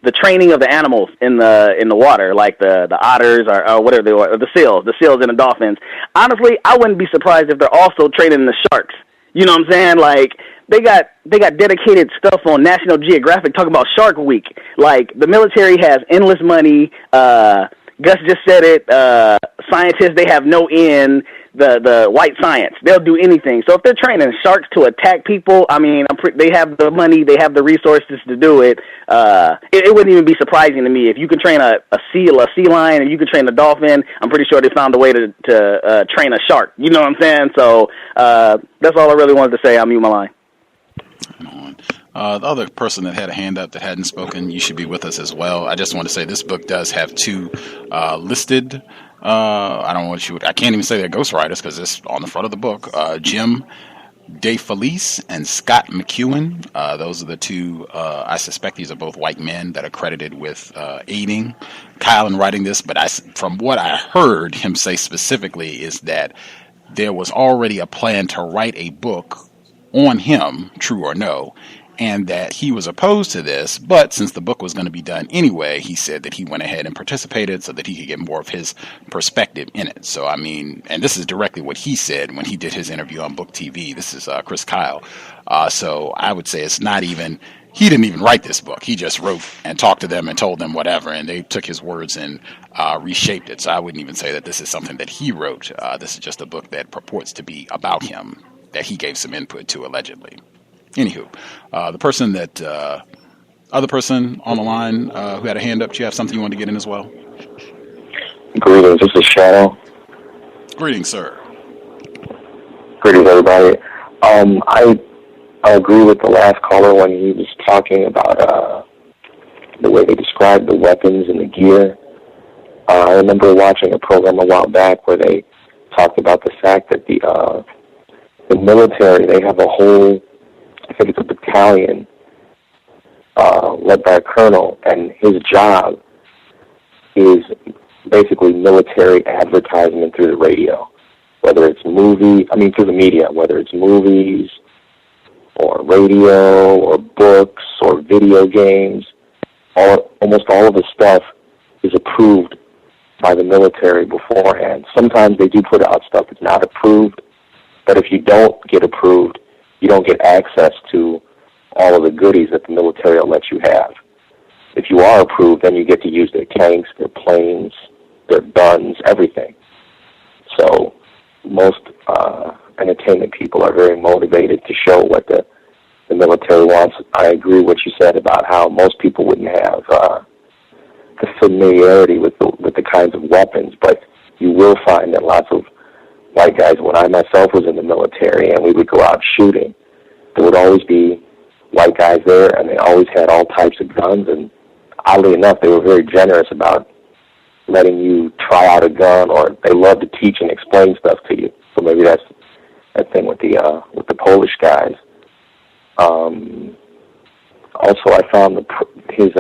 the training of the animals in the water, like the otters or whatever they are, the seals and the dolphins. Honestly, I wouldn't be surprised if they're also training the sharks. You know what I'm saying? Like, they got dedicated stuff on National Geographic talking about Shark Week. Like, the military has endless money. Gus just said it. Scientists, they have no end. The white science, they'll do anything. So if they're training sharks to attack people, I mean, they have the money, they have the resources to do it. It wouldn't even be surprising to me if you can train a sea lion, and you can train a dolphin. I'm pretty sure they found a way to train a shark. You know what I'm saying? So that's all I really wanted to say. I'll mute my line. The other person that had a hand up that hadn't spoken, you should be with us as well. I just want to say this book does have two listed. I don't know what I can't even say they're ghostwriters because it's on the front of the book. Jim DeFelice and Scott McEwen. Those are the two. I suspect these are both white men that are credited with aiding Kyle in writing this. But from what I heard him say specifically is that there was already a plan to write a book on him, true or no, and that he was opposed to this, but since the book was going to be done anyway, he said that he went ahead and participated so that he could get more of his perspective in it. So, I mean, and this is directly what he said when he did his interview on Book TV. This is Chris Kyle. So I would say it's not even he didn't even write this book. He just wrote and talked to them and told them whatever, and they took his words and reshaped it. So I wouldn't even say that this is something that he wrote. This is just a book that purports to be about him, that he gave some input to, allegedly. Anywho, the person that, other person on the line who had a hand up, do you have something you want to get in as well? Greetings, this is Shadow. Greetings, sir. Greetings, everybody. I agree with the last caller when he was talking about the way they described the weapons and the gear. I remember watching a program a while back where they talked about the fact that the military, they have a whole, I think it's a battalion led by a colonel, and his job is basically military advertisement through the radio, whether it's through the media, whether it's movies or radio or books or video games. Almost all of the stuff is approved by the military beforehand. Sometimes they do put out stuff that's not approved, but if you don't get approved, you don't get access to all of the goodies that the military will let you have. If you are approved, then you get to use their tanks, their planes, their guns, everything. So most entertainment people are very motivated to show what the military wants. I agree with what you said about how most people wouldn't have the familiarity with the kinds of weapons, but you will find that lots of white guys, when I myself was in the military and we would go out shooting, there would always be white guys there, and they always had all types of guns, and oddly enough, they were very generous about letting you try out a gun, or they love to teach and explain stuff to you. So maybe that's that thing with the Polish guys. Also, I found his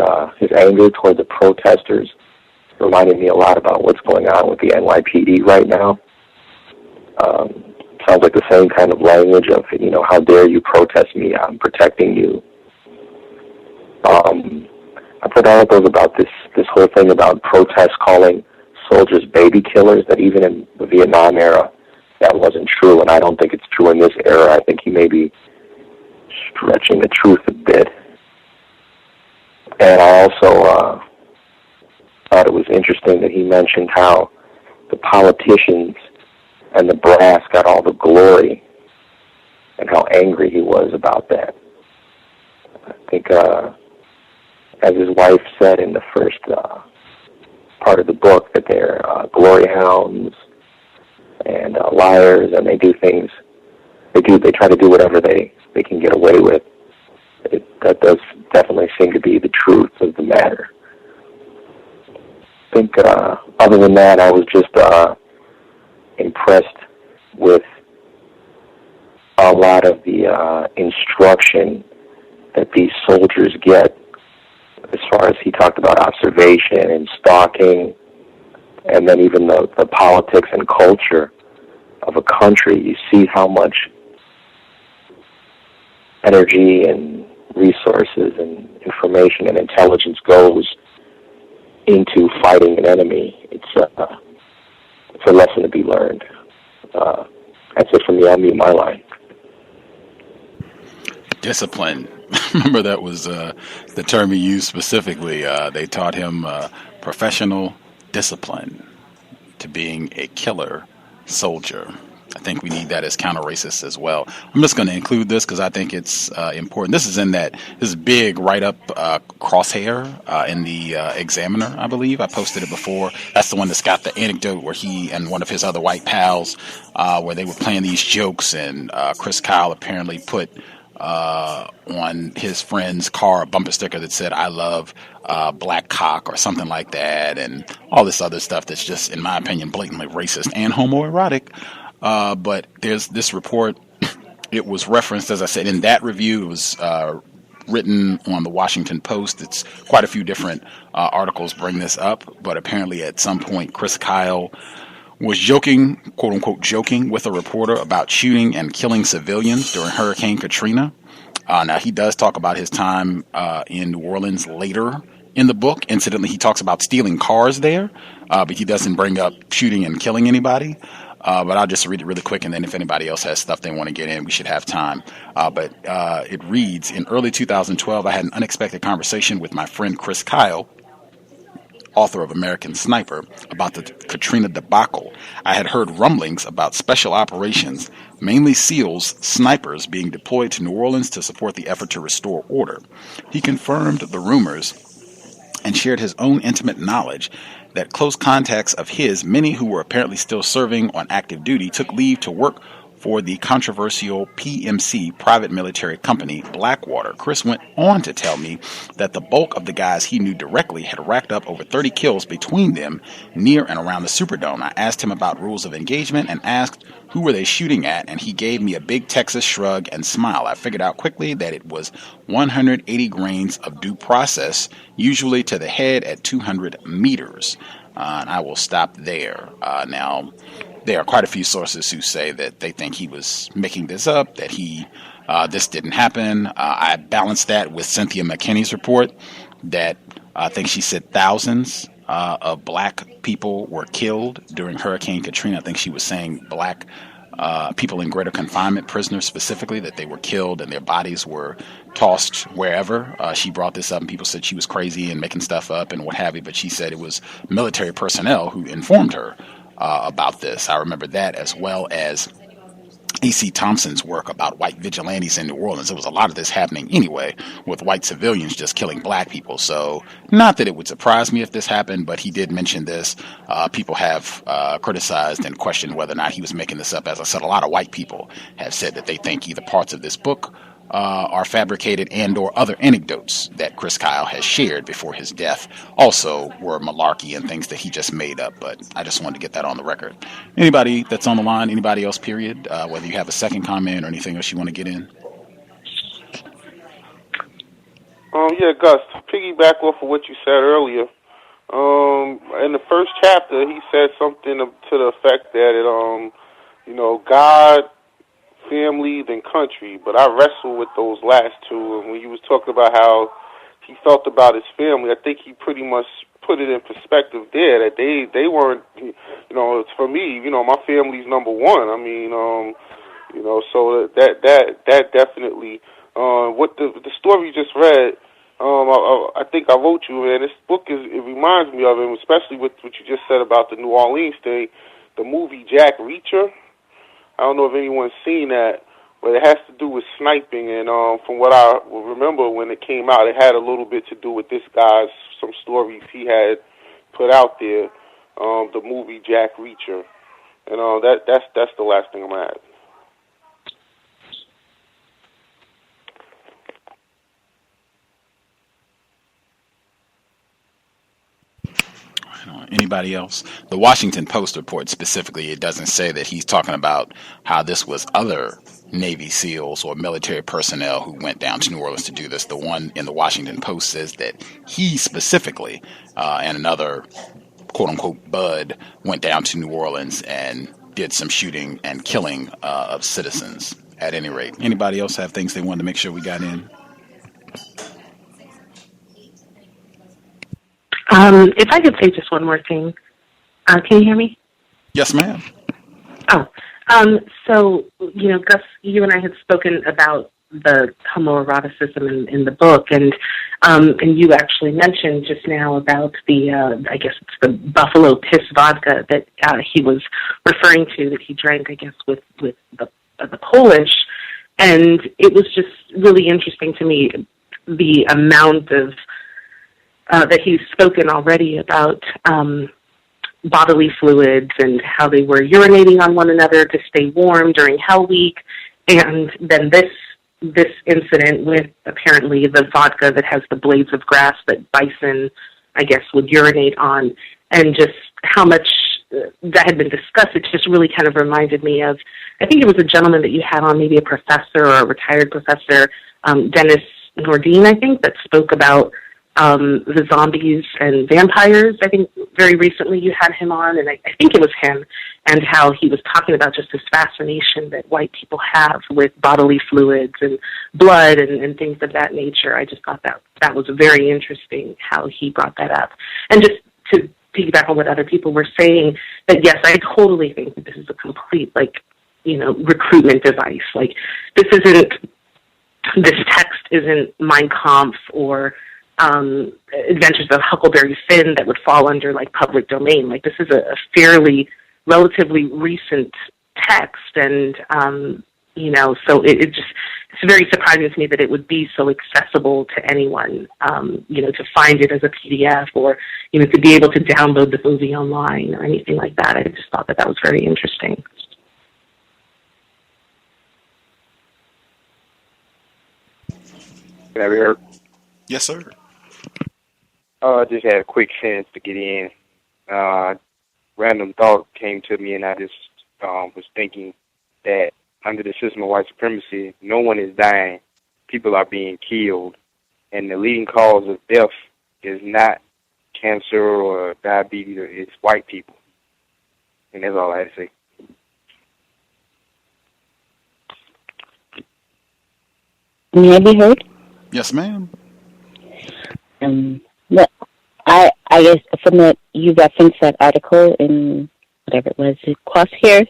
anger toward the protesters reminded me a lot about what's going on with the NYPD right now. Sounds like the same kind of language of, how dare you protest me? I'm protecting you. I put articles about this whole thing about protests calling soldiers baby killers, that even in the Vietnam era, that wasn't true, and I don't think it's true in this era. I think he may be stretching the truth a bit. And I also thought it was interesting that he mentioned how the politicians and the brass got all the glory and how angry he was about that. I think, as his wife said in the first part of the book, that they're glory hounds and liars, and they do things, they try to do whatever they can get away with. That does definitely seem to be the truth of the matter. I think other than that, I was just impressed with a lot of the instruction that these soldiers get, as far as he talked about observation and stalking, and then even the politics and culture of a country. You see how much energy and resources and information and intelligence goes into fighting an enemy. It's a lesson to be learned. That's it for me. I'll mute my line. Discipline. Remember that was the term he used specifically. They taught him professional discipline to being a killer soldier. I think we need that as counter-racist as well. I'm just going to include this because I think it's important. This is in this big write-up crosshair in the Examiner, I believe. I posted it before. That's the one that's got the anecdote where he and one of his other white pals, where they were playing these jokes, and Gus Kyle apparently put on his friend's car a bumper sticker that said, "I love black cock," or something like that, and all this other stuff that's just, in my opinion, blatantly racist and homoerotic. But there's this report. It was referenced, as I said, in that review. It was written on the Washington Post. It's quite a few different articles bring this up, but apparently at some point Gus Kyle was joking, quote unquote, joking with a reporter about shooting and killing civilians during Hurricane Katrina. Now, he does talk about his time in New Orleans later in the book. Incidentally, he talks about stealing cars there, but he doesn't bring up shooting and killing anybody. but I'll just read it really quick, and then if anybody else has stuff they want to get in, we should have time. But it reads, in early 2012, I had an unexpected conversation with my friend Gus Kyle, author of American Sniper, about the Katrina debacle. I had heard rumblings about special operations, mainly SEALs, snipers, being deployed to New Orleans to support the effort to restore order. He confirmed the rumors and shared his own intimate knowledge that close contacts of his, many who were apparently still serving on active duty, took leave to work for the controversial PMC private military company Blackwater. Chris went on to tell me that the bulk of the guys he knew directly had racked up over 30 kills between them near and around the Superdome. I asked him about rules of engagement and asked who were they shooting at, and he gave me a big Texas shrug and smile. I figured out quickly that it was 180 grains of due process, usually to the head at 200 meters. And I will stop there. Now, there are quite a few sources who say that they think he was making this up, that this didn't happen. I balanced that with Cynthia McKinney's report that I think she said thousands of black people were killed during Hurricane Katrina. I think she was saying black people in greater confinement, prisoners specifically, that they were killed and their bodies were tossed wherever. She brought this up and people said she was crazy and making stuff up and what have you, but she said it was military personnel who informed her about this. I remember that, as well as A.C. Thompson's work about white vigilantes in New Orleans. There was a lot of this happening anyway, with white civilians just killing black people. So not that it would surprise me if this happened, but he did mention this. People have criticized and questioned whether or not he was making this up. As I said, a lot of white people have said that they think either parts of this book are fabricated and or other anecdotes that Gus Kyle has shared before his death also were malarkey and things that he just made up. But I just wanted to get that on the record. Anybody that's on the line, anybody else, period, whether you have a second comment or anything else you want to get in? Yeah, Gus, piggyback off of what you said earlier. In the first chapter, he said something to the effect that, God, family, then country, but I wrestle with those last two. And when you was talking about how he felt about his family, I think he pretty much put it in perspective there, that they weren't, for me, my family's number one. I mean, so that definitely, what the story you just read, I think I wrote you, man, this book it reminds me of, and especially with what you just said about the New Orleans thing, the movie Jack Reacher. I don't know if anyone's seen that, but it has to do with sniping. And from what I remember when it came out, it had a little bit to do with this guy's, some stories he had put out there, the movie Jack Reacher. And that's the last thing I'm going to add. Anybody else? The Washington Post report specifically, it doesn't say that he's talking about how this was other Navy SEALs or military personnel who went down to New Orleans to do this. The one in the Washington Post says that he specifically and another quote-unquote bud went down to New Orleans and did some shooting and killing of citizens. At any rate, anybody else have things they wanted to make sure we got in? If I could say just one more thing. Can you hear me? Yes, ma'am. Oh, so, Gus, you and I had spoken about the homoeroticism in the book, and you actually mentioned just now about the, I guess it's the buffalo piss vodka that he was referring to, that he drank, I guess, with the Polish, and it was just really interesting to me, the amount of that he's spoken already about bodily fluids and how they were urinating on one another to stay warm during Hell Week, and then this incident with apparently the vodka that has the blades of grass that bison, I guess, would urinate on, and just how much that had been discussed. It just really kind of reminded me of, I think it was a gentleman that you had on, maybe a professor or a retired professor, Dennis Nordine, I think, that spoke about the zombies and vampires. I think very recently you had him on, and I think it was him, and how he was talking about just this fascination that white people have with bodily fluids and blood and things of that nature. I just thought that was very interesting how he brought that up. And just piggyback on what other people were saying, that yes, I totally think that this is a complete, recruitment device. This text isn't Mein Kampf or Adventures of Huckleberry Finn that would fall under, public domain. This is a fairly, relatively recent text, and, so it's very surprising to me that it would be so accessible to anyone, to find it as a PDF or, to be able to download the movie online or anything like that. I just thought that was very interesting. Can I be heard? Yes, sir. I just had a quick sentence to get in. Random thought came to me, and I just was thinking that under the system of white supremacy, no one is dying. People are being killed. And the leading cause of death is not cancer or diabetes. It's white people. And that's all I had to say. May I be heard? Yes, ma'am. Well, I guess from you referenced that article in whatever it was, Crosshairs.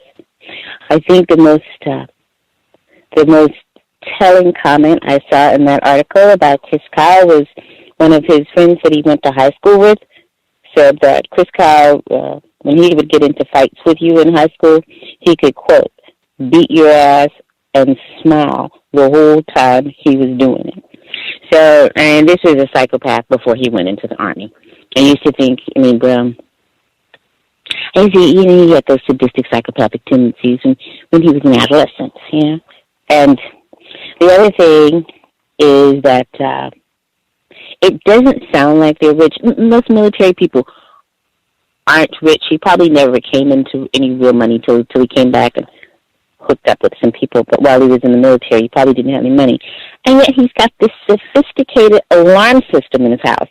I think the most telling comment I saw in that article about Chris Kyle was one of his friends that he went to high school with said that Chris Kyle, when he would get into fights with you in high school, he could, quote, beat your ass and smile the whole time he was doing it. So, and this was a psychopath before he went into the Army. I used to think, Brown, he had those sadistic psychopathic tendencies when he was an adolescent, And the other thing is that it doesn't sound like they're rich. Most military people aren't rich. He probably never came into any real money till he came back and hooked up with some people, but while he was in the military, he probably didn't have any money. And yet he's got this sophisticated alarm system in his house.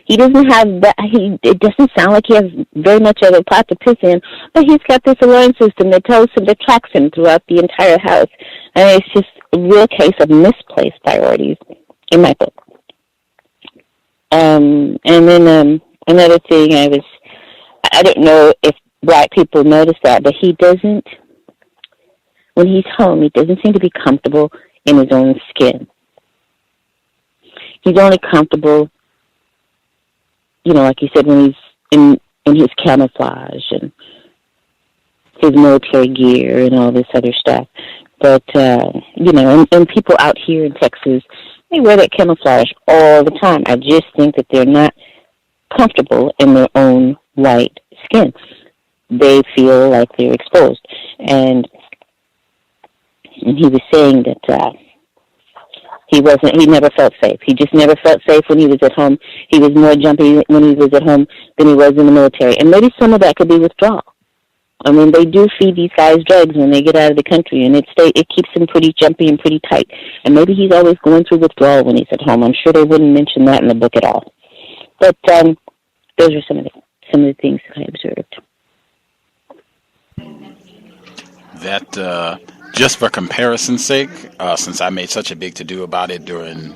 He doesn't have that, it doesn't sound like he has very much of a pot to piss in, but he's got this alarm system that tracks him throughout the entire house. And it's just a real case of misplaced priorities in my book. And then another thing I don't know if black people notice that, but he doesn't, when he's home, he doesn't seem to be comfortable in his own skin. He's only comfortable, like you said, when he's in his camouflage and his military gear and all this other stuff. But, and people out here in Texas, they wear that camouflage all the time. I just think that they're not comfortable in their own white skin. They feel like they're exposed. And he was saying that he never felt safe. He just never felt safe when he was at home. He was more jumpy when he was at home than he was in the military. And maybe some of that could be withdrawal. They do feed these guys drugs when they get out of the country, and it keeps them pretty jumpy and pretty tight. And maybe he's always going through withdrawal when he's at home. I'm sure they wouldn't mention that in the book at all. But those are some of the things that I observed. That just for comparison's sake, since I made such a big to-do about it during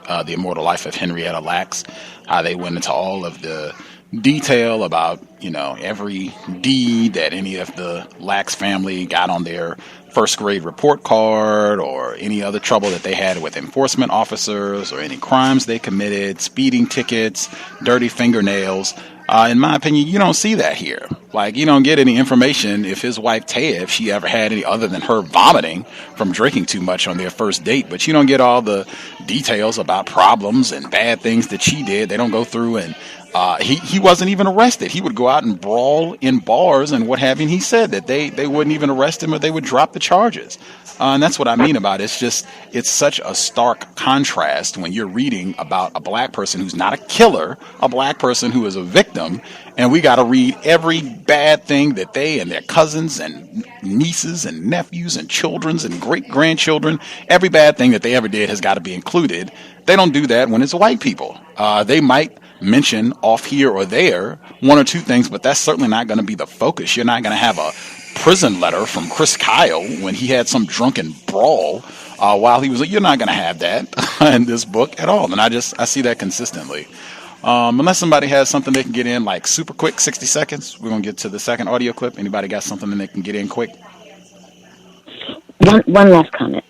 The Immortal Life of Henrietta Lacks, how they went into all of the detail about, every deed that any of the Lacks family got on their first grade report card, or any other trouble that they had with enforcement officers, or any crimes they committed, speeding tickets, dirty fingernails. In my opinion, you don't see that here. You don't get any information if his wife Taya, if she ever had any other than her vomiting from drinking too much on their first date. But you don't get all the details about problems and bad things that she did. They don't go through and he wasn't even arrested. He would go out and brawl in bars and what have you. And he said that they wouldn't even arrest him, or they would drop the charges. And that's what I mean about it. It's such a stark contrast when you're reading about a black person who's not a killer, a black person who is a victim, and we got to read every bad thing that they and their cousins and nieces and nephews and children's and great-grandchildren, every bad thing that they ever did has got to be included. They don't do that when it's white people. They might mention off here or there one or two things, but that's certainly not going to be the focus. You're not going to have a prison letter from Chris Kyle when he had some drunken brawl while he was. You're not going to have that in this book at all, and I see that consistently. Unless somebody has something they can get in like super quick, 60 seconds, we're going to get to the second audio clip. Anybody got something that they can get in quick? One last comment.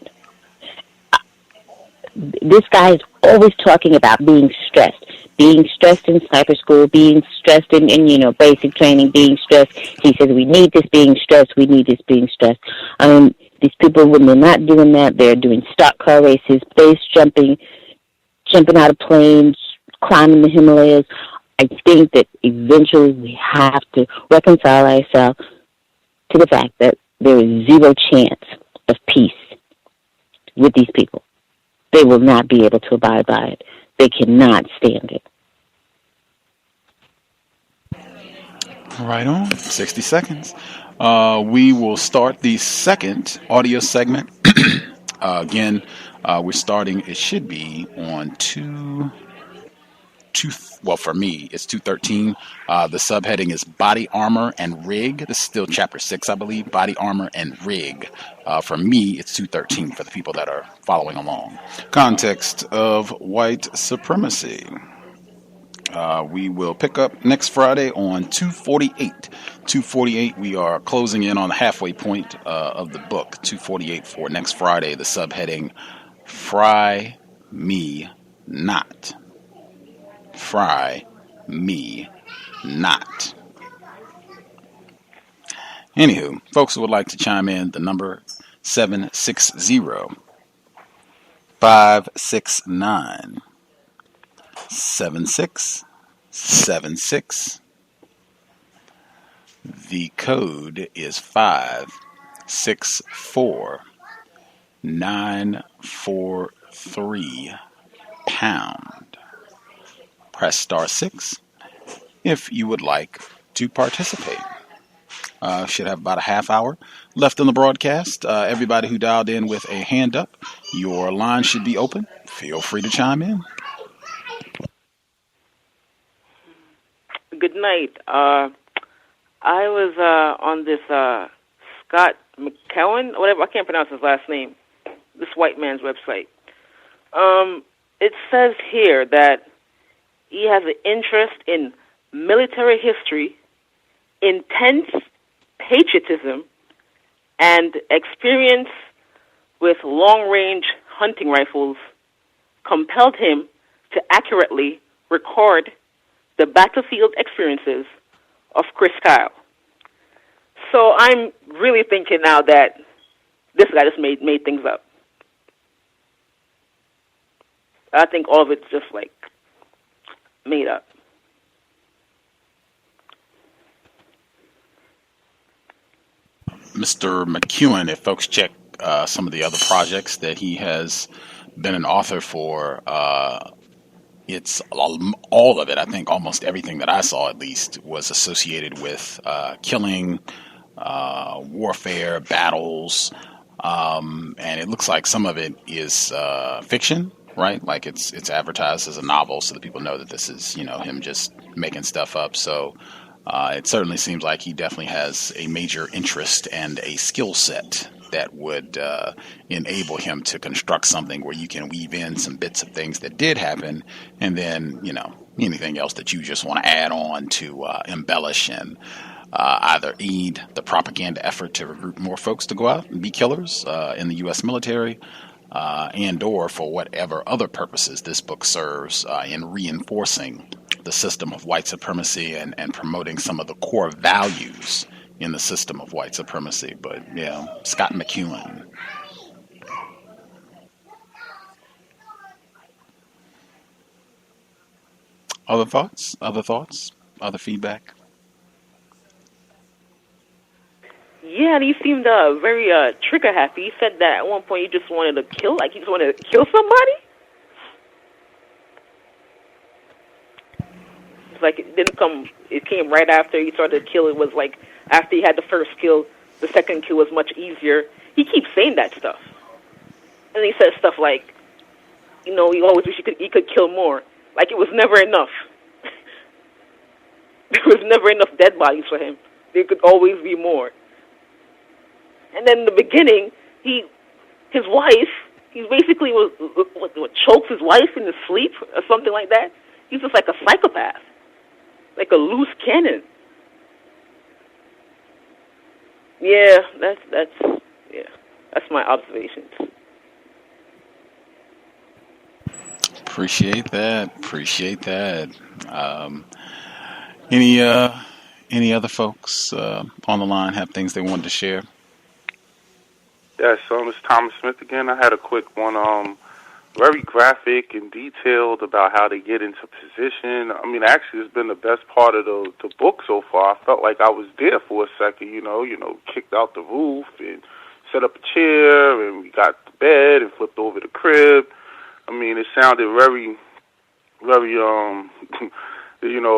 This guy is always talking about being stressed in cyber school, being stressed in basic training, being stressed. He says we need this being stressed. These people, when they're not doing that, they're doing stock car races, base jumping out of planes, climbing the Himalayas. I think that eventually we have to reconcile ourselves to the fact that there is zero chance of peace with these people. They will not be able to abide by it. They cannot stand it. Right on. 60 seconds. We will start the second audio segment. Again, we're starting, it should be on well, for me, it's 213. The subheading is Body Armor and Rig. This is still Chapter 6, I believe. Body Armor and Rig. For me, it's 213 for the people that are following along. Context of White Supremacy. We will pick up next Friday on 248. 248, we are closing in on the halfway point of the book. 248 for next Friday. The subheading, Fry Me Not. Fry me not. Anywho, folks who would like to chime in, the number 760-569-7676. The code is 564943 pound. Press *6 if you would like to participate. Should have about a half hour left in the broadcast. Everybody who dialed in with a hand up, your line should be open. Feel free to chime in. Good night. I was on this Scott McKeown, whatever, I can't pronounce his last name, this white man's website. It says here that he has an interest in military history, intense patriotism, and experience with long-range hunting rifles compelled him to accurately record the battlefield experiences of Chris Kyle. So I'm really thinking now that this guy just made things up. I think all of it's just like made up. Mr. McEwen, if folks check some of the other projects that he has been an author for, it's all of it. I think almost everything that I saw, at least, was associated with killing, warfare, battles, and it looks like some of it is fiction. Right, like it's advertised as a novel, so that people know that this is him just making stuff up. So it certainly seems like he definitely has a major interest and a skill set that would enable him to construct something where you can weave in some bits of things that did happen, and then anything else that you just want to add on to embellish and either aid the propaganda effort to recruit more folks to go out and be killers in the U.S. military. And or for whatever other purposes this book serves in reinforcing the system of white supremacy and promoting some of the core values in the system of white supremacy. But yeah, Scott McEwen. Other thoughts? Other feedback? Yeah, and he seemed very trigger happy. He said that at one point he just wanted to kill, like he just wanted to kill somebody. It's like it came right after he started to kill. It was like after he had the first kill, the second kill was much easier. He keeps saying that stuff. And he says stuff like, he always wish he could kill more. Like it was never enough. There was never enough dead bodies for him. There could always be more. And then in the beginning, his wife, he basically chokes his wife in his sleep or something like that. He's just like a psychopath, like a loose cannon. Yeah, that's my observations. Appreciate that. Any other folks on the line have things they wanted to share? Yes, it's Thomas Smith again. I had a quick one. Very graphic and detailed about how they get into position. I mean, actually, it's been the best part of the book so far. I felt like I was there for a second, kicked out the roof and set up a chair, and we got the bed and flipped over the crib. I mean, it sounded very, very,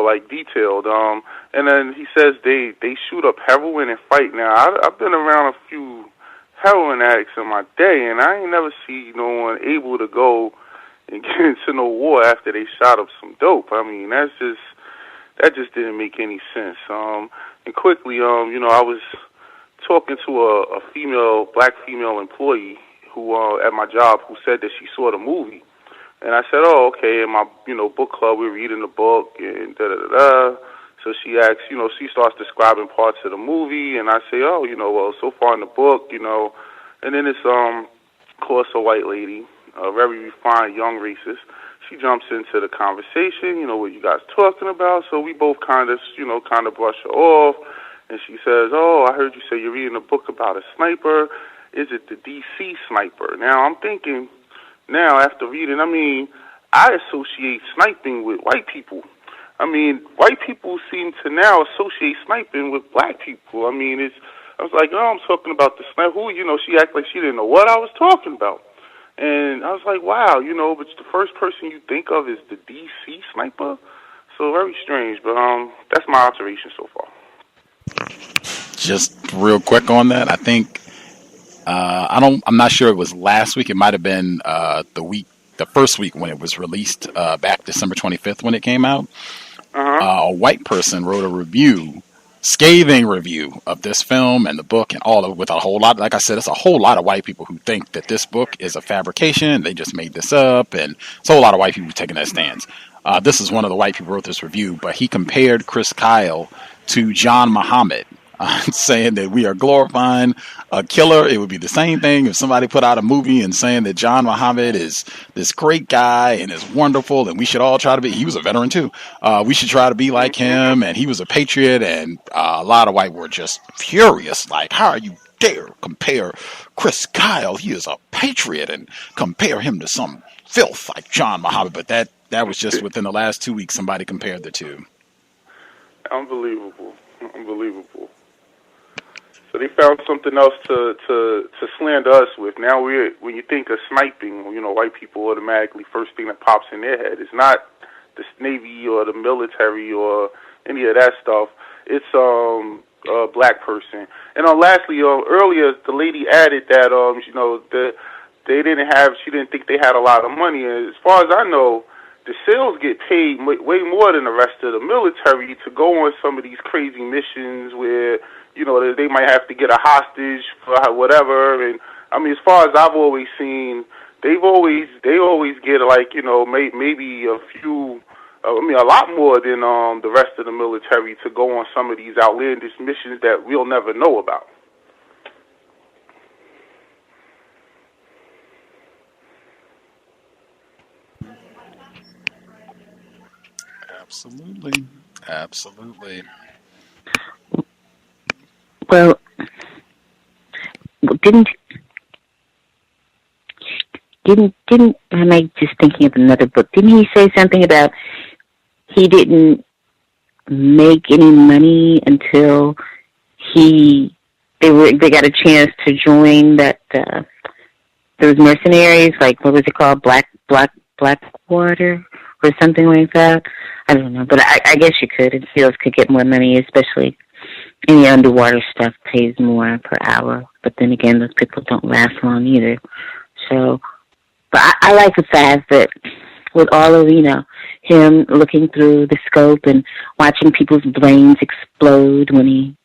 like detailed. And then he says they shoot up heroin and fight. Now, I've been around a few heroin addicts in my day, and I ain't never see no one able to go and get into no war after they shot up some dope. I mean, that just didn't make any sense. And quickly, I was talking to a black female employee who at my job who said that she saw the movie, and I said, "Oh, okay." In my book club, we're reading the book and da da da da. So she asks, she starts describing parts of the movie, and I say, "Oh, well, so far in the book, and then it's of course a white lady, a very refined young racist. She jumps into the conversation, what you guys talking about. So we both kind of brush her off, and she says, "Oh, I heard you say you're reading a book about a sniper. Is it the DC sniper?" Now I'm thinking, now after reading, I mean, I associate sniping with white people. I mean, white people seem to now associate sniping with black people. I mean, I was like, "Oh, I'm talking about the sniper." Who, she acted like she didn't know what I was talking about. And I was like, wow, but the first person you think of is the DC sniper? So very strange, but that's my observation so far. Just real quick on that, I think, I'm not sure it was last week. It might have been the first week when it was released, back December 25th when it came out. A white person wrote a scathing review of this film and the book and all of it, with a whole lot, like I said, it's a whole lot of white people who think that this book is a fabrication. They just made this up, and it's a whole lot of white people taking that stance. This is one of the white people who wrote this review, but he compared Gus Kyle to John Muhammad, saying that we are glorifying a killer. It would be the same thing if somebody put out a movie and saying that John Muhammad is this great guy and is wonderful, and we should all try to be. He was a veteran too. We should try to be like him, and he was a patriot. And a lot of white were just furious, like, how are you dare compare Gus Kyle? He is a patriot, and compare him to some filth like John Muhammad. But that was just within the last 2 weeks. Somebody compared the two. Unbelievable. So they found something else to slander us with. Now when you think of sniping, white people automatically, first thing that pops in their head is not the Navy or the military or any of that stuff. It's a black person. And lastly, earlier the lady added that she didn't think they had a lot of money. And as far as I know, the SEALs get paid way more than the rest of the military to go on some of these crazy missions where, they might have to get a hostage for whatever. And I mean, as far as I've always seen, they always get like, maybe a few, a lot more than the rest of the military to go on some of these outlandish missions that we'll never know about. Absolutely. Well, didn't am I just thinking of another book? Didn't he say something about he didn't make any money until they got a chance to join those mercenaries, like what was it called, Blackwater or something like that? I don't know, but I guess you could, and SEALs could get more money, especially any underwater stuff pays more per hour. But then again, those people don't last long either. So, but I like the fact that with all of, him looking through the scope and watching people's brains explode when he,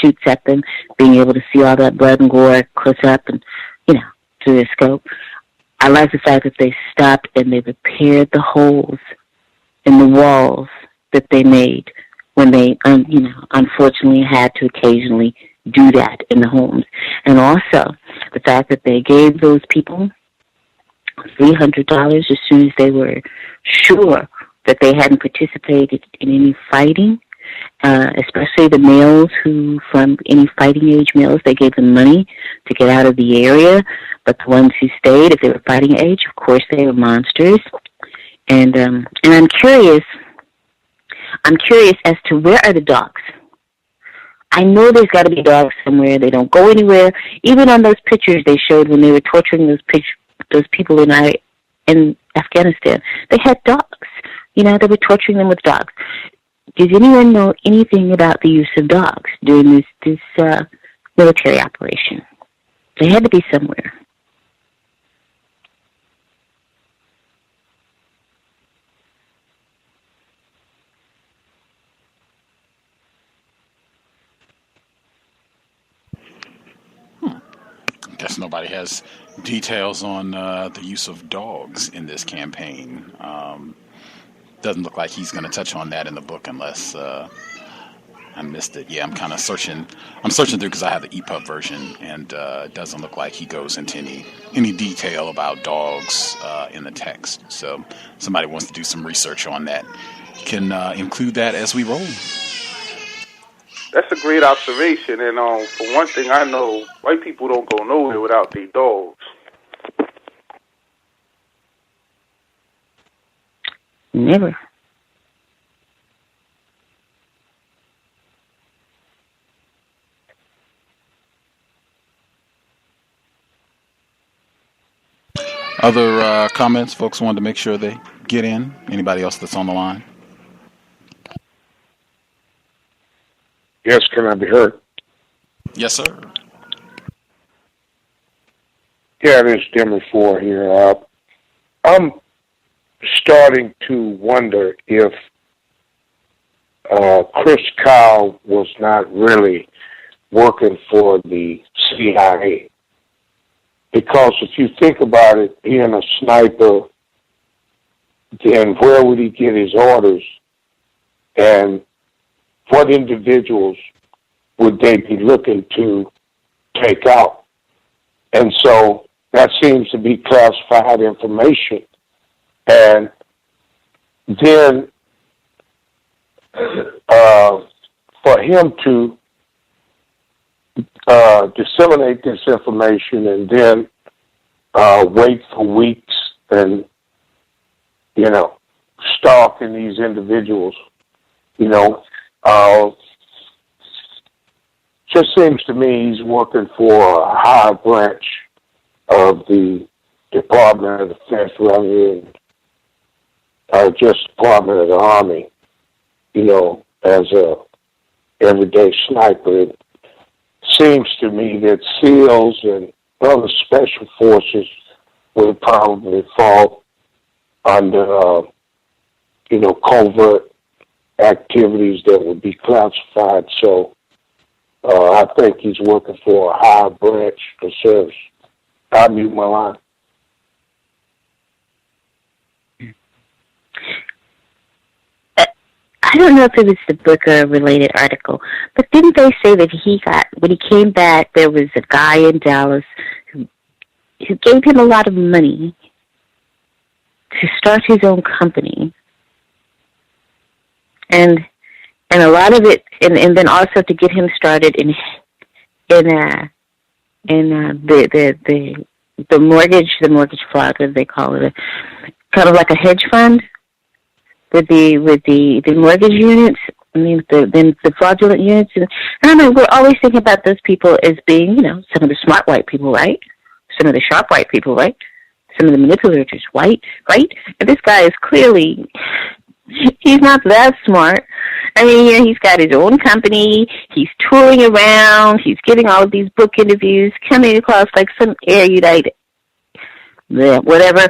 shoots at them, being able to see all that blood and gore close up and, through the scope. I like the fact that they stopped and they repaired the holes in the walls that they made when they, unfortunately had to occasionally do that in the homes. And also the fact that they gave those people $300 as soon as they were sure that they hadn't participated in any fighting, especially the males who, from any fighting age males, they gave them money to get out of the area. But the ones who stayed, if they were fighting age, of course they were monsters. And I'm curious as to where are the dogs? I know there's got to be dogs somewhere. They don't go anywhere. Even on those pictures they showed when they were torturing those people in Afghanistan, they had dogs. They were torturing them with dogs. Does anyone know anything about the use of dogs during this military operation? They had to be somewhere. Guess nobody has details on the use of dogs in this campaign. Doesn't look like he's going to touch on that in the book unless I missed it. Yeah, I'm kind of searching. I'm searching through because I have the EPUB version, and it doesn't look like he goes into any detail about dogs in the text. So somebody wants to do some research on that. You can include that as we roll. That's a great observation, and for one thing, I know white people don't go nowhere without their dogs. Never. Other comments? Folks wanted to make sure they get in. Anybody else that's on the line? Yes, can I be heard? Yes, sir. Yeah, this is Dimmer 4 here. I'm starting to wonder if Chris Kyle was not really working for the CIA. Because if you think about it, being a sniper, then where would he get his orders? And what individuals would they be looking to take out? And so that seems to be classified information. And then for him to disseminate this information and then wait for weeks and, stalking these individuals, just seems to me he's working for a higher branch of the Department of Defense rather than just Department of the Army, as a everyday sniper. It seems to me that SEALs and other special forces would probably fall under, covert activities that would be classified. So I think he's working for a higher branch of service. I'll mute my line. I don't know if it was the book or a related article, but didn't they say that when he came back, there was a guy in Dallas who gave him a lot of money to start his own company, and a lot of it, and then also to get him started in the mortgage fraud, as they call it, kind of like a hedge fund. With the mortgage units, the fraudulent units, and I don't know. We're always thinking about those people as being, some of the smart white people, right? Some of the sharp white people, right? Some of the manipulators, white, right? And this guy is clearly, he's not that smart. He's got his own company. He's touring around. He's getting all of these book interviews, coming across like some erudite, whatever.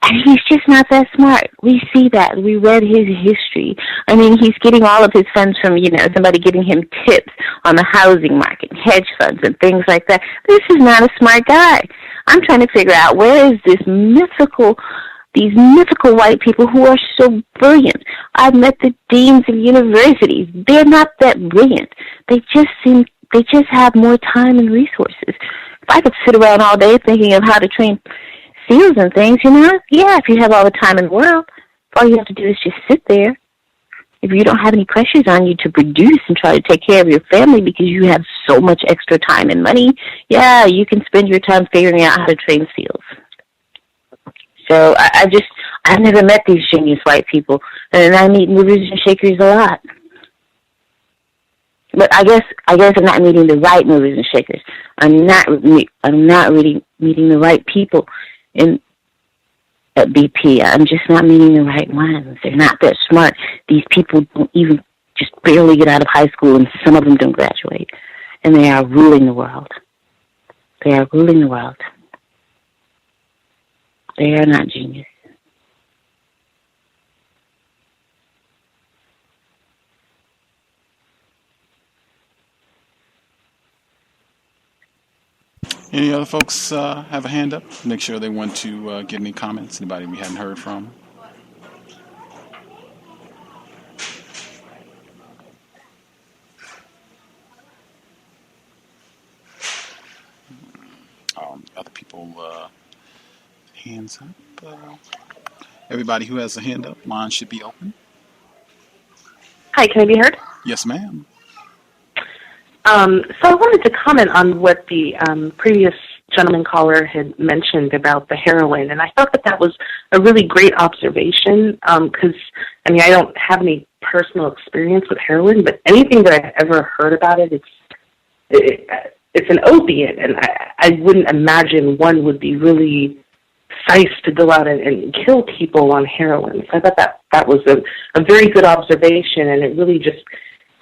And he's just not that smart. We see that. We read his history. He's getting all of his funds from, somebody giving him tips on the housing market, hedge funds, and things like that. This is not a smart guy. I'm trying to figure out where is this mythical these mythical white people who are so brilliant. I've met the deans of universities. They're not that brilliant. They just have more time and resources. If I could sit around all day thinking of how to train SEALs and things, if you have all the time in the world, all you have to do is just sit there. If you don't have any pressures on you to produce and try to take care of your family because you have so much extra time and money, you can spend your time figuring out how to train SEALs. So I've never met these genius white people, and I meet movers and shakers a lot. But I guess I'm not meeting the right movers and shakers. I'm not really meeting the right people at BP. I'm just not meeting the right ones. They're not that smart. These people don't even just barely get out of high school, and some of them don't graduate. And they are ruling the world. They are ruling the world. They are not genius. Any other folks have a hand up? Make sure they want to get any comments. Anybody we hadn't heard from? Other people, hands up. Everybody who has a hand up, line should be open. Hi, can I be heard? Yes, ma'am. So I wanted to comment on what the previous gentleman caller had mentioned about the heroin, and I thought that was a really great observation because, I don't have any personal experience with heroin, but anything that I've ever heard about it, it's an opiate, and I wouldn't imagine one would be really nice to go out and kill people on heroin. So I thought that was a very good observation, and it really just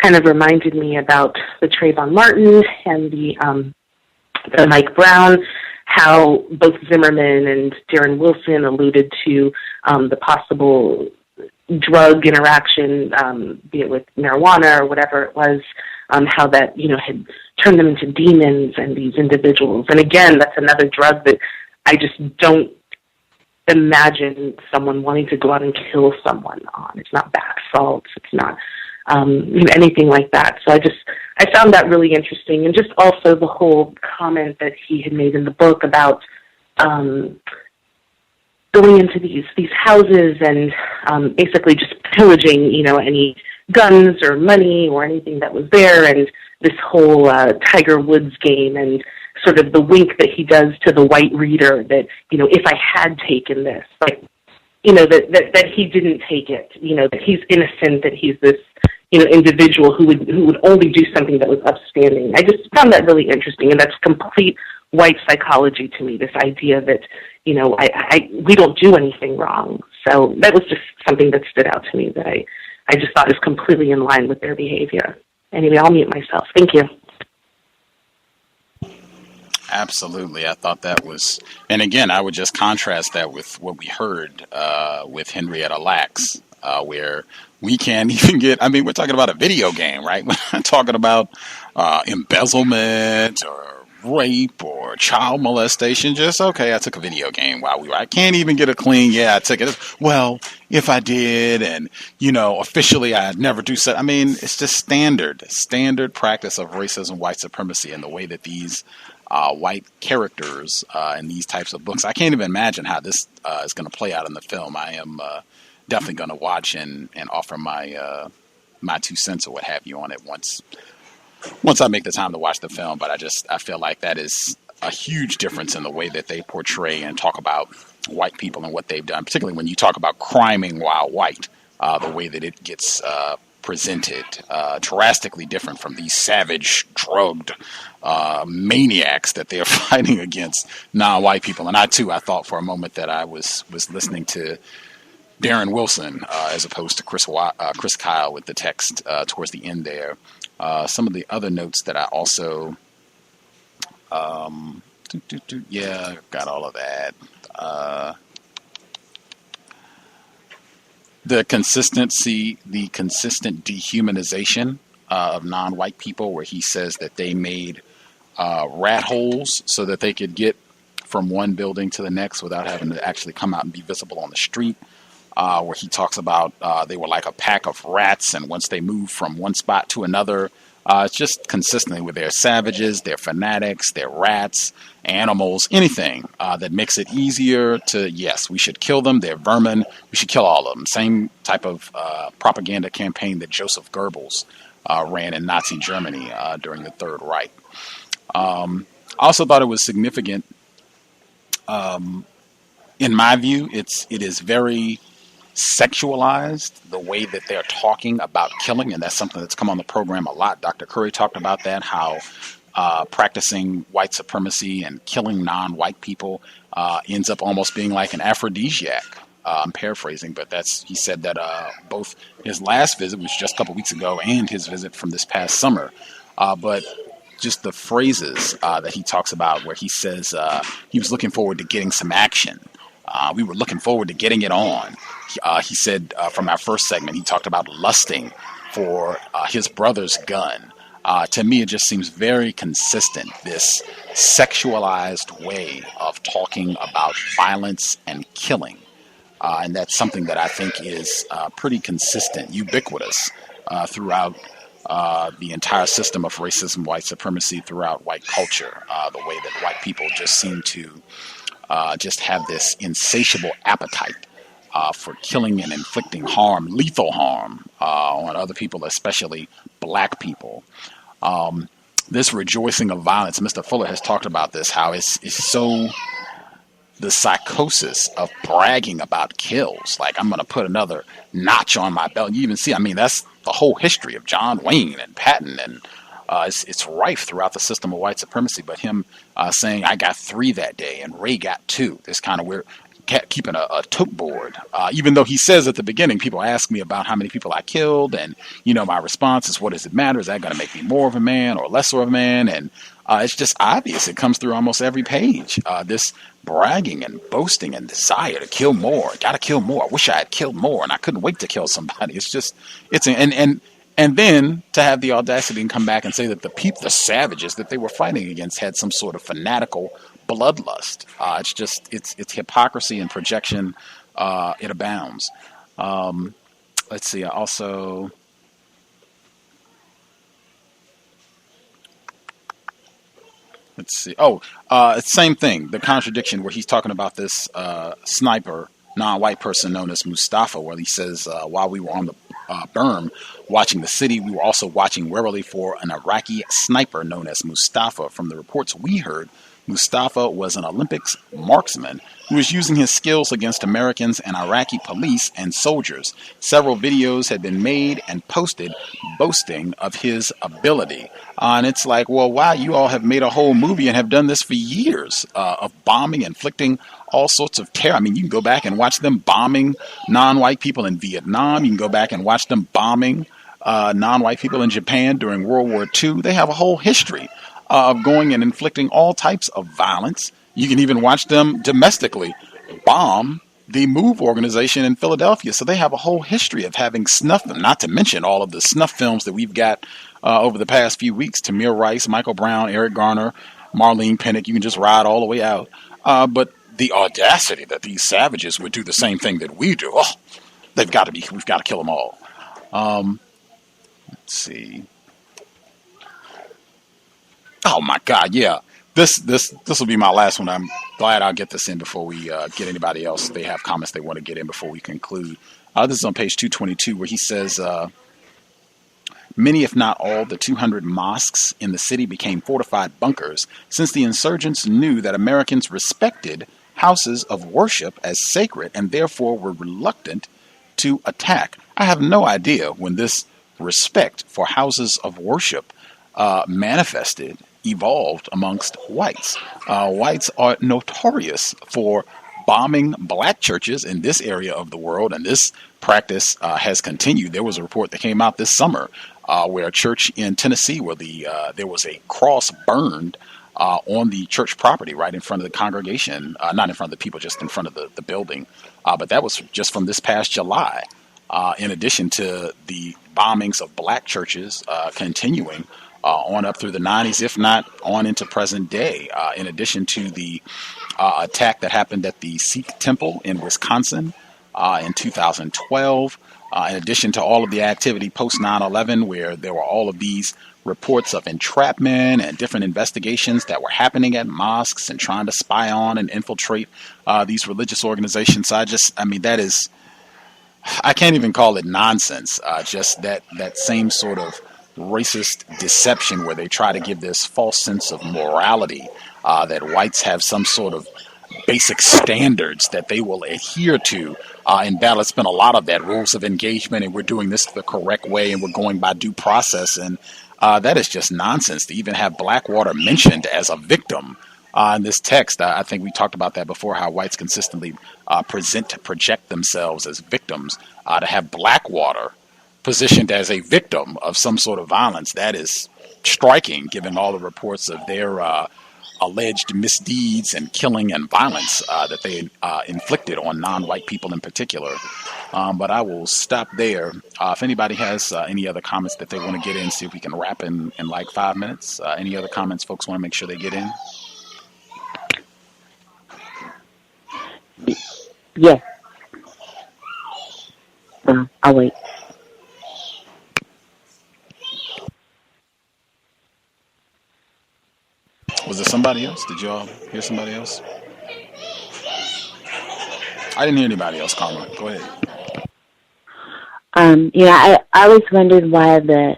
kind of reminded me about the Trayvon Martin and the Mike Brown, how both Zimmerman and Darren Wilson alluded to the possible drug interaction, be it with marijuana or whatever it was, how that, had turned them into demons and these individuals. And again, that's another drug that I just don't imagine someone wanting to go out and kill someone on. It's not bath salts. It's not anything like that. So I found that really interesting. And just also the whole comment that he had made in the book about going into these houses and basically just pillaging, any guns or money or anything that was there, and this whole Tiger Woods game and sort of the wink that he does to the white reader that, if I had taken this, like, that he didn't take it, that he's innocent, that he's this, individual who would only do something that was upstanding. I just found that really interesting, and that's complete white psychology to me, this idea that, we don't do anything wrong. So that was just something that stood out to me that I just thought is completely in line with their behavior. Anyway, I'll mute myself. Thank you. Absolutely. I thought that was, and again, I would just contrast that with what we heard with Henrietta Lacks, where we can't even get, we're talking about a video game, right? We're not talking about embezzlement or rape or child molestation. Just, okay, I took a video game while I can't even get a clean, I took it. Well, if I did, and, officially I'd never do so. It's just standard practice of racism, white supremacy, and the way that these white characters in these types of books. I can't even imagine how this is going to play out in the film. I am definitely going to watch and offer my 2 cents or what have you on it once I make the time to watch the film. But I feel like that is a huge difference in the way that they portray and talk about white people and what they've done, particularly when you talk about criming while white, the way that it gets presented, drastically different from these savage, drugged maniacs that they're fighting against non-white people. And I thought for a moment that I was listening to Darren Wilson as opposed to Chris Kyle with the text towards the end there. Some of the other notes that I also, got all of that. The consistent dehumanization of non-white people, where he says that they made rat holes so that they could get from one building to the next without having to actually come out and be visible on the street. Where he talks about they were like a pack of rats, and once they moved from one spot to another, it's just consistently with their savages, their fanatics, their rats, animals, anything that makes it easier to, yes, we should kill them, they're vermin, we should kill all of them. Same type of propaganda campaign that Joseph Goebbels ran in Nazi Germany during the Third Reich. I also thought it was significant, in my view, it is very sexualized, the way that they're talking about killing, and that's something that's come on the program a lot. Dr. Curry talked about that, how practicing white supremacy and killing non-white people ends up almost being like an aphrodisiac. I'm paraphrasing, but he said that both his last visit, which was just a couple weeks ago, and his visit from this past summer, but just the phrases that he talks about, where he says he was looking forward to getting some action. We were looking forward to getting it on. He said from our first segment, he talked about lusting for his brother's gun. To me, it just seems very consistent, this sexualized way of talking about violence and killing. And that's something that I think is pretty consistent, ubiquitous throughout the entire system of racism, white supremacy, throughout white culture. The way that white people just seem to just have this insatiable appetite for killing and inflicting harm, lethal harm, on other people, especially black people. This rejoicing of violence, Mr. Fuller has talked about this, how it's so, the psychosis of bragging about kills. Like, I'm going to put another notch on my belt. You even see, I mean, that's the whole history of John Wayne and Patton, and it's rife throughout the system of white supremacy. But him saying, I got 3 that day, and Ray got 2. This kind of weird, keeping a tote board. Even though he says at the beginning, people ask me about how many people I killed, and, my response is, what does it matter? Is that going to make me more of a man or lesser of a man? And it's just obvious. It comes through almost every page. This bragging and boasting and desire to kill more. Got to kill more. I wish I had killed more, and I couldn't wait to kill somebody. And then to have the audacity and come back and say that the savages that they were fighting against had some sort of fanatical bloodlust. It's hypocrisy and projection. It abounds. Let's see. Let's see. Same thing. The contradiction where he's talking about this sniper, non-white person known as Mustafa, where he says, while we were on the berm watching the city, we were also watching warily for an Iraqi sniper known as Mustafa. From the reports we heard, Mustafa was an Olympics marksman who was using his skills against Americans and Iraqi police and soldiers. Several videos had been made and posted boasting of his ability. And it's like, well, wow, you all have made a whole movie and have done this for years of bombing, inflicting all sorts of terror. I mean, you can go back and watch them bombing non-white people in Vietnam. You can go back and watch them bombing non-white people in Japan during World War II. They have a whole history of going and inflicting all types of violence. You can even watch them domestically bomb the MOVE organization in Philadelphia. So they have a whole history of having snuff, not to mention all of the snuff films that we've got over the past few weeks. Tamir Rice, Michael Brown, Eric Garner, Marlene Pinnock. You can just ride all the way out. But the audacity that these savages would do the same thing that we do. We've got to kill them all. Let's see. Oh my God, yeah. This will be my last one. I'm glad I'll get this in before we get anybody else. They have comments they want to get in before we conclude. This is on page 222, where he says, many, if not all, the 200 mosques in the city became fortified bunkers since the insurgents knew that Americans respected houses of worship as sacred and therefore were reluctant to attack. I have no idea when this respect for houses of worship evolved amongst whites. Whites are notorious for bombing black churches in this area of the world, and this practice has continued. There was a report that came out this summer where a church in Tennessee, where there was a cross burned on the church property right in front of the congregation, not in front of the people, just in front of the building. But that was just from this past July, in addition to the bombings of black churches continuing on up through the 90s, if not on into present day. In addition to the attack that happened at the Sikh temple in Wisconsin in 2012, in addition to all of the activity post 9/11, where there were all of these reports of entrapment and different investigations that were happening at mosques and trying to spy on and infiltrate these religious organizations. So that is, I can't even call it nonsense. Just that same sort of racist deception where they try to give this false sense of morality, that whites have some sort of basic standards that they will adhere to. In battle, it's been a lot of that, rules of engagement, and we're doing this the correct way, and we're going by due process. And that is just nonsense to even have Blackwater mentioned as a victim in this text. I think we talked about that before, how whites consistently project themselves as victims. To have Blackwater positioned as a victim of some sort of violence, that is striking, given all the reports of their alleged misdeeds and killing and violence that they inflicted on non-white people in particular. But I will stop there. If anybody has any other comments that they want to get in, see if we can wrap in like 5 minutes. Any other comments folks want to make sure they get in? Yes. I'll wait. Was there somebody else? Did y'all hear somebody else? I didn't hear anybody else comment. Go ahead. I always wondered why the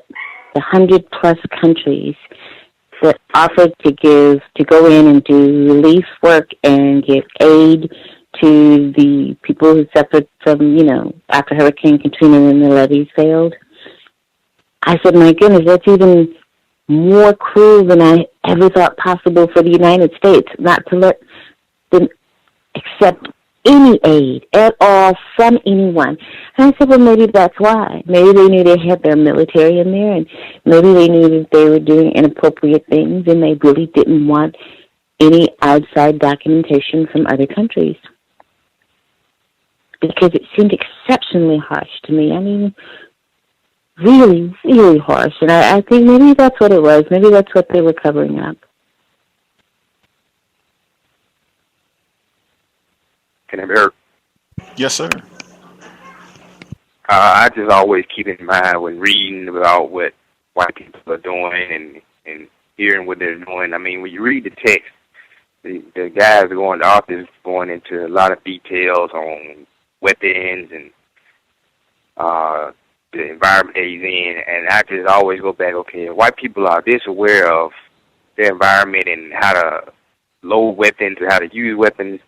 100+ countries that offered to go in and do relief work and give aid to the people who suffered from, after Hurricane Katrina when the levees failed. I said, my goodness, that's even more cruel than I ever thought possible for the United States, not to let them accept any aid at all from anyone. And I said, well, maybe that's why. Maybe they knew they had their military in there, and maybe they knew that they were doing inappropriate things, and they really didn't want any outside documentation from other countries. Because it seemed exceptionally harsh to me. I mean, really, really harsh. And I think maybe that's what it was. Maybe that's what they were covering up. Can I be heard? Yes, sir. I just always keep in mind when reading about what white people are doing and hearing what they're doing. I mean, when you read the text, the guys the authors going into a lot of details on weapons and the environment that he's in, and I just always go back, okay, white people are this aware of their environment and how to load weapons and how to use weapons,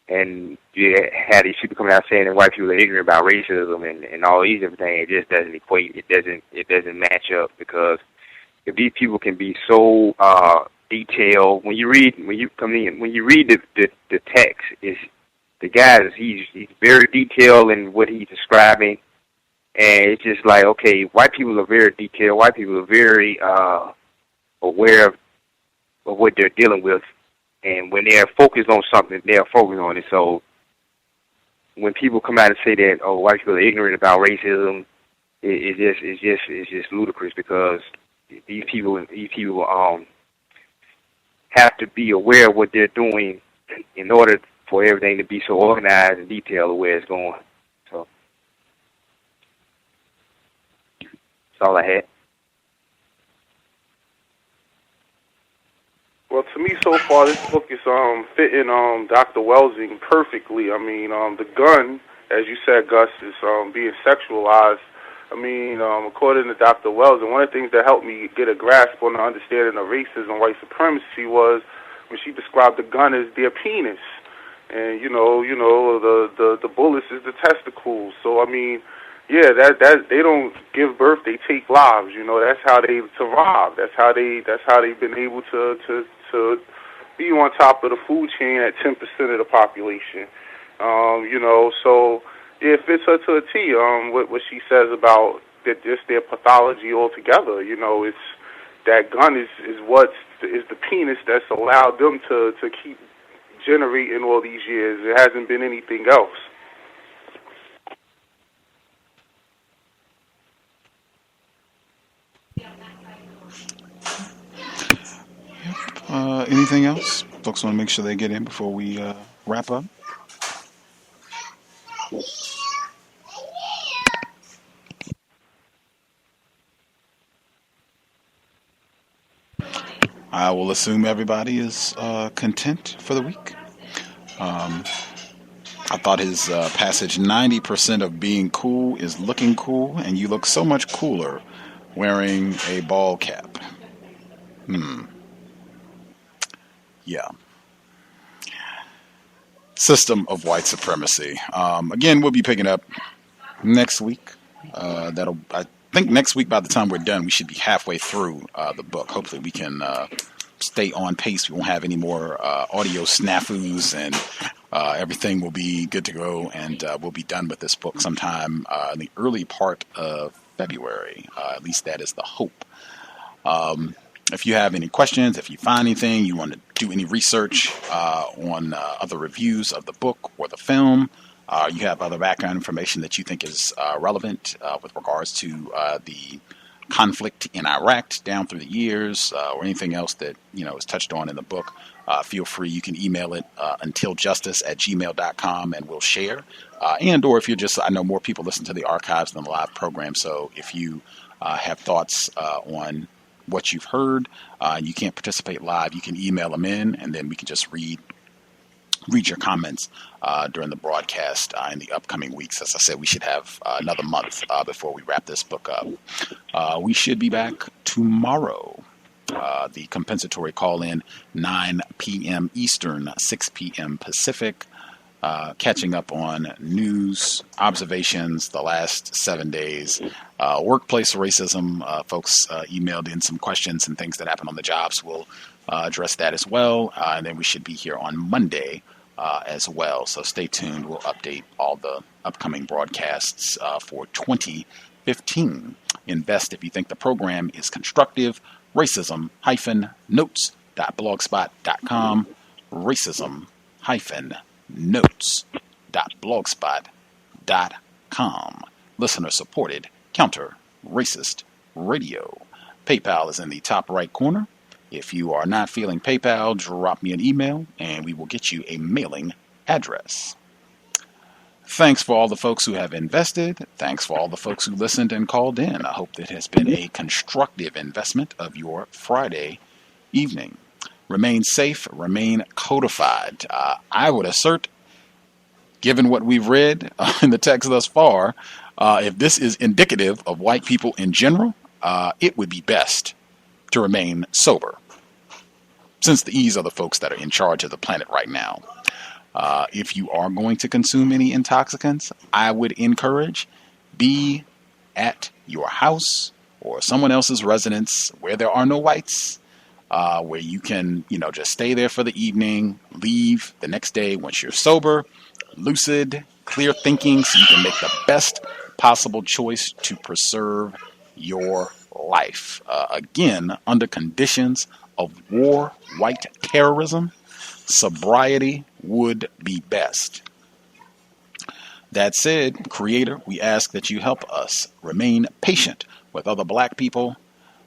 and you had these people coming out saying that white people are ignorant about racism and all these different things. It just doesn't equate. It doesn't match up, because if these people can be so detailed, when you read the text, is the guy he's very detailed in what he's describing, and it's just like, okay, white people are very detailed. White people are very aware of what they're dealing with. And when they're focused on something, they're focused on it. So when people come out and say that, oh, white people are ignorant about racism, it's just ludicrous, because these people have to be aware of what they're doing in order for everything to be so organized and detailed the way it's going. So that's all I had. Well, to me, so far, this book is fitting Dr. Welsing perfectly. I mean, the gun, as you said, Gus, is being sexualized. I mean, according to Dr. Welsing, one of the things that helped me get a grasp on the understanding of racism, white supremacy, was when she described the gun as their penis, and the bullets is the testicles. So I mean, yeah, that they don't give birth; they take lives. That's how they survive. That's how they've been able to be on top of the food chain at 10% of the population. So yeah, it fits her to a T. What she says about that, just their pathology altogether. It's that gun is the penis that's allowed them to keep generating all these years. It hasn't been anything else. Anything else? Folks want to make sure they get in before we wrap up. I will assume everybody is content for the week. I thought his passage, 90% of being cool is looking cool, and you look so much cooler wearing a ball cap. Yeah. System of White Supremacy. Again, we'll be picking up next week. I think next week, by the time we're done, we should be halfway through the book. Hopefully we can stay on pace. We won't have any more audio snafus, and everything will be good to go, and we'll be done with this book sometime in the early part of February. At least that is the hope. If you have any questions, if you find anything, you want to do any research on other reviews of the book or the film, you have other background information that you think is relevant with regards to the conflict in Iraq down through the years, or anything else that is touched on in the book, feel free. You can email it untiljustice@gmail.com, and we'll share. And or if you're just, I know more people listen to the archives than the live program, so if you have thoughts on what you've heard and you can't participate live, you can email them in, and then we can just read your comments during the broadcast in the upcoming weeks. As I said, we should have another month before we wrap this book up. We should be back tomorrow. The compensatory call-in, 9 p.m. Eastern, 6 p.m. Pacific. Catching up on news, observations the last 7 days. Workplace racism. Folks emailed in some questions and things that happened on the jobs. We'll address that as well. And then we should be here on Monday as well. So stay tuned. We'll update all the upcoming broadcasts for 2015. Invest if you think the program is constructive. Racism-notes.blogspot.com. Racism-notes.blogspot.com. Listener supported counter-racist radio. PayPal is in the top right corner. If you are not feeling PayPal, drop me an email and we will get you a mailing address. Thanks for all the folks who have invested. Thanks for all the folks who listened and called in. I hope that has been a constructive investment of your Friday evening. Remain safe, remain codified. I would assert, given what we've read in the text thus far, if this is indicative of white people in general, it would be best to remain sober, since these are the folks that are in charge of the planet right now. If you are going to consume any intoxicants, I would encourage be at your house or someone else's residence where there are no whites, where you can, just stay there for the evening, leave the next day once you're sober, lucid, clear thinking, so you can make the best possible choice to preserve your life. Again, under conditions of war, white terrorism, sobriety would be best. That said, Creator, we ask that you help us remain patient with other black people.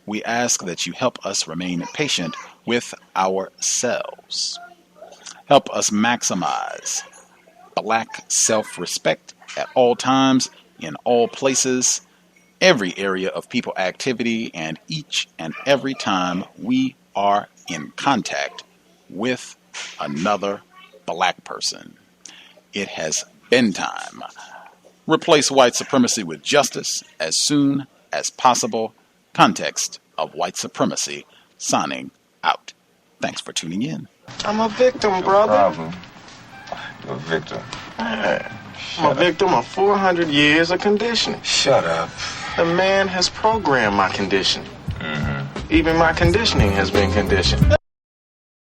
We ask that you help us remain patient with ourselves. Help us maximize black self-respect at all times, in all places, every area of people activity, and each and every time we are in contact with another black person. It has been time. Replace white supremacy with justice as soon as possible. Context of White Supremacy, signing out. Thanks for tuning in. I'm a victim, brother. No problem. You're a victim. Man, I'm a victim of 400 years of conditioning. Shut up. The man has programmed my conditioning. Even my conditioning has been conditioned.